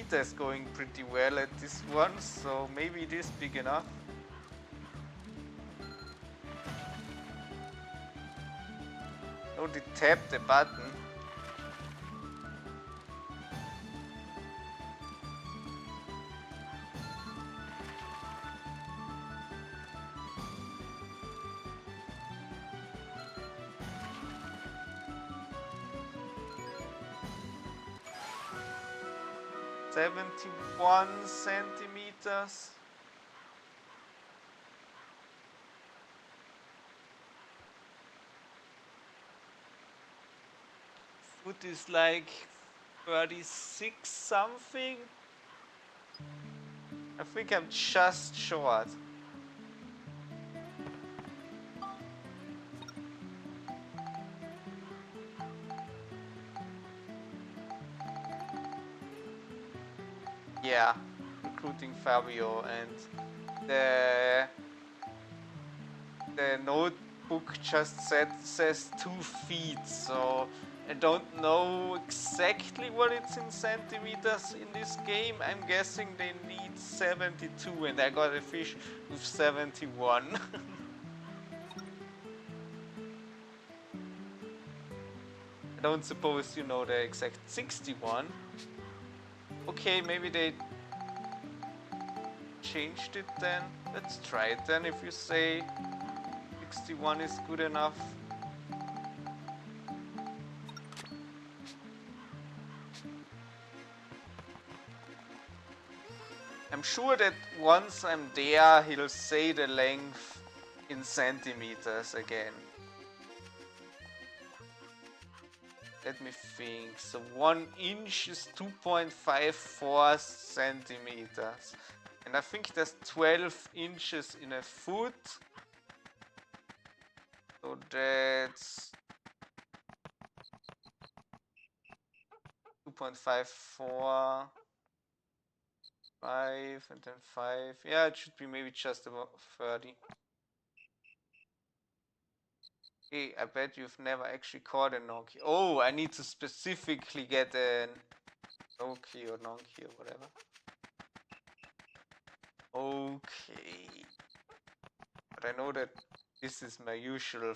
Is going pretty well at this one, so maybe it is big enough. Oh, they tapped the button. .71 centimeters. Foot is like 36 something. I think I'm just short. Yeah, recruiting Fabio, and the notebook just says 2 feet, so I don't know exactly what it's in centimeters in this game. I'm guessing they need 72, and I got a fish with 71. I don't suppose you know the exact 61. Okay, maybe they changed it then. Let's try it then if you say 61 is good enough. I'm sure that once I'm there, he'll say the length in centimeters again. Let me think. So 1 inch is 2.54 centimeters. And I think there's 12 inches in a foot. So that's 2.54, 5, and then 5. Yeah, it should be maybe just about 30. Hey, I bet you've never actually caught a Noki. Oh, I need to specifically get an Noki or Nonki or whatever. Okay. But I know that this is my usual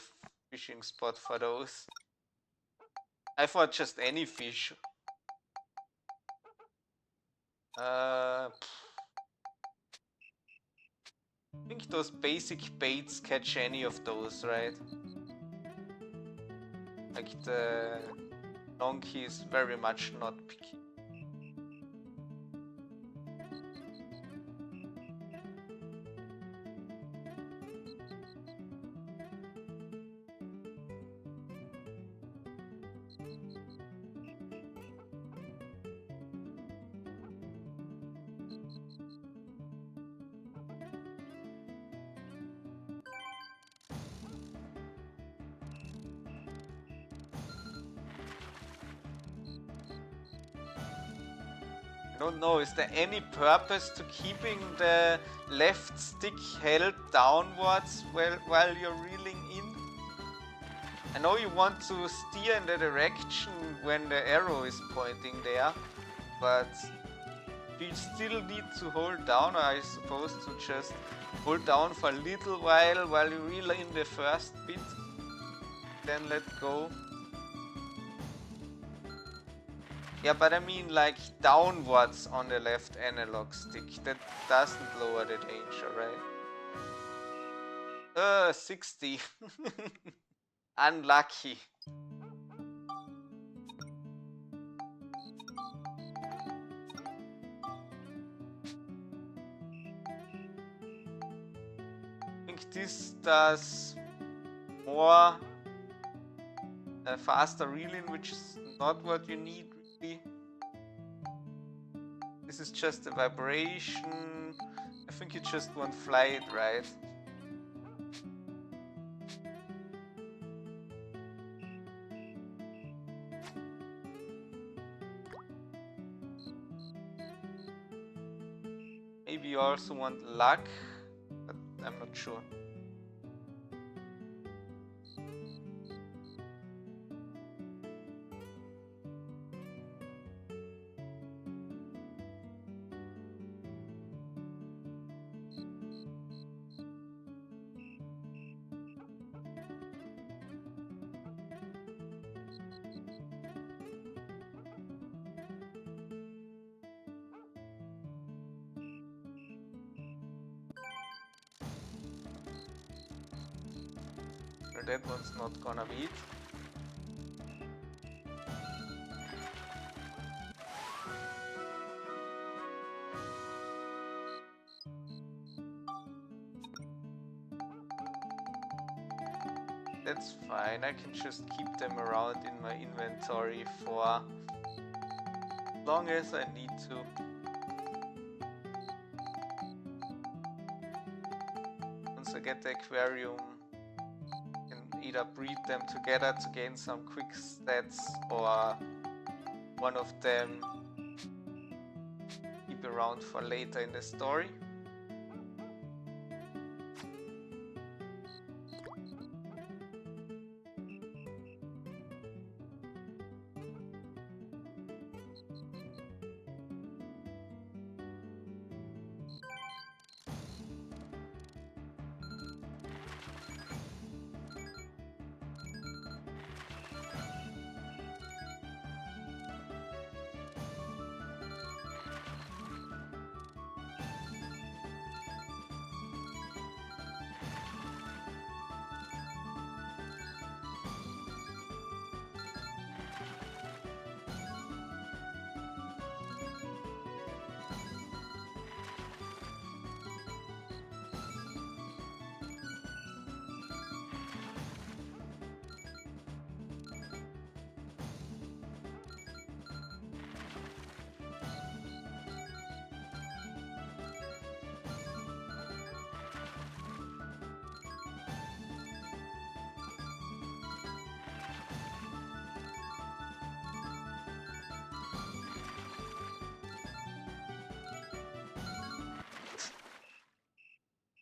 fishing spot for those. I thought just any fish. I think those basic baits catch any of those, right? Like the Nonki is very much not picky. Don't know, is there any purpose to keeping the left stick held downwards while you're reeling in? I know you want to steer in the direction when the arrow is pointing there, but do you still need to hold down, or are you supposed to just hold down for a little while you reel in the first bit, then let go? Yeah, but I mean like downwards on the left analog stick. That doesn't lower the danger, right? 60. Unlucky. I think this does more faster reeling, which is not what you need really. This is just a vibration. I think you just want flight, right? Maybe you also want luck, but I'm not sure. That one's not gonna beat. That's fine, I can just keep them around in my inventory for as long as I need to. Once I get the aquarium, either breed them together to gain some quick stats, or one of them keep around for later in the story.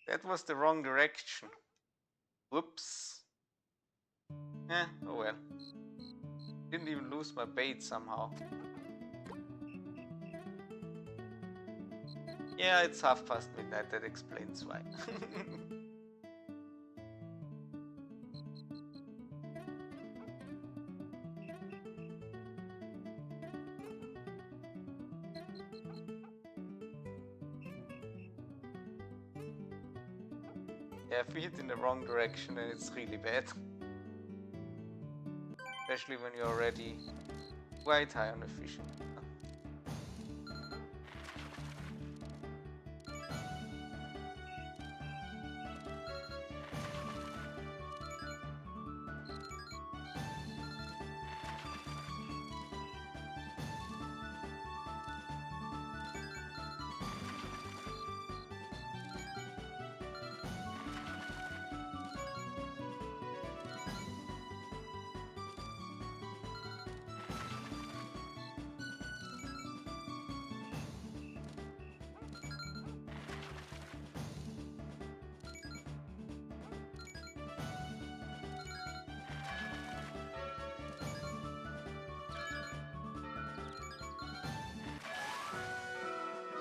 That was the wrong direction. Whoops. Oh well. Didn't even lose my bait somehow. Yeah, it's midnight, that explains why. Yeah, if we hit in the wrong direction, then it's really bad. Especially when you're already quite high on the fishing.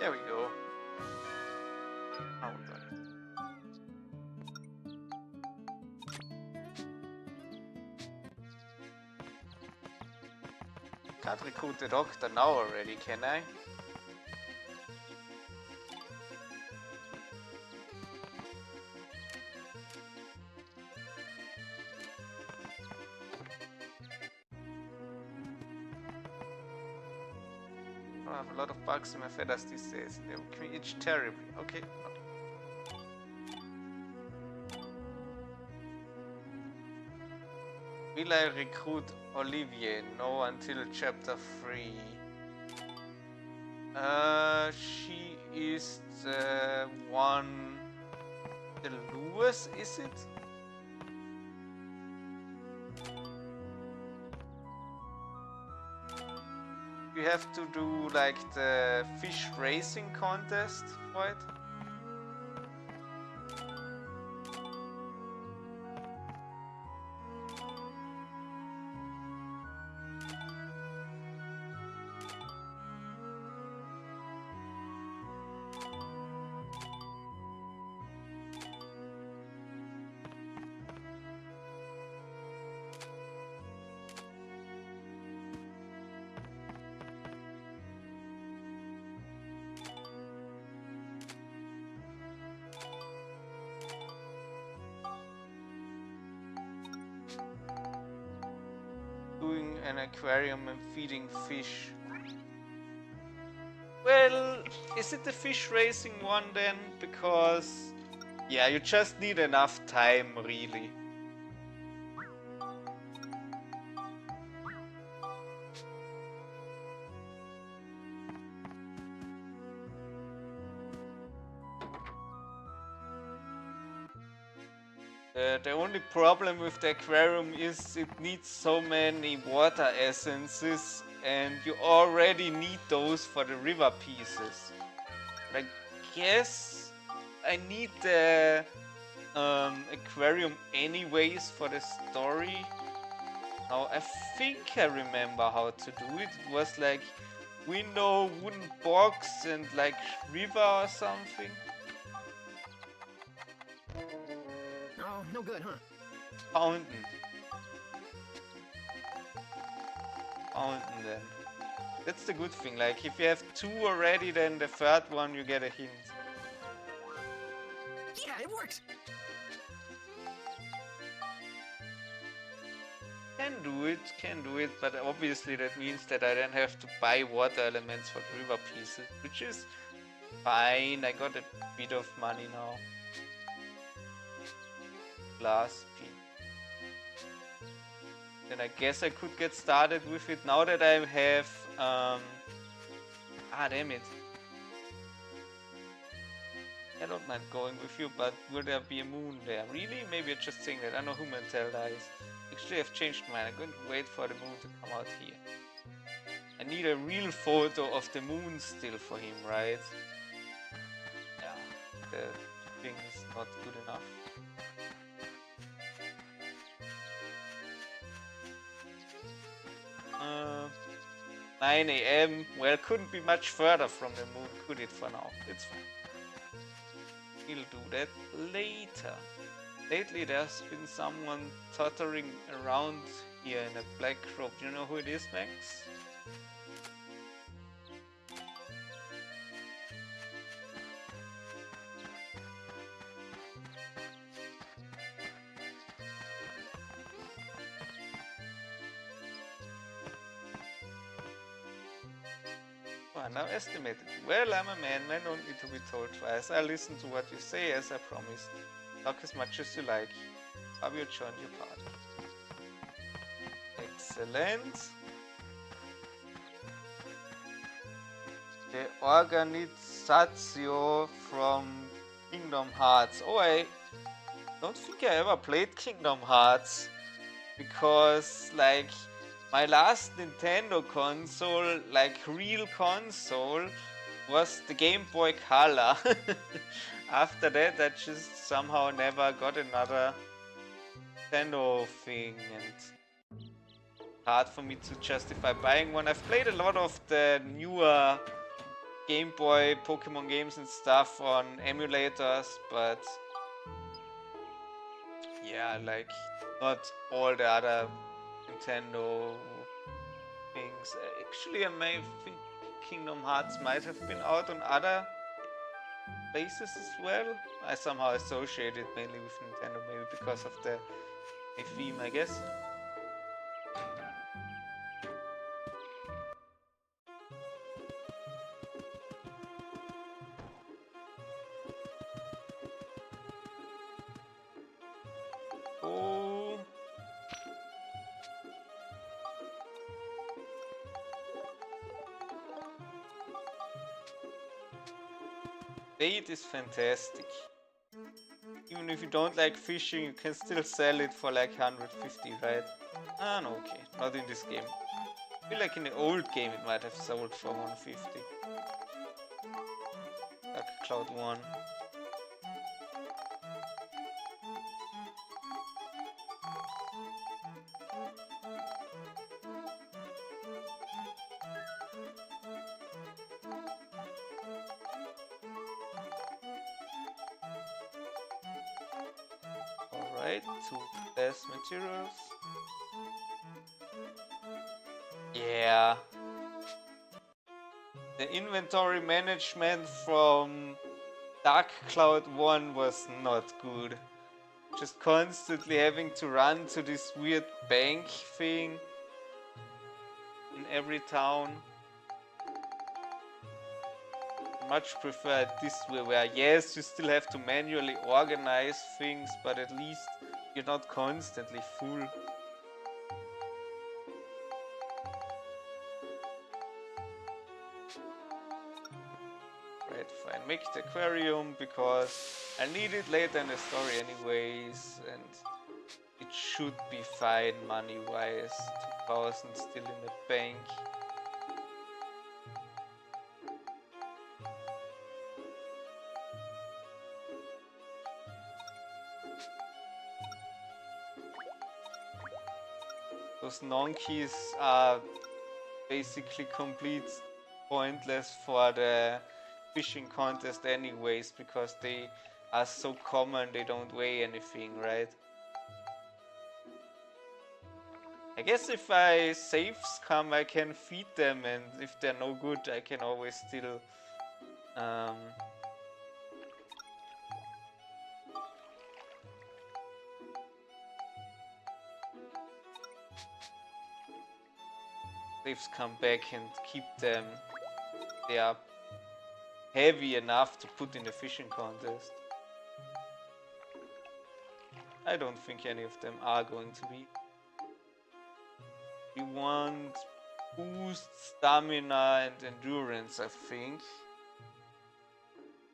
There we go. Now we got it. Can't recruit the doctor now already, can I? I have a lot of bugs in my feathers these days. They make me itch terribly. Okay. Will I recruit Olivier? No, until chapter 3. She is the one... The Lewis, is it? You have to do like the fish racing contest, right? Doing an aquarium and feeding fish. Well, is it the fish racing one then? Because, yeah, you just need enough time, really. The only problem with the aquarium is it needs so many water essences, and you already need those for the river pieces. But I guess I need the aquarium anyways for the story. Now I think I remember how to do it. It was like window, wooden box, and like river or something. Oh, no good, huh? Fountain. Fountain then. That's the good thing. Like if you have two already, then the third one you get a hint. Yeah, it works. Can do it, but obviously that means that I then have to buy water elements for the river pieces, which is fine. I got a bit of money now. Glass piece. Then I guess I could get started with it now that I have damn it. I don't mind going with you, but will there be a moon there? Really? Maybe I'm just saying that. I know Humantel dies. Actually, I've changed mine. I'm going to wait for the moon to come out here. I need a real photo of the moon still for him, right? Yeah, the thing is not good enough. 9 AM. Well, couldn't be much further from the moon, could it, for now? It's fine. We'll do that later. Lately, there's been someone tottering around here in a black robe. Do you know who it is, Max? Now estimated. Well, I'm a man. Men don't need to be told twice. I'll listen to what you say, as I promised. Talk as much as you like. Fabio joined your party. Excellent. The Organizatio from Kingdom Hearts. Oh, I don't think I ever played Kingdom Hearts. Because, like, my last Nintendo console, like real console, was the Game Boy Color. After that, I just somehow never got another Nintendo thing, and hard for me to justify buying one. I've played a lot of the newer Game Boy Pokemon games and stuff on emulators, but yeah, like not all the other Nintendo things. Actually, I may think Kingdom Hearts might have been out on other places as well. I somehow associate it mainly with Nintendo, maybe because of the theme, I guess. Oh. Bait is fantastic. Even if you don't like fishing, you can still sell it for like 150, right? Ah, no, okay. Not in this game. I feel like in the old game it might have sold for 150. Like Cloud 1. Alright, 2 less materials. Yeah. The inventory management from Dark Cloud 1 was not good. Just constantly having to run to this weird bank thing in every town. Much prefer it this way, where yes, you still have to manually organize things, but at least you're not constantly full. Right, fine. Make the aquarium because I need it later in the story anyways, and it should be fine money-wise. 2,000 still in the bank. Those non-keys are basically complete pointless for the fishing contest anyways, because they are so common, they don't weigh anything, right? I guess if saves come, I can feed them, and if they're no good, I can always still saves come back and keep them. They are heavy enough to put in the fishing contest. I don't think any of them are going to be. We want boost stamina and endurance, I think.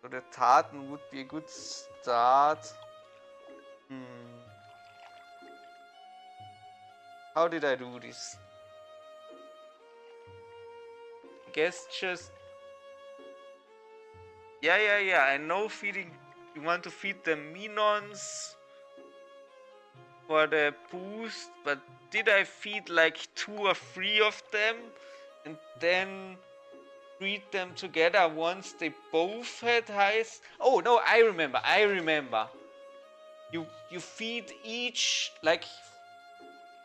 So the tartan would be a good start. How did I do this? I guess just... Yeah, I know feeding... You want to feed the Minons for the boost, but did I feed like 2 or 3 of them and then breed them together once they both had highs? Oh no, I remember. You feed each, like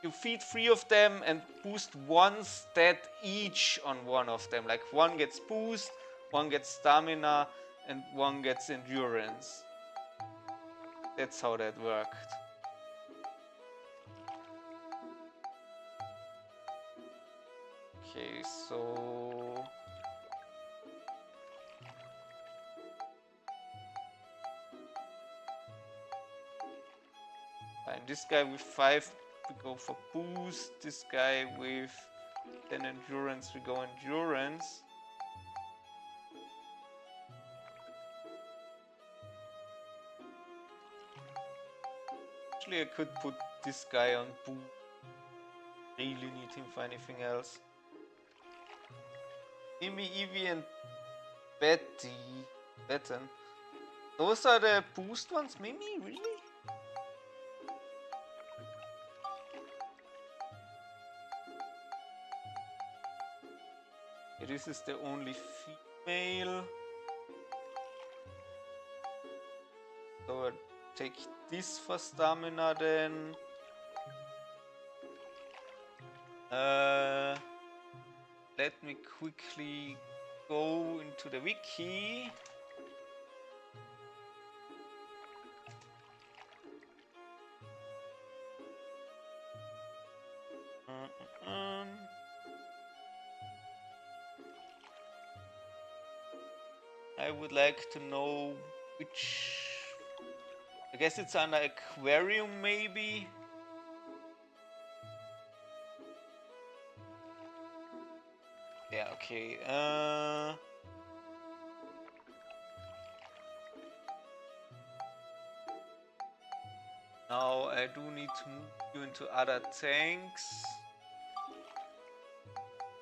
you feed 3 of them and boost 1 stat each on one of them. Like 1 gets boost, 1 gets stamina, and 1 gets endurance. That's how that worked. Okay, so... Fine, this guy with 5, we go for boost. This guy with 10 endurance, we go endurance. Actually, I could put this guy on boost. Really need him for anything else. Amy, Evie, and Betten. Those are the boost ones? Mimi? Really? Yeah, this is the only feat. mail. So I take this for stamina then. Let me quickly go into the wiki. I would like to know which. I guess it's under aquarium, maybe. Yeah, okay. Now I do need to move you into other tanks.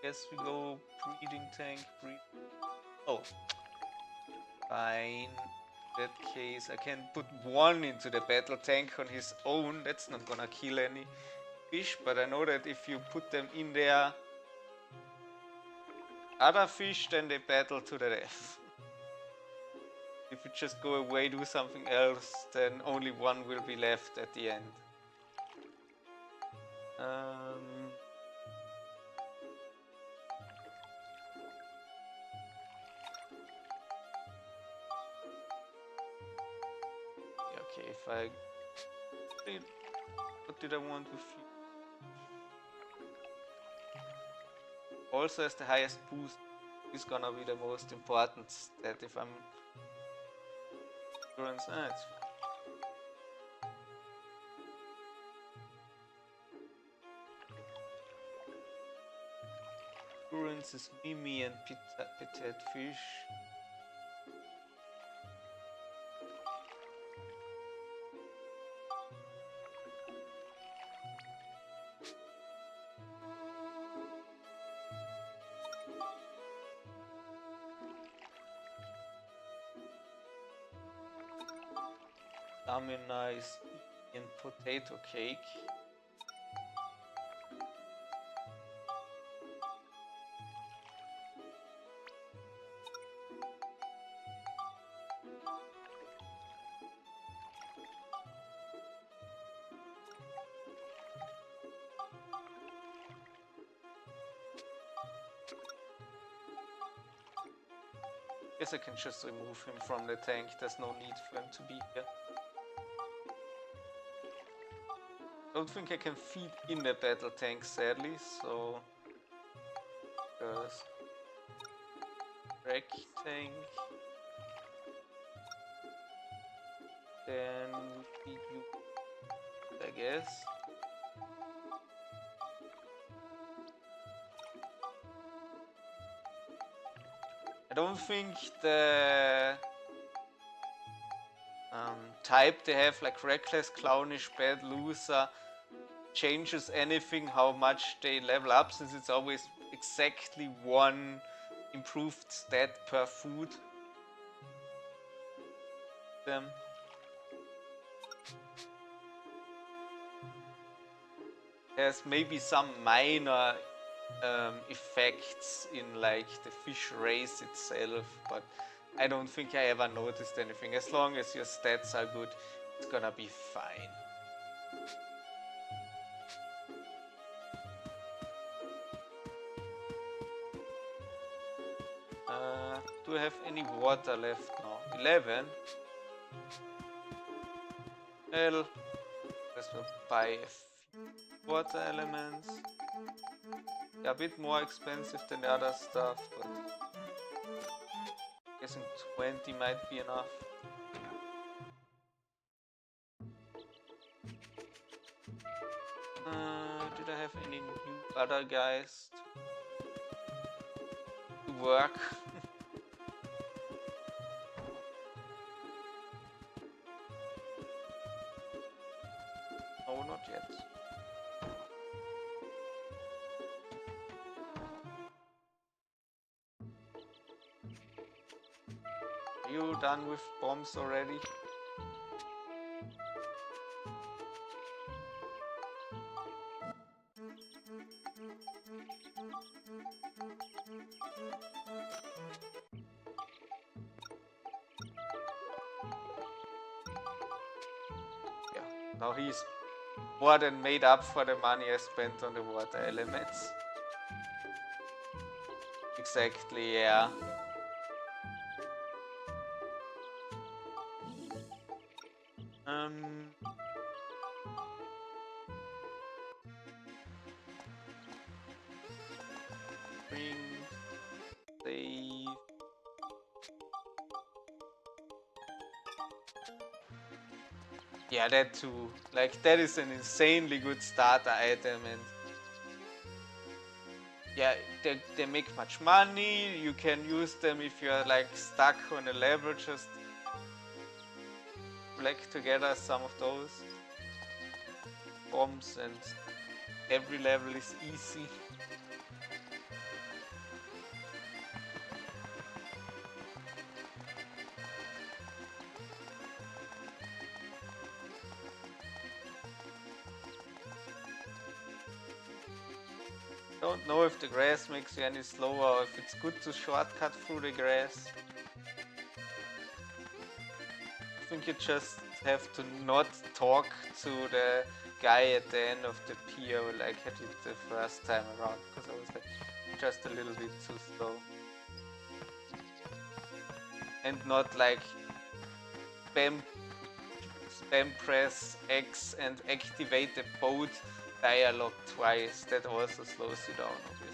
Guess we go breeding tank, Oh, fine. In that case, I can put one into the battle tank on his own. That's not gonna kill any fish, but I know that if you put them in there, other fish, then they battle to the death. If you just go away, do something else, then only one will be left at the end. Okay, if I... What did I want with you? Also has the highest boost is gonna be the most important stat if I'm... It's Endurance is Mimi and Pitet Fish. Stamina is in potato cake. Guess I can just remove him from the tank. There's no need for him to be here. Don't think I can feed in the battle tank, sadly, so... First... Wreck tank... Then we feed you, I guess. I don't think the... type they have, like reckless, clownish, bad, loser, changes anything how much they level up, since it's always exactly one improved stat per food. Them. There's maybe some minor effects in like the fish race itself, but I don't think I ever noticed anything. As long as your stats are good, it's gonna be fine. Do I have any water left now? 11? Well, let's buy a few water elements. They're a bit more expensive than the other stuff, but I'm guessing 20 might be enough. Did I have any new other guys to work? No, not yet. Are you done with bombs already? Now he's more than made up for the money I spent on the water elements. Exactly, yeah. Bring, save. Yeah, that too. Like, that is an insanely good starter item, and yeah, they make much money. You can use them if you're like stuck on a level, just collect together some of those bombs, and every level is easy. Don't know if the grass makes you any slower or if it's good to shortcut through the grass. I think you just have to not talk to the guy at the end of the pier like I did the first time around, because I was like just a little bit too slow. And not like spam press X and activate the boat dialogue twice. That also slows you down, obviously.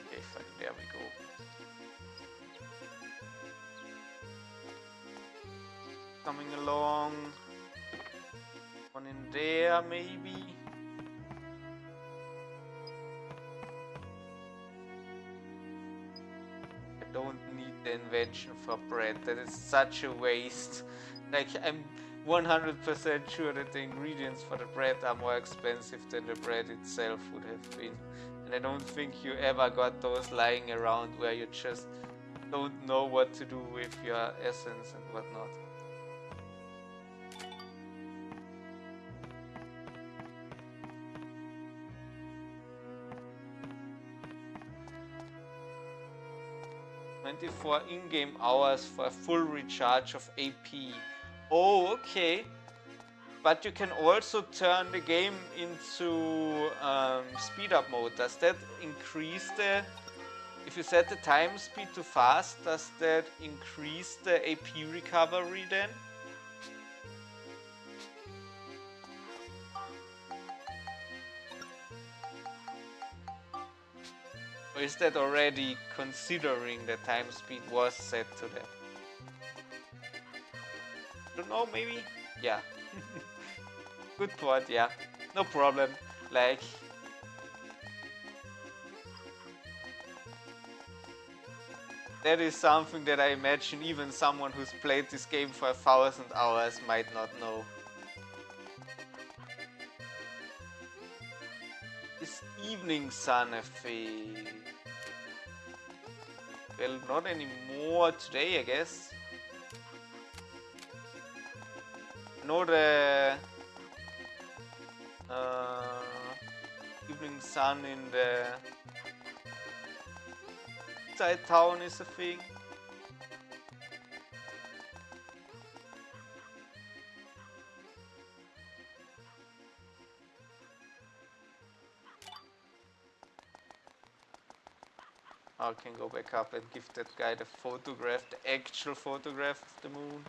Okay, fine, there we go. Coming along. One in there, maybe. I don't need the invention for bread. That is such a waste. Like, I'm 100% sure that the ingredients for the bread are more expensive than the bread itself would have been. And I don't think you ever got those lying around where you just don't know what to do with your essence and whatnot. For in-game hours for a full recharge of AP. Oh, okay. But you can also turn the game into speed up mode. Does that increase the... If you set the time speed to fast, does that increase the AP recovery then? Or is that already considering the time speed was set to that? I don't know, maybe? Yeah. Good point, yeah. No problem. Like... That is something that I imagine even someone who's played this game for 1,000 hours might not know. This evening sun effect. Well, not anymore today, I guess. No, the evening sun in the inside town is a thing. I can go back up and give that guy the photograph, the actual photograph of the moon.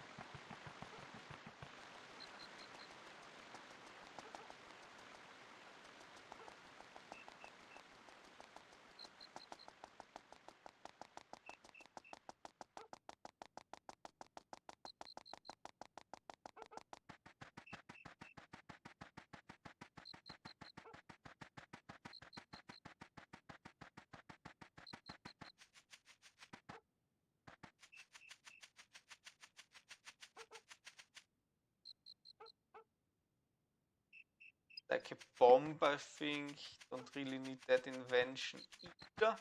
Like a bomb, I think. Don't really need that invention either.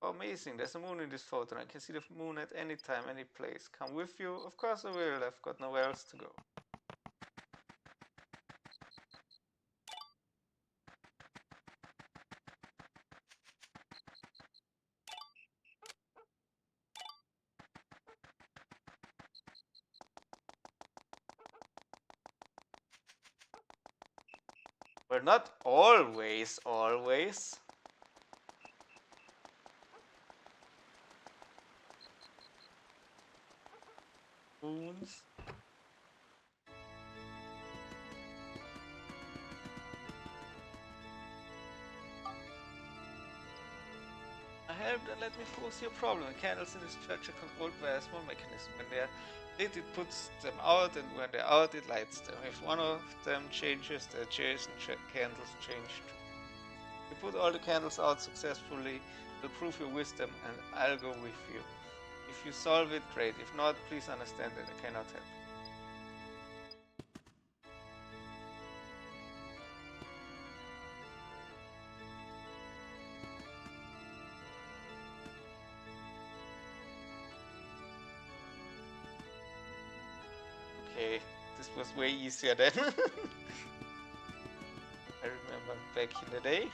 Oh, amazing, there's a moon in this photo. I can see the moon at any time, any place. Come with you? Of course I will, I've got nowhere else to go. Well, not always. Moons. I helped and let me foresee a problem. The candles in this church are controlled by a small mechanism. When they're lit, it puts them out, and when they're out, it lights them. If one of them changes, the adjacent candles change too. You put all the candles out successfully, it'll prove your wisdom, and I'll go with you. If you solve it, great. If not, please understand that I cannot help. Okay, this was way easier then. I remember back in the day.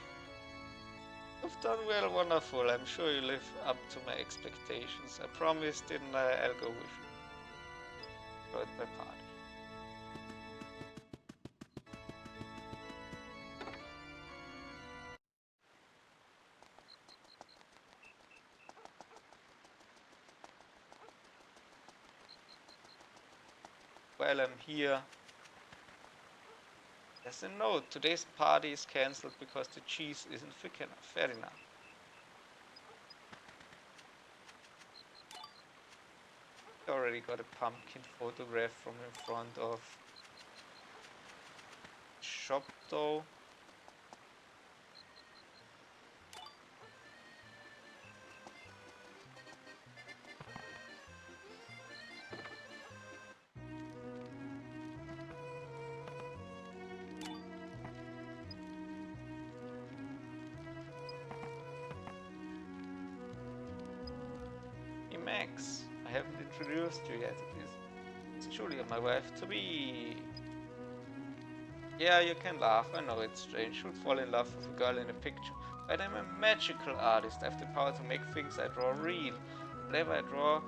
You've done well, wonderful. I'm sure you live up to my expectations. I promised, didn't I? I'll go with you. Go at my party. While I'm here, there's a note. Today's party is cancelled because the cheese isn't thick enough. Fair enough. Already got a pumpkin photograph from in front of shop though. Hey Max, I haven't introduced you yet. It's Julia, my wife to be. Yeah, you can laugh. I know it's strange. Who'd fall in love with a girl in a picture? But I'm a magical artist. I have the power to make things I draw real. Whatever I draw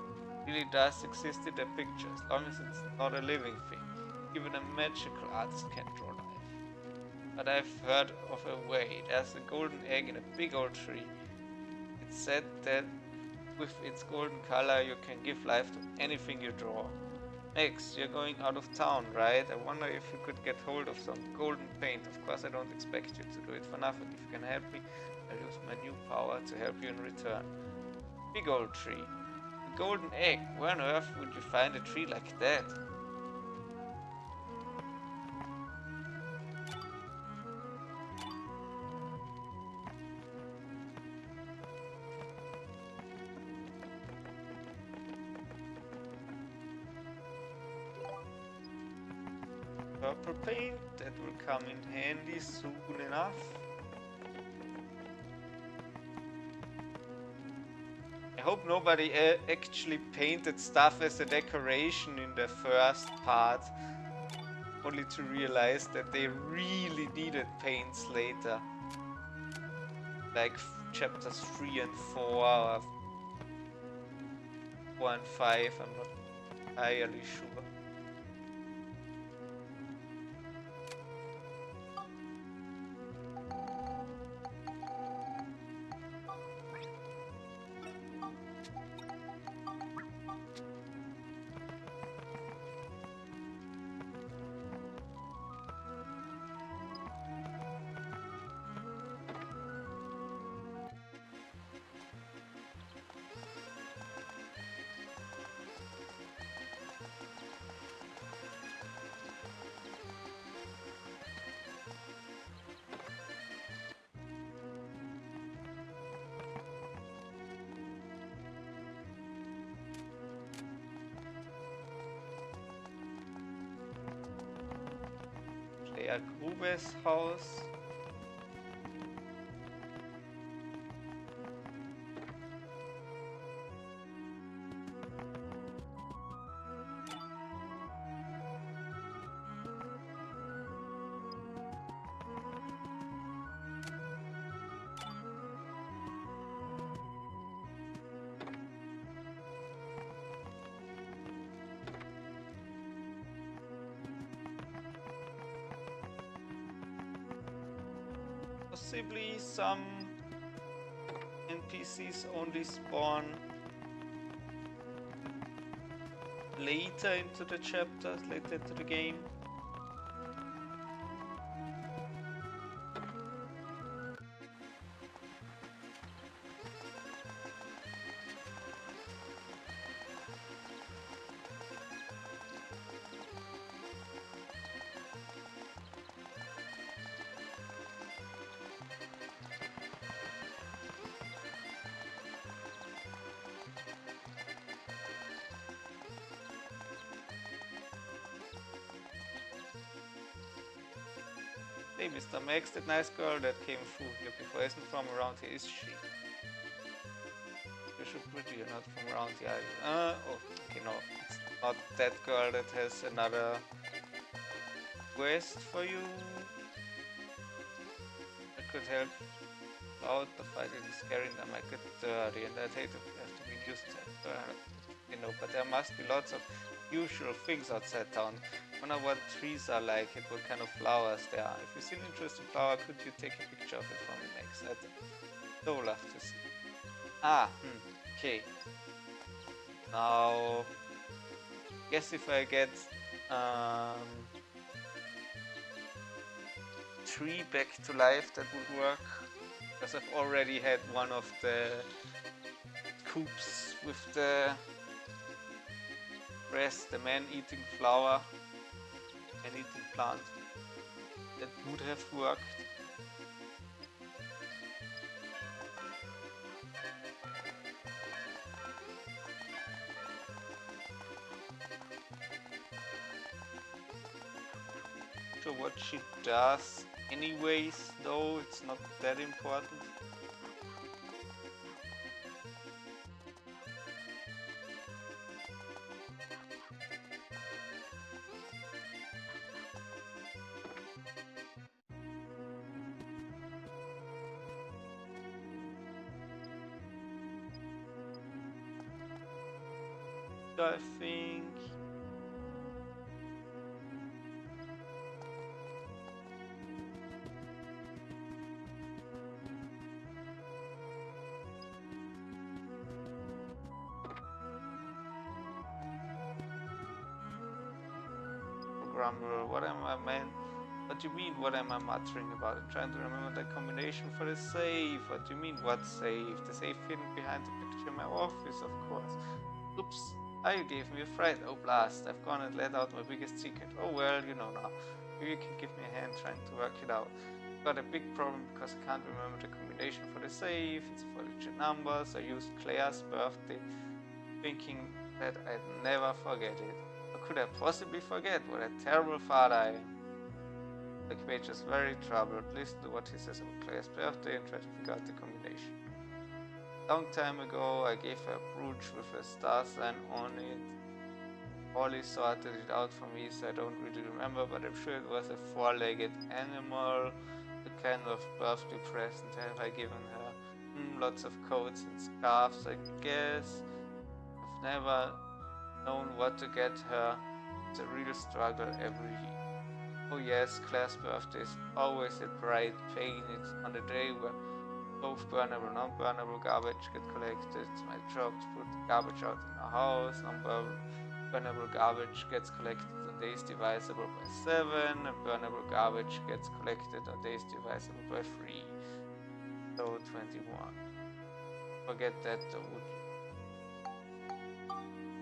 really does exist in the picture, as long as it's not a living thing. Even a magical artist can't draw life. But I've heard of a way. There's a golden egg in a big old tree. It's said that with its golden color you can give life to anything you draw. Max, you're going out of town, right? I wonder if you could get hold of some golden paint. Of course, I don't expect you to do it for nothing. If you can help me, I'll use my new power to help you in return. Big old tree. A golden egg. Where on earth would you find a tree like that? Purple paint, that will come in handy soon enough. I hope nobody actually painted stuff as a decoration in the first part, only to realize that they really needed paints later. Like chapters 3 and 4, or 4 and 5, I'm not entirely sure. Herr Grubes house. Possibly some NPCs only spawn later into the chapters, later into the game. Hey, Mr. Max, that nice girl that came through here before isn't from around here, is she? You should pretty, you're not from around here. Oh, okay, no, it's not that girl that has another quest for you. I could help out the fighting is scaring them. I get dirty and I'd hate if we have to be used to it. You know, but there must be lots of usual things outside town. Wonder what trees are like and what kind of flowers there are. If you see an interesting flower, could you take a picture of it for me next? I'd so love to see. Okay. Now, guess if I get tree back to life, that would work. Because I've already had one of the coops with the rest, the man-eating flower and eating plant. That would have worked. Sure what she does anyways, though it's not that important. I think grumble, what am I meant? What do you mean, what am I muttering about? I'm trying to remember the combination for the safe. What do you mean, what safe? The safe hidden behind the picture in my office, of course. Oops, you gave me a fright. Oh blast, I've gone and let out my biggest secret. Oh well, you know now. Maybe you can give me a hand trying to work it out. I've got a big problem because I can't remember the combination for the safe. It's 4-digit numbers. I used Claire's birthday, thinking that I'd never forget it. How could I possibly forget? What a terrible father I am. The page is very troubled. Listen to what he says about Claire's birthday and try to figure out the combination. Long time ago, I gave her a brooch with a star sign on it. Ollie sorted it out for me, so I don't really remember, but I'm sure it was a 4-legged animal. The kind of birthday present have I given her? Lots of coats and scarves, I guess. I've never known what to get her. It's a real struggle every year. Oh yes, Claire's birthday is always a bright pain. It's on the day where both burnable and non-burnable garbage get collected. It's my job to put the garbage out in our house. Non-burnable garbage gets collected on days divisible by 7, and burnable garbage gets collected on days divisible by 3. So 21. Forget that though, would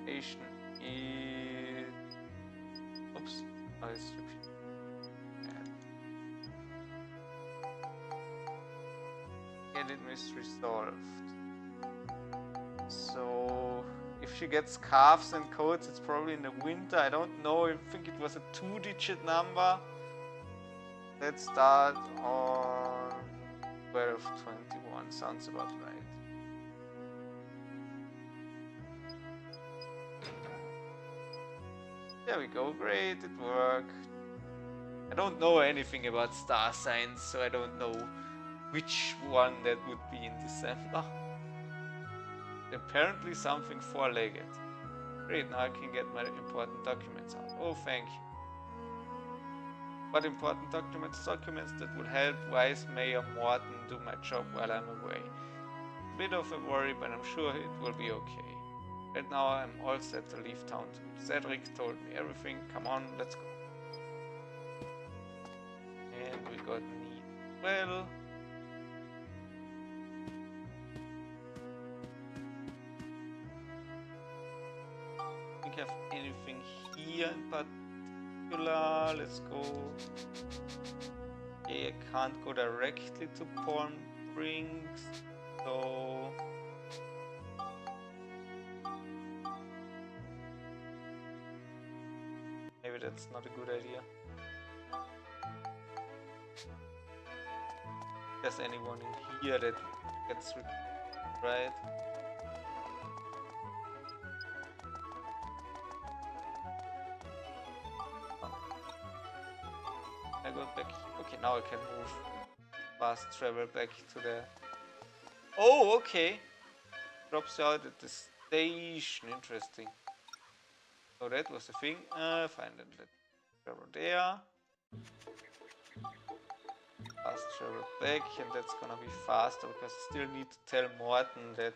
you? Station is... Oops, it's repeat. Get it mystery solved. So if she gets scarves and coats, it's probably in the winter. I don't know. I think it was a 2-digit number. Let's start on 12:21. Sounds about right. There we go. Great, it worked. I don't know anything about star signs, so I don't know which one that would be in December. Apparently something four-legged. Great, now I can get my important documents out. Oh, thank you. What important documents? Documents that will help Wise Mayor Morton do my job while I'm away. A bit of a worry, but I'm sure it will be okay. Right now I'm all set to leave town too. Cedric told me everything. Come on, let's go. And we got need well. I think I have anything here in particular. Let's go. Okay, I can't go directly to Palm Springs, so maybe that's not a good idea. There's anyone in here that gets right? I go back. Okay, now I can move fast travel back to the. Oh, okay. Drops you out at the station. Interesting. So that was the thing. Fine, then let's travel there. Fast travel back, and that's gonna be faster because I still need to tell Morton that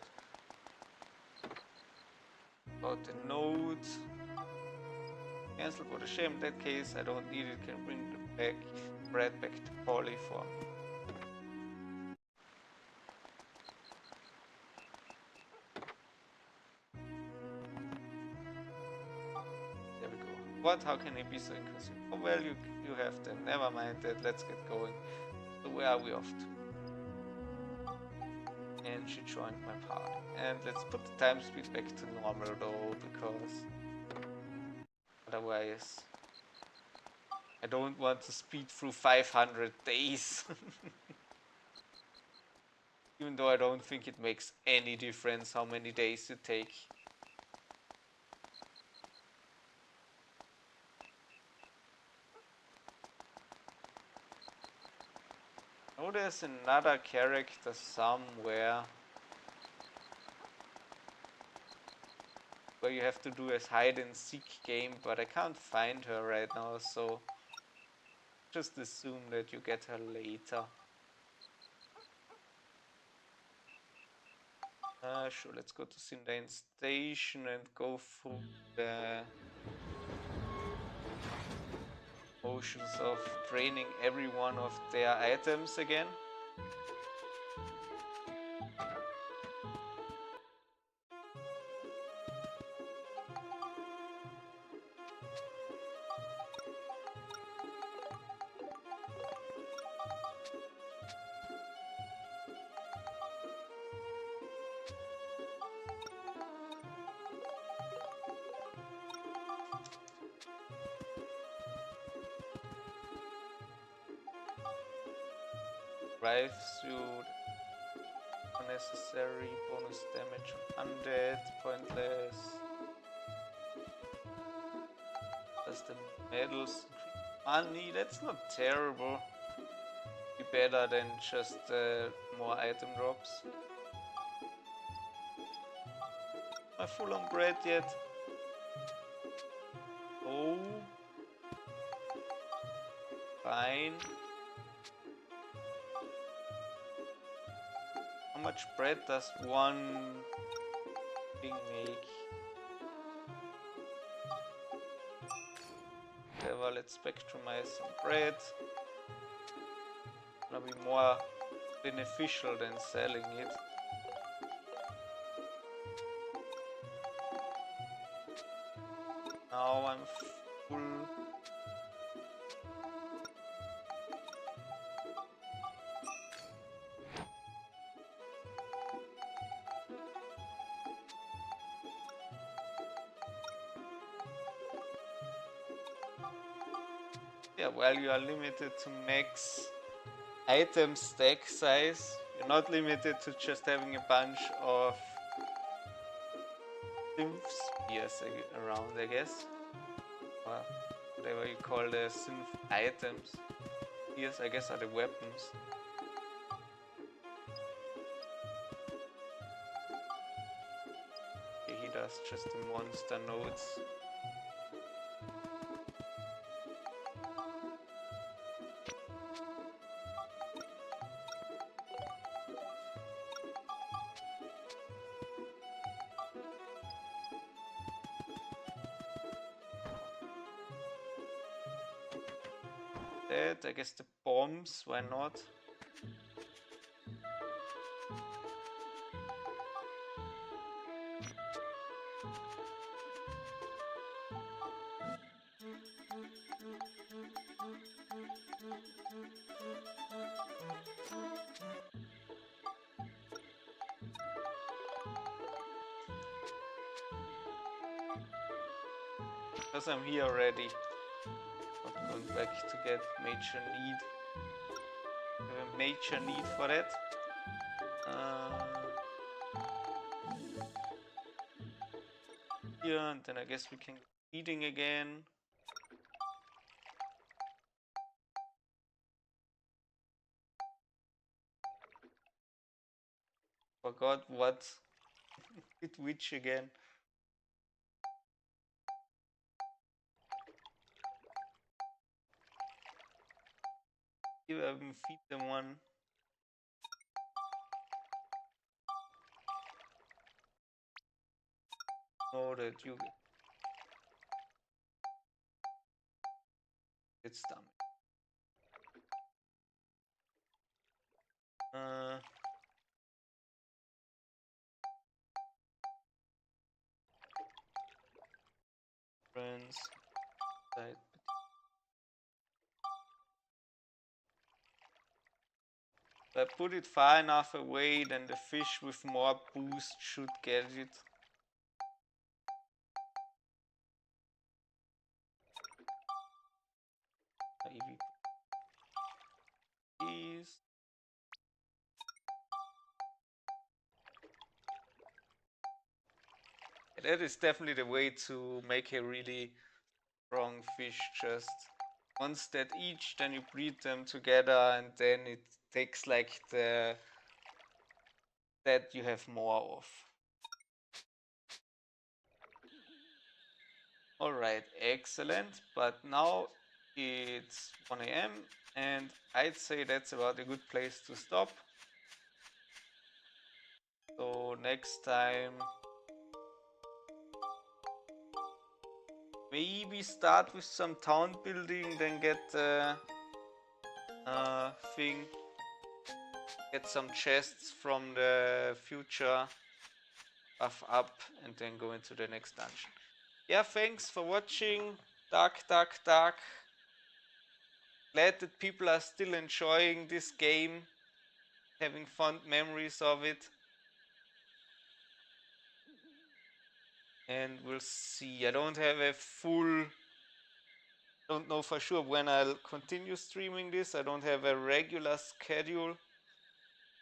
about the note. Cancel, what a shame. In that case, I don't need it. Can bring the bread back to Polly for me. There we go. What? How can it be so inclusive? Oh well, you have them. Never mind that. Let's get going. So where are we off to? And she joined my party. And let's put the time speed back to normal though, because otherwise I don't want to speed through 500 days. Even though I don't think it makes any difference how many days you take. Oh, there's another character somewhere where you have to do a hide and seek game, but I can't find her right now, so just assume that you get her later. Sure, let's go to Sindain Station and go through the motions of training every one of their items again. Drive suit, unnecessary, bonus damage on undead, pointless. Does the medals increase money? That's not terrible. Be better than just more item drops. Am I full on bread yet? Oh. Fine. How much bread does one thing make? Whatever, let's spectrumize some bread. Gonna be more beneficial than selling it. Now I'm full. Yeah, well, you are limited to max item stack size. You're not limited to just having a bunch of synth spears around, I guess. Or whatever you call the synth items. Spears, I guess, are the weapons. Okay, he does just the monster nodes. I guess the bombs, why not? Because I'm here already. Not going back to get major need. I have a major need for that. Here, and then I guess we can go feeding again. Forgot what did which again. Here I haven't feed them one. Oh, that you get. It's dumb. Friends. Side. If I put it far enough away, then the fish with more boost should get it. East. That is definitely the way to make a really strong fish. Just once that each, then you breed them together, and then it takes like the that you have more of. Alright, excellent. But now it's 1 AM, and I'd say that's about a good place to stop. So next time, maybe start with some town building, then get the thing, get some chests from the future buff up, and then go into the next dungeon. Yeah, thanks for watching. Dark. Glad that people are still enjoying this game, having fond memories of it. And we'll see. I don't have a full... don't know for sure when I'll continue streaming this. I don't have a regular schedule.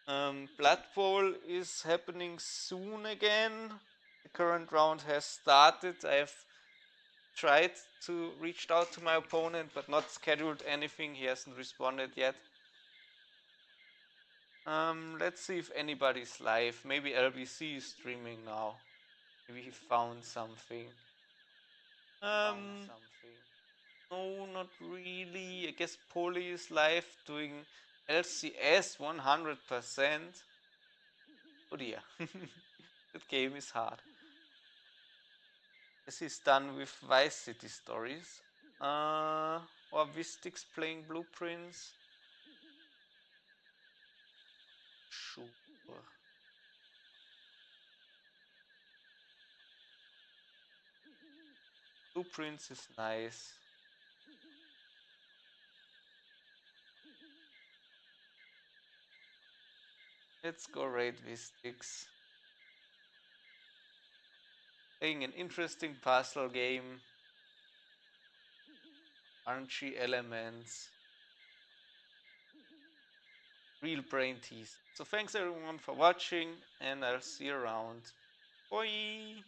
Blood Bowl is happening soon again. The current round has started. I have tried to reach out to my opponent, but not scheduled anything. He hasn't responded yet. Let's see if anybody's live. Maybe LBC is streaming now. Maybe he found something. No, not really. I guess Polly is live doing LCS 100%. Oh dear. That game is hard. Guess he's done with Vice City Stories. Or Vistix playing Blueprints. Sure. Blueprints is nice. Let's go raid Vistix. Playing an interesting puzzle game. RNG elements, real brain tease. So thanks everyone for watching, and I'll see you around. Bye!